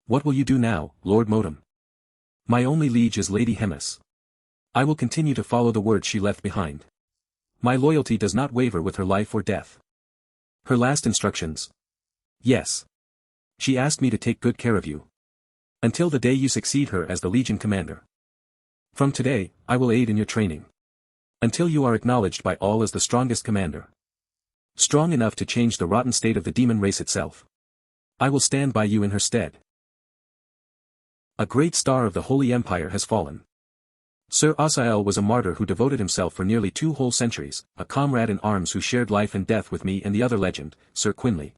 What will you do now, Lord Modem? My only liege is Lady Hemis. I will continue to follow the words she left behind. My loyalty does not waver with her life or death. Her last instructions. Yes. She asked me to take good care of you. Until the day you succeed her as the Legion commander. From today, I will aid in your training. Until you are acknowledged by all as the strongest commander. Strong enough to change the rotten state of the demon race itself. I will stand by you in her stead. A great star of the Holy Empire has fallen. Sir Asael was a martyr who devoted himself for nearly 2 whole centuries, a comrade in arms who shared life and death with me and the other legend, Sir Quinley.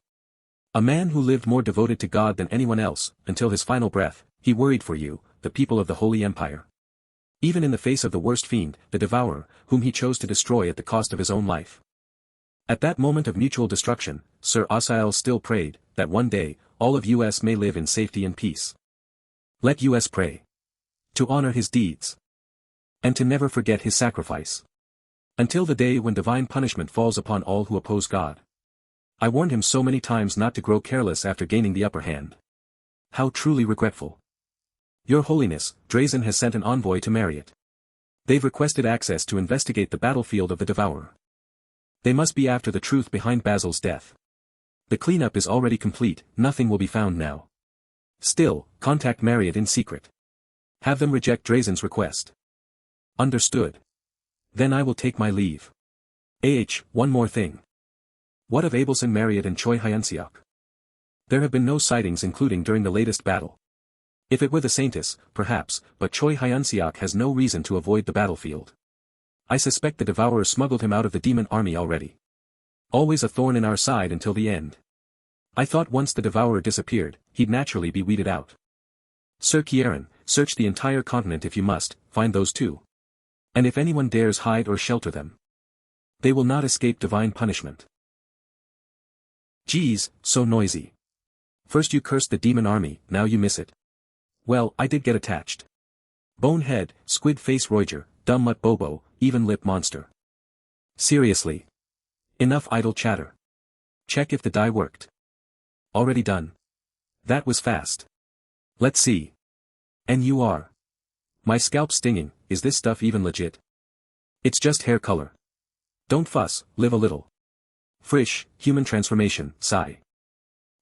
A man who lived more devoted to God than anyone else, until his final breath, He worried for you, the people of the Holy Empire. Even in the face of the worst fiend, the Devourer, whom he chose to destroy at the cost of his own life. At that moment of mutual destruction, Sir Asiel still prayed, that one day, all of US may live in safety and peace. Let US pray. To honor his deeds. And to never forget his sacrifice. Until the day when divine punishment falls upon all who oppose God. I warned him so many times not to grow careless after gaining the upper hand. How truly regretful. Your Holiness, Drazen has sent an envoy to Marriott. They've requested access to investigate the battlefield of the Devourer. They must be after the truth behind Basil's death. The cleanup is already complete, nothing will be found now. Still, contact Marriott in secret. Have them reject Drazen's request. Understood. Then I will take my leave. One more thing. What of Abelson Marriott and Choi Hyun-seok? There have been no sightings including during the latest battle. If it were the Saintess, perhaps, but Choi Hyun-seok has no reason to avoid the battlefield. I suspect the Devourer smuggled him out of the demon army already. Always a thorn in our side until the end. I thought once the Devourer disappeared, he'd naturally be weeded out. Sir Kieran, search the entire continent if you must, find those two. And if anyone dares hide or shelter them, they will not escape divine punishment. Geez, so noisy. First you cursed the demon army, now you miss it. Well, I did get attached. Bonehead, squid face Roger, dumb mutt Bobo, even lip monster. Seriously. Enough idle chatter. Check if the die worked. Already done. That was fast. Let's see. And you are. My scalp stinging, is this stuff even legit? It's just hair color. Don't fuss, live a little. Frisch, human transformation, sigh.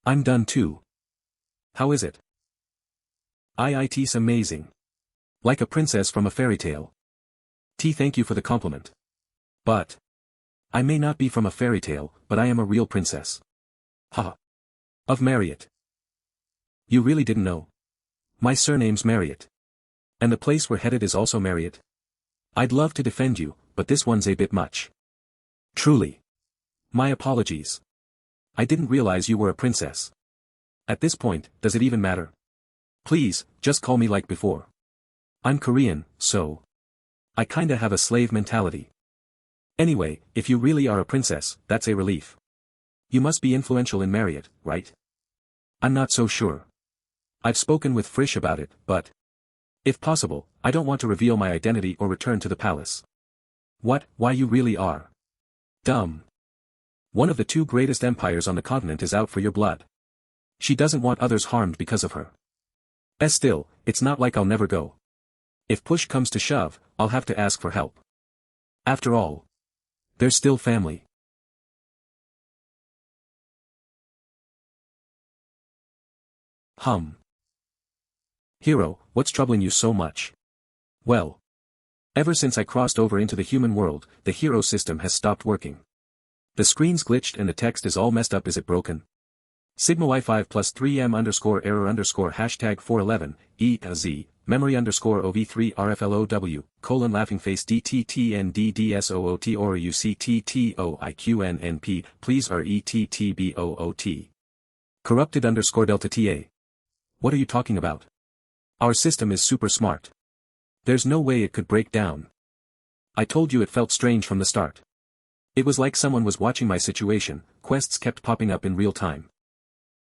I'm done too. How is it? It's amazing. Like a princess from a fairy tale. Thank you for the compliment. But. I may not be from a fairy tale, but I am a real princess. Haha. Of Marriott. You really didn't know? My surname's Marriott. And the place we're headed is also Marriott? I'd love to defend you, but this one's a bit much. Truly. My apologies. I didn't realize you were a princess. At this point, does it even matter? Please, just call me like before. I'm Korean, so. I kinda have a slave mentality. Anyway, if you really are a princess, that's a relief. You must be influential in Marriott, right? I'm not so sure. I've spoken with Frisch about it, but. If possible, I don't want to reveal my identity or return to the palace. Why you really are. Dumb. One of the two greatest empires on the continent is out for your blood. She doesn't want others harmed because of her. Still, it's not like I'll never go. If push comes to shove, I'll have to ask for help. After all. They're still family. Hero, what's troubling you so much? Well. Ever since I crossed over into the human world, the hero system has stopped working. The screen's glitched and the text is all messed up. Is it broken? Sigma Y5 plus 3M underscore error underscore hashtag 411, Z, memory underscore OV3 RFLOW, colon laughing face DTTNDDSOOT or UCTTOIQNNP, please RETTBOOT. Corrupted underscore delta TA. What are you talking about? Our system is super smart. There's no way it could break down. I told you it felt strange from the start. It was like someone was watching my situation, quests kept popping up in real time.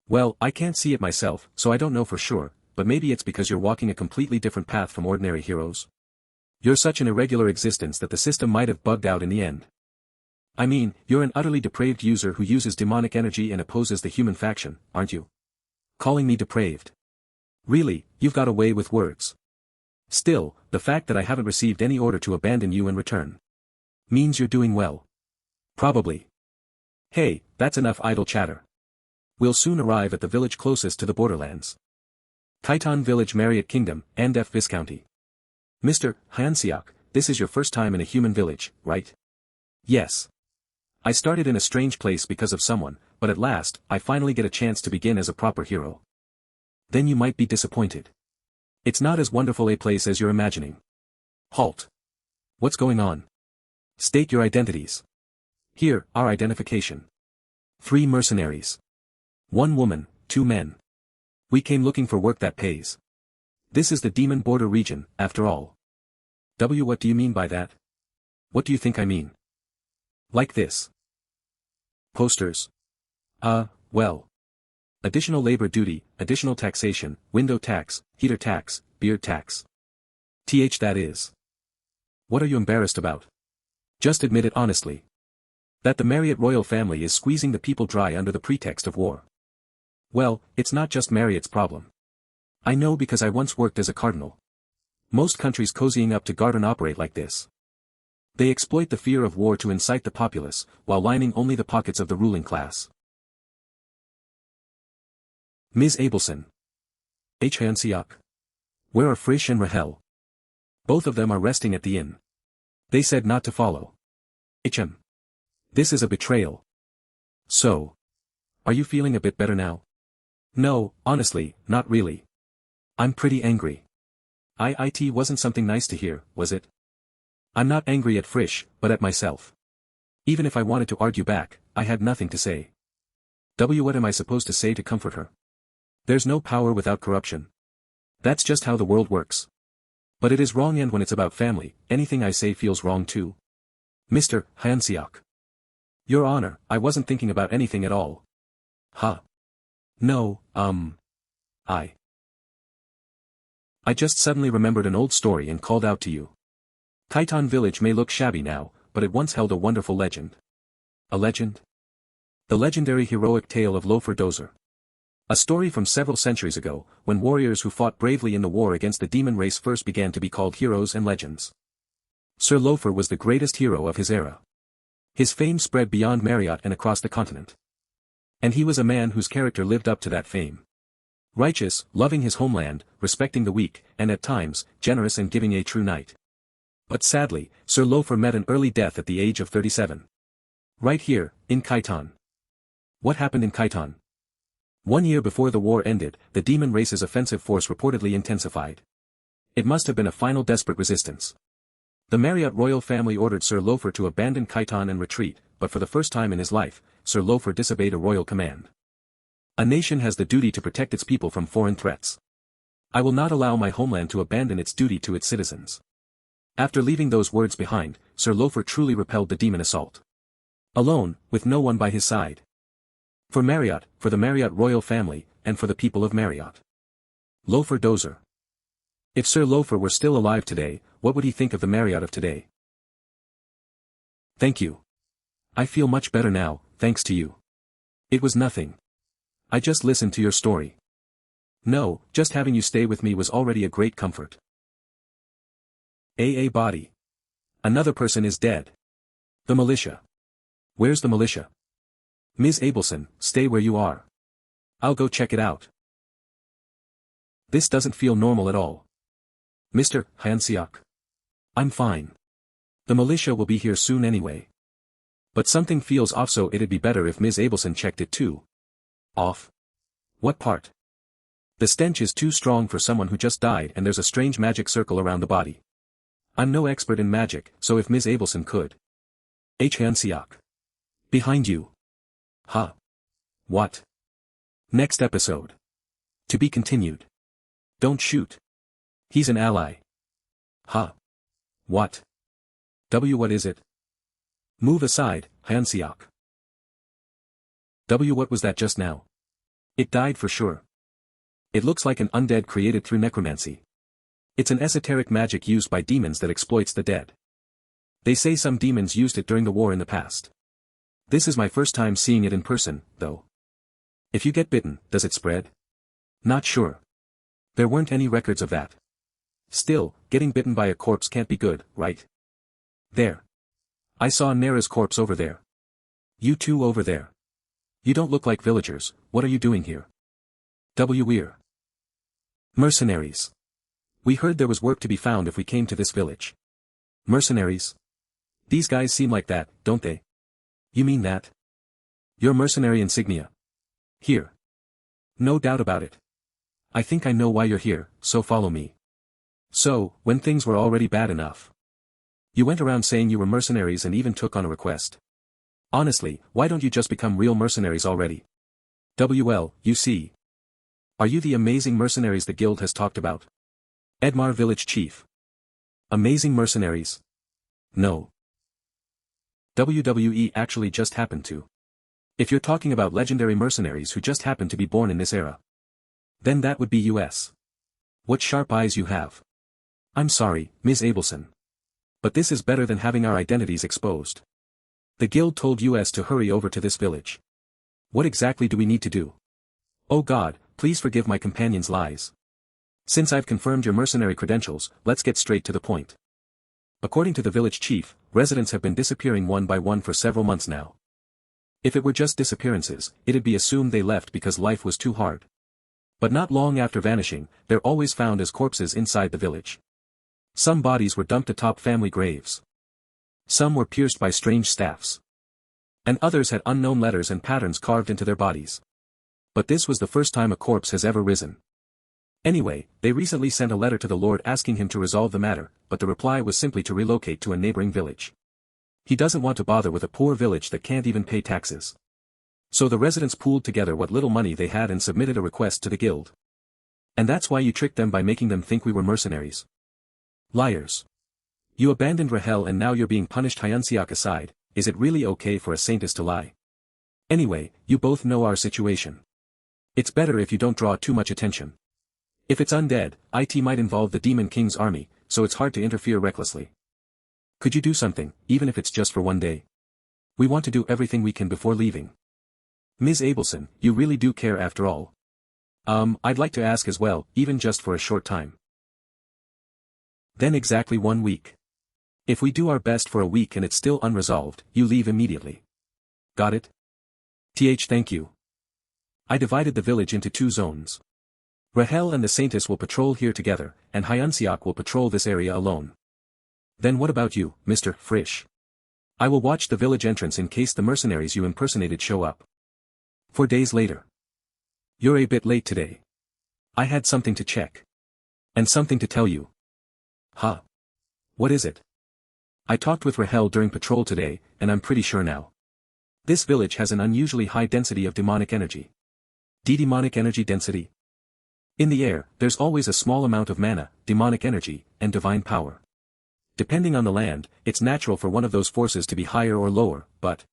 Well, I can't see it myself, so I don't know for sure, but maybe it's because you're walking a completely different path from ordinary heroes. You're such an irregular existence that the system might have bugged out in the end. I mean, you're an utterly depraved user who uses demonic energy and opposes the human faction, aren't you? Calling me depraved. Really, you've got a way with words. Still, the fact that I haven't received any order to abandon you in return means you're doing well. Probably. Hey, that's enough idle chatter. We'll soon arrive at the village closest to the borderlands. Titan Village, Marriott Kingdom, Andef Viscounty. Mr. Hyun-seok, this is your first time in a human village, right? Yes. I started in a strange place because of someone, but at last, I finally get a chance to begin as a proper hero. Then you might be disappointed. It's not as wonderful a place as you're imagining. Halt. What's going on? State your identities. Here, our identification. 3 mercenaries. 1 woman, 2 men. We came looking for work that pays. This is the demon border region, after all. What do you mean by that? What do you think I mean? Like this. Posters. Well. Additional labor duty, additional taxation, window tax, heater tax, beard tax. That is. What are you embarrassed about? Just admit it honestly. That the Marriott royal family is squeezing the people dry under the pretext of war. Well, it's not just Marriott's problem. I know because I once worked as a cardinal. Most countries cozying up to garden operate like this. They exploit the fear of war to incite the populace, while lining only the pockets of the ruling class. Ms. Abelson. Choi Hyun-seok. Where are Frisch and Rahel? Both of them are resting at the inn. They said not to follow. This is a betrayal. So. Are you feeling a bit better now? No, honestly, not really. I'm pretty angry. It wasn't something nice to hear, was it? I'm not angry at Frisch, but at myself. Even if I wanted to argue back, I had nothing to say. What am I supposed to say to comfort her? There's no power without corruption. That's just how the world works. But it is wrong, and when it's about family, anything I say feels wrong too. Mr. Hyun-seok. Your Honor, I wasn't thinking about anything at all. Huh? No, I just suddenly remembered an old story and called out to you. Khitan village may look shabby now, but it once held a wonderful legend. A legend? The legendary heroic tale of Lofer Dozer. A story from several centuries ago, when warriors who fought bravely in the war against the demon race first began to be called heroes and legends. Sir Lofer was the greatest hero of his era. His fame spread beyond Marriott and across the continent. And he was a man whose character lived up to that fame. Righteous, loving his homeland, respecting the weak, and at times, generous and giving a true knight. But sadly, Sir Lofer met an early death at the age of 37. Right here, in Khitan. What happened in Khitan? 1 year before the war ended, the demon race's offensive force reportedly intensified. It must have been a final desperate resistance. The Marriott royal family ordered Sir Lofer to abandon Khitan and retreat, but for the first time in his life, Sir Lofer disobeyed a royal command. A nation has the duty to protect its people from foreign threats. I will not allow my homeland to abandon its duty to its citizens. After leaving those words behind, Sir Lofer truly repelled the demon assault. Alone, with no one by his side. For Marriott, for the Marriott royal family, and for the people of Marriott. Lofer Dozer. If Sir Lofer were still alive today, what would he think of the Marriott of today? Thank you. I feel much better now, thanks to you. It was nothing. I just listened to your story. No, just having you stay with me was already a great comfort. Body. Another person is dead. The militia. Where's the militia? Ms. Abelson, stay where you are. I'll go check it out. This doesn't feel normal at all. Mr. Hyun-seok. I'm fine. The militia will be here soon anyway. But something feels off, so it'd be better if Ms. Abelson checked it too. Off? What part? The stench is too strong for someone who just died, and there's a strange magic circle around the body. I'm no expert in magic, so if Ms. Abelson could. Hyun-seok. Behind you. Huh? What? Next episode. To be continued. Don't shoot. He's an ally. Huh? What? What is it? Move aside, Hyun-seok. What was that just now? It died for sure. It looks like an undead created through necromancy. It's an esoteric magic used by demons that exploits the dead. They say some demons used it during the war in the past. This is my first time seeing it in person, though. If you get bitten, does it spread? Not sure. There weren't any records of that. Still, getting bitten by a corpse can't be good, right? There. I saw Nara's corpse over there. You two over there. You don't look like villagers, what are you doing here? We're mercenaries. We heard there was work to be found if we came to this village. Mercenaries? These guys seem like that, don't they? You mean that? Your mercenary insignia. Here. No doubt about it. I think I know why you're here, so follow me. So, when things were already bad enough. You went around saying you were mercenaries and even took on a request. Honestly, why don't you just become real mercenaries already? You see. Are you the amazing mercenaries the guild has talked about? Edmar Village Chief. Amazing mercenaries? No. WWE actually just happened to. If you're talking about legendary mercenaries who just happened to be born in this era, then that would be US. What sharp eyes you have. I'm sorry, Ms. Abelson. But this is better than having our identities exposed. The guild told US to hurry over to this village. What exactly do we need to do? Oh God, please forgive my companion's lies. Since I've confirmed your mercenary credentials, let's get straight to the point. According to the village chief, residents have been disappearing one by one for several months now. If it were just disappearances, it'd be assumed they left because life was too hard. But not long after vanishing, they're always found as corpses inside the village. Some bodies were dumped atop family graves. Some were pierced by strange staffs. And others had unknown letters and patterns carved into their bodies. But this was the first time a corpse has ever risen. Anyway, they recently sent a letter to the Lord asking him to resolve the matter, but the reply was simply to relocate to a neighboring village. He doesn't want to bother with a poor village that can't even pay taxes. So the residents pooled together what little money they had and submitted a request to the guild. And that's why you tricked them by making them think we were mercenaries. Liars. You abandoned Rahel and now you're being punished. Hyun-seok aside, is it really okay for a saintess to lie? Anyway, you both know our situation. It's better if you don't draw too much attention. If it's undead, it might involve the Demon King's army, so it's hard to interfere recklessly. Could you do something, even if it's just for one day? We want to do everything we can before leaving. Ms. Abelson, you really do care after all. I'd like to ask as well, even just for a short time. Then exactly 1 week. If we do our best for a week and it's still unresolved, you leave immediately. Got it? Thank you. I divided the village into 2 zones. Rahel and the Saintess will patrol here together, and Hyun-seok will patrol this area alone. Then what about you, Mr. Frisch? I will watch the village entrance in case the mercenaries you impersonated show up. 4 days later. You're a bit late today. I had something to check. And something to tell you. Huh? What is it? I talked with Rahel during patrol today, and I'm pretty sure now. This village has an unusually high density of demonic energy. Demonic energy density? In the air, there's always a small amount of mana, demonic energy, and divine power. Depending on the land, it's natural for one of those forces to be higher or lower, but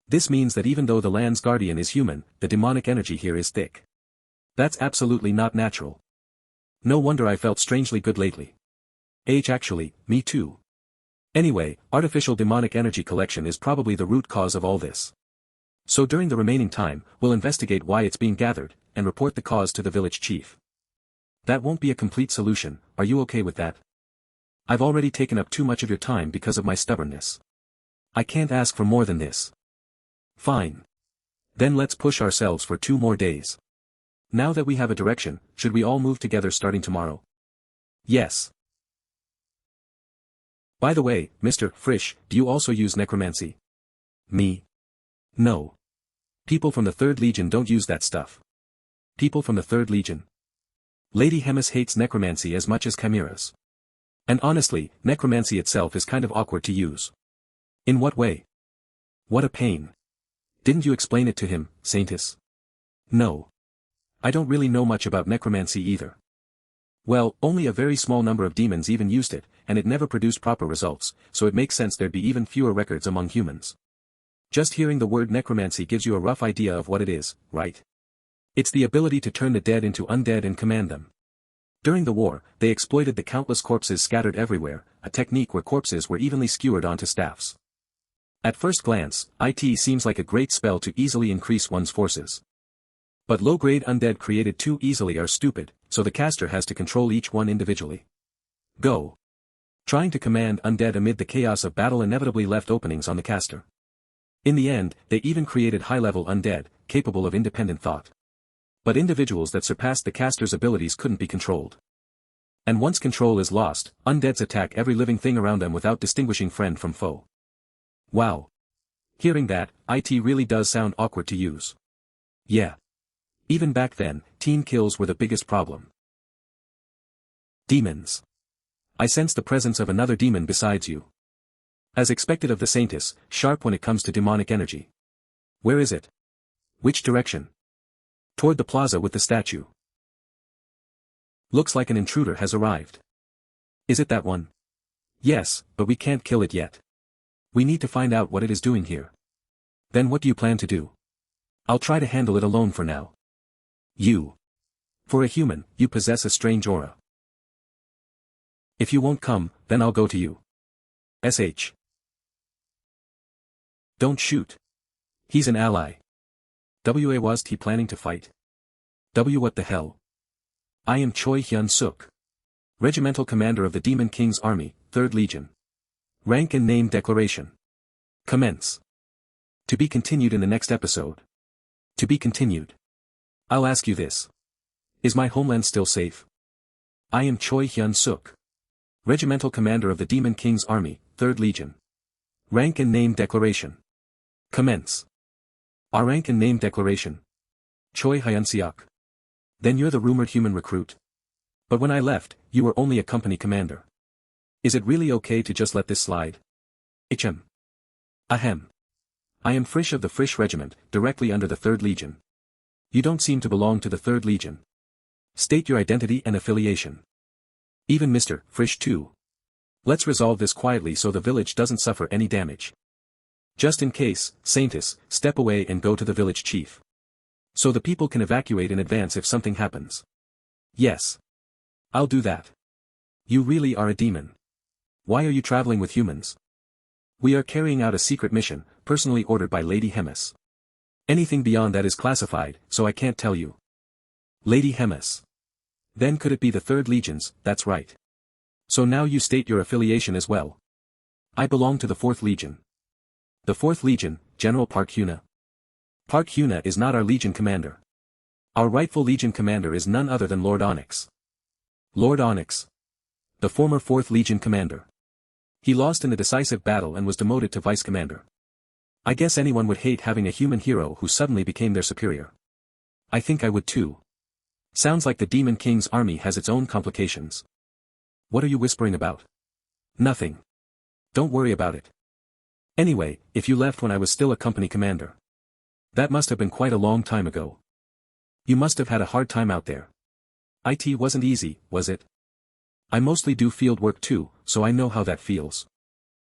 this means that even though the land's guardian is human, the demonic energy here is thick. That's absolutely not natural. No wonder I felt strangely good lately. Actually, me too. Anyway, artificial demonic energy collection is probably the root cause of all this. So during the remaining time, we'll investigate why it's being gathered, and report the cause to the village chief. That won't be a complete solution, are you okay with that? I've already taken up too much of your time because of my stubbornness. I can't ask for more than this. Fine. Then let's push ourselves for 2 more days. Now that we have a direction, should we all move together starting tomorrow? Yes. By the way, Mr. Frisch, do you also use necromancy? Me? No. People from the 3rd Legion don't use that stuff. People from the 3rd Legion? Lady Hemis hates necromancy as much as chimeras. And honestly, necromancy itself is kind of awkward to use. In what way? What a pain. Didn't you explain it to him, Saintess? No. I don't really know much about necromancy either. Well, only a very small number of demons even used it, and it never produced proper results, so it makes sense there'd be even fewer records among humans. Just hearing the word necromancy gives you a rough idea of what it is, right? It's the ability to turn the dead into undead and command them. During the war, they exploited the countless corpses scattered everywhere, a technique where corpses were evenly skewered onto staffs. At first glance, it seems like a great spell to easily increase one's forces. But low-grade undead created too easily are stupid, so the caster has to control each one individually. Go. Trying to command undead amid the chaos of battle inevitably left openings on the caster. In the end, they even created high-level undead, capable of independent thought. But individuals that surpassed the caster's abilities couldn't be controlled. And once control is lost, undeads attack every living thing around them without distinguishing friend from foe. Wow. Hearing that, it really does sound awkward to use. Yeah. Even back then, teen kills were the biggest problem. Demons. I sense the presence of another demon besides you. As expected of the Saintess, sharp when it comes to demonic energy. Where is it? Which direction? Toward the plaza with the statue. Looks like an intruder has arrived. Is it that one? Yes, but we can't kill it yet. We need to find out what it is doing here. Then what do you plan to do? I'll try to handle it alone for now. You. For a human, you possess a strange aura. If you won't come, then I'll go to you. SH. Don't shoot. He's an ally. WA was he planning to fight? What the hell? I am Choi Hyun-seok, Regimental Commander of the Demon King's Army, 3rd Legion. Rank and name declaration. Commence. To be continued in the next episode. To be continued. I'll ask you this. Is my homeland still safe? I am Choi Hyun-seok, Regimental Commander of the Demon King's Army, 3rd Legion. Rank and name declaration. Commence. Our rank and name declaration. Choi Hyun-seok. Then you're the rumored human recruit. But when I left, you were only a company commander. Is it really okay to just let this slide? HM. Ahem. I am Frisch of the Frisch Regiment, directly under the 3rd Legion. You don't seem to belong to the 3rd Legion. State your identity and affiliation. Even Mr. Frisch too. Let's resolve this quietly so the village doesn't suffer any damage. Just in case, Saintus, step away and go to the village chief. So the people can evacuate in advance if something happens. Yes. I'll do that. You really are a demon. Why are you traveling with humans? We are carrying out a secret mission, personally ordered by Lady Hemis. Anything beyond that is classified, so I can't tell you. Lady Hemis. Then could it be the 3rd Legions? That's right. So now you state your affiliation as well. I belong to the 4th Legion. The 4th Legion, General Park Hyuna. Park Hyuna is not our Legion commander. Our rightful Legion commander is none other than Lord Onyx. Lord Onyx. The former 4th Legion commander. He lost in the decisive battle and was demoted to vice commander. I guess anyone would hate having a human hero who suddenly became their superior. I think I would too. Sounds like the Demon King's army has its own complications. What are you whispering about? Nothing. Don't worry about it. Anyway, if you left when I was still a company commander. That must have been quite a long time ago. You must have had a hard time out there. IT wasn't easy, was it? I mostly do field work too, so I know how that feels.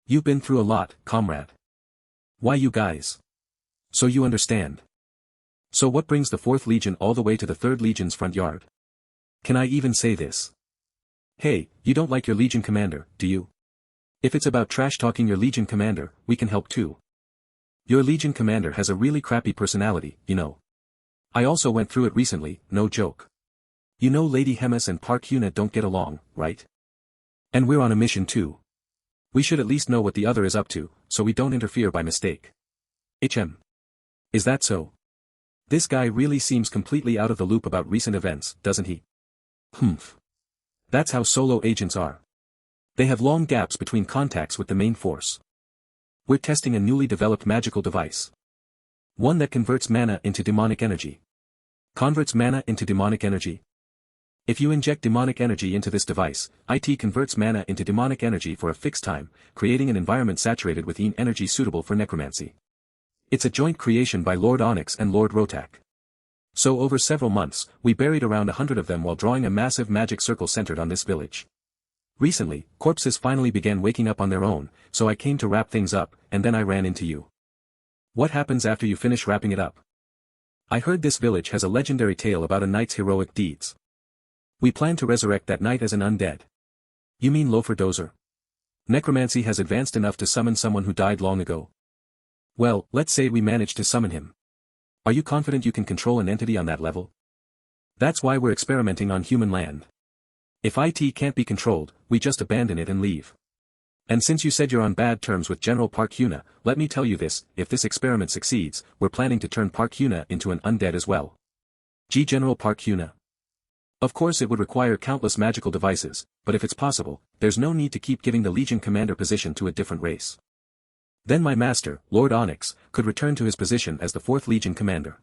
You've been through a lot, comrade. Why you guys? So you understand. So what brings the 4th Legion all the way to the 3rd Legion's front yard? Can I even say this? Hey, you don't like your Legion commander, do you? If it's about trash-talking your Legion commander, we can help too. Your Legion commander has a really crappy personality, you know. I also went through it recently, no joke. You know Lady Hemis and Park Hyuna don't get along, right? And we're on a mission too. We should at least know what the other is up to, so we don't interfere by mistake. HM. Is that so? This guy really seems completely out of the loop about recent events, doesn't he? Humph. That's how solo agents are. They have long gaps between contacts with the main force. We're testing a newly developed magical device. One that converts mana into demonic energy. Converts mana into demonic energy? If you inject demonic energy into this device, it converts mana into demonic energy for a fixed time, creating an environment saturated with energy suitable for necromancy. It's a joint creation by Lord Onyx and Lord Rotak. So over several months, we buried around 100 of them while drawing a massive magic circle centered on this village. Recently, corpses finally began waking up on their own, so I came to wrap things up, and then I ran into you. What happens after you finish wrapping it up? I heard this village has a legendary tale about a knight's heroic deeds. We plan to resurrect that knight as an undead. You mean Lofer Dozer? Necromancy has advanced enough to summon someone who died long ago. Well, let's say we managed to summon him. Are you confident you can control an entity on that level? That's why we're experimenting on human land. If IT can't be controlled, we just abandon it and leave. And since you said you're on bad terms with General Park Hyuna, let me tell you this, if this experiment succeeds, we're planning to turn Park Hyuna into an undead as well. General Park Hyuna. Of course it would require countless magical devices, but if it's possible, there's no need to keep giving the Legion commander position to a different race. Then my master, Lord Onyx, could return to his position as the 4th Legion commander.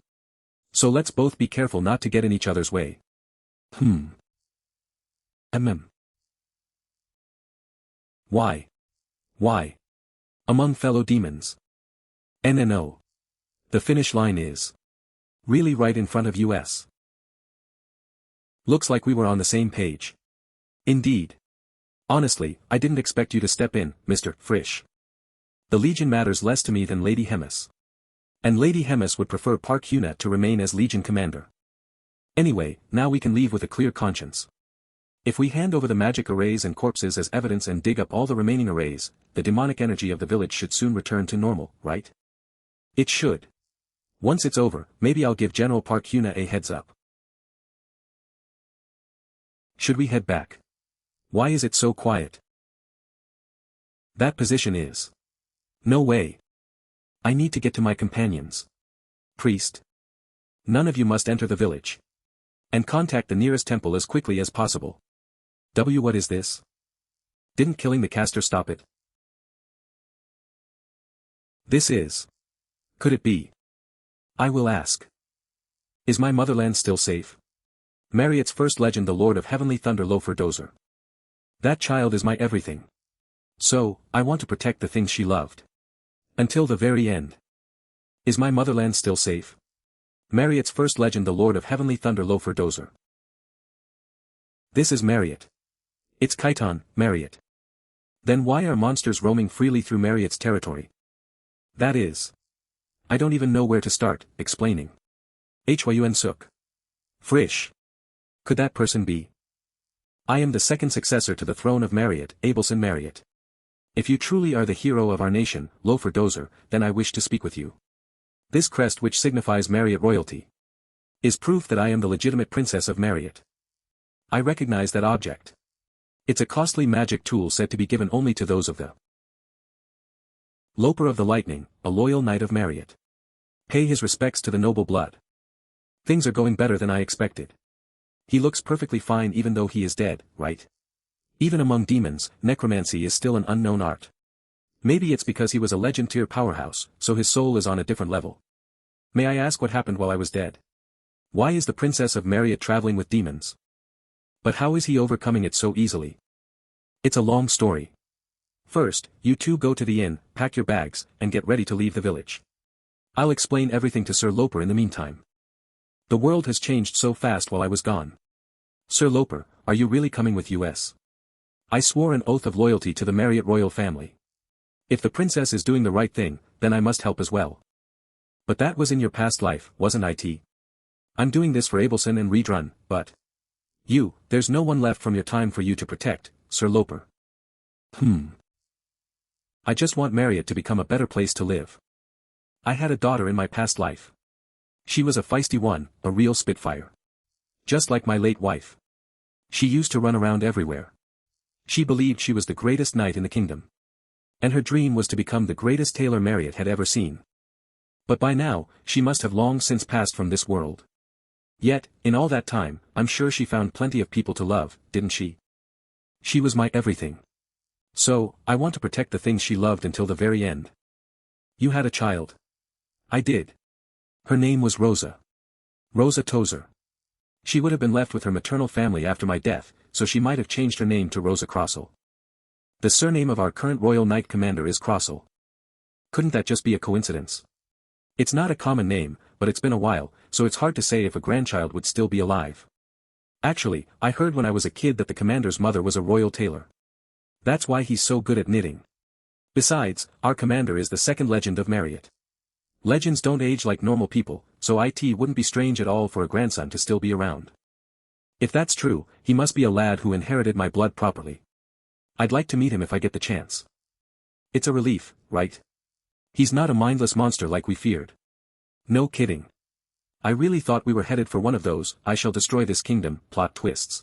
So let's both be careful not to get in each other's way. Why? Why? Among fellow demons. NNO. The finish line is really right in front of us. Looks like we were on the same page. Indeed. Honestly, I didn't expect you to step in, Mr. Frisch. The Legion matters less to me than Lady Hemis. And Lady Hemis would prefer Park Hyuna to remain as Legion commander. Anyway, now we can leave with a clear conscience. If we hand over the magic arrays and corpses as evidence and dig up all the remaining arrays, the demonic energy of the village should soon return to normal, right? It should. Once it's over, maybe I'll give General Park Hyuna a heads up. Should we head back? Why is it so quiet? That position is. No way. I need to get to my companions. Priest. None of you must enter the village. And contact the nearest temple as quickly as possible. What is this? Didn't killing the caster stop it? This is. Could it be? I will ask. Is my motherland still safe? Marriott's first legend, the Lord of Heavenly Thunder Loafer Dozer. That child is my everything. So, I want to protect the things she loved. Until the very end. Is my motherland still safe? Marriott's first legend, the Lord of Heavenly Thunder Loafer Dozer. This is Marriott. It's Kaiton, Marriott. Then why are monsters roaming freely through Marriott's territory? That is. I don't even know where to start, explaining. Choi Hyun-seok. Frisch. Could that person be? I am the second successor to the throne of Marriott, Abelson Marriott. If you truly are the hero of our nation, Loafer Dozer, then I wish to speak with you. This crest, which signifies Marriott royalty, is proof that I am the legitimate princess of Marriott. I recognize that object. It's a costly magic tool said to be given only to those of the Loper of the Lightning, a loyal knight of Marriott. Pay his respects to the noble blood. Things are going better than I expected. He looks perfectly fine even though he is dead, right? Even among demons, necromancy is still an unknown art. Maybe it's because he was a legend tier powerhouse, so his soul is on a different level. May I ask what happened while I was dead? Why is the princess of Marriott traveling with demons? But how is he overcoming it so easily? It's a long story. First, you two go to the inn, pack your bags, and get ready to leave the village. I'll explain everything to Sir Loper in the meantime. The world has changed so fast while I was gone. Sir Loper, are you really coming with us? I swore an oath of loyalty to the Marriott royal family. If the princess is doing the right thing, then I must help as well. But that was in your past life, wasn't it? I'm doing this for Abelson and Redrun, but... there's no one left from your time for you to protect, Sir Loper. I just want Marriott to become a better place to live. I had a daughter in my past life. She was a feisty one, a real spitfire. Just like my late wife. She used to run around everywhere. She believed she was the greatest knight in the kingdom. And her dream was to become the greatest tailor Marriott had ever seen. But by now, she must have long since passed from this world. Yet, in all that time, I'm sure she found plenty of people to love, didn't she? She was my everything. So, I want to protect the things she loved until the very end. You had a child. I did. Her name was Rosa. Rosa Tozer. She would have been left with her maternal family after my death, so she might have changed her name to Rosa Crossell. The surname of our current Royal Knight Commander is Crossell. Couldn't that just be a coincidence? It's not a common name, but it's been a while, so it's hard to say if a grandchild would still be alive. Actually, I heard when I was a kid that the commander's mother was a royal tailor. That's why he's so good at knitting. Besides, our commander is the second legend of Marriott. Legends don't age like normal people, so it wouldn't be strange at all for a grandson to still be around. If that's true, he must be a lad who inherited my blood properly. I'd like to meet him if I get the chance. It's a relief, right? He's not a mindless monster like we feared. No kidding. I really thought we were headed for one of those, I shall destroy this kingdom, plot twists.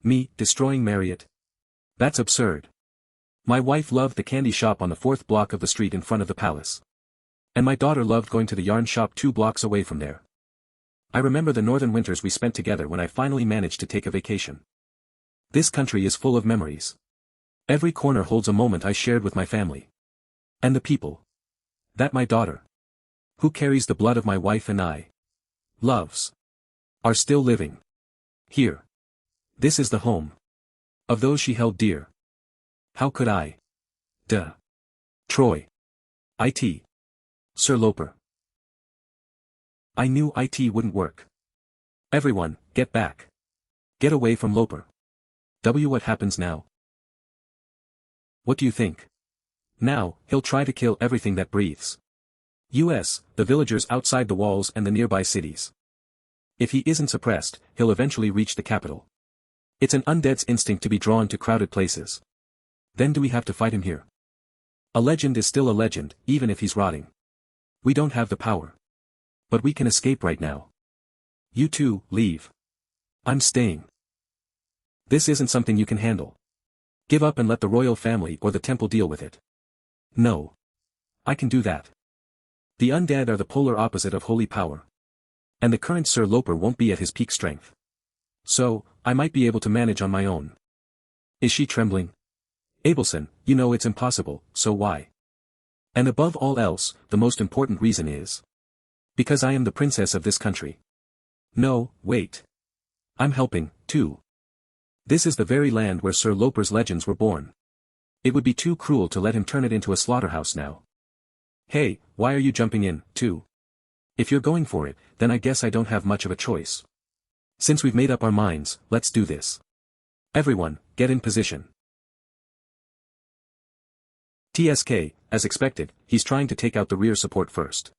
Me, destroying Marriott? That's absurd. My wife loved the candy shop on the 4th block of the street in front of the palace. And my daughter loved going to the yarn shop 2 blocks away from there. I remember the northern winters we spent together when I finally managed to take a vacation. This country is full of memories. Every corner holds a moment I shared with my family. And the people. That my daughter, who carries the blood of my wife and I loves, are still living. Here. This is the home of those she held dear. How could I? Troy. It. Sir Loper. I knew it wouldn't work. Everyone, get back. Get away from Loper. What happens now? What do you think? Now, he'll try to kill everything that breathes. The villagers outside the walls and the nearby cities. If he isn't suppressed, he'll eventually reach the capital. It's an undead's instinct to be drawn to crowded places. Then do we have to fight him here? A legend is still a legend, even if he's rotting. We don't have the power. But we can escape right now. You two, leave. I'm staying. This isn't something you can handle. Give up and let the royal family or the temple deal with it. No. I can do that. The undead are the polar opposite of holy power. And the current Sir Loper won't be at his peak strength. So, I might be able to manage on my own. Is she trembling? Abelson, you know it's impossible, so why? And above all else, the most important reason is because I am the princess of this country. No, wait. I'm helping, too. This is the very land where Sir Loper's legends were born. It would be too cruel to let him turn it into a slaughterhouse now. Hey, why are you jumping in, too? If you're going for it, then I guess I don't have much of a choice. Since we've made up our minds, let's do this. Everyone, get in position. TSK, as expected, he's trying to take out the rear support first.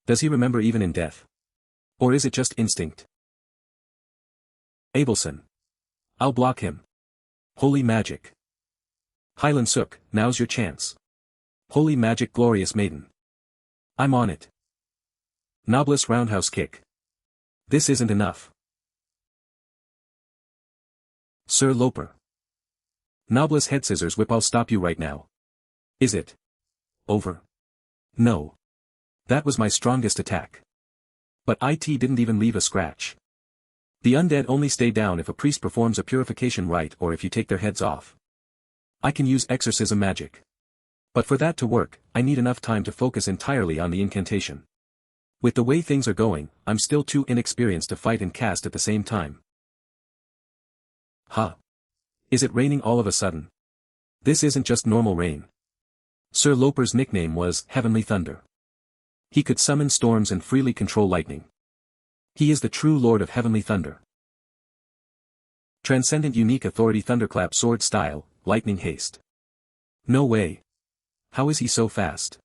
Does he remember even in death? Or is it just instinct? Abelson. I'll block him. Holy magic. Hyun-seok, now's your chance. Holy magic, glorious maiden. I'm on it. Noblesse roundhouse kick. This isn't enough. Sir Loper. Noblesse head scissors whip, I'll stop you right now. Is it over? No. That was my strongest attack. But it didn't even leave a scratch. The undead only stay down if a priest performs a purification rite or if you take their heads off. I can use exorcism magic. But for that to work, I need enough time to focus entirely on the incantation. With the way things are going, I'm still too inexperienced to fight and cast at the same time. Huh? Is it raining all of a sudden? This isn't just normal rain. Sir Loper's nickname was Heavenly Thunder. He could summon storms and freely control lightning. He is the true Lord of Heavenly Thunder. Transcendent Unique Authority Thunderclap Sword Style, Lightning Haste. No way. How is he so fast?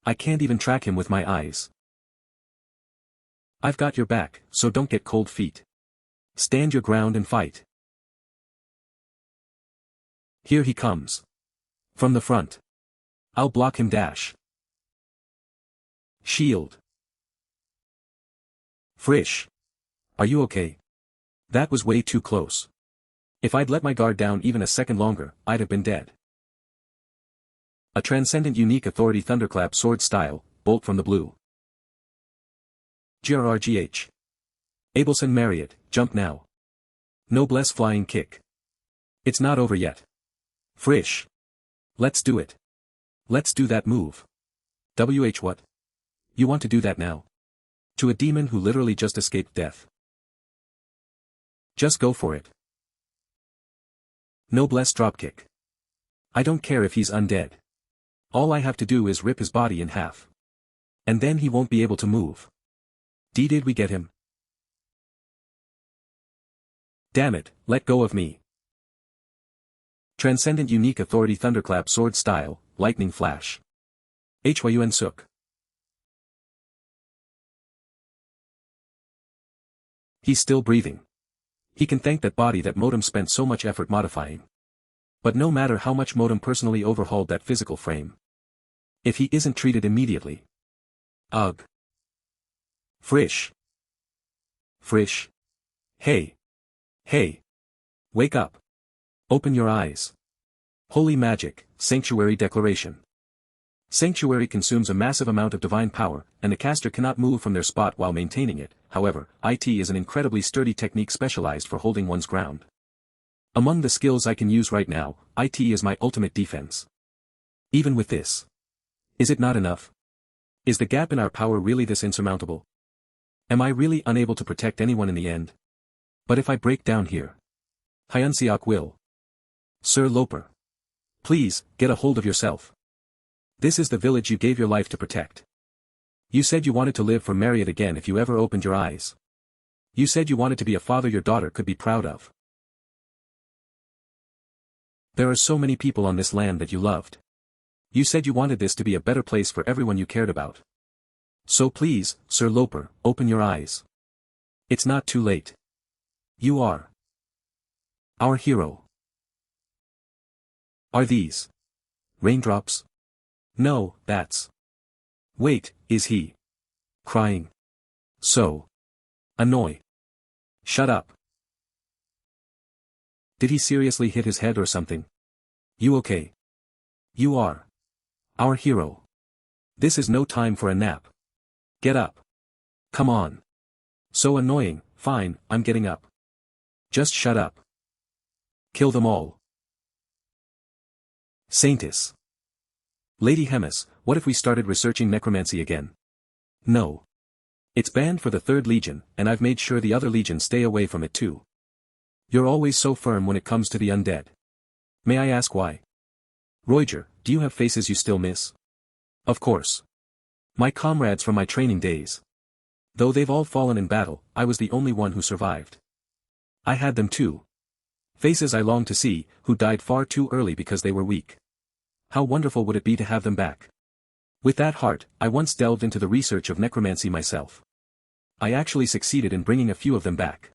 I can't even track him with my eyes. I've got your back, so don't get cold feet. Stand your ground and fight. Here he comes. From the front. I'll block him dash. Shield. Frisch. Are you okay? That was way too close. If I'd let my guard down even a second longer, I'd have been dead. A Transcendent Unique Authority Thunderclap Sword Style, Bolt from the Blue. GRRGH. Abelson Marriott, jump now. Noblesse Flying Kick. It's not over yet. Frisch. Let's do it. Let's do that move. What? You want to do that now? To a demon who literally just escaped death. Just go for it. Noblesse Dropkick. I don't care if he's undead. All I have to do is rip his body in half. And then he won't be able to move. Did we get him? Damn it, let go of me. Transcendent Unique Authority Thunderclap Sword Style, Lightning Flash. Choi Hyun-seok. He's still breathing. He can thank that body that Modem spent so much effort modifying. But no matter how much Modem personally overhauled that physical frame. If he isn't treated immediately. Ugh. Frisch. Frisch. Hey. Hey. Wake up. Open your eyes. Holy magic, Sanctuary Declaration. Sanctuary consumes a massive amount of divine power, and the caster cannot move from their spot while maintaining it. However, IT is an incredibly sturdy technique specialized for holding one's ground. Among the skills I can use right now, IT is my ultimate defense. Even with this. Is it not enough? Is the gap in our power really this insurmountable? Am I really unable to protect anyone in the end? But if I break down here. Hyun-seok will. Sir Loper. Please, get a hold of yourself. This is the village you gave your life to protect. You said you wanted to live for Marriott again if you ever opened your eyes. You said you wanted to be a father your daughter could be proud of. There are so many people on this land that you loved. You said you wanted this to be a better place for everyone you cared about. So please, Sir Loper, open your eyes. It's not too late. You are our hero. Are these raindrops? No, that's... Wait, is he crying? So annoy. Shut up. Did he seriously hit his head or something? You okay? You are our hero. This is no time for a nap. Get up. Come on. So annoying. Fine, I'm getting up. Just shut up. Kill them all. Saintess. Lady Hemis, what if we started researching necromancy again? No. It's banned for the 3rd Legion, and I've made sure the other legions stay away from it too. You're always so firm when it comes to the undead. May I ask why? Roiger, do you have faces you still miss? Of course. My comrades from my training days. Though they've all fallen in battle, I was the only one who survived. I had them too. Faces I longed to see, who died far too early because they were weak. How wonderful would it be to have them back? With that heart, I once delved into the research of necromancy myself. I actually succeeded in bringing a few of them back.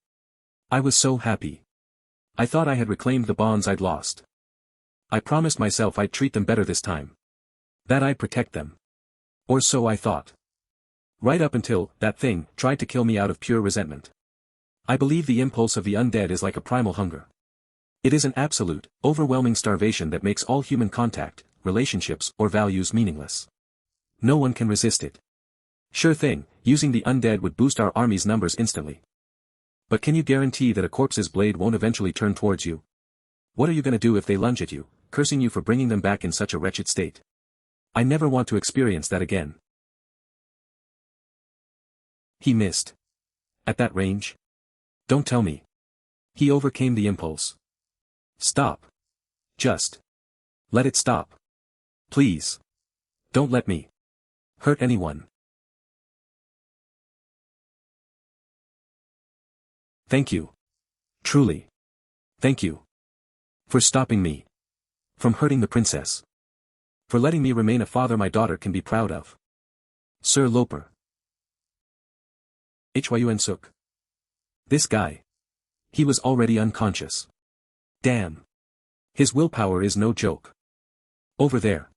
I was so happy. I thought I had reclaimed the bonds I'd lost. I promised myself I'd treat them better this time. That I'd protect them. Or so I thought. Right up until that thing tried to kill me out of pure resentment. I believe the impulse of the undead is like a primal hunger. It is an absolute, overwhelming starvation that makes all human contact, relationships or values meaningless. No one can resist it. Sure thing, using the undead would boost our army's numbers instantly. But can you guarantee that a corpse's blade won't eventually turn towards you? What are you gonna do if they lunge at you, cursing you for bringing them back in such a wretched state? I never want to experience that again. He missed. At that range? Don't tell me. He overcame the impulse. Stop. Just let it stop. Please. Don't let me hurt anyone. Thank you. Truly. Thank you. For stopping me from hurting the princess. For letting me remain a father my daughter can be proud of. Sir Loper. Choi Hyun-seok. This guy. He was already unconscious. Damn. His willpower is no joke. Over there.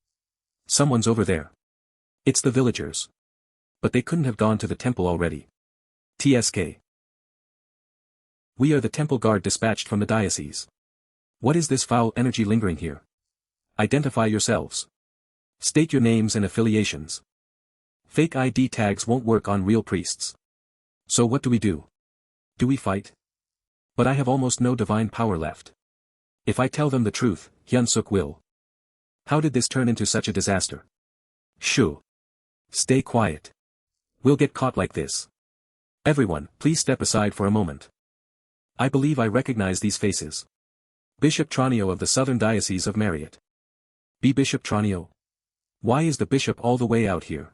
Someone's over there. It's the villagers. But they couldn't have gone to the temple already. TSK. We are the temple guard dispatched from the diocese. What is this foul energy lingering here? Identify yourselves. State your names and affiliations. Fake ID tags won't work on real priests. So what do we do? Do we fight? But I have almost no divine power left. If I tell them the truth, Hyun-seok will. How did this turn into such a disaster? Shoo. Stay quiet. We'll get caught like this. Everyone, please step aside for a moment. I believe I recognize these faces. Bishop Tranio of the Southern Diocese of Marriott. Be Bishop Tranio? Why is the bishop all the way out here?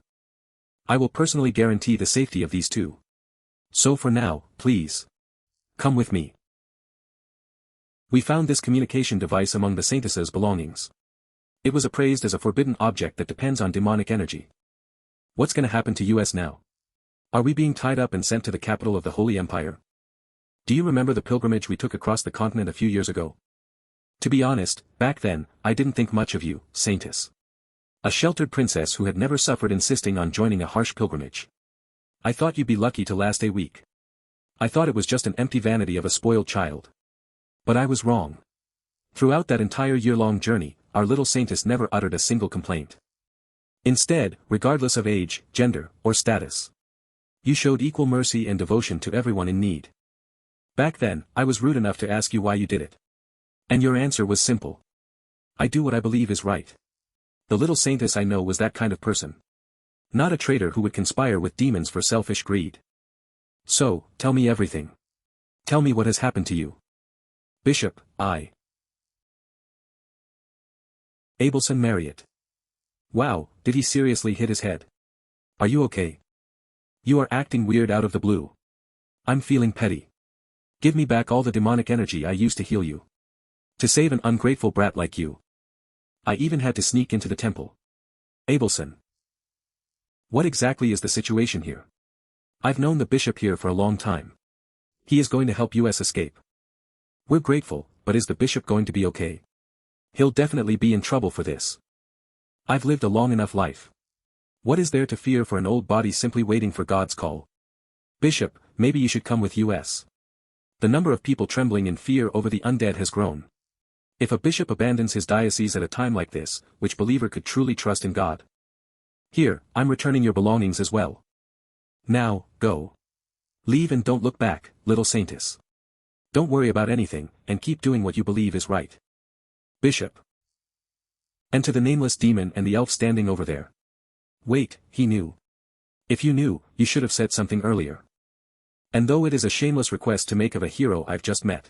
I will personally guarantee the safety of these two. So for now, please. Come with me. We found this communication device among the saintess's belongings. It was appraised as a forbidden object that depends on demonic energy. What's gonna happen to us now? Are we being tied up and sent to the capital of the Holy Empire? Do you remember the pilgrimage we took across the continent a few years ago? To be honest, back then, I didn't think much of you, saintess. A sheltered princess who had never suffered insisting on joining a harsh pilgrimage. I thought you'd be lucky to last a week. I thought it was just an empty vanity of a spoiled child. But I was wrong. Throughout that entire year-long journey, our little saintess never uttered a single complaint. Instead, regardless of age, gender, or status, you showed equal mercy and devotion to everyone in need. Back then, I was rude enough to ask you why you did it. And your answer was simple. I do what I believe is right. The little saintess I know was that kind of person. Not a traitor who would conspire with demons for selfish greed. So, tell me everything. Tell me what has happened to you. Bishop, Abelson Marriott. Wow, did he seriously hit his head? Are you okay? You are acting weird out of the blue. I'm feeling petty. Give me back all the demonic energy I used to heal you. To save an ungrateful brat like you. I even had to sneak into the temple. Abelson. What exactly is the situation here? I've known the bishop here for a long time. He is going to help us escape. We're grateful, but is the bishop going to be okay? He'll definitely be in trouble for this. I've lived a long enough life. What is there to fear for an old body simply waiting for God's call? Bishop, maybe you should come with us. The number of people trembling in fear over the undead has grown. If a bishop abandons his diocese at a time like this, which believer could truly trust in God? Here, I'm returning your belongings as well. Now, go. Leave and don't look back, little saintess. Don't worry about anything, and keep doing what you believe is right. Bishop. And to the nameless demon and the elf standing over there. Wait, he knew. If you knew, you should have said something earlier. And though it is a shameless request to make of a hero I've just met.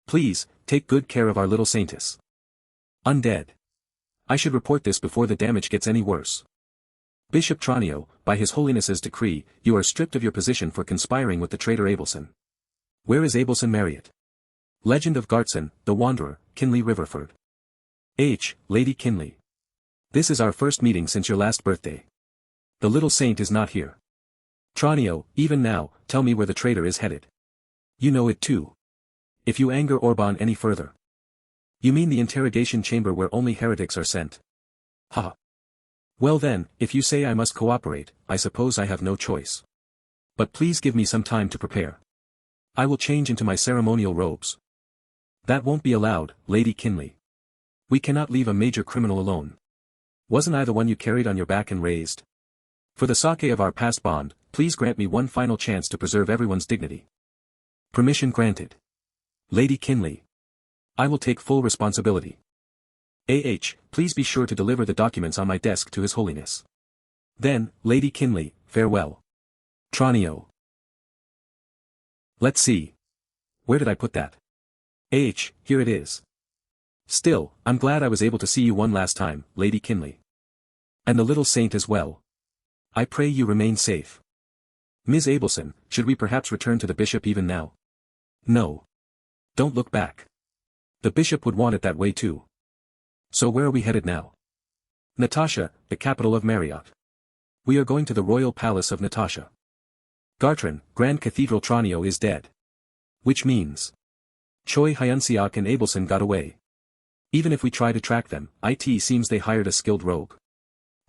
Please, take good care of our little saintess. Undead. I should report this before the damage gets any worse. Bishop Tranio, by His Holiness's decree, you are stripped of your position for conspiring with the traitor Abelson. Where is Abelson Marriott? Legend of Gartson, the Wanderer, Kinley Riverford. Lady Kinley. This is our first meeting since your last birthday. The little saint is not here. Tranio, even now, tell me where the traitor is headed. You know it too. If you anger Orban any further. You mean the interrogation chamber where only heretics are sent? Ha. Well then, if you say I must cooperate, I suppose I have no choice. But please give me some time to prepare. I will change into my ceremonial robes. That won't be allowed, Lady Kinley. We cannot leave a major criminal alone. Wasn't I the one you carried on your back and raised? For the sake of our past bond, please grant me one final chance to preserve everyone's dignity. Permission granted. Lady Kinley. I will take full responsibility. Please be sure to deliver the documents on my desk to His Holiness. Then, Lady Kinley, farewell. Tranio. Let's see. Where did I put that? Here it is. Still, I'm glad I was able to see you one last time, Lady Kinley. And the little saint as well. I pray you remain safe. Ms. Abelson, should we perhaps return to the bishop even now? No. Don't look back. The bishop would want it that way too. So where are we headed now? Natasha, the capital of Marriott. We are going to the royal palace of Natasha. Gartran, Grand Cathedral Tranio is dead. Which means Choi Hyun-seok and Abelson got away. Even if we try to track them, it seems they hired a skilled rogue.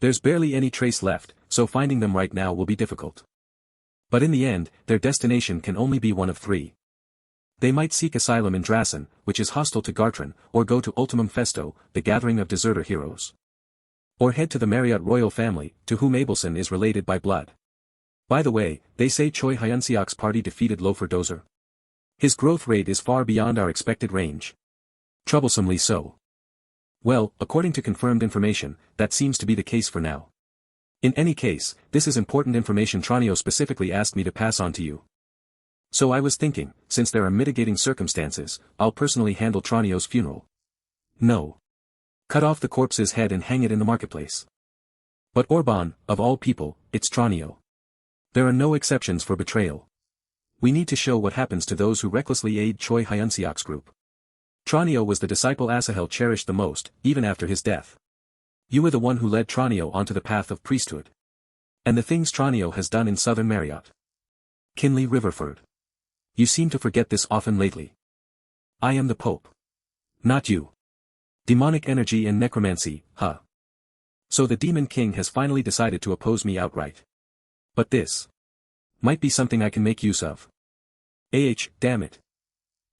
There's barely any trace left, so finding them right now will be difficult. But in the end, their destination can only be one of three. They might seek asylum in Drasen, which is hostile to Gartran, or go to Ultimum Festo, the gathering of deserter heroes. Or head to the Marriott royal family, to whom Abelson is related by blood. By the way, they say Choi Hyun-seok's party defeated Loafer Dozer. His growth rate is far beyond our expected range. Troublesomely so. Well, according to confirmed information, that seems to be the case for now. In any case, this is important information Tranio specifically asked me to pass on to you. So I was thinking, since there are mitigating circumstances, I'll personally handle Tranio's funeral. No. Cut off the corpse's head and hang it in the marketplace. But Orban, of all people, it's Tranio. There are no exceptions for betrayal. We need to show what happens to those who recklessly aid Choi Hyun-seok's group. Tranio was the disciple Asahel cherished the most, even after his death. You were the one who led Tranio onto the path of priesthood. And the things Tranio has done in southern Marriott. Kinley Riverford. You seem to forget this often lately. I am the Pope. Not you. Demonic energy and necromancy, huh? So the Demon King has finally decided to oppose me outright. But this might be something I can make use of. Damn it.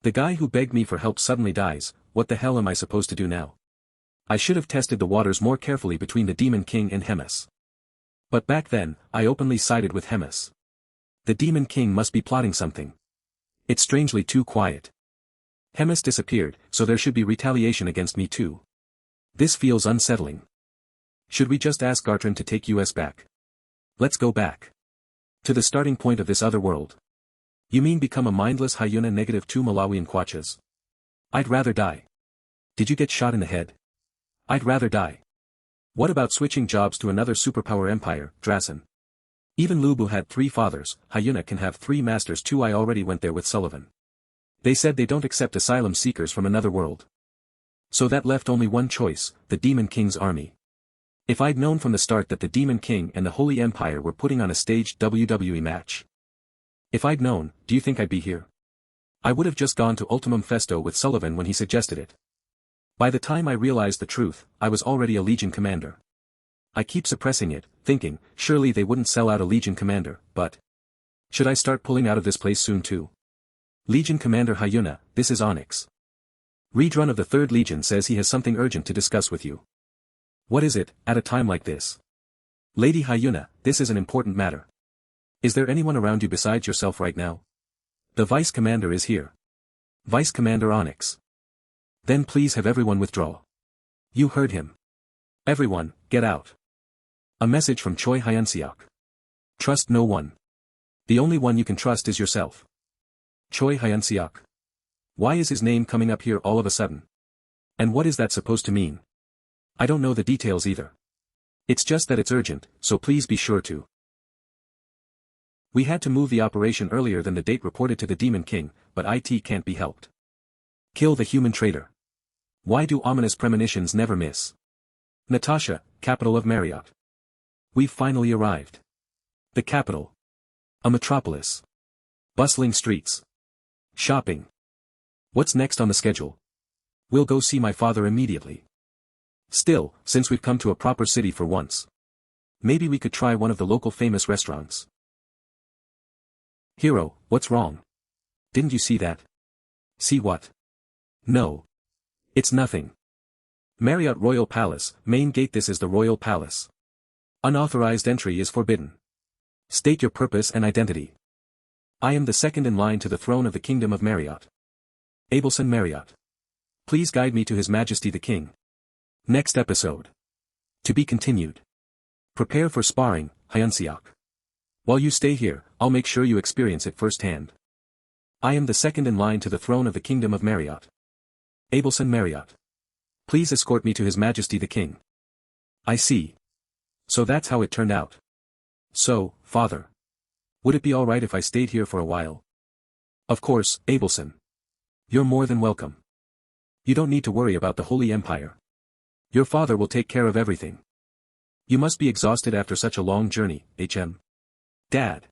The guy who begged me for help suddenly dies, what the hell am I supposed to do now? I should have tested the waters more carefully between the Demon King and Hemis. But back then, I openly sided with Hemis. The Demon King must be plotting something. It's strangely too quiet. Hemis disappeared, so there should be retaliation against me too. This feels unsettling. Should we just ask Gartran to take us back? Let's go back. To the starting point of this other world. You mean become a mindless hyena -2 Malawian kwachas? I'd rather die. Did you get shot in the head? I'd rather die. What about switching jobs to another superpower empire, Drasen? Even Lubu had 3 fathers, Hyuna can have 3 masters too. I already went there with Sullivan. They said they don't accept asylum seekers from another world. So that left only one choice, the Demon King's army. If I'd known from the start that the Demon King and the Holy Empire were putting on a staged WWE match. If I'd known, do you think I'd be here? I would have just gone to Ultimum Festo with Sullivan when he suggested it. By the time I realized the truth, I was already a Legion commander. I keep suppressing it, thinking, surely they wouldn't sell out a Legion commander, but... should I start pulling out of this place soon too? Legion Commander Hyuna, this is Onyx. Redrun of the 3rd Legion says he has something urgent to discuss with you. What is it, at a time like this? Lady Hyuna, this is an important matter. Is there anyone around you besides yourself right now? The Vice Commander is here. Vice Commander Onyx. Then please have everyone withdraw. You heard him. Everyone, get out. A message from Choi Hyun-seok. Trust no one. The only one you can trust is yourself. Choi Hyun-seok. Why is his name coming up here all of a sudden? And what is that supposed to mean? I don't know the details either. It's just that it's urgent, so please be sure to. We had to move the operation earlier than the date reported to the Demon King, but IT can't be helped. Kill the human traitor. Why do ominous premonitions never miss? Natasha, capital of Marriott. We've finally arrived. The capital. A metropolis. Bustling streets. Shopping. What's next on the schedule? We'll go see my father immediately. Still, since we've come to a proper city for once. Maybe we could try one of the local famous restaurants. Hero, what's wrong? Didn't you see that? See what? No. It's nothing. Marriott Royal Palace, main gate. This is the Royal Palace. Unauthorized entry is forbidden. State your purpose and identity. I am the second in line to the throne of the Kingdom of Marriott. Abelson Marriott. Please guide me to His Majesty the King. Next episode. To be continued. Prepare for sparring, Hyun-seok. While you stay here, I'll make sure you experience it firsthand. I am the second in line to the throne of the Kingdom of Marriott. Abelson Marriott. Please escort me to His Majesty the King. I see. So that's how it turned out. So, Father. Would it be alright if I stayed here for a while? Of course, Abelson. You're more than welcome. You don't need to worry about the Holy Empire. Your father will take care of everything. You must be exhausted after such a long journey, HM. Dad.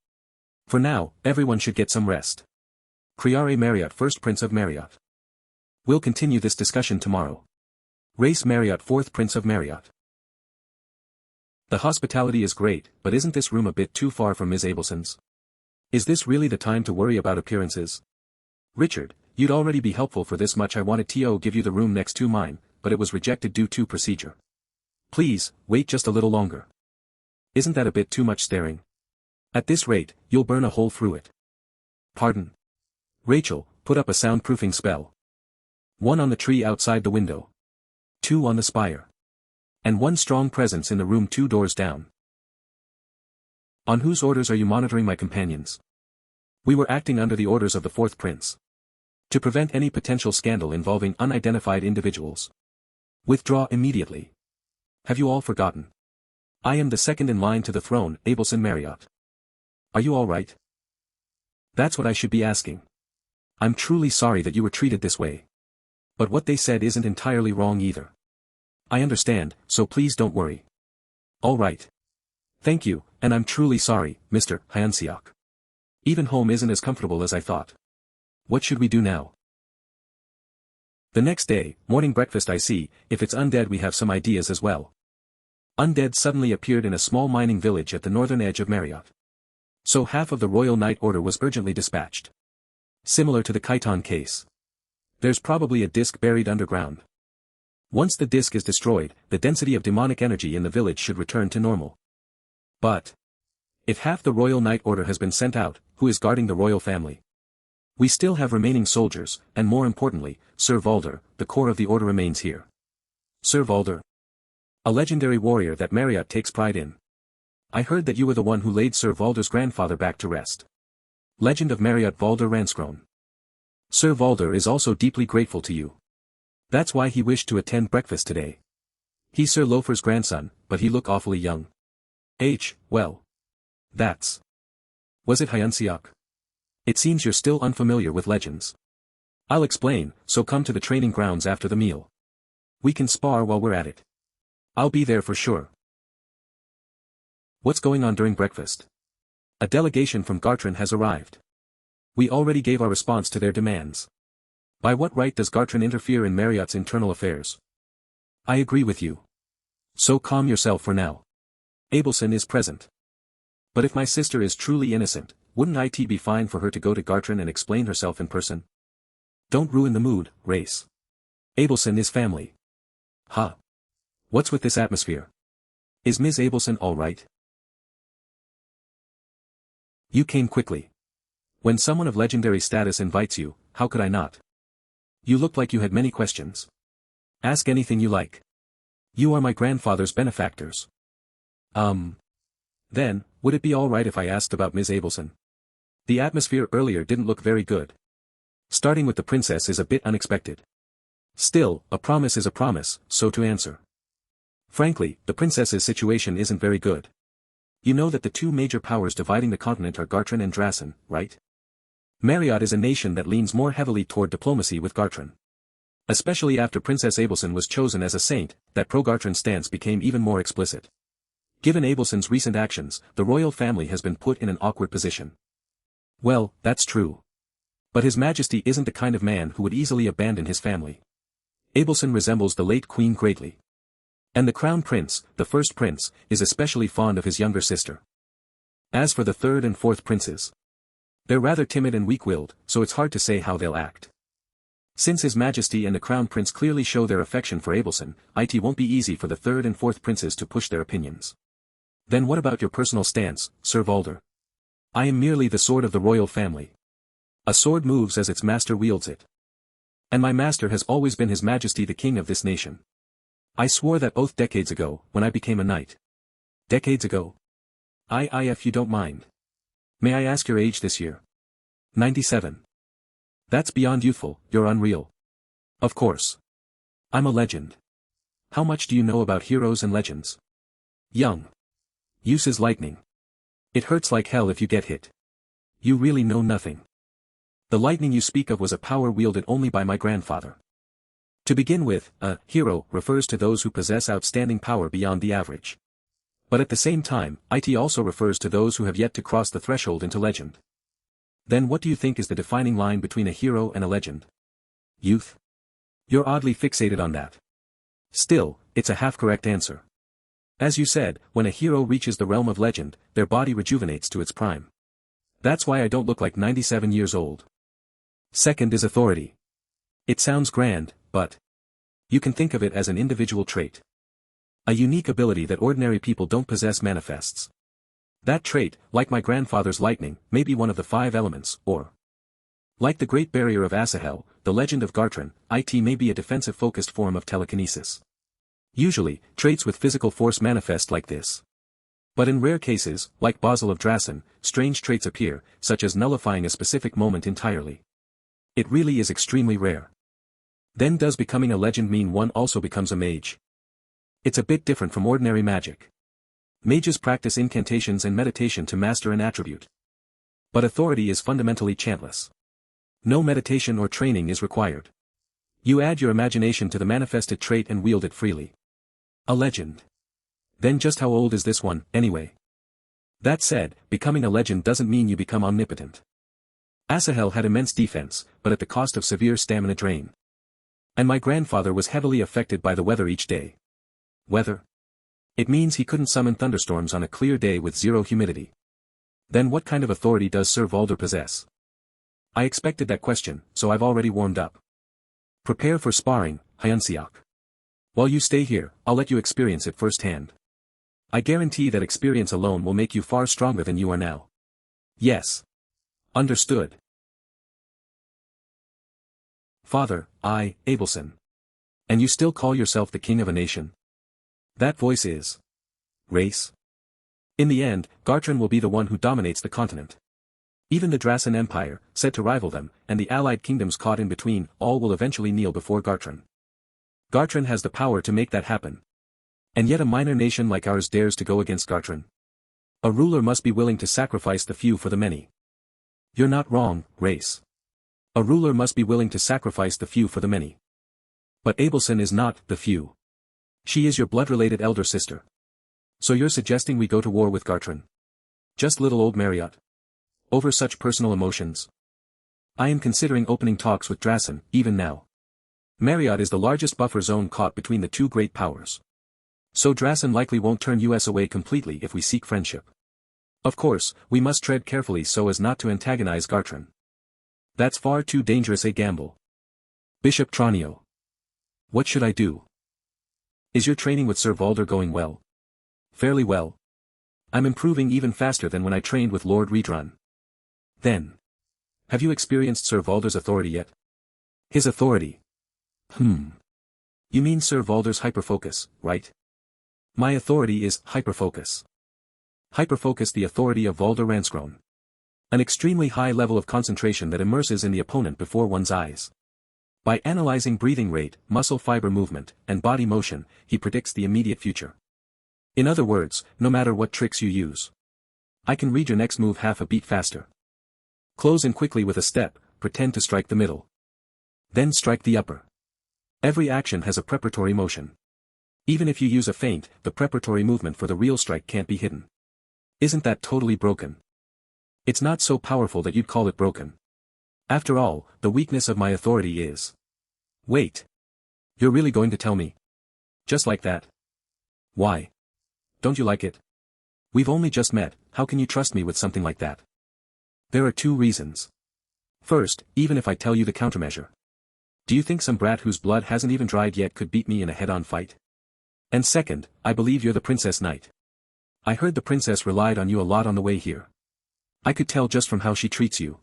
For now, everyone should get some rest. Criare Marriott, first Prince of Marriott. We'll continue this discussion tomorrow. Race Marriott, fourth Prince of Marriott. The hospitality is great, but isn't this room a bit too far from Ms. Abelson's? Is this really the time to worry about appearances? Richard, you'd already be helpful for this much. I wanted to give you the room next to mine, but it was rejected due to procedure. Please, wait just a little longer. Isn't that a bit too much staring? At this rate, you'll burn a hole through it. Pardon. Rachel, put up a soundproofing spell. 1 on the tree outside the window. 2 on the spire. And 1 strong presence in the room 2 doors down. On whose orders are you monitoring my companions? We were acting under the orders of the 4th Prince. To prevent any potential scandal involving unidentified individuals. Withdraw immediately. Have you all forgotten? I am the second in line to the throne, Abelson Marriott. Are you all right? That's what I should be asking. I'm truly sorry that you were treated this way. But what they said isn't entirely wrong either. I understand, so please don't worry. All right. Thank you, and I'm truly sorry, Mr. Hyun-seok. Even home isn't as comfortable as I thought. What should we do now? The next day, morning breakfast. I see, if it's undead we have some ideas as well. Undead suddenly appeared in a small mining village at the northern edge of Marriott. So half of the Royal Knight Order was urgently dispatched. Similar to the Khiton case. There's probably a disc buried underground. Once the disc is destroyed, the density of demonic energy in the village should return to normal. But if half the Royal Knight Order has been sent out, who is guarding the royal family? We still have remaining soldiers, and more importantly, Sir Valder, the core of the order remains here. Sir Valder? A legendary warrior that Marriott takes pride in. I heard that you were the one who laid Sir Valder's grandfather back to rest. Legend of Marriott Valder Ranskrone. Sir Valder is also deeply grateful to you. That's why he wished to attend breakfast today. He's Sir Loafer's grandson, but he look awfully young. Well. That's... Was it Hyun-seok? It seems you're still unfamiliar with legends. I'll explain, so come to the training grounds after the meal. We can spar while we're at it. I'll be there for sure. What's going on during breakfast? A delegation from Gartran has arrived. We already gave our response to their demands. By what right does Gartran interfere in Marriott's internal affairs? I agree with you. So calm yourself for now. Abelson is present. But if my sister is truly innocent, wouldn't it be fine for her to go to Gartran and explain herself in person? Don't ruin the mood, Race. Abelson is family. Huh? What's with this atmosphere? Is Ms. Abelson alright? You came quickly. When someone of legendary status invites you, how could I not? You looked like you had many questions. Ask anything you like. You are my grandfather's benefactors. Then, would it be alright if I asked about Ms. Abelson? The atmosphere earlier didn't look very good. Starting with the princess is a bit unexpected. Still, a promise is a promise, so to answer. Frankly, the princess's situation isn't very good. You know that the two major powers dividing the continent are Gartran and Drasen, right? Marriott is a nation that leans more heavily toward diplomacy with Gartran. Especially after Princess Abelson was chosen as a saint, that pro-Gartran stance became even more explicit. Given Abelson's recent actions, the royal family has been put in an awkward position. Well, that's true. But His Majesty isn't the kind of man who would easily abandon his family. Abelson resembles the late queen greatly. And the crown prince, the first prince, is especially fond of his younger sister. As for the third and fourth princes, they're rather timid and weak-willed, so it's hard to say how they'll act. Since His Majesty and the crown prince clearly show their affection for Abelson, it won't be easy for the third and fourth princes to push their opinions. Then what about your personal stance, Sir Valder? I am merely the sword of the royal family. A sword moves as its master wields it. And my master has always been His Majesty the King of this nation. I swore that oath decades ago, when I became a knight. Decades ago? If you don't mind. May I ask your age this year? 97. That's beyond youthful, you're unreal. Of course. I'm a legend. How much do you know about heroes and legends? Young. Use is lightning. It hurts like hell if you get hit. You really know nothing. The lightning you speak of was a power wielded only by my grandfather. To begin with, a hero refers to those who possess outstanding power beyond the average. But at the same time, it also refers to those who have yet to cross the threshold into legend. Then what do you think is the defining line between a hero and a legend? Youth? You're oddly fixated on that. Still, it's a half-correct answer. As you said, when a hero reaches the realm of legend, their body rejuvenates to its prime. That's why I don't look like 97 years old. Second is authority. It sounds grand, but you can think of it as an individual trait. A unique ability that ordinary people don't possess manifests. That trait, like my grandfather's lightning, may be one of the 5 elements, or like the Great Barrier of Asahel, the legend of Gartran, it may be a defensive-focused form of telekinesis. Usually, traits with physical force manifest like this. But in rare cases, like Basil of Drasen, strange traits appear, such as nullifying a specific moment entirely. It really is extremely rare. Then does becoming a legend mean one also becomes a mage? It's a bit different from ordinary magic. Mages practice incantations and meditation to master an attribute. But authority is fundamentally chantless. No meditation or training is required. You add your imagination to the manifested trait and wield it freely. A legend. Then just how old is this one, anyway? That said, becoming a legend doesn't mean you become omnipotent. Asahel had immense defense, but at the cost of severe stamina drain. And my grandfather was heavily affected by the weather each day. Weather? It means he couldn't summon thunderstorms on a clear day with zero humidity. Then what kind of authority does Sir Valder possess? I expected that question, so I've already warmed up. Prepare for sparring, Hyun-seok. While you stay here, I'll let you experience it firsthand. I guarantee that experience alone will make you far stronger than you are now. Yes. Understood. Father, Abelson. And you still call yourself the king of a nation? That voice is Race. In the end, Gartran will be the one who dominates the continent. Even the Drasen Empire, said to rival them, and the allied kingdoms caught in between, all will eventually kneel before Gartran. Gartran has the power to make that happen. And yet a minor nation like ours dares to go against Gartran. A ruler must be willing to sacrifice the few for the many. You're not wrong, Grace. A ruler must be willing to sacrifice the few for the many. But Abelson is not the few. She is your blood-related elder sister. So you're suggesting we go to war with Gartran? Just little old Marriott. Over such personal emotions? I am considering opening talks with Drasen, even now. Marriott is the largest buffer zone caught between the two great powers. So Drasen likely won't turn US away completely if we seek friendship. Of course, we must tread carefully so as not to antagonize Gartran. That's far too dangerous a gamble. Bishop Tranio. What should I do? Is your training with Sir Valder going well? Fairly well. I'm improving even faster than when I trained with Lord Redrun. Then. Have you experienced Sir Valder's authority yet? His authority? You mean Sir Valder's hyperfocus, right? My authority is hyperfocus. Hyperfocus, the authority of Valder Ranskron. An extremely high level of concentration that immerses in the opponent before one's eyes. By analyzing breathing rate, muscle fiber movement, and body motion, he predicts the immediate future. In other words, no matter what tricks you use, I can read your next move half a beat faster. Close in quickly with a step, pretend to strike the middle. Then strike the upper. Every action has a preparatory motion. Even if you use a feint, the preparatory movement for the real strike can't be hidden. Isn't that totally broken? It's not so powerful that you'd call it broken. After all, the weakness of my authority is... Wait. You're really going to tell me? Just like that? Why? Don't you like it? We've only just met, how can you trust me with something like that? There are two reasons. First, even if I tell you the countermeasure. Do you think some brat whose blood hasn't even dried yet could beat me in a head-on fight? And second, I believe you're the Princess Knight. I heard the princess relied on you a lot on the way here. I could tell just from how she treats you.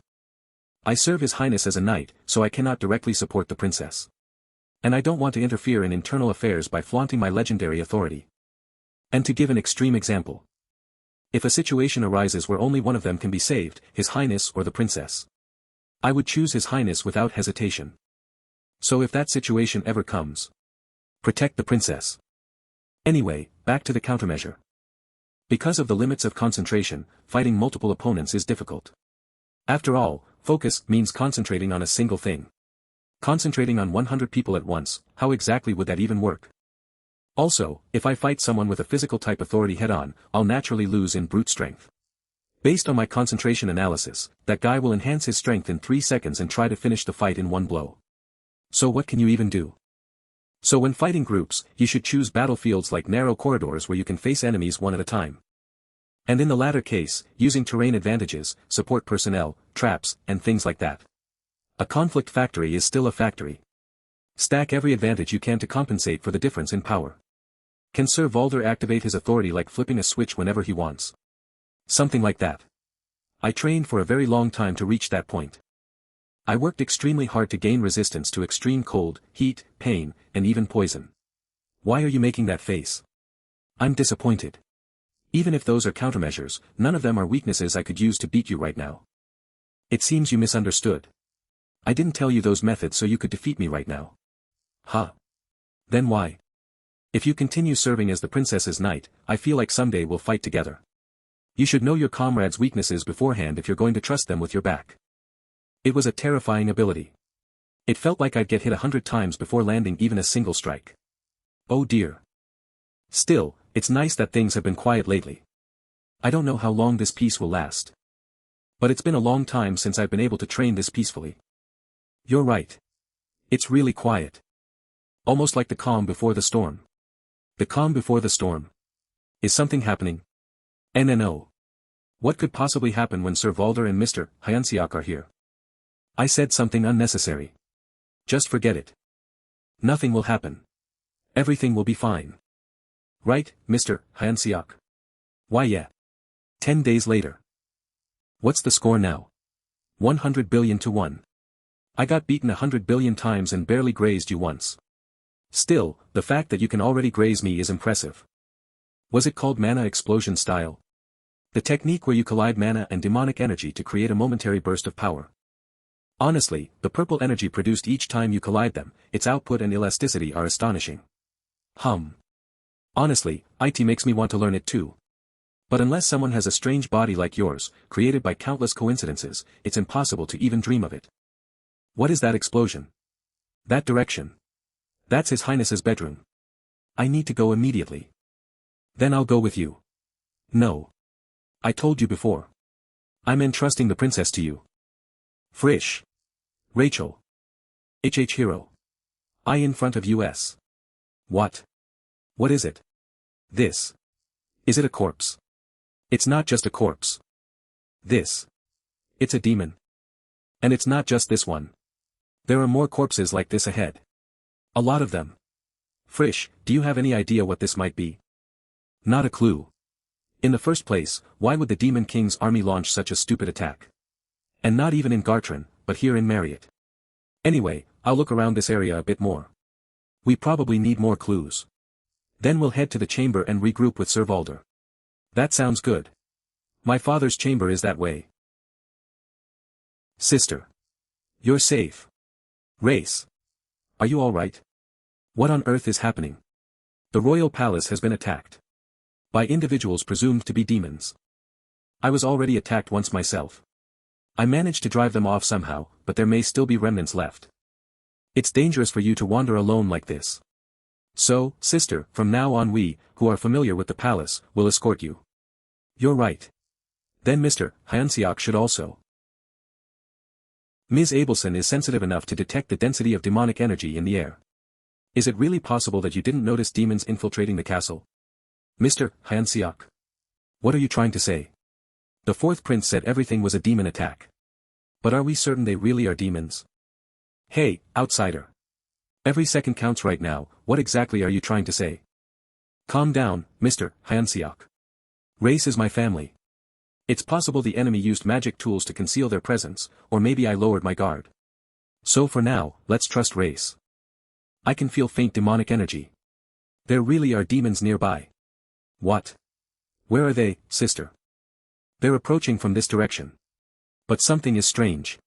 I serve His Highness as a knight, so I cannot directly support the princess. And I don't want to interfere in internal affairs by flaunting my legendary authority. And to give an extreme example. If a situation arises where only one of them can be saved, His Highness or the princess, I would choose His Highness without hesitation. So if that situation ever comes, protect the princess. Anyway, back to the countermeasure. Because of the limits of concentration, fighting multiple opponents is difficult. After all, focus means concentrating on a single thing. Concentrating on 100 people at once, how exactly would that even work? Also, if I fight someone with a physical type authority head-on, I'll naturally lose in brute strength. Based on my concentration analysis, that guy will enhance his strength in 3 seconds and try to finish the fight in one blow. So what can you even do? So when fighting groups, you should choose battlefields like narrow corridors where you can face enemies one at a time. And in the latter case, using terrain advantages, support personnel, traps, and things like that. A conflict factory is still a factory. Stack every advantage you can to compensate for the difference in power. Can Sir Valder activate his authority like flipping a switch whenever he wants? Something like that. I trained for a very long time to reach that point. I worked extremely hard to gain resistance to extreme cold, heat, pain, and even poison. Why are you making that face? I'm disappointed. Even if those are countermeasures, none of them are weaknesses I could use to beat you right now. It seems you misunderstood. I didn't tell you those methods so you could defeat me right now. Huh. Then why? If you continue serving as the princess's knight, I feel like someday we'll fight together. You should know your comrades' weaknesses beforehand if you're going to trust them with your back. It was a terrifying ability. It felt like I'd get hit 100 times before landing even a single strike. Oh dear. Still, it's nice that things have been quiet lately. I don't know how long this peace will last. But it's been a long time since I've been able to train this peacefully. You're right. It's really quiet. Almost like the calm before the storm. The calm before the storm. Is something happening? No. What could possibly happen when Sir Valder and Mr. Hyun-seok are here? I said something unnecessary. Just forget it. Nothing will happen. Everything will be fine. Right, Mr. Hyun-seok? Why yeah. 10 days later. What's the score now? 100 billion to 1. I got beaten 100 billion times and barely grazed you once. Still, the fact that you can already graze me is impressive. Was it called mana explosion style? The technique where you collide mana and demonic energy to create a momentary burst of power. Honestly, the purple energy produced each time you collide them, its output and elasticity are astonishing. Honestly, IT makes me want to learn it too. But unless someone has a strange body like yours, created by countless coincidences, it's impossible to even dream of it. What is that explosion? That direction. That's His Highness's bedroom. I need to go immediately. Then I'll go with you. No. I told you before. I'm entrusting the princess to you. Frisch. Rachel. Hero. I in front of US. What? What is it? This. Is it a corpse? It's not just a corpse. This. It's a demon. And it's not just this one. There are more corpses like this ahead. A lot of them. Frisch, do you have any idea what this might be? Not a clue. In the first place, why would the Demon King's army launch such a stupid attack? And not even in Gartran, but here in Marriott. Anyway, I'll look around this area a bit more. We probably need more clues. Then we'll head to the chamber and regroup with Sir Valder. That sounds good. My father's chamber is that way. Sister. You're safe. Race. Are you all right? What on earth is happening? The royal palace has been attacked. By individuals presumed to be demons. I was already attacked once myself. I managed to drive them off somehow, but there may still be remnants left. It's dangerous for you to wander alone like this. So, sister, from now on we, who are familiar with the palace, will escort you. You're right. Then Mr. Hyun-seok should also. Ms. Abelson is sensitive enough to detect the density of demonic energy in the air. Is it really possible that you didn't notice demons infiltrating the castle? Mr. Hyun-seok. What are you trying to say? The fourth prince said everything was a demon attack. But are we certain they really are demons? Hey, outsider. Every second counts right now, what exactly are you trying to say? Calm down, Mr. Hyun-seok. Race is my family. It's possible the enemy used magic tools to conceal their presence, or maybe I lowered my guard. So for now, let's trust Race. I can feel faint demonic energy. There really are demons nearby. What? Where are they, sister? They're approaching from this direction. But something is strange.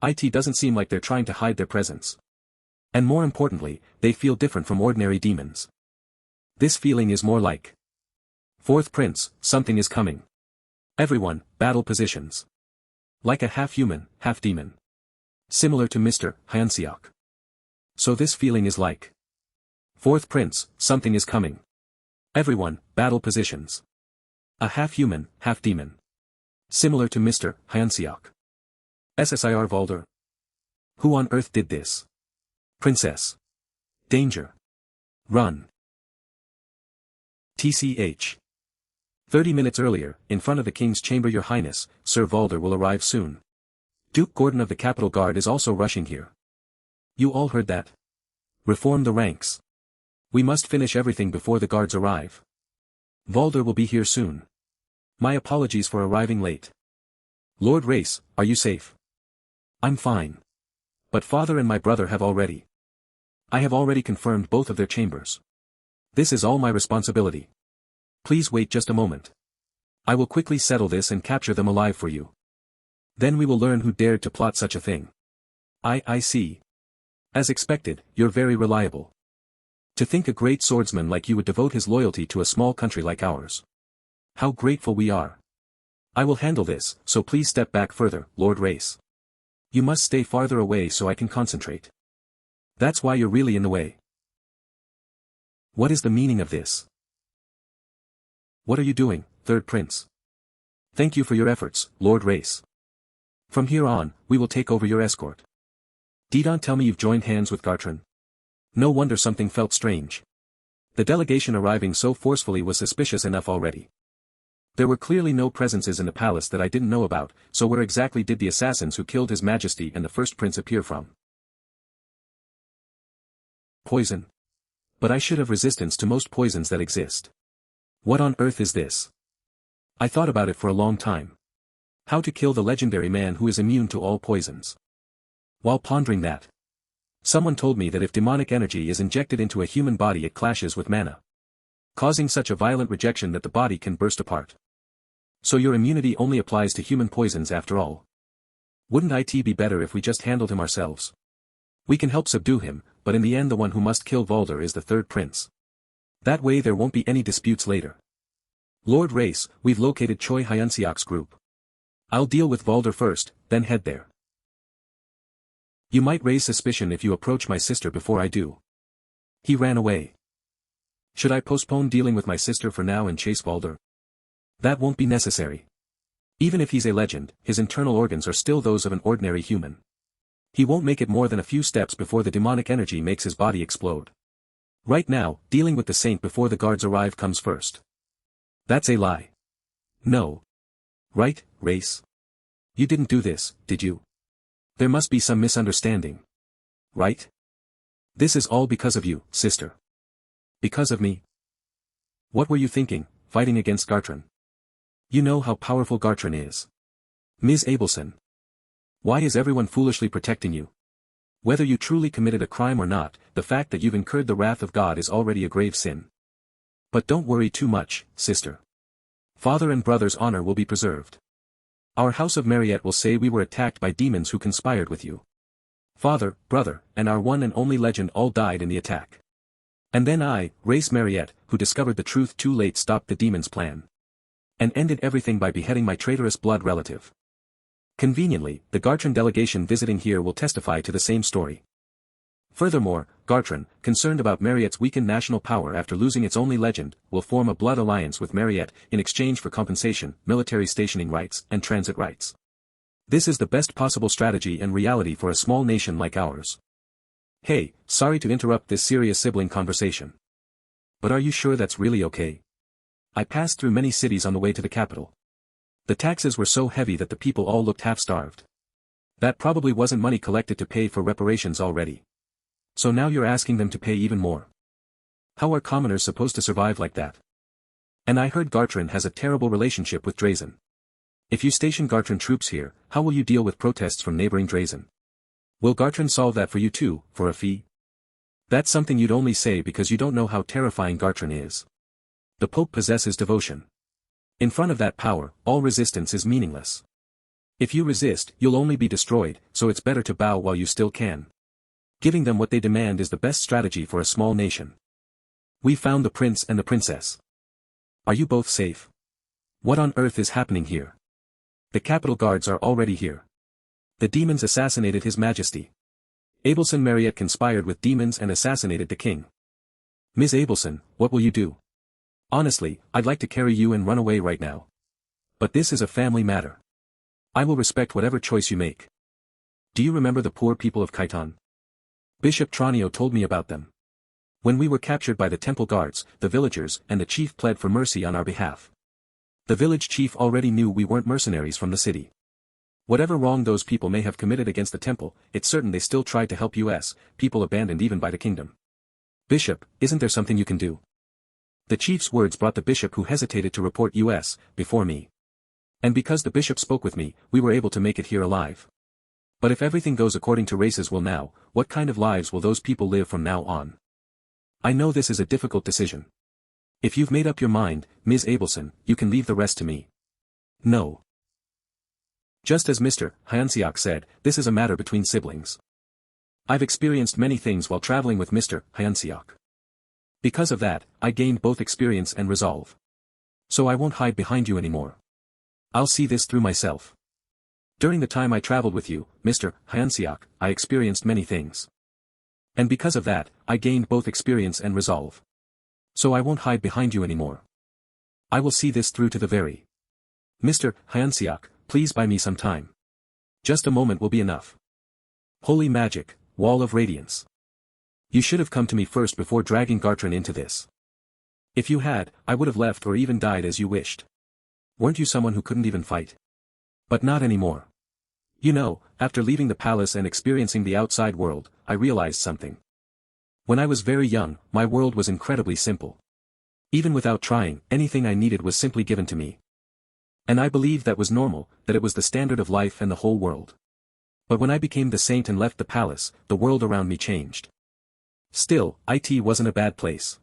It doesn't seem like they're trying to hide their presence. And more importantly, they feel different from ordinary demons. This feeling is more like. Fourth prince, something is coming. Everyone, battle positions. Like a half-human, half-demon. Similar to Mr. Hyun-seok. So this feeling is like. Fourth prince, something is coming. Everyone, battle positions. A half-human, half-demon. Similar to Mr. Hyun-seok. Sir Valder. Who on earth did this? Princess. Danger. Run. TCH. 30 minutes earlier, in front of the king's chamber. Your Highness, Sir Valder will arrive soon. Duke Gordon of the Capitol Guard is also rushing here. You all heard that? Reform the ranks. We must finish everything before the guards arrive. Valder will be here soon. My apologies for arriving late. Lord Race, are you safe? I'm fine. But father and my brother have already. I have already confirmed both of their chambers. This is all my responsibility. Please wait just a moment. I will quickly settle this and capture them alive for you. Then we will learn who dared to plot such a thing. I see. As expected, you're very reliable. To think a great swordsman like you would devote his loyalty to a small country like ours. How grateful we are. I will handle this, so please step back further, Lord Race. You must stay farther away so I can concentrate. That's why you're really in the way. What is the meaning of this? What are you doing, Third Prince? Thank you for your efforts, Lord Race. From here on, we will take over your escort. Don't tell me you've joined hands with Gartran. No wonder something felt strange. The delegation arriving so forcefully was suspicious enough already. There were clearly no presences in the palace that I didn't know about, so where exactly did the assassins who killed His Majesty and the first prince appear from? Poison. But I should have resistance to most poisons that exist. What on earth is this? I thought about it for a long time. How to kill the legendary man who is immune to all poisons. While pondering that, someone told me that if demonic energy is injected into a human body it clashes with mana, causing such a violent rejection that the body can burst apart. So your immunity only applies to human poisons after all. Wouldn't it be better if we just handled him ourselves? We can help subdue him, but in the end the one who must kill Valder is the third prince. That way there won't be any disputes later. Lord Race, we've located Choi Hyun-seok's group. I'll deal with Valder first, then head there. You might raise suspicion if you approach my sister before I do. He ran away. Should I postpone dealing with my sister for now and chase Valder? That won't be necessary. Even if he's a legend, his internal organs are still those of an ordinary human. He won't make it more than a few steps before the demonic energy makes his body explode. Right now, dealing with the saint before the guards arrive comes first. That's a lie. No. Right, Race? You didn't do this, did you? There must be some misunderstanding. Right? This is all because of you, sister. Because of me? What were you thinking, fighting against Gartran? You know how powerful Gartran is. Ms. Abelson. Why is everyone foolishly protecting you? Whether you truly committed a crime or not, the fact that you've incurred the wrath of God is already a grave sin. But don't worry too much, sister. Father and brother's honor will be preserved. Our house of Mariette will say we were attacked by demons who conspired with you. Father, brother, and our one and only legend all died in the attack. And then I, Race Mariette, who discovered the truth too late, stopped the demon's plan. And ended everything by beheading my traitorous blood relative. Conveniently, the Gartran delegation visiting here will testify to the same story. Furthermore, Gartran, concerned about Mariette's weakened national power after losing its only legend, will form a blood alliance with Mariette in exchange for compensation, military stationing rights, and transit rights. This is the best possible strategy and reality for a small nation like ours. Hey, sorry to interrupt this serious sibling conversation. But are you sure that's really okay? I passed through many cities on the way to the capital. The taxes were so heavy that the people all looked half-starved. That probably wasn't money collected to pay for reparations already. So now you're asking them to pay even more. How are commoners supposed to survive like that? And I heard Gartran has a terrible relationship with Drazen. If you station Gartran troops here, how will you deal with protests from neighboring Drazen? Will Gartran solve that for you too, for a fee? That's something you'd only say because you don't know how terrifying Gartran is. The Pope possesses devotion. In front of that power, all resistance is meaningless. If you resist, you'll only be destroyed, so it's better to bow while you still can. Giving them what they demand is the best strategy for a small nation. We found the prince and the princess. Are you both safe? What on earth is happening here? The capital guards are already here. The demons assassinated His Majesty. Abelson Mariette conspired with demons and assassinated the king. Ms. Abelson, what will you do? Honestly, I'd like to carry you and run away right now. But this is a family matter. I will respect whatever choice you make. Do you remember the poor people of Khitan? Bishop Tranio told me about them. When we were captured by the temple guards, the villagers and the chief pled for mercy on our behalf. The village chief already knew we weren't mercenaries from the city. Whatever wrong those people may have committed against the temple, it's certain they still tried to help us, people abandoned even by the kingdom. Bishop, isn't there something you can do? The chief's words brought the bishop who hesitated to report us, before me. And because the bishop spoke with me, we were able to make it here alive. But if everything goes according to Race's will now, what kind of lives will those people live from now on? I know this is a difficult decision. If you've made up your mind, Ms. Abelson, you can leave the rest to me. No. Just as Mr. Hyun-seok said, this is a matter between siblings. I've experienced many things while traveling with Mr. Hyun-seok. Because of that, I gained both experience and resolve. So I won't hide behind you anymore. I'll see this through myself. During the time I traveled with you, Mr. Hyun-seok, I experienced many things. And because of that, I gained both experience and resolve. So I won't hide behind you anymore. I will see this through to the very. Mr. Hyun-seok, please buy me some time. Just a moment will be enough. Holy magic, wall of radiance. You should have come to me first before dragging Gartran into this. If you had, I would have left or even died as you wished. Weren't you someone who couldn't even fight? But not anymore. You know, after leaving the palace and experiencing the outside world, I realized something. When I was very young, my world was incredibly simple. Even without trying, anything I needed was simply given to me. And I believed that was normal, that it was the standard of life and the whole world. But when I became the saint and left the palace, the world around me changed. Still, it wasn't a bad place.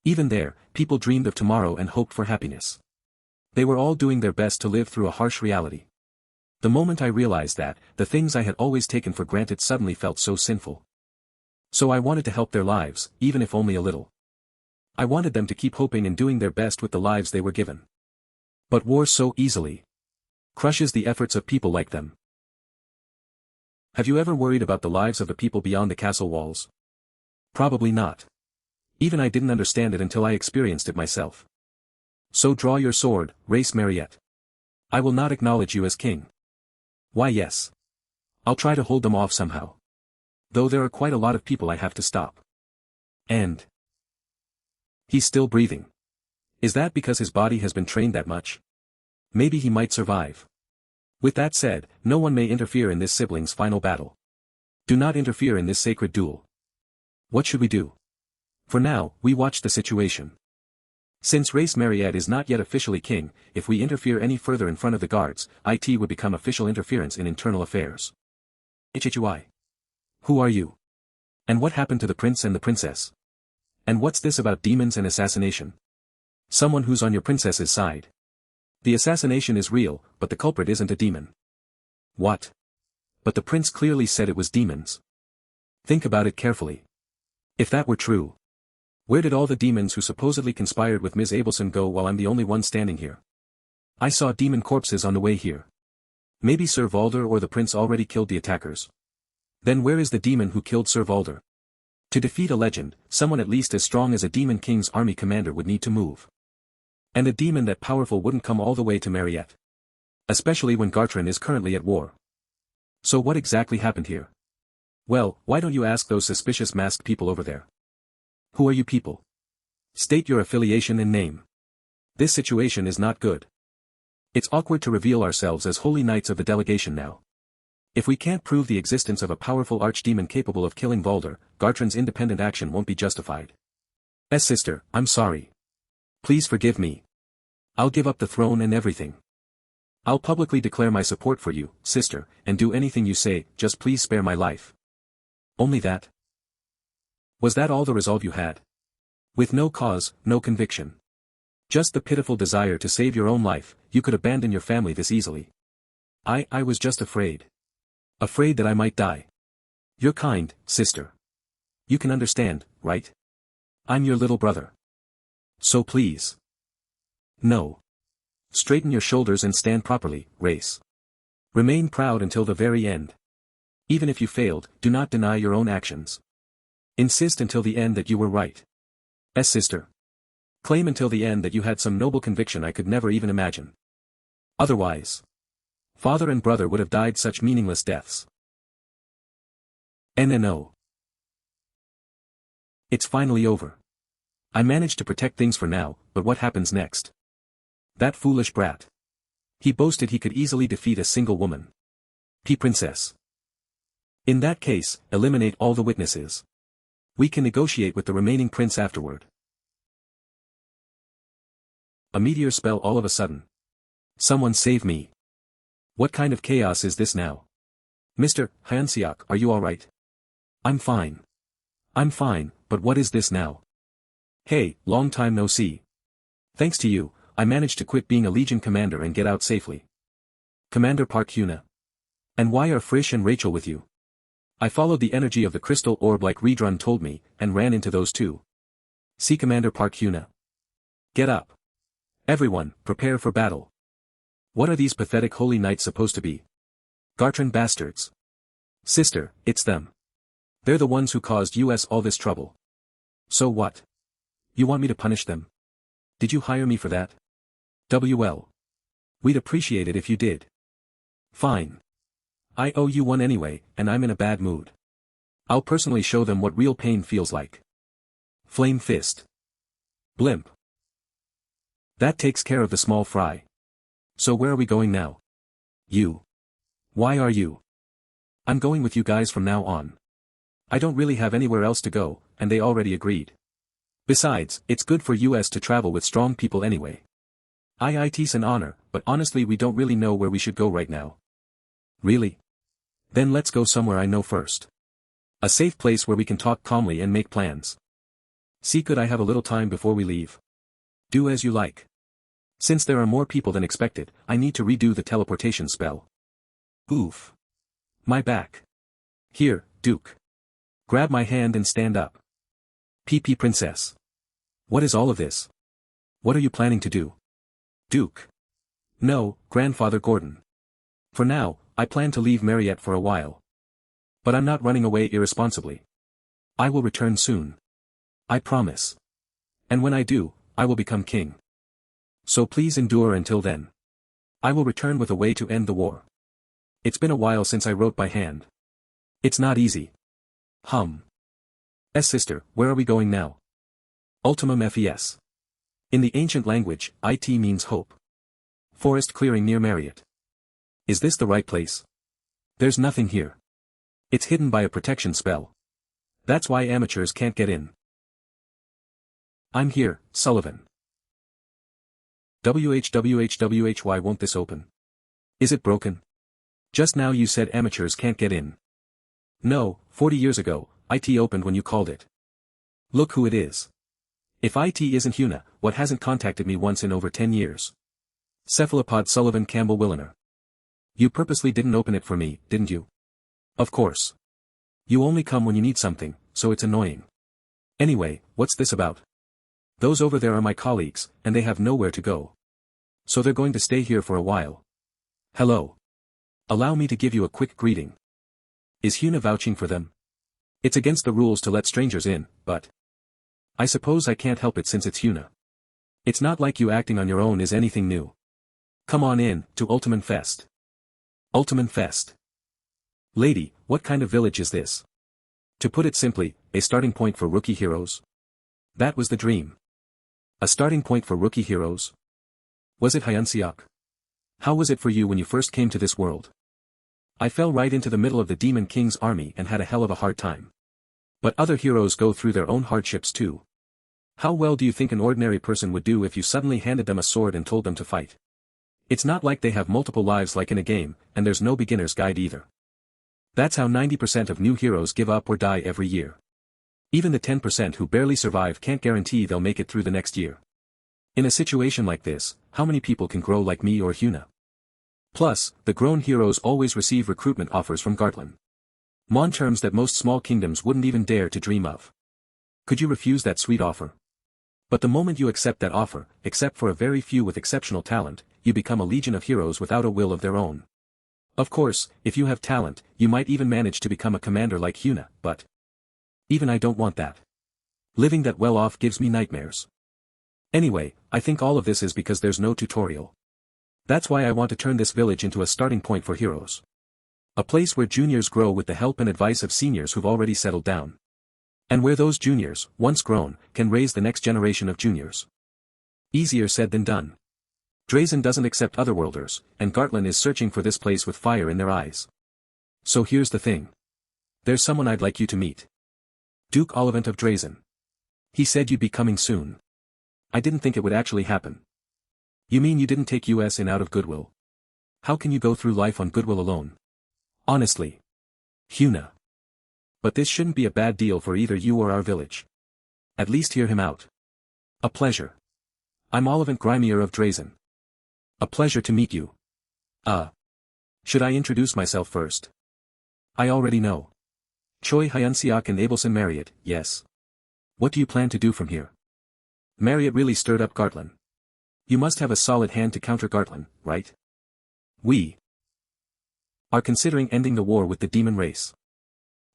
Even there, people dreamed of tomorrow and hoped for happiness. They were all doing their best to live through a harsh reality. The moment I realized that, the things I had always taken for granted suddenly felt so sinful. So I wanted to help their lives, even if only a little. I wanted them to keep hoping and doing their best with the lives they were given. But war so easily crushes the efforts of people like them. Have you ever worried about the lives of the people beyond the castle walls? Probably not. Even I didn't understand it until I experienced it myself. So draw your sword, Race Mariette. I will not acknowledge you as king. Why yes. I'll try to hold them off somehow. Though there are quite a lot of people I have to stop. And he's still breathing. Is that because his body has been trained that much? Maybe he might survive. With that said, no one may interfere in this siblings' final battle. Do not interfere in this sacred duel. What should we do? For now, we watch the situation. Since Race Mariette is not yet officially king, if we interfere any further in front of the guards, it would become official interference in internal affairs. HHUI. Who are you? And what happened to the prince and the princess? And what's this about demons and assassination? Someone who's on your princess's side. The assassination is real, but the culprit isn't a demon. What? But the prince clearly said it was demons. Think about it carefully. If that were true, where did all the demons who supposedly conspired with Ms. Abelson go while I'm the only one standing here? I saw demon corpses on the way here. Maybe Sir Valder or the prince already killed the attackers. Then where is the demon who killed Sir Valder? To defeat a legend, someone at least as strong as a demon king's army commander would need to move. And a demon that powerful wouldn't come all the way to Mariette. Especially when Gartran is currently at war. So what exactly happened here? Well, why don't you ask those suspicious masked people over there? Who are you people? State your affiliation and name. This situation is not good. It's awkward to reveal ourselves as holy knights of the delegation now. If we can't prove the existence of a powerful archdemon capable of killing Valder, Gartran's independent action won't be justified. Sister, I'm sorry. Please forgive me. I'll give up the throne and everything. I'll publicly declare my support for you, sister, and do anything you say, just please spare my life. Only that? Was that all the resolve you had? With no cause, no conviction. Just the pitiful desire to save your own life, you could abandon your family this easily. I was just afraid. Afraid that I might die. You're kind, sister. You can understand, right? I'm your little brother. So please. No. Straighten your shoulders and stand properly, Race. Remain proud until the very end. Even if you failed, do not deny your own actions. Insist until the end that you were right. Sister. Claim until the end that you had some noble conviction I could never even imagine. Otherwise, father and brother would have died such meaningless deaths. No. It's finally over. I managed to protect things for now, but what happens next? That foolish brat. He boasted he could easily defeat a single woman. Princess. In that case, eliminate all the witnesses. We can negotiate with the remaining prince afterward. A meteor spell all of a sudden. Someone save me. What kind of chaos is this now? Mr. Hyun-seok, are you alright? I'm fine. I'm fine, but what is this now? Hey, long time no see. Thanks to you, I managed to quit being a Legion commander and get out safely. Commander Park Hyuna. And why are Frisch and Rachel with you? I followed the energy of the crystal orb like Redrun told me, and ran into those two. See Commander Park Hyuna. Get up. Everyone, prepare for battle. What are these pathetic holy knights supposed to be? Gartran bastards. Sister, it's them. They're the ones who caused us all this trouble. So what? You want me to punish them? Did you hire me for that? WL. We'd appreciate it if you did. Fine. I owe you one anyway, and I'm in a bad mood. I'll personally show them what real pain feels like. Flame fist. Blimp. That takes care of the small fry. So where are we going now? You. Why are you? I'm going with you guys from now on. I don't really have anywhere else to go, and they already agreed. Besides, it's good for us to travel with strong people anyway. It's an honor, but honestly we don't really know where we should go right now. Really? Then let's go somewhere I know first. A safe place where we can talk calmly and make plans. See, could I have a little time before we leave? Do as you like. Since there are more people than expected, I need to redo the teleportation spell. Oof. My back. Here, Duke. Grab my hand and stand up. PP Princess. What is all of this? What are you planning to do? Duke. No, Grandfather Gordon. For now, I plan to leave Mariette for a while. But I'm not running away irresponsibly. I will return soon. I promise. And when I do, I will become king. So please endure until then. I will return with a way to end the war. It's been a while since I wrote by hand. It's not easy. Sister, where are we going now? Ultimum FES. In the ancient language, it means hope. Forest clearing near Mariette. Is this the right place? There's nothing here. It's hidden by a protection spell. That's why amateurs can't get in. I'm here, Sullivan. Why won't this open? Is it broken? Just now you said amateurs can't get in. No, 40 years ago, IT opened when you called it. Look who it is. If IT isn't Huna, what hasn't contacted me once in over 10 years? Cephalopod Sullivan Campbell Williner. You purposely didn't open it for me, didn't you? Of course. You only come when you need something, so it's annoying. Anyway, what's this about? Those over there are my colleagues, and they have nowhere to go. So they're going to stay here for a while. Hello. Allow me to give you a quick greeting. Is Huna vouching for them? It's against the rules to let strangers in, but I suppose I can't help it since it's Huna. It's not like you acting on your own is anything new. Come on in, to Ultiman Fest. Ultiman Fest. Lady, what kind of village is this? To put it simply, a starting point for rookie heroes. That was the dream. A starting point for rookie heroes? Was it Hyun-seok? How was it for you when you first came to this world? I fell right into the middle of the Demon King's army and had a hell of a hard time. But other heroes go through their own hardships too. How well do you think an ordinary person would do if you suddenly handed them a sword and told them to fight? It's not like they have multiple lives like in a game, and there's no beginner's guide either. That's how 90% of new heroes give up or die every year. Even the 10% who barely survive can't guarantee they'll make it through the next year. In a situation like this, how many people can grow like me or Huna? Plus, the grown heroes always receive recruitment offers from Gartland. On terms that most small kingdoms wouldn't even dare to dream of. Could you refuse that sweet offer? But the moment you accept that offer, except for a very few with exceptional talent, you become a legion of heroes without a will of their own. Of course, if you have talent, you might even manage to become a commander like Huna, but even I don't want that. Living that well off gives me nightmares. Anyway, I think all of this is because there's no tutorial. That's why I want to turn this village into a starting point for heroes. A place where juniors grow with the help and advice of seniors who've already settled down. And where those juniors, once grown, can raise the next generation of juniors. Easier said than done. Drazen doesn't accept otherworlders, and Gartland is searching for this place with fire in their eyes. So here's the thing. There's someone I'd like you to meet. Duke Olivant of Drazen. He said you'd be coming soon. I didn't think it would actually happen. You mean you didn't take US in out of goodwill? How can you go through life on goodwill alone? Honestly. Huna. But this shouldn't be a bad deal for either you or our village. At least hear him out. A pleasure. I'm Olivant Grimier of Drazen. A pleasure to meet you. Should I introduce myself first? I already know. Choi Hyun-seok and Abelson Mariette, yes. What do you plan to do from here? Mariette really stirred up Gartland. You must have a solid hand to counter Gartland, right? We are considering ending the war with the demon race.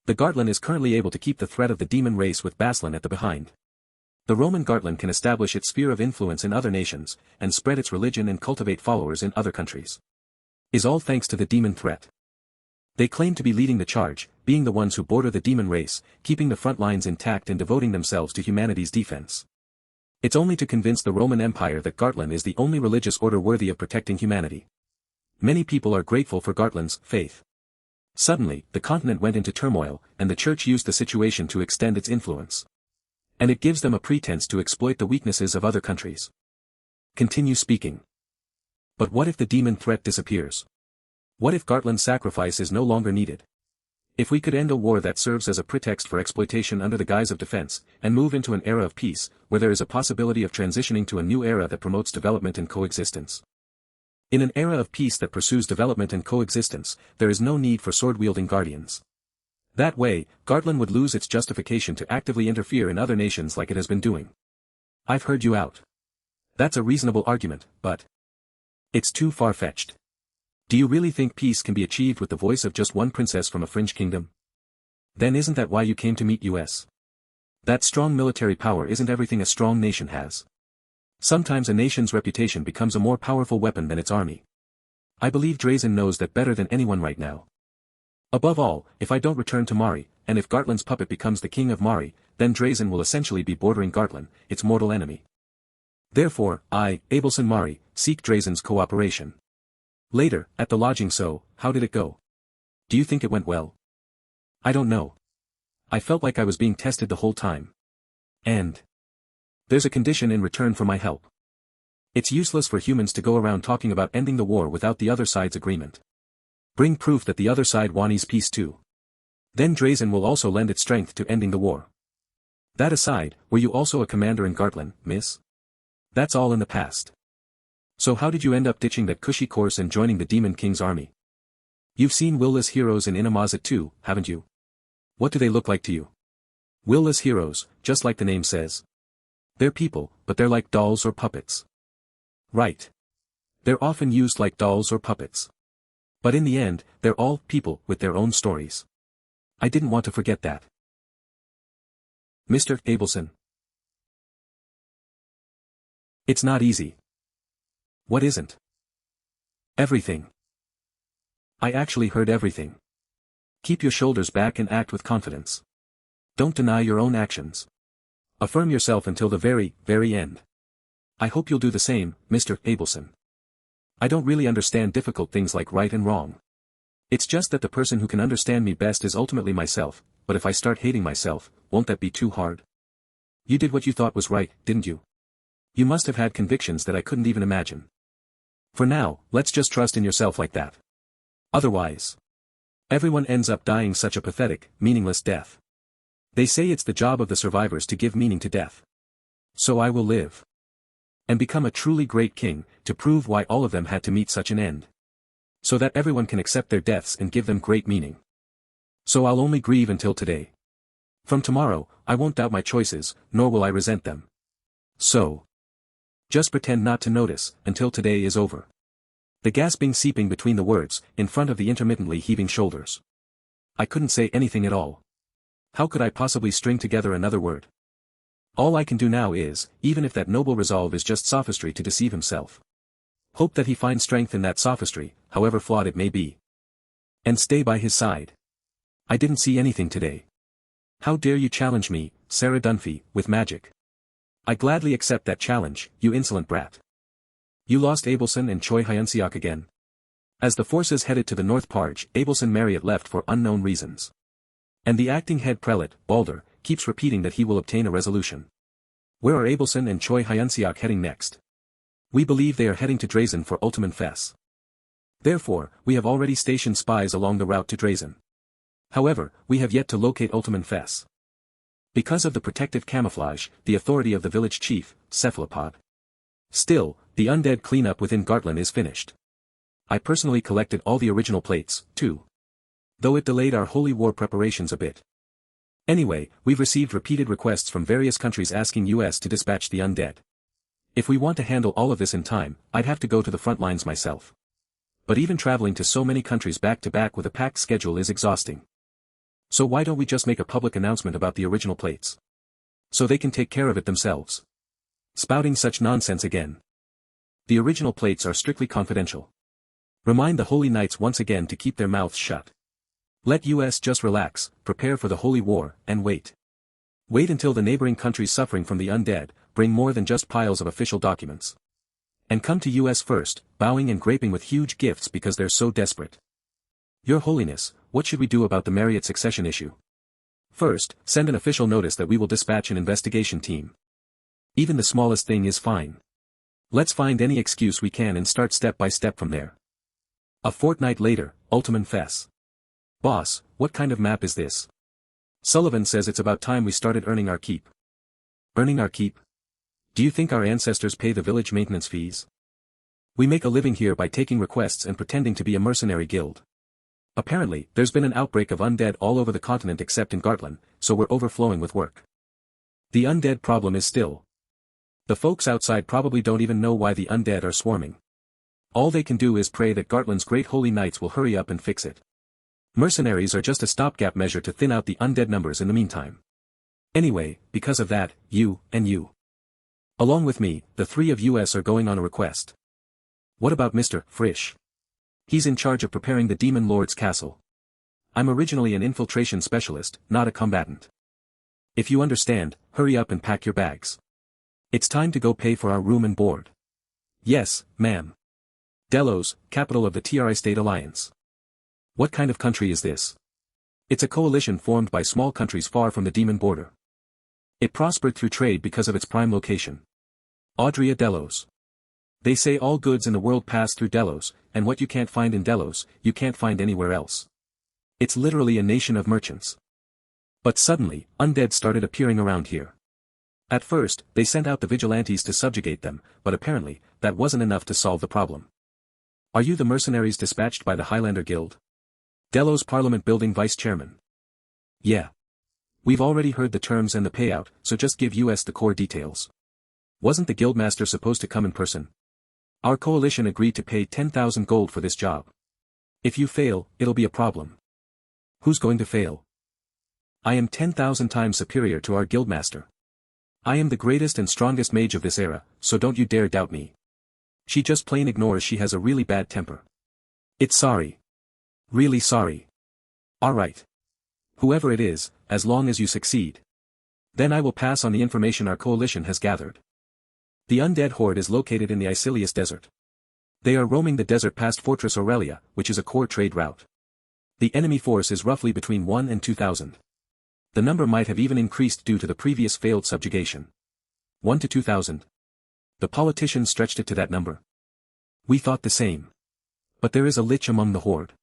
The Gartland is currently able to keep the threat of the demon race with Baslan at the behind. The Roman Gartland can establish its sphere of influence in other nations, and spread its religion and cultivate followers in other countries. Is all thanks to the demon threat. They claim to be leading the charge, being the ones who border the demon race, keeping the front lines intact and devoting themselves to humanity's defense. It's only to convince the Roman Empire that Gartland is the only religious order worthy of protecting humanity. Many people are grateful for Gartland's faith. Suddenly, the continent went into turmoil, and the church used the situation to extend its influence. And it gives them a pretense to exploit the weaknesses of other countries. Continue speaking. But what if the demon threat disappears? What if Gartland's sacrifice is no longer needed? If we could end a war that serves as a pretext for exploitation under the guise of defense, and move into an era of peace, where there is a possibility of transitioning to a new era that promotes development and coexistence. In an era of peace that pursues development and coexistence, there is no need for sword-wielding guardians. That way, Gartland would lose its justification to actively interfere in other nations like it has been doing. I've heard you out. That's a reasonable argument, but it's too far-fetched. Do you really think peace can be achieved with the voice of just one princess from a fringe kingdom? Then isn't that why you came to meet US? That strong military power isn't everything a strong nation has. Sometimes a nation's reputation becomes a more powerful weapon than its army. I believe Drazen knows that better than anyone right now. Above all, if I don't return to Mari, and if Gartland's puppet becomes the king of Mari, then Drazen will essentially be bordering Gartland, its mortal enemy. Therefore, I, Abelson Mari, seek Drazen's cooperation. Later, at the lodging. So, how did it go? Do you think it went well? I don't know. I felt like I was being tested the whole time. And there's a condition in return for my help. It's useless for humans to go around talking about ending the war without the other side's agreement. Bring proof that the other side wants peace too. Then Drazen will also lend its strength to ending the war. That aside, were you also a commander in Gartland, miss? That's all in the past. So how did you end up ditching that cushy course and joining the Demon King's army? You've seen will-less heroes in Inamazet too, haven't you? What do they look like to you? Will-less heroes, just like the name says. They're people, but they're like dolls or puppets. Right. They're often used like dolls or puppets. But in the end, they're all people with their own stories. I didn't want to forget that. Mr. Abelson. It's not easy. What isn't? Everything. I actually heard everything. Keep your shoulders back and act with confidence. Don't deny your own actions. Affirm yourself until the very, very end. I hope you'll do the same, Mr. Abelson. I don't really understand difficult things like right and wrong. It's just that the person who can understand me best is ultimately myself, but if I start hating myself, won't that be too hard? You did what you thought was right, didn't you? You must have had convictions that I couldn't even imagine. For now, let's just trust in yourself like that. Otherwise, everyone ends up dying such a pathetic, meaningless death. They say it's the job of the survivors to give meaning to death. So I will live. And become a truly great king, to prove why all of them had to meet such an end. So that everyone can accept their deaths and give them great meaning. So I'll only grieve until today. From tomorrow, I won't doubt my choices, nor will I resent them. So just pretend not to notice, until today is over. The gasping seeping between the words, in front of the intermittently heaving shoulders. I couldn't say anything at all. How could I possibly string together another word? All I can do now is, even if that noble resolve is just sophistry to deceive himself. Hope that he finds strength in that sophistry, however flawed it may be. And stay by his side. I didn't see anything today. How dare you challenge me, Sarah Dunphy, with magic? I gladly accept that challenge, you insolent brat. You lost Abelson and Choi Hyun-seok again. As the forces headed to the North Parge, Abelson Marriott left for unknown reasons. And the acting head prelate, Balder, keeps repeating that he will obtain a resolution. Where are Abelson and Choi Hyun-seok heading next? We believe they are heading to Drazen for Ultimate Fess. Therefore, we have already stationed spies along the route to Drazen. However, we have yet to locate Ultimate Fess. Because of the protective camouflage, the authority of the village chief, Cephalopod. Still, the undead cleanup within Gartland is finished. I personally collected all the original plates, too. Though it delayed our holy war preparations a bit. Anyway, we've received repeated requests from various countries asking US to dispatch the undead. If we want to handle all of this in time, I'd have to go to the front lines myself. But even traveling to so many countries back to back with a packed schedule is exhausting. So why don't we just make a public announcement about the original plates? So they can take care of it themselves. Spouting such nonsense again. The original plates are strictly confidential. Remind the Holy Knights once again to keep their mouths shut. Let US just relax, prepare for the Holy War, and wait. Wait until the neighboring countries suffering from the undead, bring more than just piles of official documents. And come to US first, bowing and graping with huge gifts because they're so desperate. Your Holiness, what should we do about the Marriott succession issue? First, send an official notice that we will dispatch an investigation team. Even the smallest thing is fine. Let's find any excuse we can and start step by step from there. A fortnight later, Ultimate Fess. Boss, what kind of map is this? Sullivan says it's about time we started earning our keep. Earning our keep? Do you think our ancestors pay the village maintenance fees? We make a living here by taking requests and pretending to be a mercenary guild. Apparently, there's been an outbreak of undead all over the continent except in Gartland, so we're overflowing with work. The undead problem is still The folks outside probably don't even know why the undead are swarming. All they can do is pray that Gartland's great holy knights will hurry up and fix it. Mercenaries are just a stopgap measure to thin out the undead numbers in the meantime. Anyway, because of that, you, and you. Along with me, the three of us are going on a request. What about Mr. Frisch? He's in charge of preparing the Demon Lord's castle. I'm originally an infiltration specialist, not a combatant. If you understand, hurry up and pack your bags. It's time to go pay for our room and board. Yes, ma'am. Delos, capital of the Tri-State Alliance. What kind of country is this? It's a coalition formed by small countries far from the demon border. It prospered through trade because of its prime location. Audria Delos. They say all goods in the world pass through Delos, and what you can't find in Delos, you can't find anywhere else. It's literally a nation of merchants. But suddenly, undead started appearing around here. At first, they sent out the vigilantes to subjugate them, but apparently, that wasn't enough to solve the problem. Are you the mercenaries dispatched by the Highlander Guild? Delos Parliament Building Vice Chairman. Yeah. We've already heard the terms and the payout, so just give us the core details. Wasn't the guildmaster supposed to come in person? Our coalition agreed to pay 10,000 gold for this job. If you fail, it'll be a problem. Who's going to fail? I am 10,000 times superior to our guildmaster. I am the greatest and strongest mage of this era, so don't you dare doubt me. She just plain ignores she has a really bad temper. It's sorry. Really sorry. Alright. Whoever it is, as long as you succeed. Then I will pass on the information our coalition has gathered. The undead horde is located in the Icilius Desert. They are roaming the desert past Fortress Aurelia, which is a core trade route. The enemy force is roughly between 1 and 2,000. The number might have even increased due to the previous failed subjugation. 1 to 2,000. The politicians stretched it to that number. We thought the same. But there is a lich among the horde.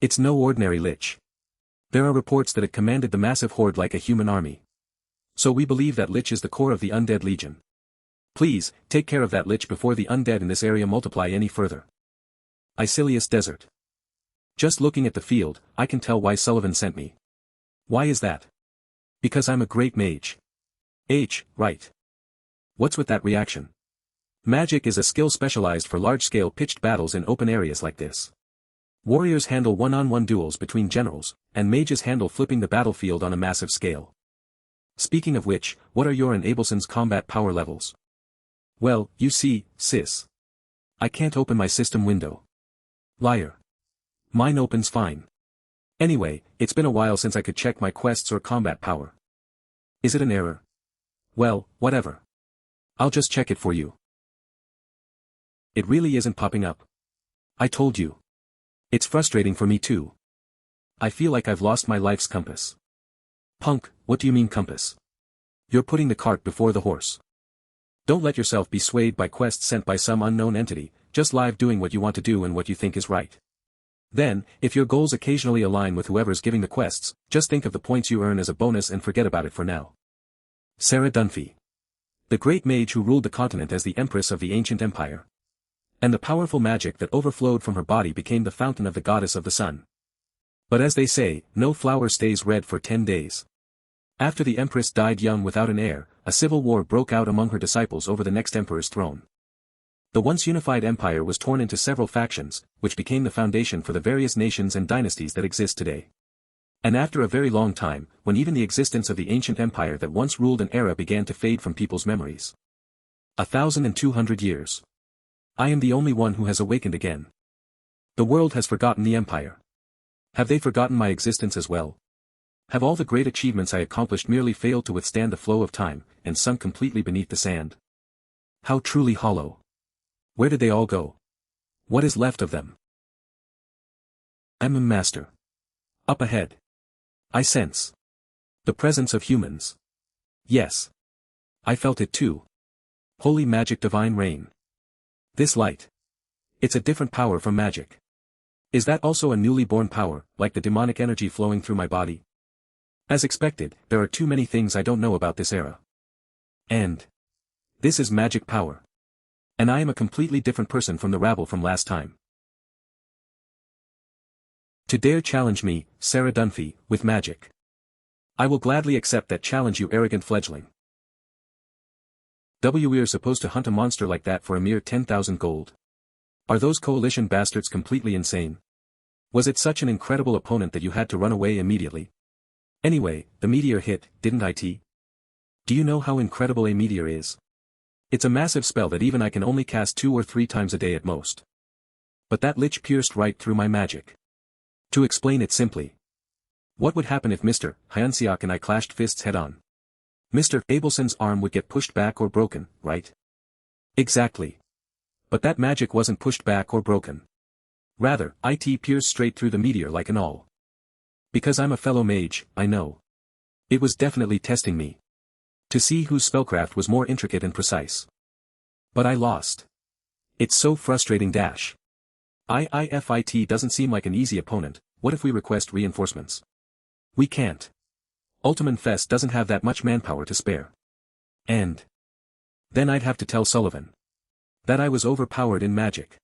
It's no ordinary lich. There are reports that it commanded the massive horde like a human army. So we believe that lich is the core of the undead legion. Please, take care of that lich before the undead in this area multiply any further. Icilius Desert. Just looking at the field, I can tell why Sullivan sent me. Why is that? Because I'm a great mage. Right. What's with that reaction? Magic is a skill specialized for large-scale pitched battles in open areas like this. Warriors handle one-on-one duels between generals, and mages handle flipping the battlefield on a massive scale. Speaking of which, what are your and Abelson's combat power levels? Well, you see, sis. I can't open my system window. Liar. Mine opens fine. Anyway, it's been a while since I could check my quests or combat power. Is it an error? Well, whatever. I'll just check it for you. It really isn't popping up. I told you. It's frustrating for me too. I feel like I've lost my life's compass. Punk, what do you mean compass? You're putting the cart before the horse. Don't let yourself be swayed by quests sent by some unknown entity, just live doing what you want to do and what you think is right. Then, if your goals occasionally align with whoever's giving the quests, just think of the points you earn as a bonus and forget about it for now. Sarah Dunphy. The great mage who ruled the continent as the Empress of the ancient empire. And the powerful magic that overflowed from her body became the fountain of the goddess of the sun. But as they say, no flower stays red for 10 days. After the Empress died young without an heir, a civil war broke out among her disciples over the next emperor's throne. The once unified empire was torn into several factions, which became the foundation for the various nations and dynasties that exist today. And after a very long time, when even the existence of the ancient empire that once ruled an era began to fade from people's memories. 1,200 years. I am the only one who has awakened again. The world has forgotten the empire. Have they forgotten my existence as well? Have all the great achievements I accomplished merely failed to withstand the flow of time, and sunk completely beneath the sand? How truly hollow. Where did they all go? What is left of them? Master. Up ahead. I sense the presence of humans. Yes. I felt it too. Holy magic, divine rain. This light. It's a different power from magic. Is that also a newly born power, like the demonic energy flowing through my body? As expected, there are too many things I don't know about this era. And this is magic power. And I am a completely different person from the rabble from last time. To dare challenge me, Sarah Dunphy, with magic. I will gladly accept that challenge, you arrogant fledgling. We're supposed to hunt a monster like that for a mere 10,000 gold. Are those coalition bastards completely insane? Was it such an incredible opponent that you had to run away immediately? Anyway, the meteor hit, didn't it? Do you know how incredible a meteor is? It's a massive spell that even I can only cast 2 or 3 times a day at most. But that lich pierced right through my magic. To explain it simply. What would happen if Mr. Hyun-seok and I clashed fists head-on? Mr. Abelson's arm would get pushed back or broken, right? Exactly. But that magic wasn't pushed back or broken. Rather, it pierced straight through the meteor like an awl. Because I'm a fellow mage, I know. It was definitely testing me. To see whose spellcraft was more intricate and precise. But I lost. It's so frustrating dash. It doesn't seem like an easy opponent. What if we request reinforcements? We can't. Ultimate Fest doesn't have that much manpower to spare. And then I'd have to tell Sullivan that I was overpowered in magic.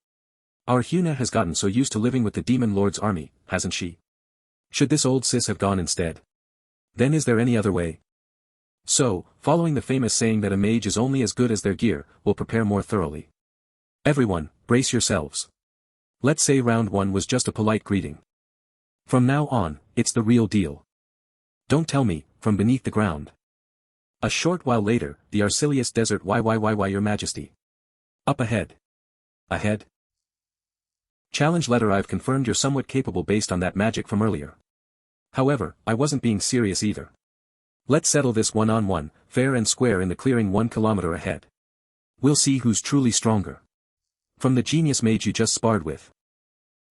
Our Hyuna has gotten so used to living with the Demon Lord's army, hasn't she? Should this old sis have gone instead? Then is there any other way? So, following the famous saying that a mage is only as good as their gear, we'll prepare more thoroughly. Everyone, brace yourselves. Let's say round 1 was just a polite greeting. From now on, it's the real deal. Don't tell me, from beneath the ground. A short while later, the Arcelius Desert. Why, your majesty. Up ahead. Ahead? Challenge letter. I've confirmed you're somewhat capable based on that magic from earlier. However, I wasn't being serious either. Let's settle this one-on-one, fair and square in the clearing 1 kilometer ahead. We'll see who's truly stronger. From the genius mage you just sparred with.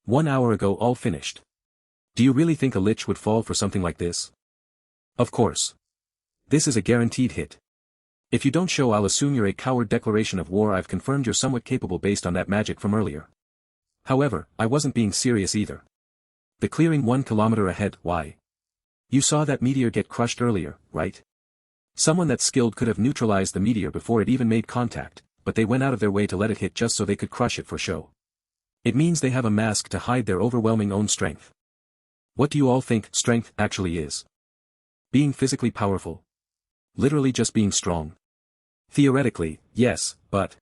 1 hour ago all finished. Do you really think a lich would fall for something like this? Of course. This is a guaranteed hit. If you don't show, I'll assume you're a coward. Declaration of war. I've confirmed you're somewhat capable based on that magic from earlier. However, I wasn't being serious either. The clearing 1 kilometer ahead. Why? You saw that meteor get crushed earlier, right? Someone that skilled could have neutralized the meteor before it even made contact, but they went out of their way to let it hit just so they could crush it for show. It means they have a mask to hide their overwhelming own strength. What do you all think strength actually is? Being physically powerful? Literally just being strong? Theoretically, yes, but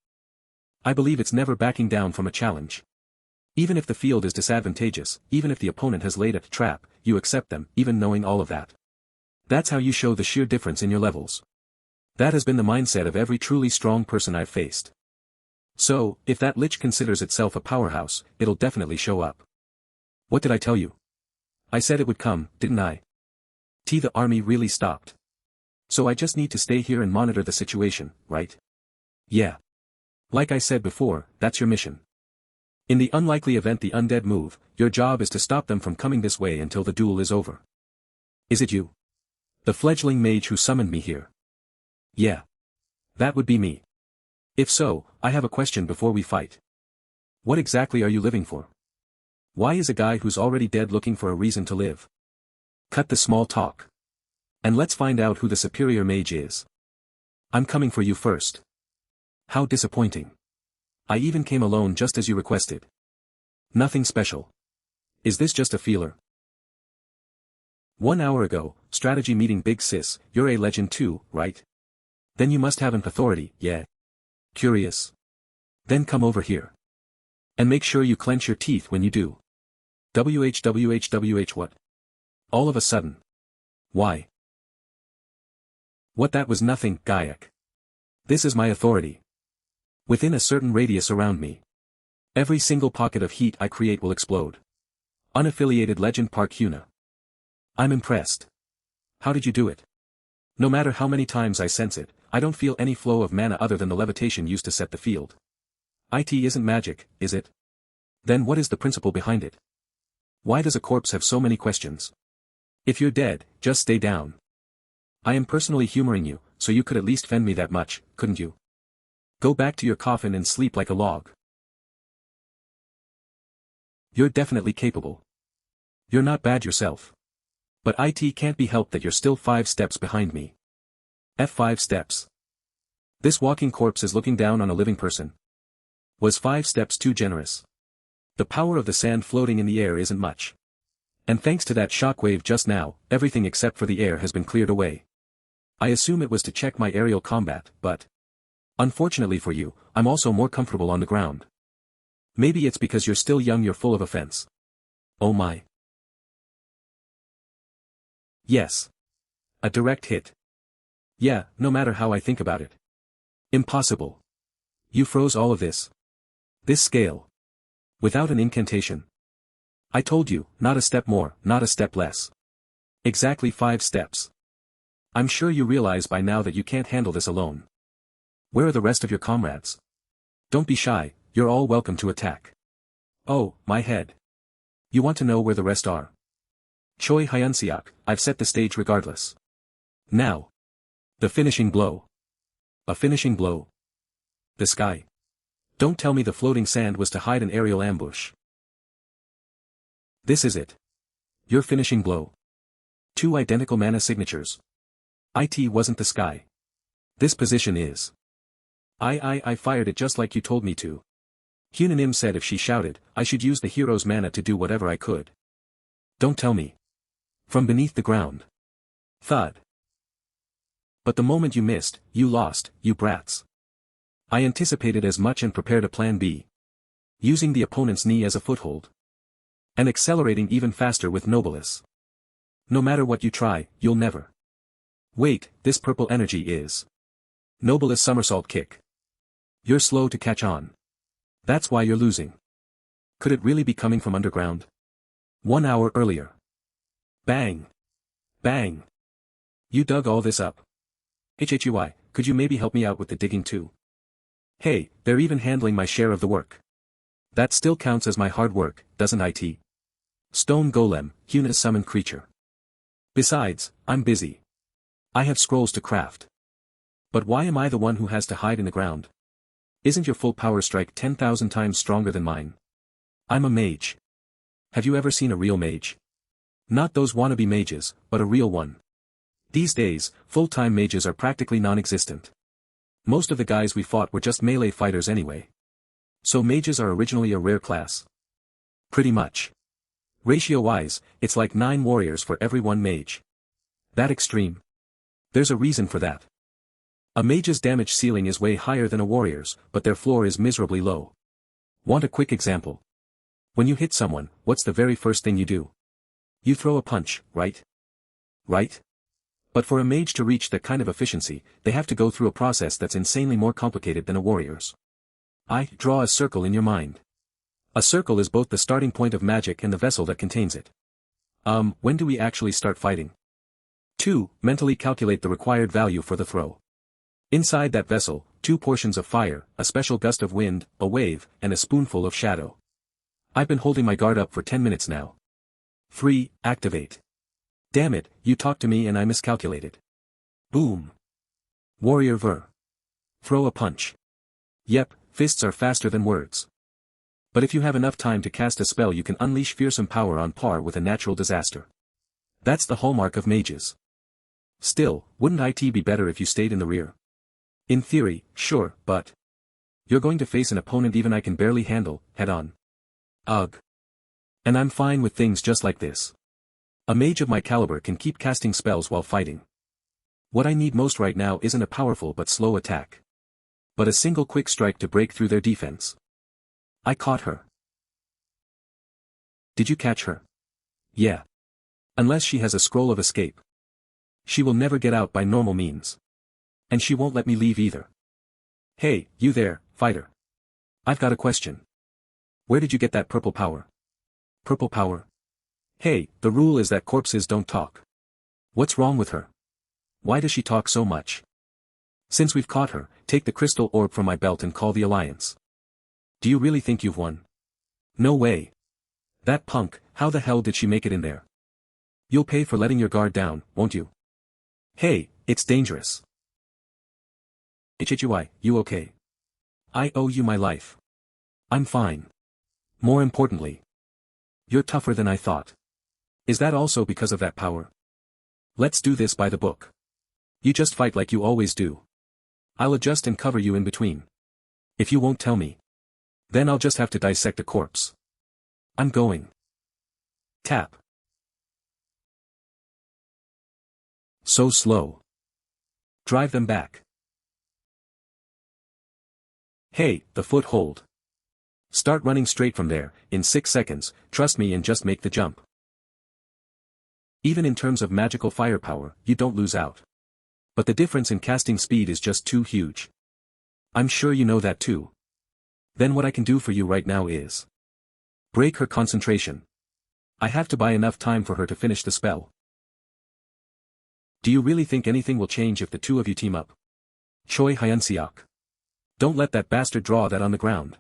I believe it's never backing down from a challenge. Even if the field is disadvantageous, even if the opponent has laid a trap, you accept them, even knowing all of that. That's how you show the sheer difference in your levels. That has been the mindset of every truly strong person I've faced. So, if that lich considers itself a powerhouse, it'll definitely show up. What did I tell you? I said it would come, didn't I? The army really stopped. So I just need to stay here and monitor the situation, right? Yeah. Like I said before, that's your mission. In the unlikely event the undead move, your job is to stop them from coming this way until the duel is over. Is it you? The fledgling mage who summoned me here? Yeah. That would be me. If so, I have a question before we fight. What exactly are you living for? Why is a guy who's already dead looking for a reason to live? Cut the small talk. And let's find out who the superior mage is. I'm coming for you first. How disappointing. I even came alone just as you requested. Nothing special. Is this just a feeler? 1 hour ago, strategy meeting. Big sis, you're a legend too, right? Then you must have an authority, yeah? Curious? Then come over here. And make sure you clench your teeth when you do. What? All of a sudden. Why? What? That was nothing, Gaiak. This is my authority. Within a certain radius around me. Every single pocket of heat I create will explode. Unaffiliated Legend Park Hyuna. I'm impressed. How did you do it? No matter how many times I sense it, I don't feel any flow of mana other than the levitation used to set the field. It isn't magic, is it? Then what is the principle behind it? Why does a corpse have so many questions? If you're dead, just stay down. I am personally humoring you, so you could at least fend me that much, couldn't you? Go back to your coffin and sleep like a log. You're definitely capable. You're not bad yourself. But it can't be helped that you're still 5 steps behind me. F5 steps. This walking corpse is looking down on a living person. Was 5 steps too generous? The power of the sand floating in the air isn't much. And thanks to that shockwave just now, everything except for the air has been cleared away. I assume it was to check my aerial combat, but Unfortunately for you, I'm also more comfortable on the ground. Maybe it's because you're still young, you're full of offense. Oh my. Yes. A direct hit. Yeah, no matter how I think about it. Impossible. You froze all of this. This scale. Without an incantation. I told you, not a step more, not a step less. Exactly 5 steps. I'm sure you realize by now that you can't handle this alone. Where are the rest of your comrades? Don't be shy, you're all welcome to attack. Oh, my head. You want to know where the rest are? Choi Hyun-seok, I've set the stage regardless. Now. The finishing blow. A finishing blow. The sky. Don't tell me the floating sand was to hide an aerial ambush. This is it. Your finishing blow. 2 identical mana signatures. It wasn't the sky. This position is. I fired it just like you told me to. Hyunanim said if she shouted, I should use the hero's mana to do whatever I could. Don't tell me. From beneath the ground. Thud. But the moment you missed, you lost, you brats. I anticipated as much and prepared a plan B. Using the opponent's knee as a foothold. And accelerating even faster with Nobilis. No matter what you try, you'll never. Wait, this purple energy is. Nobilis somersault kick. You're slow to catch on. That's why you're losing. Could it really be coming from underground? 1 hour earlier. Bang. Bang. You dug all this up. HHUI, could you maybe help me out with the digging too? Hey, they're even handling my share of the work. That still counts as my hard work, doesn't it? Stone Golem, Hyuna summoned creature. Besides, I'm busy. I have scrolls to craft. But why am I the one who has to hide in the ground? Isn't your full power strike 10,000 times stronger than mine? I'm a mage. Have you ever seen a real mage? Not those wannabe mages, but a real one. These days, full-time mages are practically non-existent. Most of the guys we fought were just melee fighters anyway. So mages are originally a rare class. Pretty much. Ratio-wise, it's like 9 warriors for every 1 mage. That extreme. There's a reason for that. A mage's damage ceiling is way higher than a warrior's, but their floor is miserably low. Want a quick example? When you hit someone, what's the very first thing you do? You throw a punch, right? Right? But for a mage to reach that kind of efficiency, they have to go through a process that's insanely more complicated than a warrior's. Draw a circle in your mind. A circle is both the starting point of magic and the vessel that contains it. When do we actually start fighting? 2. Mentally calculate the required value for the throw. Inside that vessel, 2 portions of fire, a special gust of wind, a wave, and a spoonful of shadow. I've been holding my guard up for 10 minutes now. 3. Activate. Damn it, you talked to me and I miscalculated. Boom. Warrior Ver. Throw a punch. Yep, fists are faster than words. But if you have enough time to cast a spell you can unleash fearsome power on par with a natural disaster. That's the hallmark of mages. Still, wouldn't it be better if you stayed in the rear? In theory, sure, but you're going to face an opponent even I can barely handle, head on. Ugh. And I'm fine with things just like this. A mage of my caliber can keep casting spells while fighting. What I need most right now isn't a powerful but slow attack. But a single quick strike to break through their defense. I caught her. Did you catch her? Yeah. Unless she has a scroll of escape. She will never get out by normal means. And she won't let me leave either. Hey, you there, fighter. I've got a question. Where did you get that purple power? Purple power? Hey, the rule is that corpses don't talk. What's wrong with her? Why does she talk so much? Since we've caught her, take the crystal orb from my belt and call the alliance. Do you really think you've won? No way. That punk, how the hell did she make it in there? You'll pay for letting your guard down, won't you? Hey, it's dangerous. HHUI, you okay? I owe you my life. I'm fine. More importantly, you're tougher than I thought. Is that also because of that power? Let's do this by the book. You just fight like you always do. I'll adjust and cover you in between. If you won't tell me, then I'll just have to dissect a corpse. I'm going. Tap. So slow. Drive them back. Hey, the foothold. Start running straight from there, in 6 seconds, trust me, and just make the jump. Even in terms of magical firepower, you don't lose out. But the difference in casting speed is just too huge. I'm sure you know that too. Then what I can do for you right now is break her concentration. I have to buy enough time for her to finish the spell. Do you really think anything will change if the two of you team up? Choi Hyun-seok. Don't let that bastard draw that on the ground.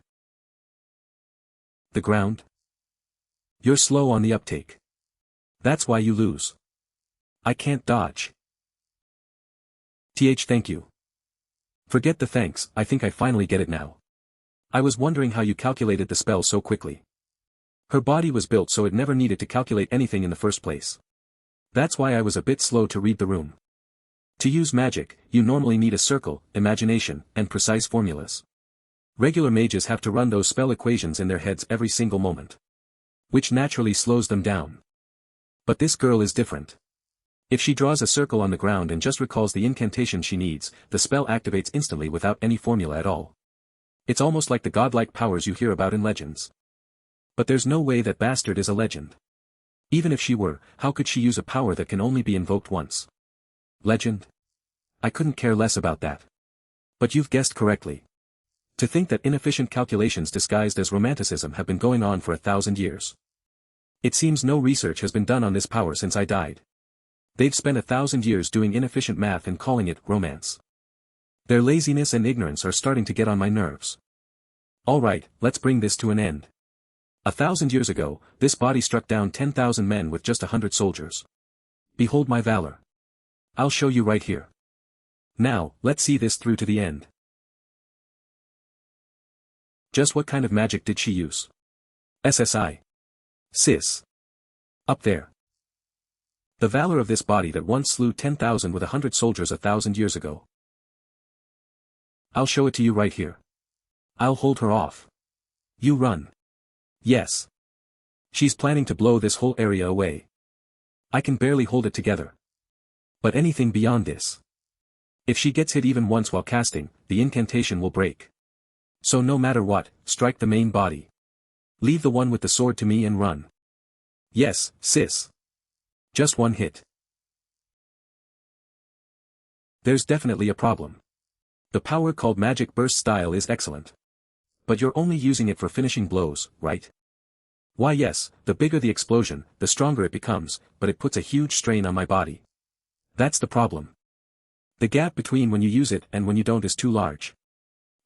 The ground? You're slow on the uptake. That's why you lose. I can't dodge. Thank you. Forget the thanks, I think I finally get it now. I was wondering how you calculated the spell so quickly. Her body was built so it never needed to calculate anything in the first place. That's why I was a bit slow to read the room. To use magic, you normally need a circle, imagination, and precise formulas. Regular mages have to run those spell equations in their heads every single moment. Which naturally slows them down. But this girl is different. If she draws a circle on the ground and just recalls the incantation she needs, the spell activates instantly without any formula at all. It's almost like the godlike powers you hear about in legends. But there's no way that bastard is a legend. Even if she were, how could she use a power that can only be invoked once? Legend? I couldn't care less about that. But you've guessed correctly. To think that inefficient calculations disguised as romanticism have been going on for 1,000 years. It seems no research has been done on this power since I died. They've spent 1,000 years doing inefficient math and calling it romance. Their laziness and ignorance are starting to get on my nerves. Alright, let's bring this to an end. 1,000 years ago, this body struck down 10,000 men with just 100 soldiers. Behold my valor. I'll show you right here. Now, let's see this through to the end. Just what kind of magic did she use? SSI. Sis. Up there. The valor of this body that once slew 10,000 with 100 soldiers 1,000 years ago. I'll show it to you right here. I'll hold her off. You run. Yes. She's planning to blow this whole area away. I can barely hold it together. But anything beyond this. If she gets hit even once while casting, the incantation will break. So no matter what, strike the main body. Leave the one with the sword to me and run. Yes, sis. Just one hit. There's definitely a problem. The power called Magic Burst Style is excellent. But you're only using it for finishing blows, right? Why yes, the bigger the explosion, the stronger it becomes, but it puts a huge strain on my body. That's the problem. The gap between when you use it and when you don't is too large.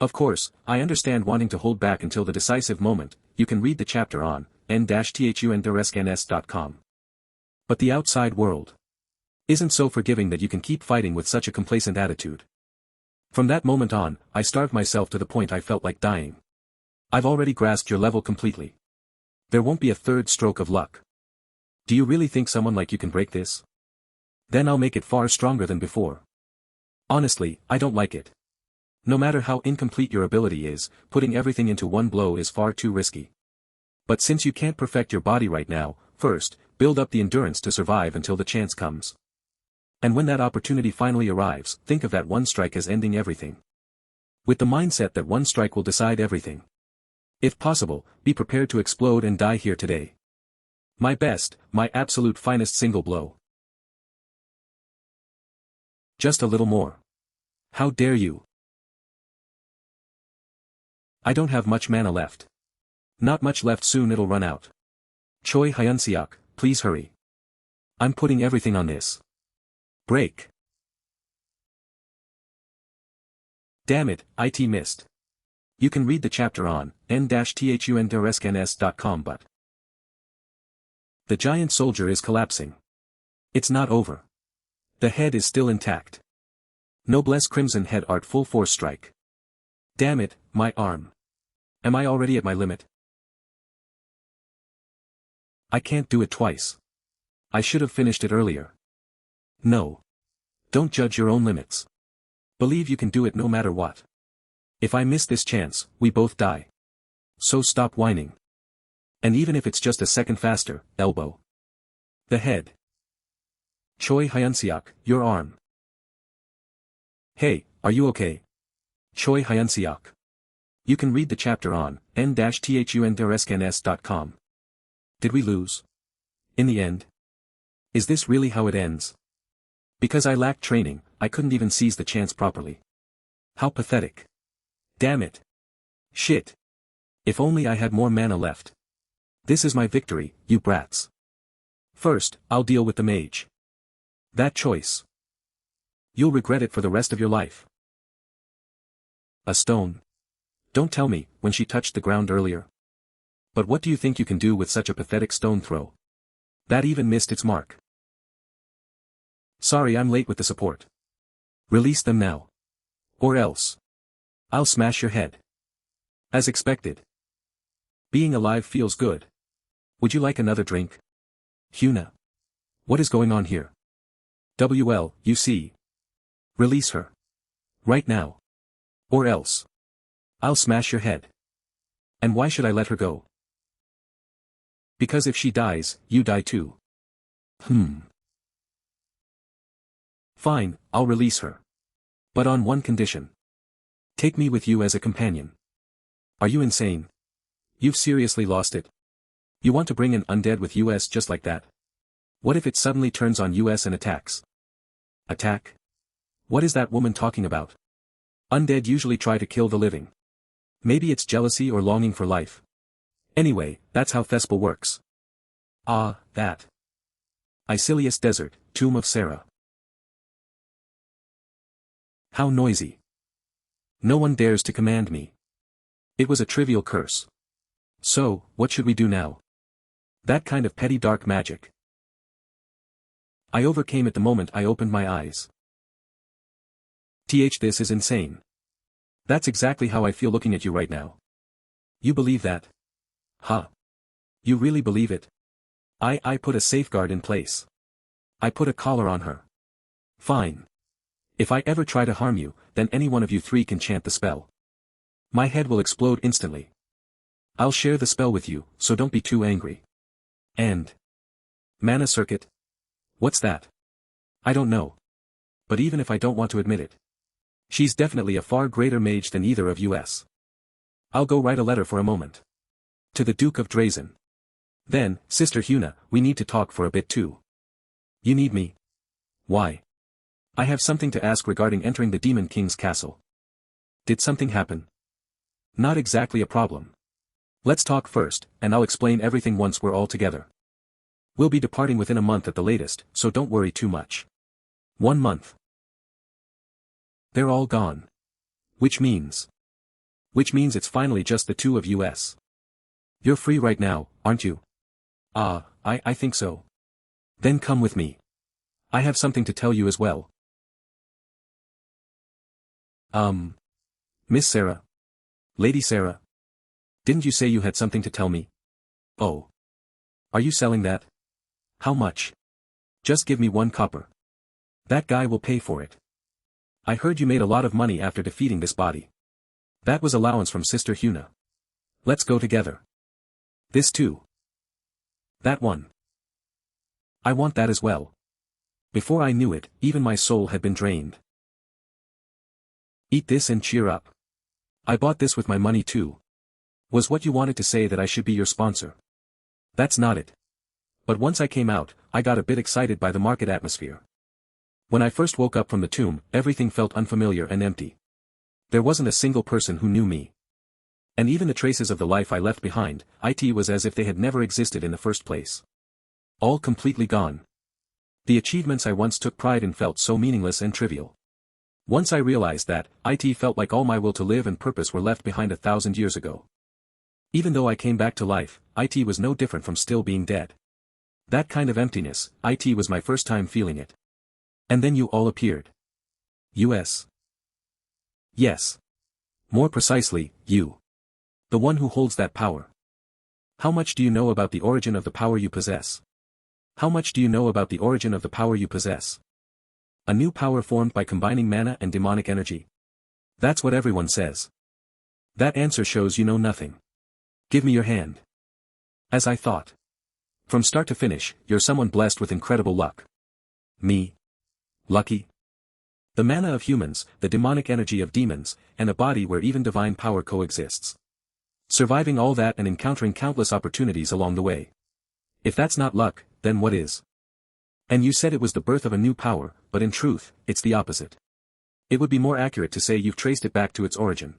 Of course, I understand wanting to hold back until the decisive moment. You can read the chapter on n-thunderescns.com. But the outside world isn't so forgiving that you can keep fighting with such a complacent attitude. From that moment on, I starved myself to the point I felt like dying. I've already grasped your level completely. There won't be a third stroke of luck. Do you really think someone like you can break this? Then I'll make it far stronger than before. Honestly, I don't like it. No matter how incomplete your ability is, putting everything into one blow is far too risky. But since you can't perfect your body right now, first, build up the endurance to survive until the chance comes. And when that opportunity finally arrives, think of that one strike as ending everything. With the mindset that one strike will decide everything. If possible, be prepared to explode and die here today. My best, my absolute finest single blow. Just a little more. How dare you? I don't have much mana left. Not much left, soon it'll run out. Choi Hyun-seok, please hurry. I'm putting everything on this. Break. Damn it, IT missed. You can read the chapter on n-thunderescns.com, but the giant soldier is collapsing. It's not over. The head is still intact. Noblesse Crimson Head Art full force strike. Damn it, my arm. Am I already at my limit? I can't do it twice. I should have finished it earlier. No. Don't judge your own limits. Believe you can do it no matter what. If I miss this chance, we both die. So stop whining. And even if it's just a second faster, elbow. The head. Choi Hyun-seok, your arm. Hey, are you okay? Choi Hyun-seok. You can read the chapter on n-thunderscans.com. Did we lose? In the end? Is this really how it ends? Because I lacked training, I couldn't even seize the chance properly. How pathetic. Damn it. Shit. If only I had more mana left. This is my victory, you brats. First, I'll deal with the mage. That choice. You'll regret it for the rest of your life. A stone. Don't tell me, when she touched the ground earlier. But what do you think you can do with such a pathetic stone throw? That even missed its mark. Sorry I'm late with the support. Release them now. Or else. I'll smash your head. As expected. Being alive feels good. Would you like another drink? Hyuna. What is going on here? You see. Release her. Right now. Or else. I'll smash your head. And why should I let her go? Because if she dies, you die too. Fine, I'll release her. But on one condition. Take me with you as a companion. Are you insane? You've seriously lost it. You want to bring an undead with us just like that? What if it suddenly turns on us and attacks? Attack? What is that woman talking about? Undead usually try to kill the living. Maybe it's jealousy or longing for life. Anyway, that's how Thespel works. Ah, that. Icilius Desert, Tomb of Sarah. How noisy. No one dares to command me. It was a trivial curse. So, what should we do now? That kind of petty dark magic. I overcame it the moment I opened my eyes. This is insane. That's exactly how I feel looking at you right now. You believe that? Huh. You really believe it? I put a safeguard in place. I put a collar on her. Fine. If I ever try to harm you, then any one of you three can chant the spell. My head will explode instantly. I'll share the spell with you, so don't be too angry. And mana circuit? What's that? I don't know. But even if I don't want to admit it, she's definitely a far greater mage than either of us. I'll go write a letter for a moment. To the Duke of Drazen. Then, Sister Hyuna, we need to talk for a bit too. You need me? Why? I have something to ask regarding entering the Demon King's castle. Did something happen? Not exactly a problem. Let's talk first, and I'll explain everything once we're all together. We'll be departing within a month at the latest, so don't worry too much. 1 month. They're all gone. Which means it's finally just the two of us. You're free right now, aren't you? I think so. Then come with me. I have something to tell you as well. Miss Sarah. Lady Sarah. Didn't you say you had something to tell me? Oh. Are you selling that? How much? Just give me 1 copper. That guy will pay for it. I heard you made a lot of money after defeating this body. That was allowance from Sister Hyuna. Let's go together. This too. That one. I want that as well. Before I knew it, even my soul had been drained. Eat this and cheer up. I bought this with my money too. Was what you wanted to say that I should be your sponsor? That's not it. But once I came out, I got a bit excited by the market atmosphere. When I first woke up from the tomb, everything felt unfamiliar and empty. There wasn't a single person who knew me. And even the traces of the life I left behind, it was as if they had never existed in the first place. All completely gone. The achievements I once took pride in felt so meaningless and trivial. Once I realized that, it felt like all my will to live and purpose were left behind 1,000 years ago. Even though I came back to life, it was no different from still being dead. That kind of emptiness, it was my first time feeling it. And then you all appeared. Yes. More precisely, you. The one who holds that power. How much do you know about the origin of the power you possess? How much do you know about the origin of the power you possess? A new power formed by combining mana and demonic energy. That's what everyone says. That answer shows you know nothing. Give me your hand. As I thought. From start to finish, you're someone blessed with incredible luck. Me? Lucky? The mana of humans, the demonic energy of demons, and a body where even divine power coexists. Surviving all that and encountering countless opportunities along the way. If that's not luck, then what is? And you said it was the birth of a new power, but in truth, it's the opposite. It would be more accurate to say you've traced it back to its origin.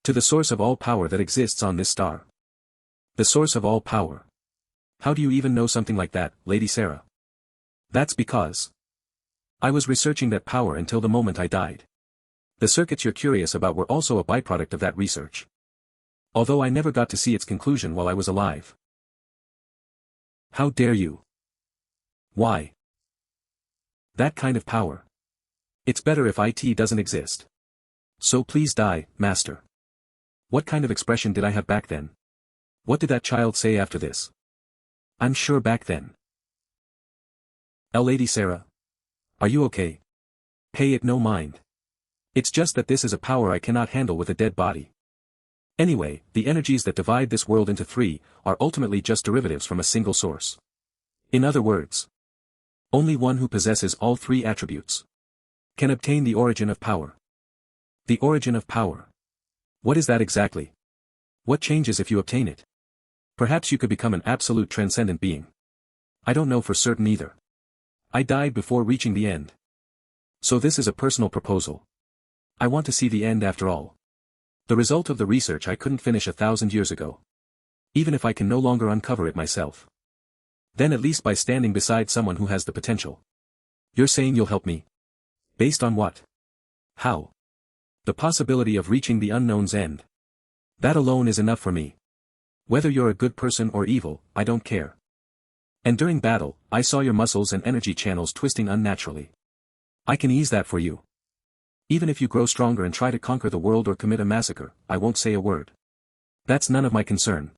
To the source of all power that exists on this star. The source of all power. How do you even know something like that, Lady Sarah? That's because I was researching that power until the moment I died. The circuits you're curious about were also a byproduct of that research. Although I never got to see its conclusion while I was alive. How dare you? Why? That kind of power. It's better if it doesn't exist. So please die, Master. What kind of expression did I have back then? What did that child say after this? I'm sure back then. Lady Sarah. Are you okay? Pay it no mind. It's just that this is a power I cannot handle with a dead body. Anyway, the energies that divide this world into three, are ultimately just derivatives from a single source. In other words, only one who possesses all three attributes can obtain the origin of power. The origin of power. What is that exactly? What changes if you obtain it? Perhaps you could become an absolute transcendent being. I don't know for certain either. I died before reaching the end. So this is a personal proposal. I want to see the end after all. The result of the research I couldn't finish 1,000 years ago. Even if I can no longer uncover it myself. Then at least by standing beside someone who has the potential. You're saying you'll help me? Based on what? How? The possibility of reaching the unknown's end. That alone is enough for me. Whether you're a good person or evil, I don't care. And during battle, I saw your muscles and energy channels twisting unnaturally. I can ease that for you. Even if you grow stronger and try to conquer the world or commit a massacre, I won't say a word. That's none of my concern.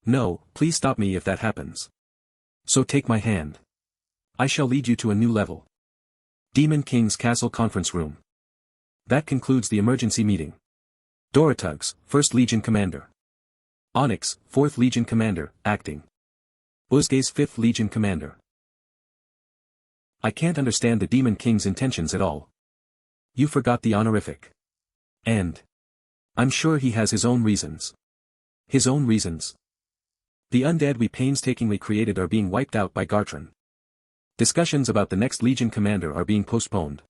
No, please stop me if that happens. So take my hand. I shall lead you to a new level. Demon King's Castle Conference Room. That concludes the emergency meeting. Doratugs, 1st Legion Commander. Onyx, 4th Legion Commander, acting. Uzge's 5th Legion Commander. I can't understand the Demon King's intentions at all. You forgot the honorific. And I'm sure he has his own reasons. His own reasons. The undead we painstakingly created are being wiped out by Gartran. Discussions about the next Legion Commander are being postponed.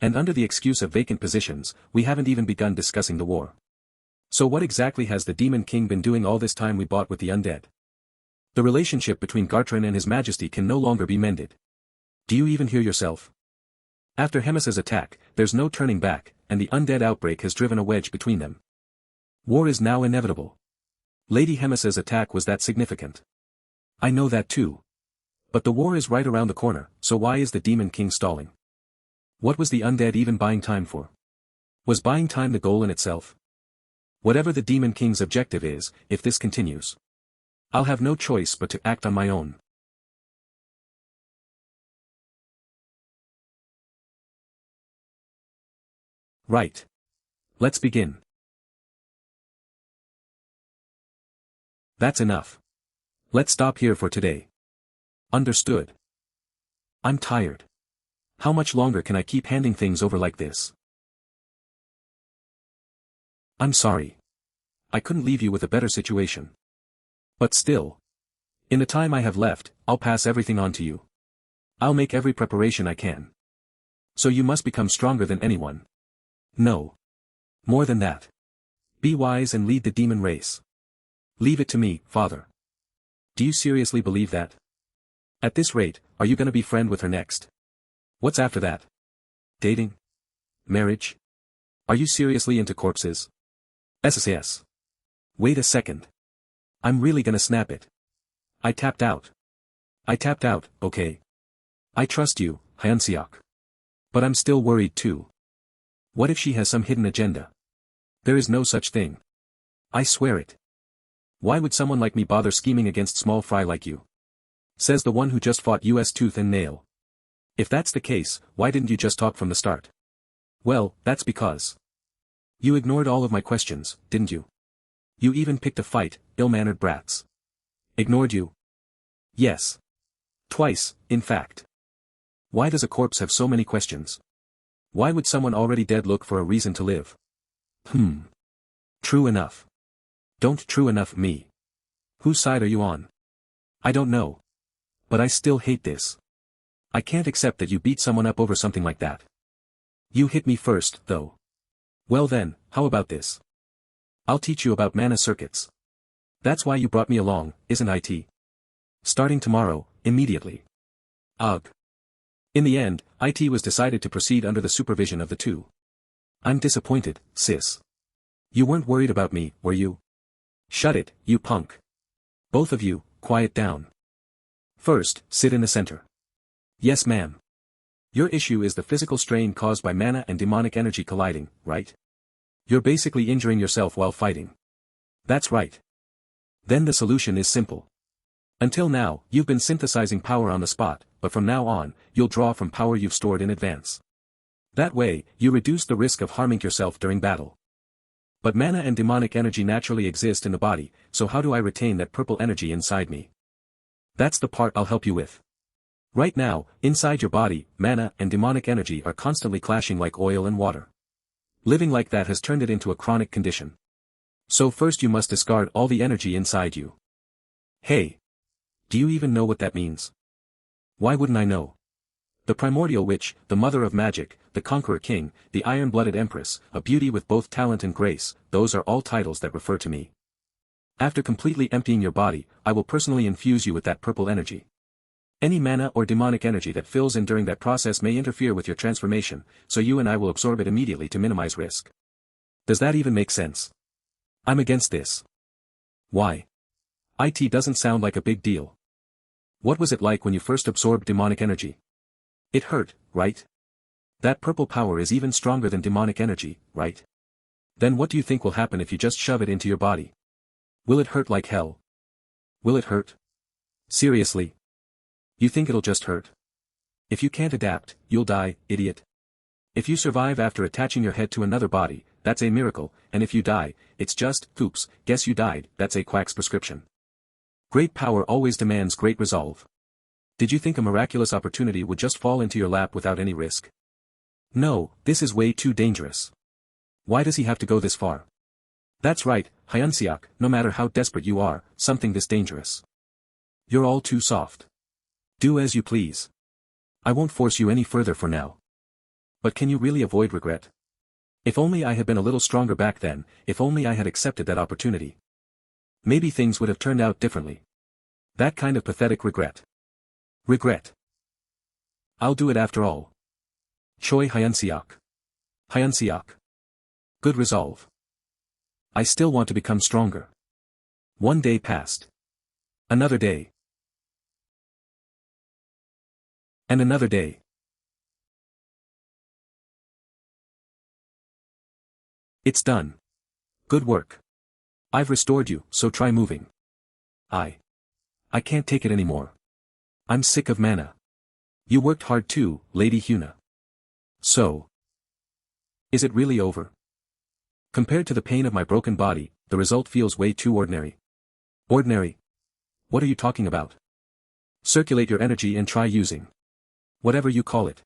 And under the excuse of vacant positions, we haven't even begun discussing the war. So what exactly has the Demon King been doing all this time we bought with the undead? The relationship between Gartran and His Majesty can no longer be mended. Do you even hear yourself? After Hemisa's attack, there's no turning back, and the undead outbreak has driven a wedge between them. War is now inevitable. Lady Hemisa's attack was that significant. I know that too. But the war is right around the corner, so why is the Demon King stalling? What was the undead even buying time for? Was buying time the goal in itself? Whatever the Demon King's objective is, if this continues, I'll have no choice but to act on my own. Right. Let's begin. That's enough. Let's stop here for today. Understood. I'm tired. How much longer can I keep handing things over like this? I'm sorry. I couldn't leave you with a better situation. But still. In the time I have left, I'll pass everything on to you. I'll make every preparation I can. So you must become stronger than anyone. No. More than that. Be wise and lead the demon race. Leave it to me, Father. Do you seriously believe that? At this rate, are you gonna be friend with her next? What's after that? Dating? Marriage? Are you seriously into corpses? SSS. Wait a second. I'm really gonna snap it. I tapped out. Okay. I trust you, Hyun-seok. But I'm still worried too. What if she has some hidden agenda? There is no such thing. I swear it. Why would someone like me bother scheming against small fry like you? Says the one who just fought US tooth and nail. If that's the case, why didn't you just talk from the start? Well, that's because you ignored all of my questions, didn't you? You even picked a fight, ill-mannered brats. Ignored you? Yes. Twice, in fact. Why does a corpse have so many questions? Why would someone already dead look for a reason to live? True enough. Don't true enough me. Whose side are you on? I don't know. But I still hate this. I can't accept that you beat someone up over something like that. You hit me first, though. Well then, how about this? I'll teach you about mana circuits. That's why you brought me along, isn't it? Starting tomorrow, immediately. Ugh. In the end, it was decided to proceed under the supervision of the two. I'm disappointed, sis. You weren't worried about me, were you? Shut it, you punk. Both of you, quiet down. First, sit in the center. Yes ma'am. Your issue is the physical strain caused by mana and demonic energy colliding, right? You're basically injuring yourself while fighting. That's right. Then the solution is simple. Until now, you've been synthesizing power on the spot, but from now on, you'll draw from power you've stored in advance. That way, you reduce the risk of harming yourself during battle. But mana and demonic energy naturally exist in the body, so how do I retain that purple energy inside me? That's the part I'll help you with. Right now, inside your body, mana and demonic energy are constantly clashing like oil and water. Living like that has turned it into a chronic condition. So first you must discard all the energy inside you. Hey! Do you even know what that means? Why wouldn't I know? The primordial witch, the mother of magic, the conqueror king, the iron-blooded empress, a beauty with both talent and grace, those are all titles that refer to me. After completely emptying your body, I will personally infuse you with that purple energy. Any mana or demonic energy that fills in during that process may interfere with your transformation, so you and I will absorb it immediately to minimize risk. Does that even make sense? I'm against this. Why? It doesn't sound like a big deal. What was it like when you first absorbed demonic energy? It hurt, right? That purple power is even stronger than demonic energy, right? Then what do you think will happen if you just shove it into your body? Will it hurt like hell? Will it hurt? Seriously? You think it'll just hurt? If you can't adapt, you'll die, idiot. If you survive after attaching your head to another body, that's a miracle, and if you die, it's just, oops, guess you died, that's a quack's prescription. Great power always demands great resolve. Did you think a miraculous opportunity would just fall into your lap without any risk? No, this is way too dangerous. Why does he have to go this far? That's right, Hyun-seok, no matter how desperate you are, something this dangerous. You're all too soft. Do as you please. I won't force you any further for now. But can you really avoid regret? If only I had been a little stronger back then, if only I had accepted that opportunity. Maybe things would have turned out differently. That kind of pathetic regret. Regret. I'll do it after all. Choi Hyun-seok. Hyun-seok. Good resolve. I still want to become stronger. One day passed. Another day. And another day. It's done. Good work. I've restored you, so try moving. I can't take it anymore. I'm sick of mana. You worked hard too, Lady Hyuna. So. Is it really over? Compared to the pain of my broken body, the result feels way too ordinary. Ordinary? What are you talking about? Circulate your energy and try using. Whatever you call it.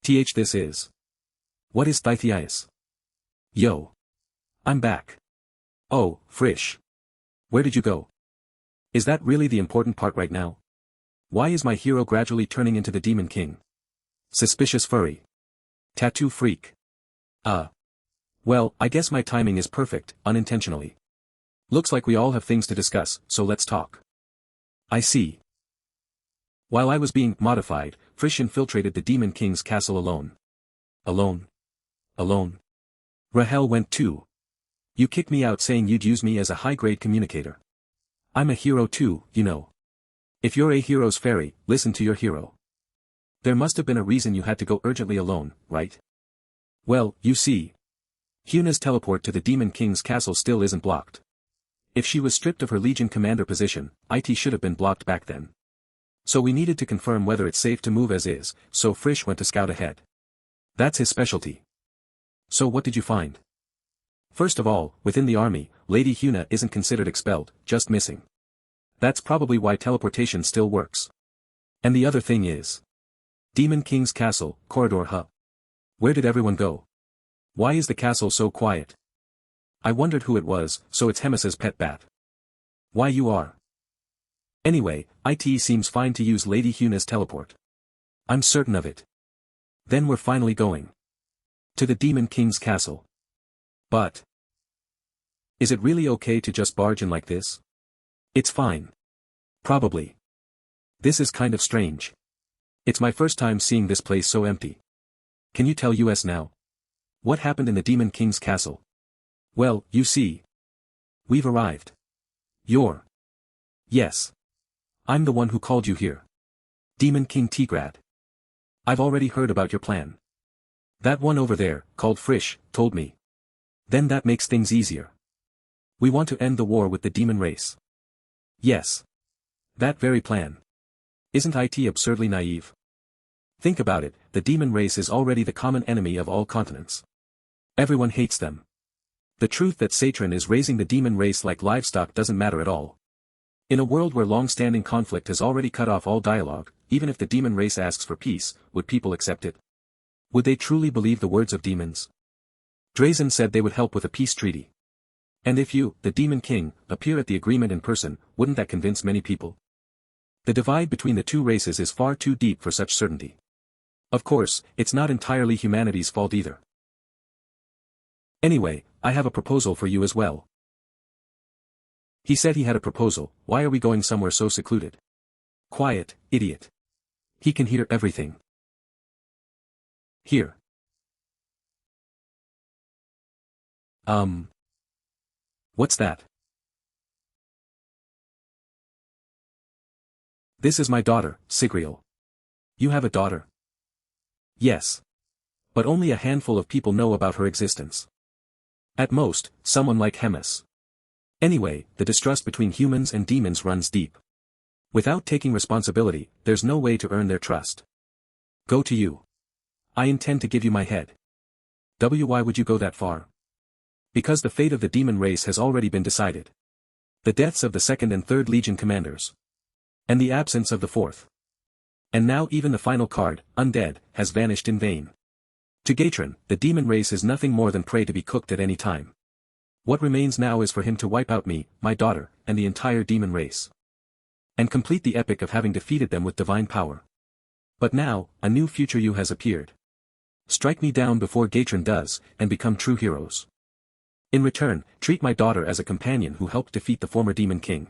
This is. What is Thythias? Yo. I'm back. Oh, Frisch. Where did you go? Is that really the important part right now? Why is my hero gradually turning into the Demon King? Suspicious furry. Tattoo freak. Well, I guess my timing is perfect, unintentionally. Looks like we all have things to discuss, so let's talk. I see. While I was being modified, Frisch infiltrated the Demon King's castle alone. Alone. Alone. Rahel went too. You kicked me out saying you'd use me as a high-grade communicator. I'm a hero too, you know. If you're a hero's fairy, listen to your hero. There must have been a reason you had to go urgently alone, right? Well, you see. Hyuna's teleport to the Demon King's castle still isn't blocked. If she was stripped of her Legion commander position, it should have been blocked back then. So we needed to confirm whether it's safe to move as is, so Frisch went to scout ahead. That's his specialty. So what did you find? First of all, within the army, Lady Hyuna isn't considered expelled, just missing. That's probably why teleportation still works. And the other thing is. Demon King's Castle, Corridor Huh. Where did everyone go? Why is the castle so quiet? I wondered who it was, so it's Hemis's pet bat. Why you are? Anyway, it seems fine to use Lady Hyuna's teleport. I'm certain of it. Then we're finally going to the Demon King's castle. But is it really okay to just barge in like this? It's fine. Probably. This is kind of strange. It's my first time seeing this place so empty. Can you tell us now? What happened in the Demon King's castle? Well, you see. We've arrived. You're. Yes. I'm the one who called you here. Demon King Tigrad. I've already heard about your plan. That one over there, called Frisch, told me. Then that makes things easier. We want to end the war with the demon race. Yes. That very plan. Isn't it absurdly naive? Think about it, the demon race is already the common enemy of all continents. Everyone hates them. The truth that Saturn is raising the demon race like livestock doesn't matter at all. In a world where long-standing conflict has already cut off all dialogue, even if the demon race asks for peace, would people accept it? Would they truly believe the words of demons? Drazen said they would help with a peace treaty. And if you, the Demon King, appear at the agreement in person, wouldn't that convince many people? The divide between the two races is far too deep for such certainty. Of course, it's not entirely humanity's fault either. Anyway, I have a proposal for you as well. He said he had a proposal. Why are we going somewhere so secluded? Quiet, idiot. He can hear everything. Here. What's that? This is my daughter, Sigriel. You have a daughter? Yes. But only a handful of people know about her existence. At most, someone like Hemis. Anyway, the distrust between humans and demons runs deep. Without taking responsibility, there's no way to earn their trust. Go to you. I intend to give you my head. Why would you go that far? Because the fate of the demon race has already been decided. The deaths of the 2nd and 3rd Legion commanders. And the absence of the 4th. And now even the final card, Undead, has vanished in vain. To Gatron, the demon race is nothing more than prey to be cooked at any time. What remains now is for him to wipe out me, my daughter, and the entire demon race. And complete the epic of having defeated them with divine power. But now, a new future you has appeared. Strike me down before Gatron does, and become true heroes. In return, treat my daughter as a companion who helped defeat the former Demon King.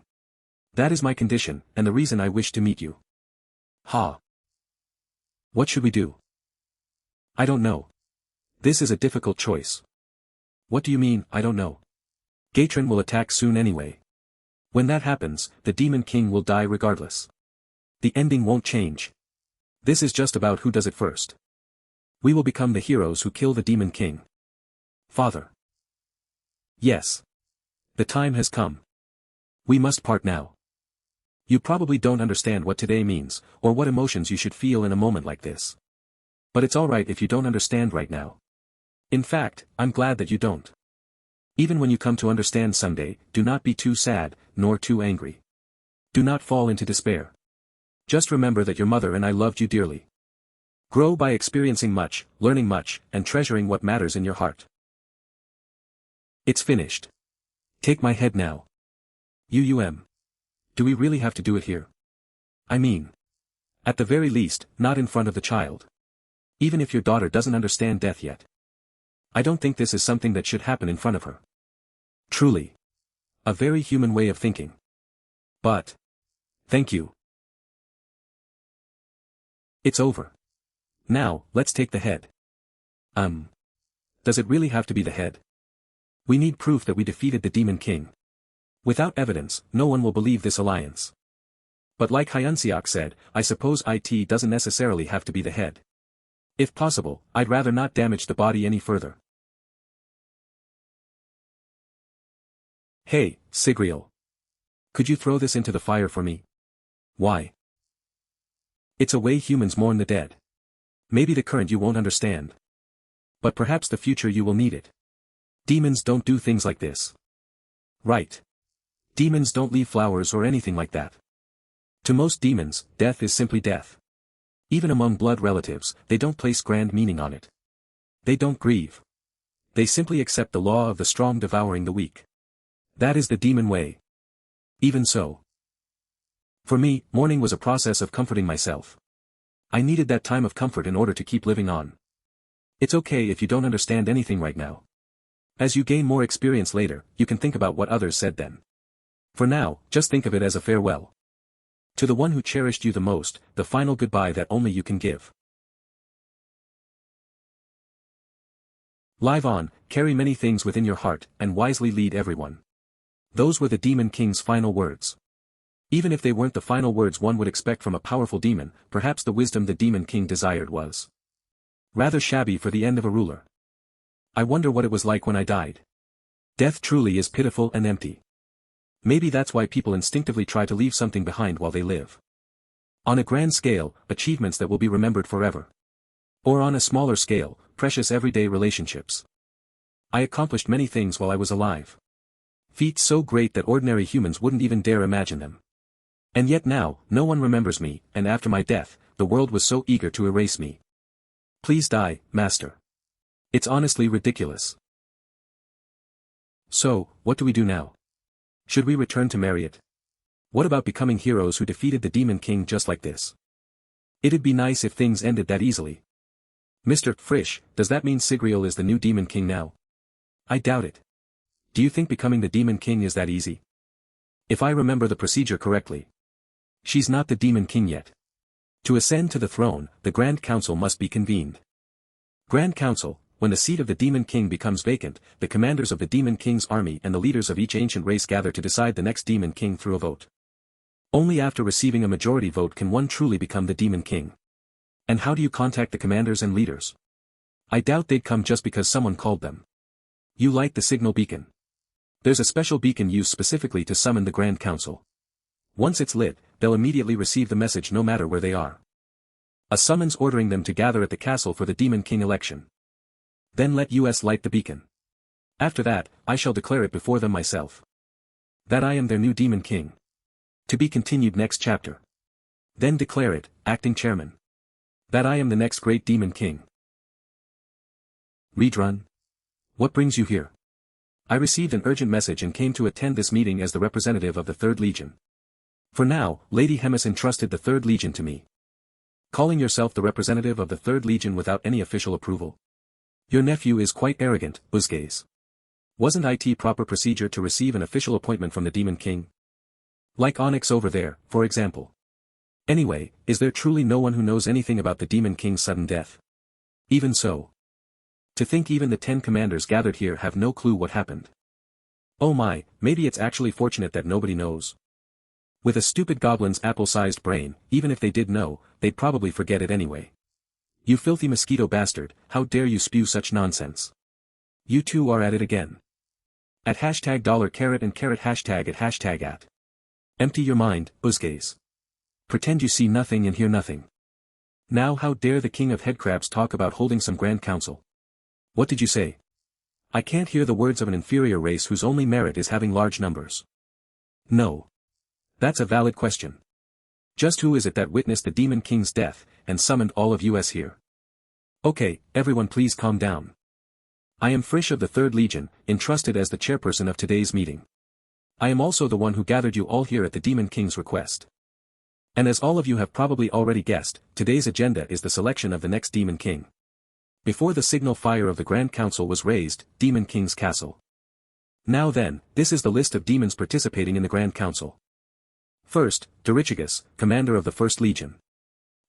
That is my condition, and the reason I wish to meet you. Ha! What should we do? I don't know. This is a difficult choice. What do you mean, I don't know? Gatron will attack soon anyway. When that happens, the Demon King will die regardless. The ending won't change. This is just about who does it first. We will become the heroes who kill the Demon King. Father. Yes. The time has come. We must part now. You probably don't understand what today means, or what emotions you should feel in a moment like this. But it's alright if you don't understand right now. In fact, I'm glad that you don't. Even when you come to understand someday, do not be too sad, nor too angry. Do not fall into despair. Just remember that your mother and I loved you dearly. Grow by experiencing much, learning much, and treasuring what matters in your heart. It's finished. Take my head now. Do we really have to do it here? I mean. At the very least, not in front of the child. Even if your daughter doesn't understand death yet. I don't think this is something that should happen in front of her. Truly. A very human way of thinking. But. Thank you. It's over. Now, let's take the head. Does it really have to be the head? We need proof that we defeated the Demon King. Without evidence, no one will believe this alliance. But like Hyun-seok said, I suppose it doesn't necessarily have to be the head. If possible, I'd rather not damage the body any further. Hey, Sigriel. Could you throw this into the fire for me? Why? It's a way humans mourn the dead. Maybe the current you won't understand. But perhaps the future you will need it. Demons don't do things like this. Right. Demons don't leave flowers or anything like that. To most demons, death is simply death. Even among blood relatives, they don't place grand meaning on it. They don't grieve. They simply accept the law of the strong devouring the weak. That is the demon way. Even so. For me, mourning was a process of comforting myself. I needed that time of comfort in order to keep living on. It's okay if you don't understand anything right now. As you gain more experience later, you can think about what others said then. For now, just think of it as a farewell. To the one who cherished you the most, the final goodbye that only you can give. Live on, carry many things within your heart, and wisely lead everyone. Those were the Demon King's final words. Even if they weren't the final words one would expect from a powerful demon, perhaps the wisdom the Demon King desired was rather shabby for the end of a ruler. I wonder what it was like when I died. Death truly is pitiful and empty. Maybe that's why people instinctively try to leave something behind while they live. On a grand scale, achievements that will be remembered forever. Or on a smaller scale, precious everyday relationships. I accomplished many things while I was alive. Feats so great that ordinary humans wouldn't even dare imagine them. And yet now, no one remembers me, and after my death, the world was so eager to erase me. Please die, Master. It's honestly ridiculous. So, what do we do now? Should we return to Marriott? What about becoming heroes who defeated the Demon King just like this? It'd be nice if things ended that easily. Mr. Frisch, does that mean Sigriel is the new Demon King now? I doubt it. Do you think becoming the Demon King is that easy? If I remember the procedure correctly. She's not the Demon King yet. To ascend to the throne, the Grand Council must be convened. Grand Council, when the seat of the Demon King becomes vacant, the commanders of the Demon King's army and the leaders of each ancient race gather to decide the next Demon King through a vote. Only after receiving a majority vote can one truly become the Demon King. And how do you contact the commanders and leaders? I doubt they'd come just because someone called them. You light the signal beacon. There's a special beacon used specifically to summon the Grand Council. Once it's lit, they'll immediately receive the message no matter where they are. A summons ordering them to gather at the castle for the Demon King election. Then let us light the beacon. After that, I shall declare it before them myself. That I am their new Demon King. To be continued next chapter. Then declare it, acting chairman. That I am the next great Demon King. Redrawn? What brings you here? I received an urgent message and came to attend this meeting as the representative of the 3rd Legion. For now, Lady Hemis entrusted the 3rd Legion to me. Calling yourself the representative of the 3rd Legion without any official approval? Your nephew is quite arrogant, Uzgaze. Wasn't it proper procedure to receive an official appointment from the Demon King? Like Onyx over there, for example. Anyway, is there truly no one who knows anything about the Demon King's sudden death? Even so. To think even the 10 commanders gathered here have no clue what happened. Oh my, maybe it's actually fortunate that nobody knows. With a stupid goblin's apple-sized brain, even if they did know, they'd probably forget it anyway. You filthy mosquito bastard, how dare you spew such nonsense. You two are at it again. At $$ and hashtag at hashtag at. Empty your mind, Uzgaze. Pretend you see nothing and hear nothing. Now how dare the king of headcrabs talk about holding some grand council? What did you say? I can't hear the words of an inferior race whose only merit is having large numbers. No. That's a valid question. Just who is it that witnessed the Demon King's death, and summoned all of us here? Okay, everyone please calm down. I am Frisch of the 3rd Legion, entrusted as the chairperson of today's meeting. I am also the one who gathered you all here at the Demon King's request. And as all of you have probably already guessed, today's agenda is the selection of the next Demon King. Before the signal fire of the Grand Council was raised, Demon King's castle. Now then, this is the list of demons participating in the Grand Council. First, Dorichigus, commander of the 1st Legion.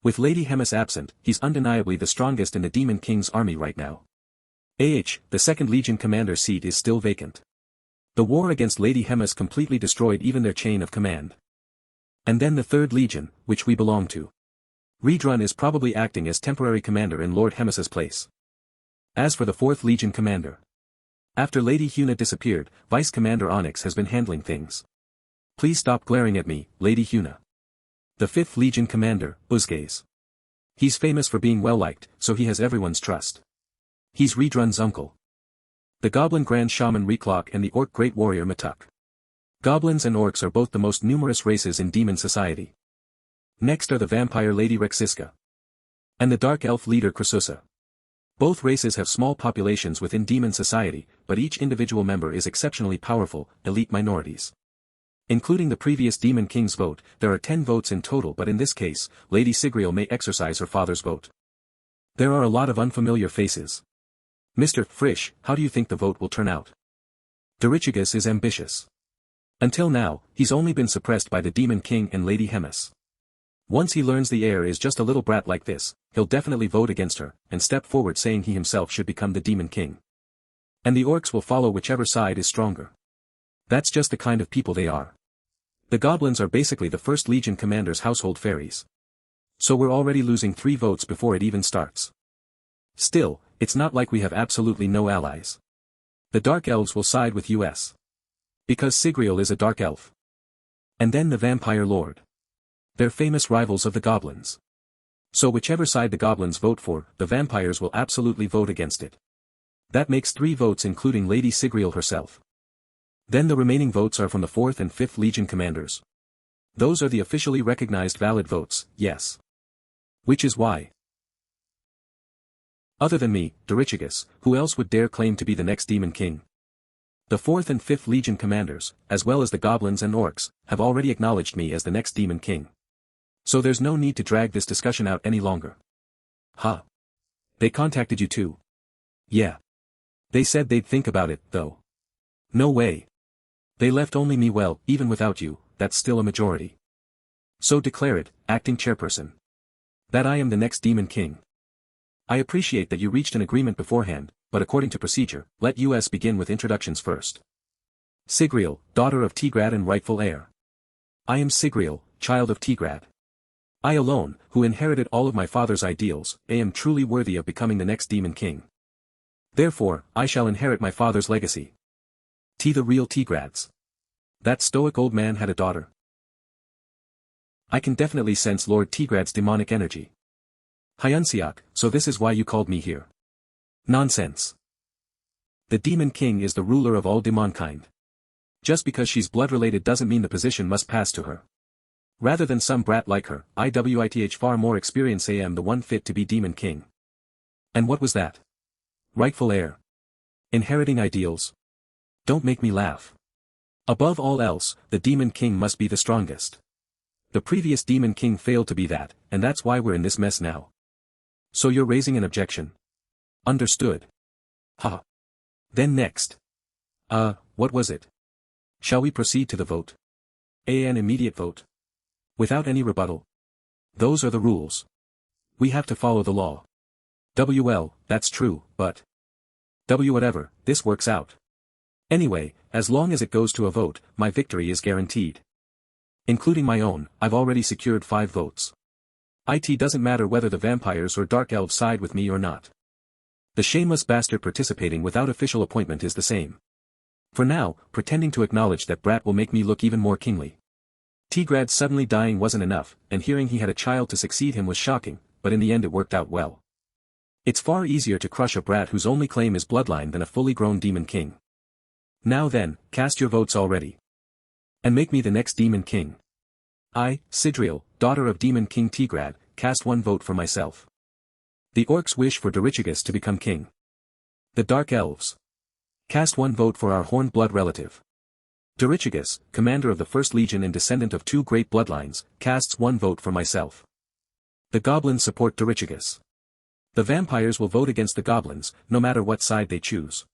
With Lady Hemis absent, he's undeniably the strongest in the Demon King's army right now. The 2nd Legion commander seat is still vacant. The war against Lady Hemis completely destroyed even their chain of command. And then the 3rd Legion, which we belong to. Redrawn is probably acting as temporary commander in Lord Hemis's place. As for the 4th Legion commander. After Lady Huna disappeared, Vice Commander Onyx has been handling things. Please stop glaring at me, Lady Huna. The 5th Legion commander, Uzgaze. He's famous for being well-liked, so he has everyone's trust. He's Redrawn's uncle. The Goblin Grand Shaman Reclock and the Orc Great Warrior Matuk. Goblins and orcs are both the most numerous races in demon society. Next are the Vampire Lady Rexiska. And the dark elf leader Crassusa. Both races have small populations within demon society, but each individual member is exceptionally powerful, elite minorities. Including the previous Demon King's vote, there are 10 votes in total, but in this case, Lady Sigriel may exercise her father's vote. There are a lot of unfamiliar faces. Mr. Frisch, how do you think the vote will turn out? Dorichigus is ambitious. Until now, he's only been suppressed by the Demon King and Lady Hemis. Once he learns the heir is just a little brat like this, he'll definitely vote against her, and step forward saying he himself should become the Demon King. And the orcs will follow whichever side is stronger. That's just the kind of people they are. The goblins are basically the First Legion commander's household fairies. So we're already losing 3 votes before it even starts. Still, it's not like we have absolutely no allies. The Dark Elves will side with us. Because Sigriel is a Dark Elf. And then the Vampire Lord. They're famous rivals of the goblins. So whichever side the goblins vote for, the vampires will absolutely vote against it. That makes 3 votes including Lady Sigriel herself. Then the remaining votes are from the 4th and 5th Legion commanders. Those are the officially recognized valid votes, yes. Which is why. Other than me, Dorichigus, who else would dare claim to be the next Demon King? The 4th and 5th Legion commanders, as well as the goblins and orcs, have already acknowledged me as the next Demon King. So there's no need to drag this discussion out any longer. Huh. They contacted you too? Yeah. They said they'd think about it, though. No way. They left only me. Well, even without you, that's still a majority. So declare it, acting chairperson. That I am the next Demon King. I appreciate that you reached an agreement beforehand, but according to procedure, let us begin with introductions first. Sigriel, daughter of Tigrad and rightful heir. I am Sigriel, child of Tigrad. I alone, who inherited all of my father's ideals, am truly worthy of becoming the next Demon King. Therefore, I shall inherit my father's legacy. The real Tigrads. That stoic old man had a daughter. I can definitely sense Lord Tigrad's demonic energy. Hyun-seok, so this is why you called me here. Nonsense. The Demon King is the ruler of all demonkind. Just because she's blood-related doesn't mean the position must pass to her. Rather than some brat like her, IWITH far more experience am the one fit to be Demon King. And what was that? Rightful heir. Inheriting ideals. Don't make me laugh. Above all else, the Demon King must be the strongest. The previous Demon King failed to be that, and that's why we're in this mess now. So you're raising an objection. Understood. Ha. Then next. What was it? Shall we proceed to the vote? An immediate vote. Without any rebuttal. Those are the rules. We have to follow the law. WL, that's true, but. Whatever, this works out. Anyway, as long as it goes to a vote, my victory is guaranteed. Including my own, I've already secured 5 votes. It doesn't matter whether the vampires or dark elves side with me or not. The shameless bastard participating without official appointment is the same. For now, pretending to acknowledge that brat will make me look even more kingly. Tigrad suddenly dying wasn't enough, and hearing he had a child to succeed him was shocking, but in the end it worked out well. It's far easier to crush a brat whose only claim is bloodline than a fully grown Demon King. Now then, cast your votes already. And make me the next Demon King. I, Sigriel, daughter of Demon King Tigrad, cast 1 vote for myself. The orcs wish for Dorichigus to become king. The Dark Elves. Cast 1 vote for our horned blood relative. Dorichigus, commander of the First Legion and descendant of 2 great bloodlines, casts 1 vote for myself. The goblins support Dorichigus. The vampires will vote against the goblins, no matter what side they choose.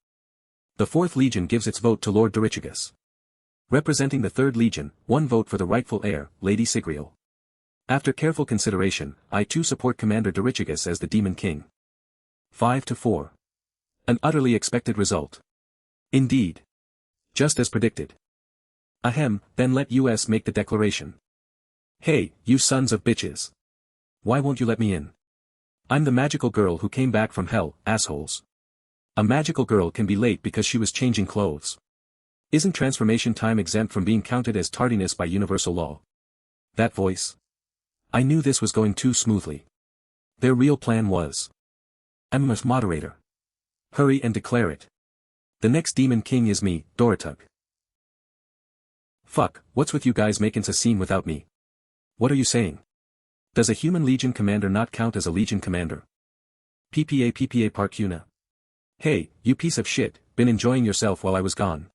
The 4th Legion gives its vote to Lord Dorichigus. Representing the 3rd Legion, 1 vote for the rightful heir, Lady Sigriel. After careful consideration, I too support Commander Dorichigus as the Demon King. 5-4. An utterly expected result. Indeed. Just as predicted. Ahem, then let us make the declaration. Hey, you sons of bitches. Why won't you let me in? I'm the magical girl who came back from hell, assholes. A magical girl can be late because she was changing clothes. Isn't transformation time exempt from being counted as tardiness by universal law? That voice? I knew this was going too smoothly. Their real plan was. I'm a moderator. Hurry and declare it. The next Demon King is me, Doritug. Fuck, what's with you guys making a scene without me? What are you saying? Does a human Legion commander not count as a Legion commander? PPA Park Hyuna. Hey, you piece of shit, been enjoying yourself while I was gone.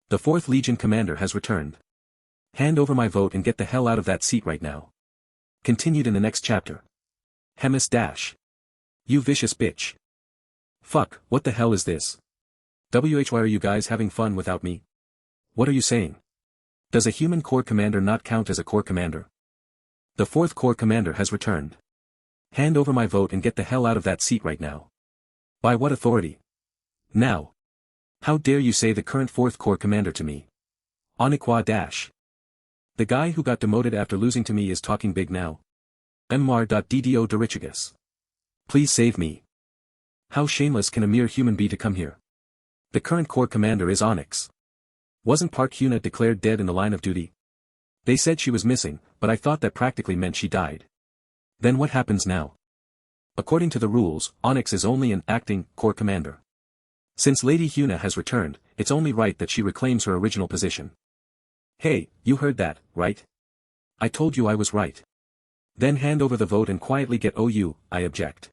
The 4th Legion commander has returned. Hand over my vote and get the hell out of that seat right now. Continued in the next chapter. Hemis dash. You vicious bitch. Fuck, what the hell is this? Why are you guys having fun without me? What are you saying? Does a human corps commander not count as a corps commander? The 4th corps commander has returned. Hand over my vote and get the hell out of that seat right now. By what authority? Now. How dare you say the current 4th corps commander to me? Oniqua dash. The guy who got demoted after losing to me is talking big now. MR.DDO Dorichigus. Please save me. How shameless can a mere human be to come here? The current corps commander is Onyx. Wasn't Park Hyuna declared dead in the line of duty? They said she was missing, but I thought that practically meant she died. Then what happens now? According to the rules, Onyx is only an acting corps commander. Since Lady Hyuna has returned, it's only right that she reclaims her original position. Hey, you heard that, right? I told you I was right. Then hand over the vote and quietly get OU, I object.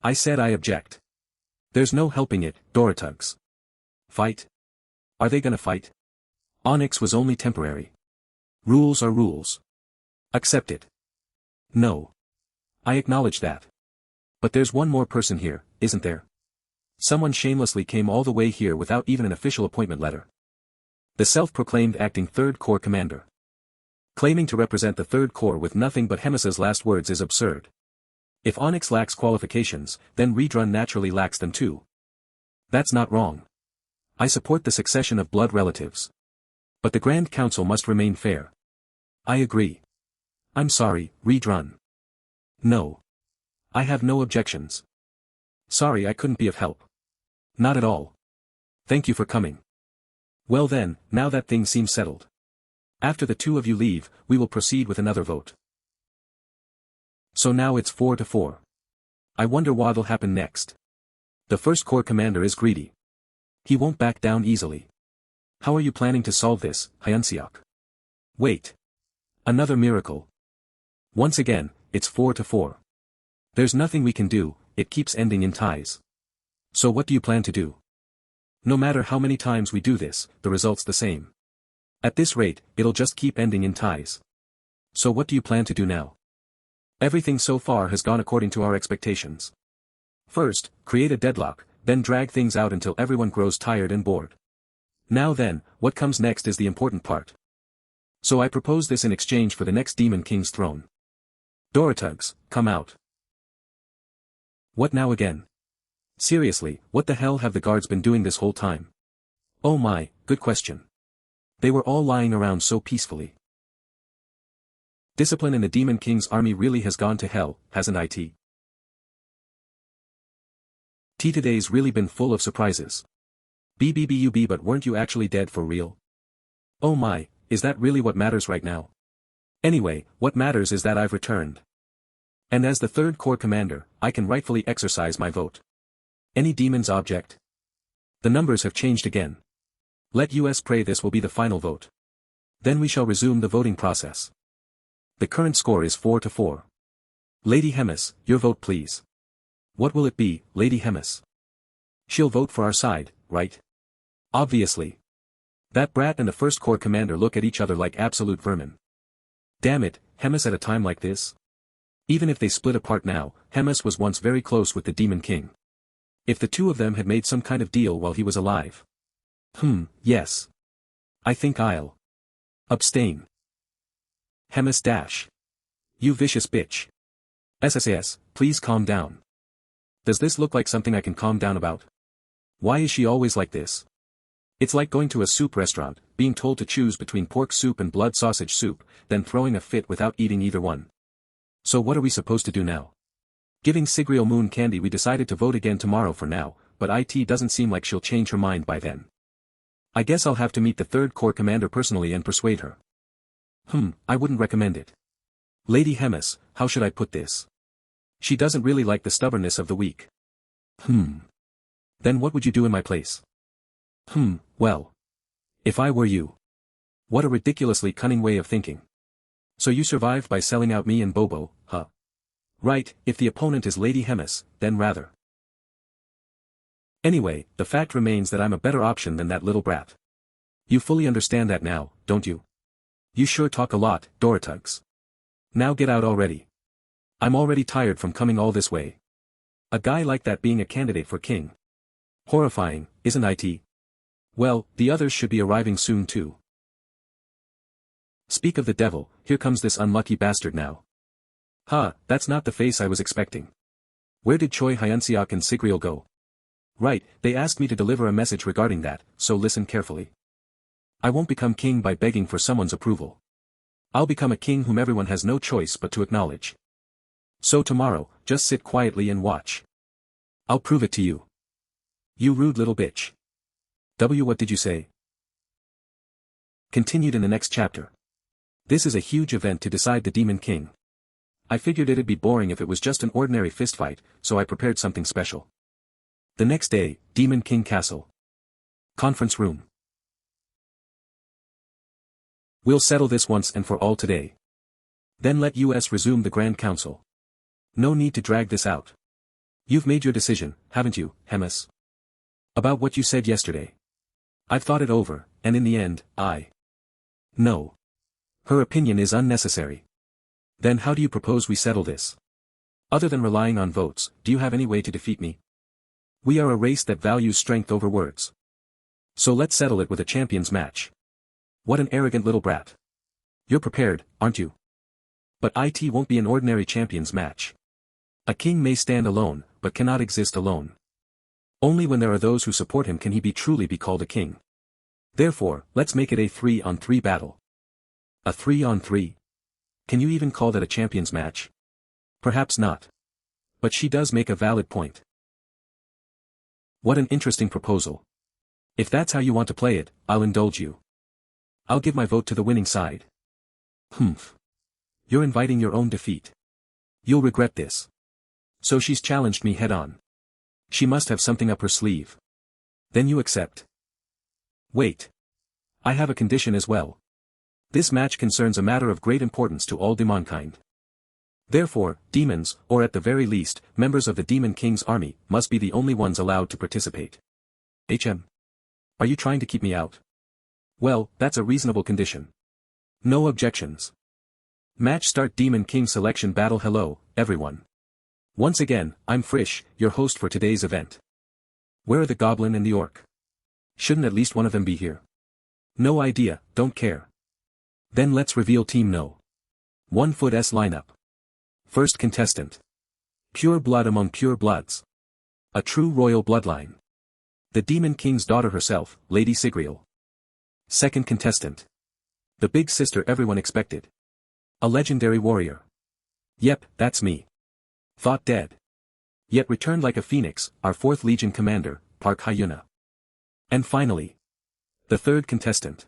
I said I object. There's no helping it, Doratugs. Fight? Are they gonna fight? Onyx was only temporary. Rules are rules. Accept it. No. I acknowledge that. But there's one more person here, isn't there? Someone shamelessly came all the way here without even an official appointment letter. The self-proclaimed acting 3rd Corps commander. Claiming to represent the 3rd Corps with nothing but Hemis's last words is absurd. If Onyx lacks qualifications, then Redrun naturally lacks them too. That's not wrong. I support the succession of blood relatives. But the Grand Council must remain fair. I agree. I'm sorry, Redrun. No. I have no objections. Sorry I couldn't be of help. Not at all. Thank you for coming. Well then, now that things seem settled. After the 2 of you leave, we will proceed with another vote. So now it's 4-4. I wonder what'll happen next. The 1st Corps commander is greedy. He won't back down easily. How are you planning to solve this, Hyun-seok? Wait. Another miracle. Once again, it's 4-4. There's nothing we can do, it keeps ending in ties. So what do you plan to do? No matter how many times we do this, the result's the same. At this rate, it'll just keep ending in ties. So what do you plan to do now? Everything so far has gone according to our expectations. First, create a deadlock, then drag things out until everyone grows tired and bored. Now then, what comes next is the important part. So I propose this in exchange for the next Demon King's throne. Doratugs, come out. What now again? Seriously, what the hell have the guards been doing this whole time? Oh my, good question. They were all lying around so peacefully. Discipline in the Demon King's army really has gone to hell, hasn't it? Today's really been full of surprises. BBBUB, but weren't you actually dead for real? Oh my, is that really what matters right now? Anyway, what matters is that I've returned. And as the 3rd Corps commander, I can rightfully exercise my vote. Any demons object? The numbers have changed again. Let us pray this will be the final vote. Then we shall resume the voting process. The current score is 4-4. Lady Hemis, your vote please. What will it be, Lady Hemis? She'll vote for our side, right? Obviously. That brat and the 1st Corps commander look at each other like absolute vermin. Damn it, Hemis at a time like this? Even if they split apart now, Hemis was once very close with the Demon King. If the 2 of them had made some kind of deal while he was alive. Yes. I think I'll abstain. Hemis dash. You vicious bitch. SSAS, please calm down. Does this look like something I can calm down about? Why is she always like this? It's like going to a soup restaurant, being told to choose between pork soup and blood sausage soup, then throwing a fit without eating either one. So what are we supposed to do now? Giving Sigriel Moon candy. We decided to vote again tomorrow for now, but it doesn't seem like she'll change her mind by then. I guess I'll have to meet the 3rd Corps commander personally and persuade her. I wouldn't recommend it. Lady Hemis, how should I put this? She doesn't really like the stubbornness of the weak. Then what would you do in my place? Well. If I were you. What a ridiculously cunning way of thinking. So you survived by selling out me and Bobo, huh? Right, if the opponent is Lady Hemis, then rather. Anyway, the fact remains that I'm a better option than that little brat. You fully understand that now, don't you? You sure talk a lot, Doratugs. Now get out already. I'm already tired from coming all this way. A guy like that being a candidate for king. Horrifying, isn't it? Well, the others should be arriving soon too. Speak of the devil, here comes this unlucky bastard now. Ha, that's not the face I was expecting. Where did Choi Hyun-seok and Sigriel go? Right, they asked me to deliver a message regarding that, so listen carefully. I won't become king by begging for someone's approval. I'll become a king whom everyone has no choice but to acknowledge. So tomorrow, just sit quietly and watch. I'll prove it to you. You rude little bitch. What did you say? Continued in the next chapter. This is a huge event to decide the Demon King. I figured it'd be boring if it was just an ordinary fistfight, so I prepared something special. The next day, Demon King Castle. Conference room. We'll settle this once and for all today. Then let us resume the Grand Council. No need to drag this out. You've made your decision, haven't you, Hemis? About what you said yesterday. I've thought it over, and in the end, No. Her opinion is unnecessary. Then how do you propose we settle this? Other than relying on votes, do you have any way to defeat me? We are a race that values strength over words. So let's settle it with a champions match. What an arrogant little brat. You're prepared, aren't you? But it won't be an ordinary champions match. A king may stand alone, but cannot exist alone. Only when there are those who support him can he truly be called a king. Therefore, let's make it a 3-on-3 battle. A 3-on-3? Can you even call that a champions match? Perhaps not. But she does make a valid point. What an interesting proposal. If that's how you want to play it, I'll indulge you. I'll give my vote to the winning side. Humph. You're inviting your own defeat. You'll regret this. So she's challenged me head-on. She must have something up her sleeve. Then you accept. Wait. I have a condition as well. This match concerns a matter of great importance to all demonkind. Therefore, demons, or at the very least, members of the Demon King's army, must be the only ones allowed to participate. Are you trying to keep me out? Well, that's a reasonable condition. No objections. Match start. Demon King selection battle. Hello, everyone. Once again, I'm Frisch, your host for today's event. Where are the goblin and the orc? Shouldn't at least one of them be here? No idea, don't care. Then let's reveal Team No. 1-foot-s lineup. First contestant. Pure blood among pure bloods. A true royal bloodline. The Demon King's daughter herself, Lady Sigriel. Second contestant. The big sister everyone expected. A legendary warrior. Yep, that's me. Thought dead. Yet returned like a phoenix, our 4th Legion commander, Park Hyuna. And finally. The third contestant.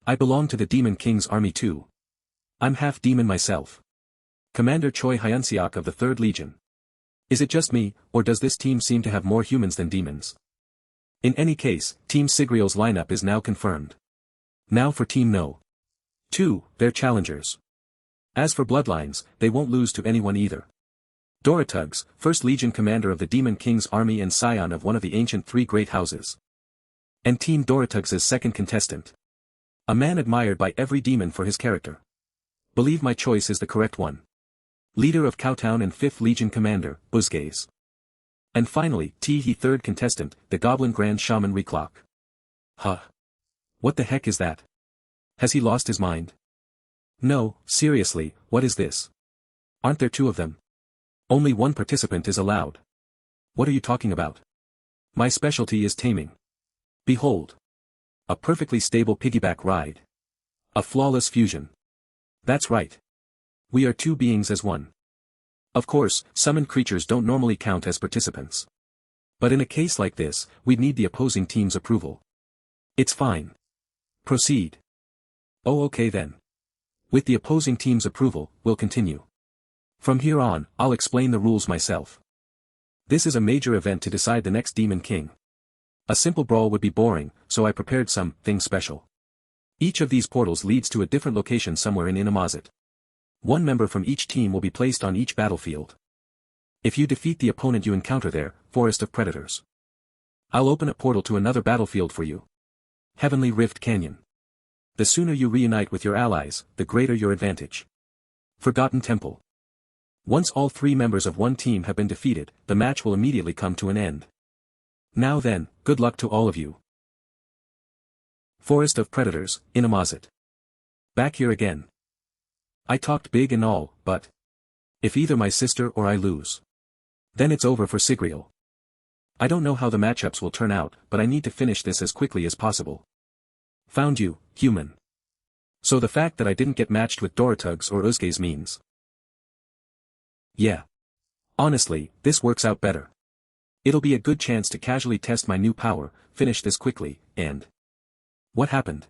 I belong to the Demon King's army too. I'm half demon myself. Commander Choi Hyun-seok of the 3rd Legion. Is it just me, or does this team seem to have more humans than demons? In any case, Team Sigriel's lineup is now confirmed. Now for Team No. 2, their challengers. As for bloodlines, they won't lose to anyone either. Doratugs, 1st Legion commander of the Demon King's army and scion of one of the ancient 3 great houses. And Team Doratugs' second contestant. A man admired by every demon for his character. Believe my choice is the correct one. Leader of Cowtown and 5th Legion commander, Buzgaze. And finally, Teehee third contestant, the Goblin Grand Shaman Reclock. Huh. What the heck is that? Has he lost his mind? No, seriously, what is this? Aren't there 2 of them? Only 1 participant is allowed. What are you talking about? My specialty is taming. Behold. A perfectly stable piggyback ride. A flawless fusion. That's right. We are 2 beings as one. Of course, summoned creatures don't normally count as participants. But in a case like this, we'd need the opposing team's approval. It's fine. Proceed. Oh, okay then. With the opposing team's approval, we'll continue. From here on, I'll explain the rules myself. This is a major event to decide the next Demon King. A simple brawl would be boring, so I prepared something special. Each of these portals leads to a different location somewhere in Inamazet. One member from each team will be placed on each battlefield. If you defeat the opponent you encounter there, Forest of Predators. I'll open a portal to another battlefield for you. Heavenly Rift Canyon. The sooner you reunite with your allies, the greater your advantage. Forgotten Temple. Once all 3 members of one team have been defeated, the match will immediately come to an end. Now then, good luck to all of you. Forest of Predators, Inamazet. Back here again. I talked big and all, but if either my sister or I lose, then it's over for Sigriel. I don't know how the matchups will turn out, but I need to finish this as quickly as possible. Found you, human. So the fact that I didn't get matched with Doratugs or Uzges means. Yeah. Honestly, this works out better. It'll be a good chance to casually test my new power, finish this quickly, and... What happened?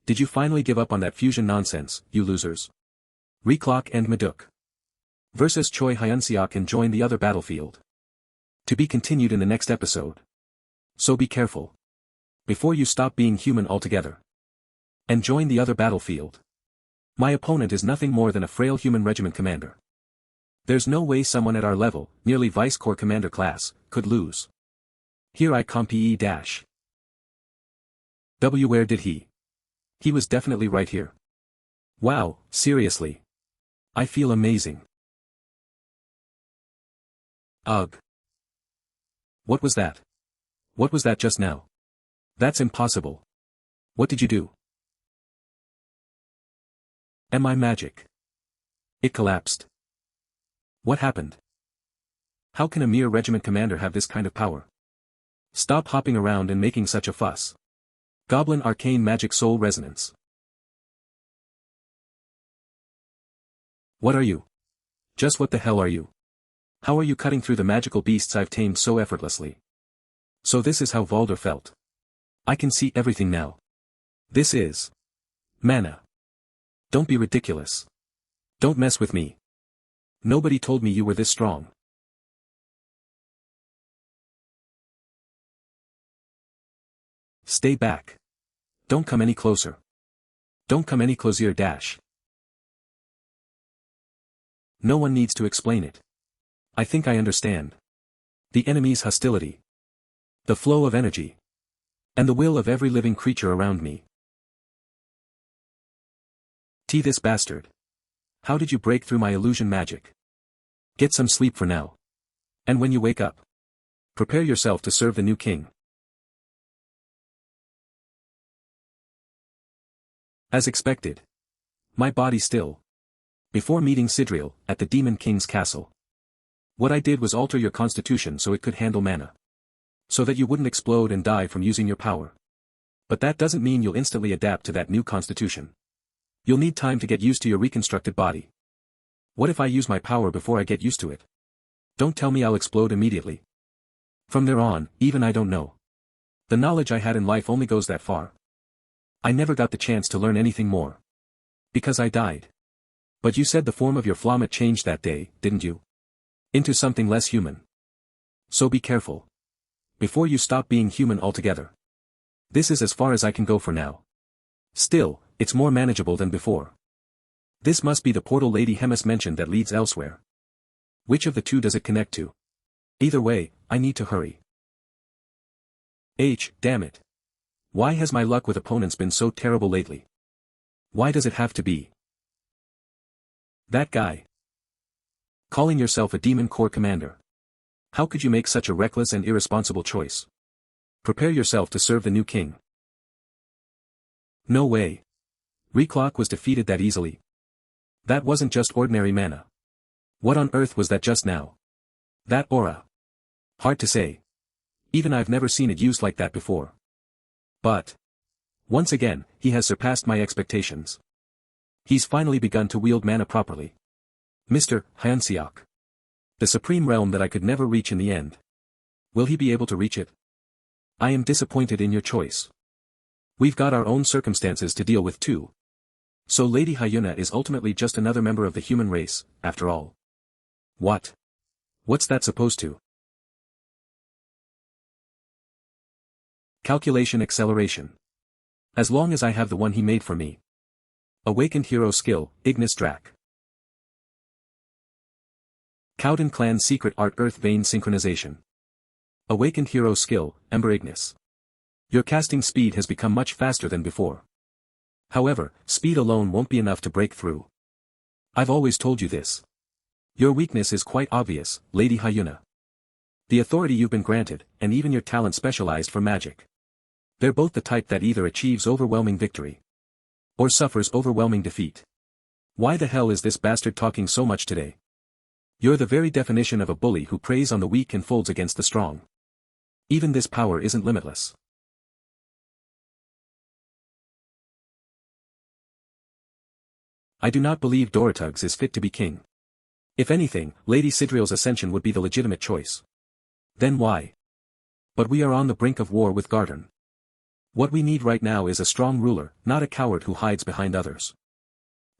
Did you finally give up on that fusion nonsense, you losers? Reclock and Maduk. Versus Choi Hyun-seok and join the other battlefield. To be continued in the next episode. So be careful. Before you stop being human altogether. And join the other battlefield. My opponent is nothing more than a frail human regiment commander. There's no way someone at our level, nearly Vice Corps Commander class, could lose. Here I come PE dash. Where did he? He was definitely right here. Wow, seriously. I feel amazing. Ugh. What was that? What was that just now? That's impossible. What did you do? Am I magic? It collapsed. What happened? How can a mere regiment commander have this kind of power? Stop hopping around and making such a fuss. Goblin Arcane Magic Soul Resonance. What are you? Just what the hell are you? How are you cutting through the magical beasts I've tamed so effortlessly? So this is how Valder felt. I can see everything now. This is mana. Don't be ridiculous. Don't mess with me. Nobody told me you were this strong. Stay back. Don't come any closer. Don't come any closer dash. No one needs to explain it. I think I understand. The enemy's hostility. The flow of energy. And the will of every living creature around me. This bastard. How did you break through my illusion magic? Get some sleep for now. And when you wake up, prepare yourself to serve the new king. As expected. My body still. Before meeting Sidriel, at the Demon King's castle. What I did was alter your constitution so it could handle mana. So that you wouldn't explode and die from using your power. But that doesn't mean you'll instantly adapt to that new constitution. You'll need time to get used to your reconstructed body. What if I use my power before I get used to it? Don't tell me I'll explode immediately. From there on, even I don't know. The knowledge I had in life only goes that far. I never got the chance to learn anything more. Because I died. But you said the form of your Flamet changed that day, didn't you? Into something less human. So be careful. Before you stop being human altogether. This is as far as I can go for now. Still, it's more manageable than before. This must be the portal Lady Hemis mentioned that leads elsewhere. Which of the two does it connect to? Either way, I need to hurry. Damn it. Why has my luck with opponents been so terrible lately? Why does it have to be that guy? Calling yourself a Demon Corps commander. How could you make such a reckless and irresponsible choice? Prepare yourself to serve the new king. No way. Reclock was defeated that easily. That wasn't just ordinary mana. What on earth was that just now? That aura. Hard to say. Even I've never seen it used like that before. But once again, he has surpassed my expectations. He's finally begun to wield mana properly. Mr. Hyun-seok. The supreme realm that I could never reach in the end. Will he be able to reach it? I am disappointed in your choice. We've got our own circumstances to deal with too. So Lady Hyuna is ultimately just another member of the human race, after all. What? What's that supposed to? Calculation acceleration. As long as I have the one he made for me. Awakened hero skill, Ignis Drac. Cowden Clan Secret Art Earth Vein Synchronization. Awakened Hero Skill, Ember Ignis. Your casting speed has become much faster than before. However, speed alone won't be enough to break through. I've always told you this. Your weakness is quite obvious, Lady Hyuna. The authority you've been granted, and even your talent specialized for magic. They're both the type that either achieves overwhelming victory or suffers overwhelming defeat. Why the hell is this bastard talking so much today? You're the very definition of a bully who preys on the weak and folds against the strong. Even this power isn't limitless. I do not believe Doratugs is fit to be king. If anything, Lady Sidriel's ascension would be the legitimate choice. Then why? But we are on the brink of war with Garden. What we need right now is a strong ruler, not a coward who hides behind others.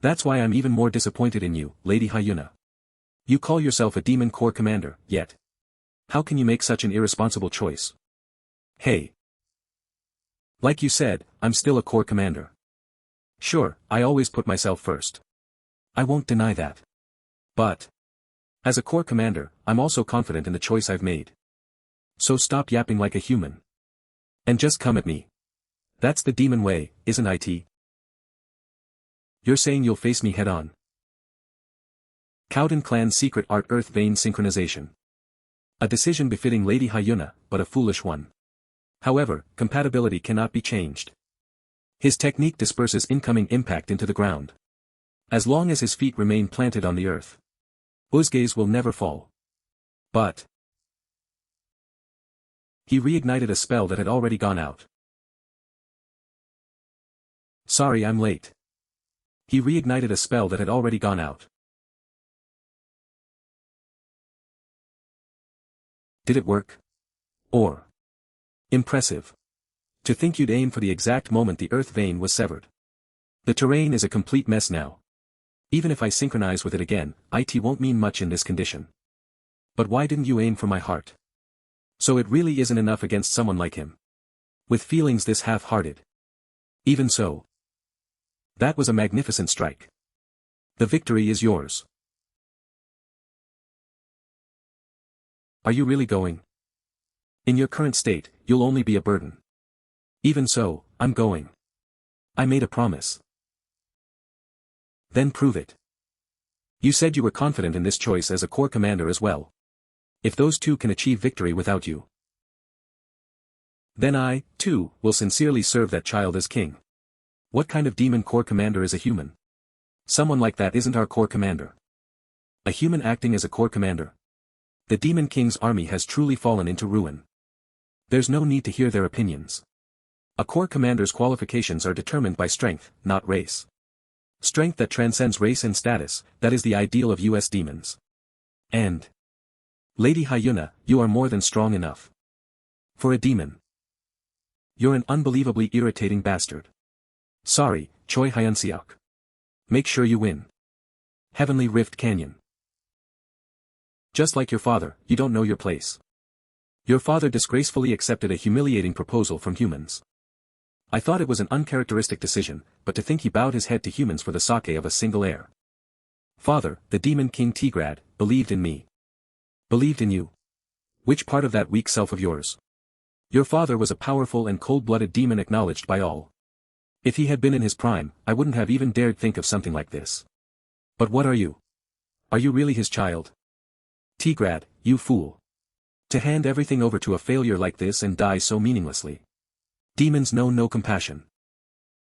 That's why I'm even more disappointed in you, Lady Hyuna. You call yourself a Demon Corps commander, yet. How can you make such an irresponsible choice? Hey. Like you said, I'm still a Corps commander. Sure, I always put myself first. I won't deny that. But as a Corps commander, I'm also confident in the choice I've made. So stop yapping like a human. And just come at me. That's the demon way, isn't it? You're saying you'll face me head-on. Cowden Clan Secret Art Earth Vein Synchronization. A decision befitting Lady Hyuna, but a foolish one. However, compatibility cannot be changed. His technique disperses incoming impact into the ground. As long as his feet remain planted on the earth, Uzgaze will never fall. But he reignited a spell that had already gone out. Sorry, I'm late. He reignited a spell that had already gone out. Did it work? Or impressive. To think you'd aim for the exact moment the earth vein was severed. The terrain is a complete mess now. Even if I synchronize with it again, it won't mean much in this condition. But why didn't you aim for my heart? So it really isn't enough against someone like him. With feelings this half-hearted. Even so. That was a magnificent strike. The victory is yours. Are you really going? In your current state, you'll only be a burden. Even so, I'm going. I made a promise. Then prove it. You said you were confident in this choice as a Corps commander as well. If those two can achieve victory without you, then I, too, will sincerely serve that child as king. What kind of Demon Corps commander is a human? Someone like that isn't our Corps commander. A human acting as a Corps commander. The Demon King's army has truly fallen into ruin. There's no need to hear their opinions. A Corps commander's qualifications are determined by strength, not race. Strength that transcends race and status, that is the ideal of US demons. And Lady Hyuna, you are more than strong enough. For a demon. You're an unbelievably irritating bastard. Sorry, Choi Hyun-seok. Make sure you win. Heavenly Rift Canyon. Just like your father, you don't know your place. Your father disgracefully accepted a humiliating proposal from humans. I thought it was an uncharacteristic decision, but to think he bowed his head to humans for the sake of a single heir. Father, the Demon King Tigrad, believed in me. Believed in you. Which part of that weak self of yours? Your father was a powerful and cold-blooded demon acknowledged by all. If he had been in his prime, I wouldn't have even dared think of something like this. But what are you? Are you really his child? Tigrad, you fool. To hand everything over to a failure like this and die so meaninglessly. Demons know no compassion.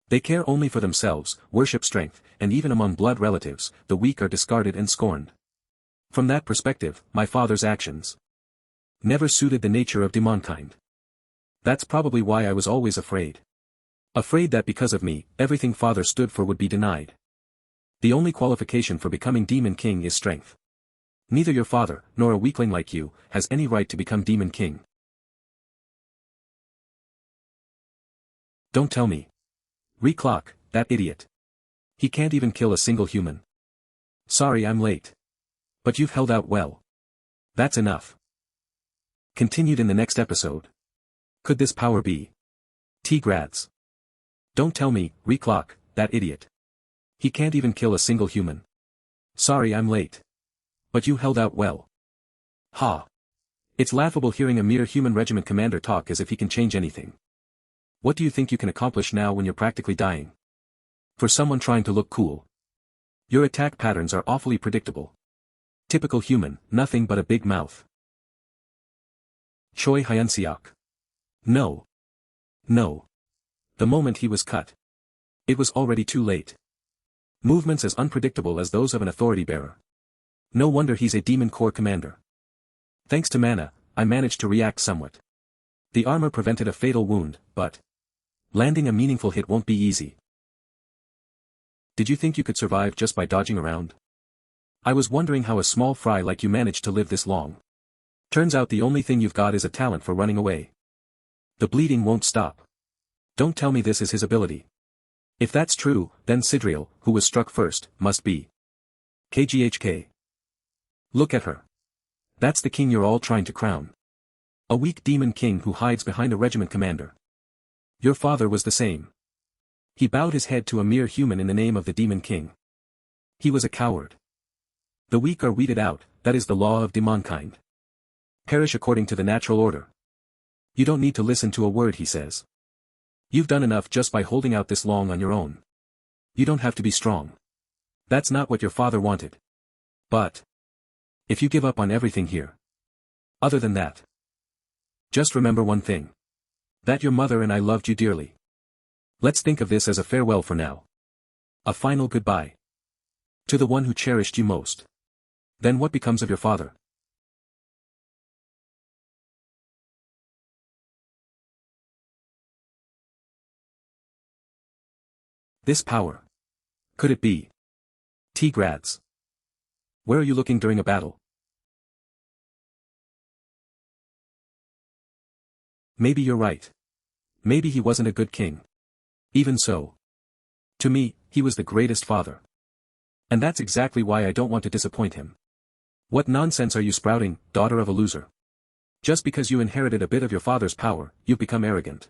They care only for themselves, worship strength, and even among blood relatives, the weak are discarded and scorned. From that perspective, my father's actions never suited the nature of demonkind. That's probably why I was always afraid. Afraid that because of me, everything father stood for would be denied. The only qualification for becoming Demon King is strength. Neither your father, nor a weakling like you, has any right to become Demon King. Don't tell me. Reclock, that idiot. He can't even kill a single human. Sorry I'm late. But you've held out well. That's enough. Continued in the next episode. Could this power be Tigrad's? Don't tell me, Reclock, that idiot. He can't even kill a single human. Sorry I'm late. But you held out well. Ha! It's laughable hearing a mere human regiment commander talk as if he can change anything. What do you think you can accomplish now when you're practically dying? For someone trying to look cool. Your attack patterns are awfully predictable. Typical human, nothing but a big mouth. Choi Hyun-seok. No. No. The moment he was cut. It was already too late. Movements as unpredictable as those of an authority bearer. No wonder he's a demon corps commander. Thanks to mana, I managed to react somewhat. The armor prevented a fatal wound, but landing a meaningful hit won't be easy. Did you think you could survive just by dodging around? I was wondering how a small fry like you managed to live this long. Turns out the only thing you've got is a talent for running away. The bleeding won't stop. Don't tell me this is his ability. If that's true, then Sidriel, who was struck first, must be KGHK. Look at her. That's the king you're all trying to crown. A weak demon king who hides behind a regiment commander. Your father was the same. He bowed his head to a mere human in the name of the demon king. He was a coward. The weak are weeded out, that is the law of demonkind. Perish according to the natural order. You don't need to listen to a word he says. You've done enough just by holding out this long on your own. You don't have to be strong. That's not what your father wanted. But if you give up on everything here. Other than that. Just remember one thing. That your mother and I loved you dearly. Let's think of this as a farewell for now. A final goodbye. To the one who cherished you most. Then what becomes of your father? This power. Could it be T-Grads? Where are you looking during a battle? Maybe you're right. Maybe he wasn't a good king. Even so. To me, he was the greatest father. And that's exactly why I don't want to disappoint him. What nonsense are you sprouting, daughter of a loser? Just because you inherited a bit of your father's power, you've become arrogant.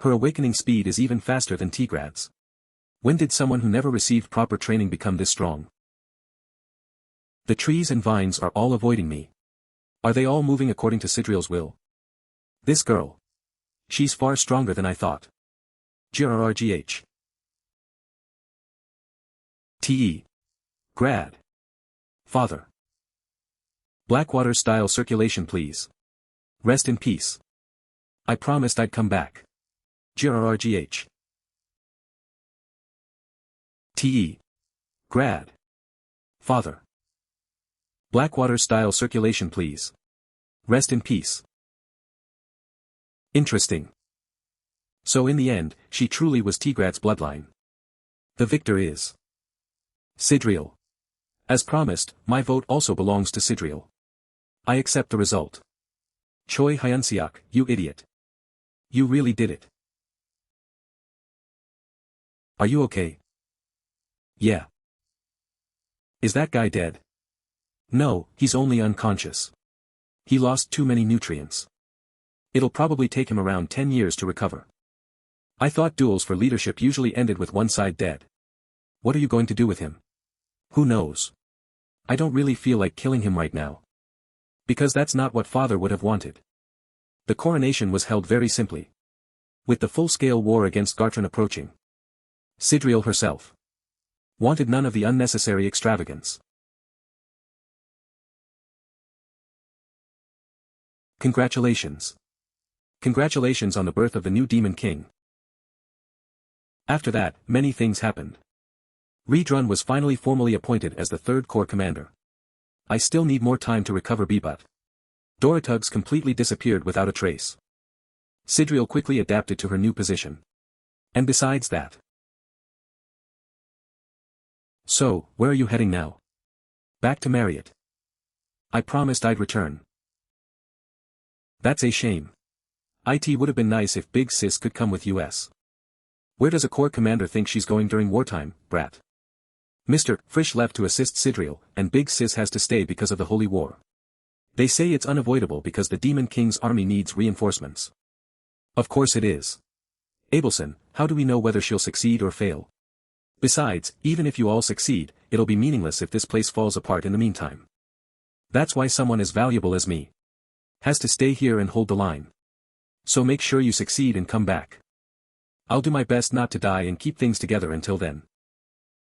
Her awakening speed is even faster than T-Grads. When did someone who never received proper training become this strong? The trees and vines are all avoiding me. Are they all moving according to Sidriel's will? This girl. She's far stronger than I thought. GRRGH. TE. Grad. Father. Blackwater style circulation please. Rest in peace. I promised I'd come back. GRRGH. TE. Grad. Father. Blackwater style circulation please. Rest in peace. Interesting. So in the end, she truly was Tigrat's bloodline. The victor is Sidriel. As promised, my vote also belongs to Sidriel. I accept the result. Choi Hyun-seok, you idiot. You really did it. Are you okay? Yeah. Is that guy dead? No, he's only unconscious. He lost too many nutrients. It'll probably take him around 10 years to recover. I thought duels for leadership usually ended with one side dead. What are you going to do with him? Who knows? I don't really feel like killing him right now. Because that's not what father would have wanted. The coronation was held very simply. With the full-scale war against Gartran approaching. Sidriel herself wanted none of the unnecessary extravagance. Congratulations. Congratulations on the birth of the new Demon King. After that, many things happened. Redrun was finally formally appointed as the 3rd Corps commander. I still need more time to recover Bebut. Doratugs completely disappeared without a trace. Sidriel quickly adapted to her new position. And besides that. So, where are you heading now? Back to Marriott. I promised I'd return. That's a shame. It would have been nice if Big Sis could come with us. Where does a corps commander think she's going during wartime, brat? Mr. Frisch left to assist Sidriel, and Big Sis has to stay because of the Holy War. They say it's unavoidable because the Demon King's army needs reinforcements. Of course it is. Abelson, how do we know whether she'll succeed or fail? Besides, even if you all succeed, it'll be meaningless if this place falls apart in the meantime. That's why someone as valuable as me has to stay here and hold the line. So make sure you succeed and come back. I'll do my best not to die and keep things together until then.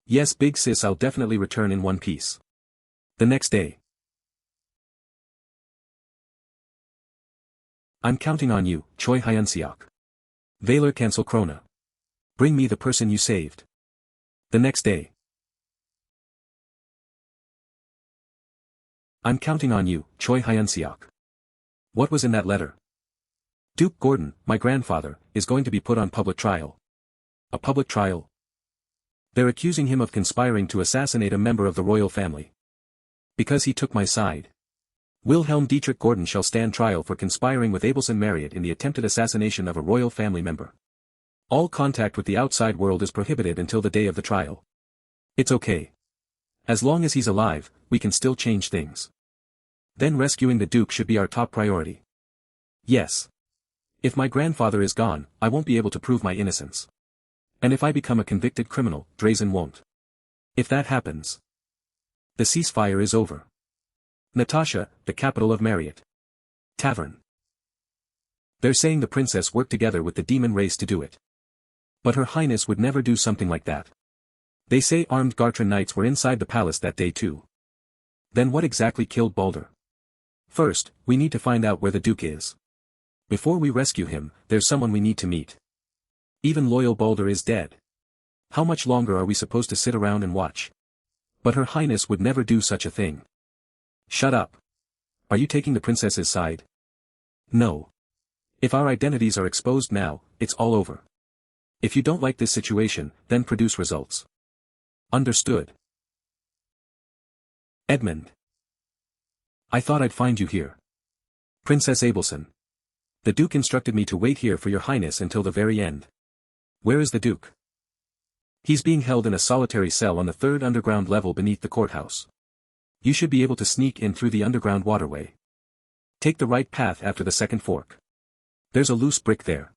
Yes, big sis, I'll definitely return in one piece. The next day. I'm counting on you, Choi Hyun-seok. Valor cancel Krona. Bring me the person you saved. The next day. I'm counting on you, Choi Hyun-seok. What was in that letter? Duke Gordon, my grandfather, is going to be put on public trial. A public trial? They're accusing him of conspiring to assassinate a member of the royal family. Because he took my side. Wilhelm Dietrich Gordon shall stand trial for conspiring with Abelson Marriott in the attempted assassination of a royal family member. All contact with the outside world is prohibited until the day of the trial. It's okay. As long as he's alive, we can still change things. Then rescuing the Duke should be our top priority. Yes. If my grandfather is gone, I won't be able to prove my innocence. And if I become a convicted criminal, Drazen won't. If that happens, the ceasefire is over. Natasha, the capital of Marriott. Tavern. They're saying the princess worked together with the demon race to do it. But Her Highness would never do something like that. They say armed Gartran knights were inside the palace that day too. Then what exactly killed Balder? First, we need to find out where the Duke is. Before we rescue him, there's someone we need to meet. Even loyal Balder is dead. How much longer are we supposed to sit around and watch? But Her Highness would never do such a thing. Shut up. Are you taking the princess's side? No. If our identities are exposed now, it's all over. If you don't like this situation, then produce results. Understood. Edmund. I thought I'd find you here. Princess Abelson. The Duke instructed me to wait here for your highness until the very end. Where is the Duke? He's being held in a solitary cell on the third underground level beneath the courthouse. You should be able to sneak in through the underground waterway. Take the right path after the second fork. There's a loose brick there.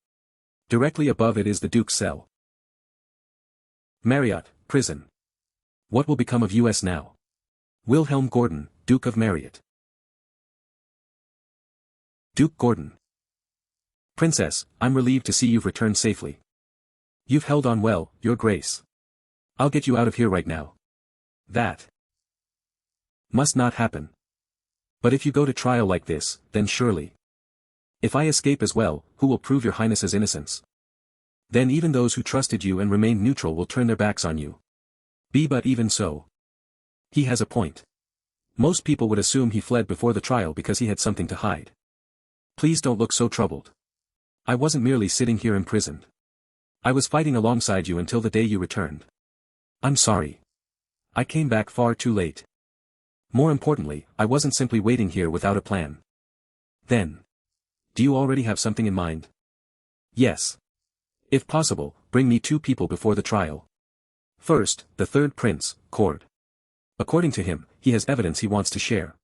Directly above it is the Duke's cell. Marriott, prison. What will become of us now? Wilhelm Gordon, Duke of Marriott. Duke Gordon. Princess, I'm relieved to see you've returned safely. You've held on well, Your Grace. I'll get you out of here right now. That must not happen. But if you go to trial like this, then surely. If I escape as well, who will prove Your Highness's innocence? Then even those who trusted you and remained neutral will turn their backs on you. But even so. He has a point. Most people would assume he fled before the trial because he had something to hide. Please don't look so troubled. I wasn't merely sitting here imprisoned. I was fighting alongside you until the day you returned. I'm sorry. I came back far too late. More importantly, I wasn't simply waiting here without a plan. Then. Do you already have something in mind? Yes. If possible, bring me 2 people before the trial. First, the third prince, Cord. According to him, he has evidence he wants to share.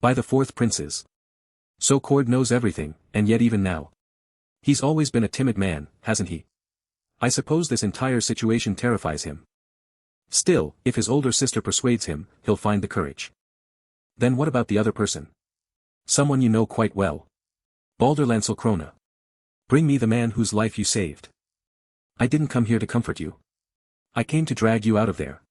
By the 4th princes. So Cord knows everything, and yet even now. He's always been a timid man, hasn't he? I suppose this entire situation terrifies him. Still, if his older sister persuades him, he'll find the courage. Then what about the other person? Someone you know quite well. Balder Lancel Krona. Bring me the man whose life you saved. I didn't come here to comfort you. I came to drag you out of there.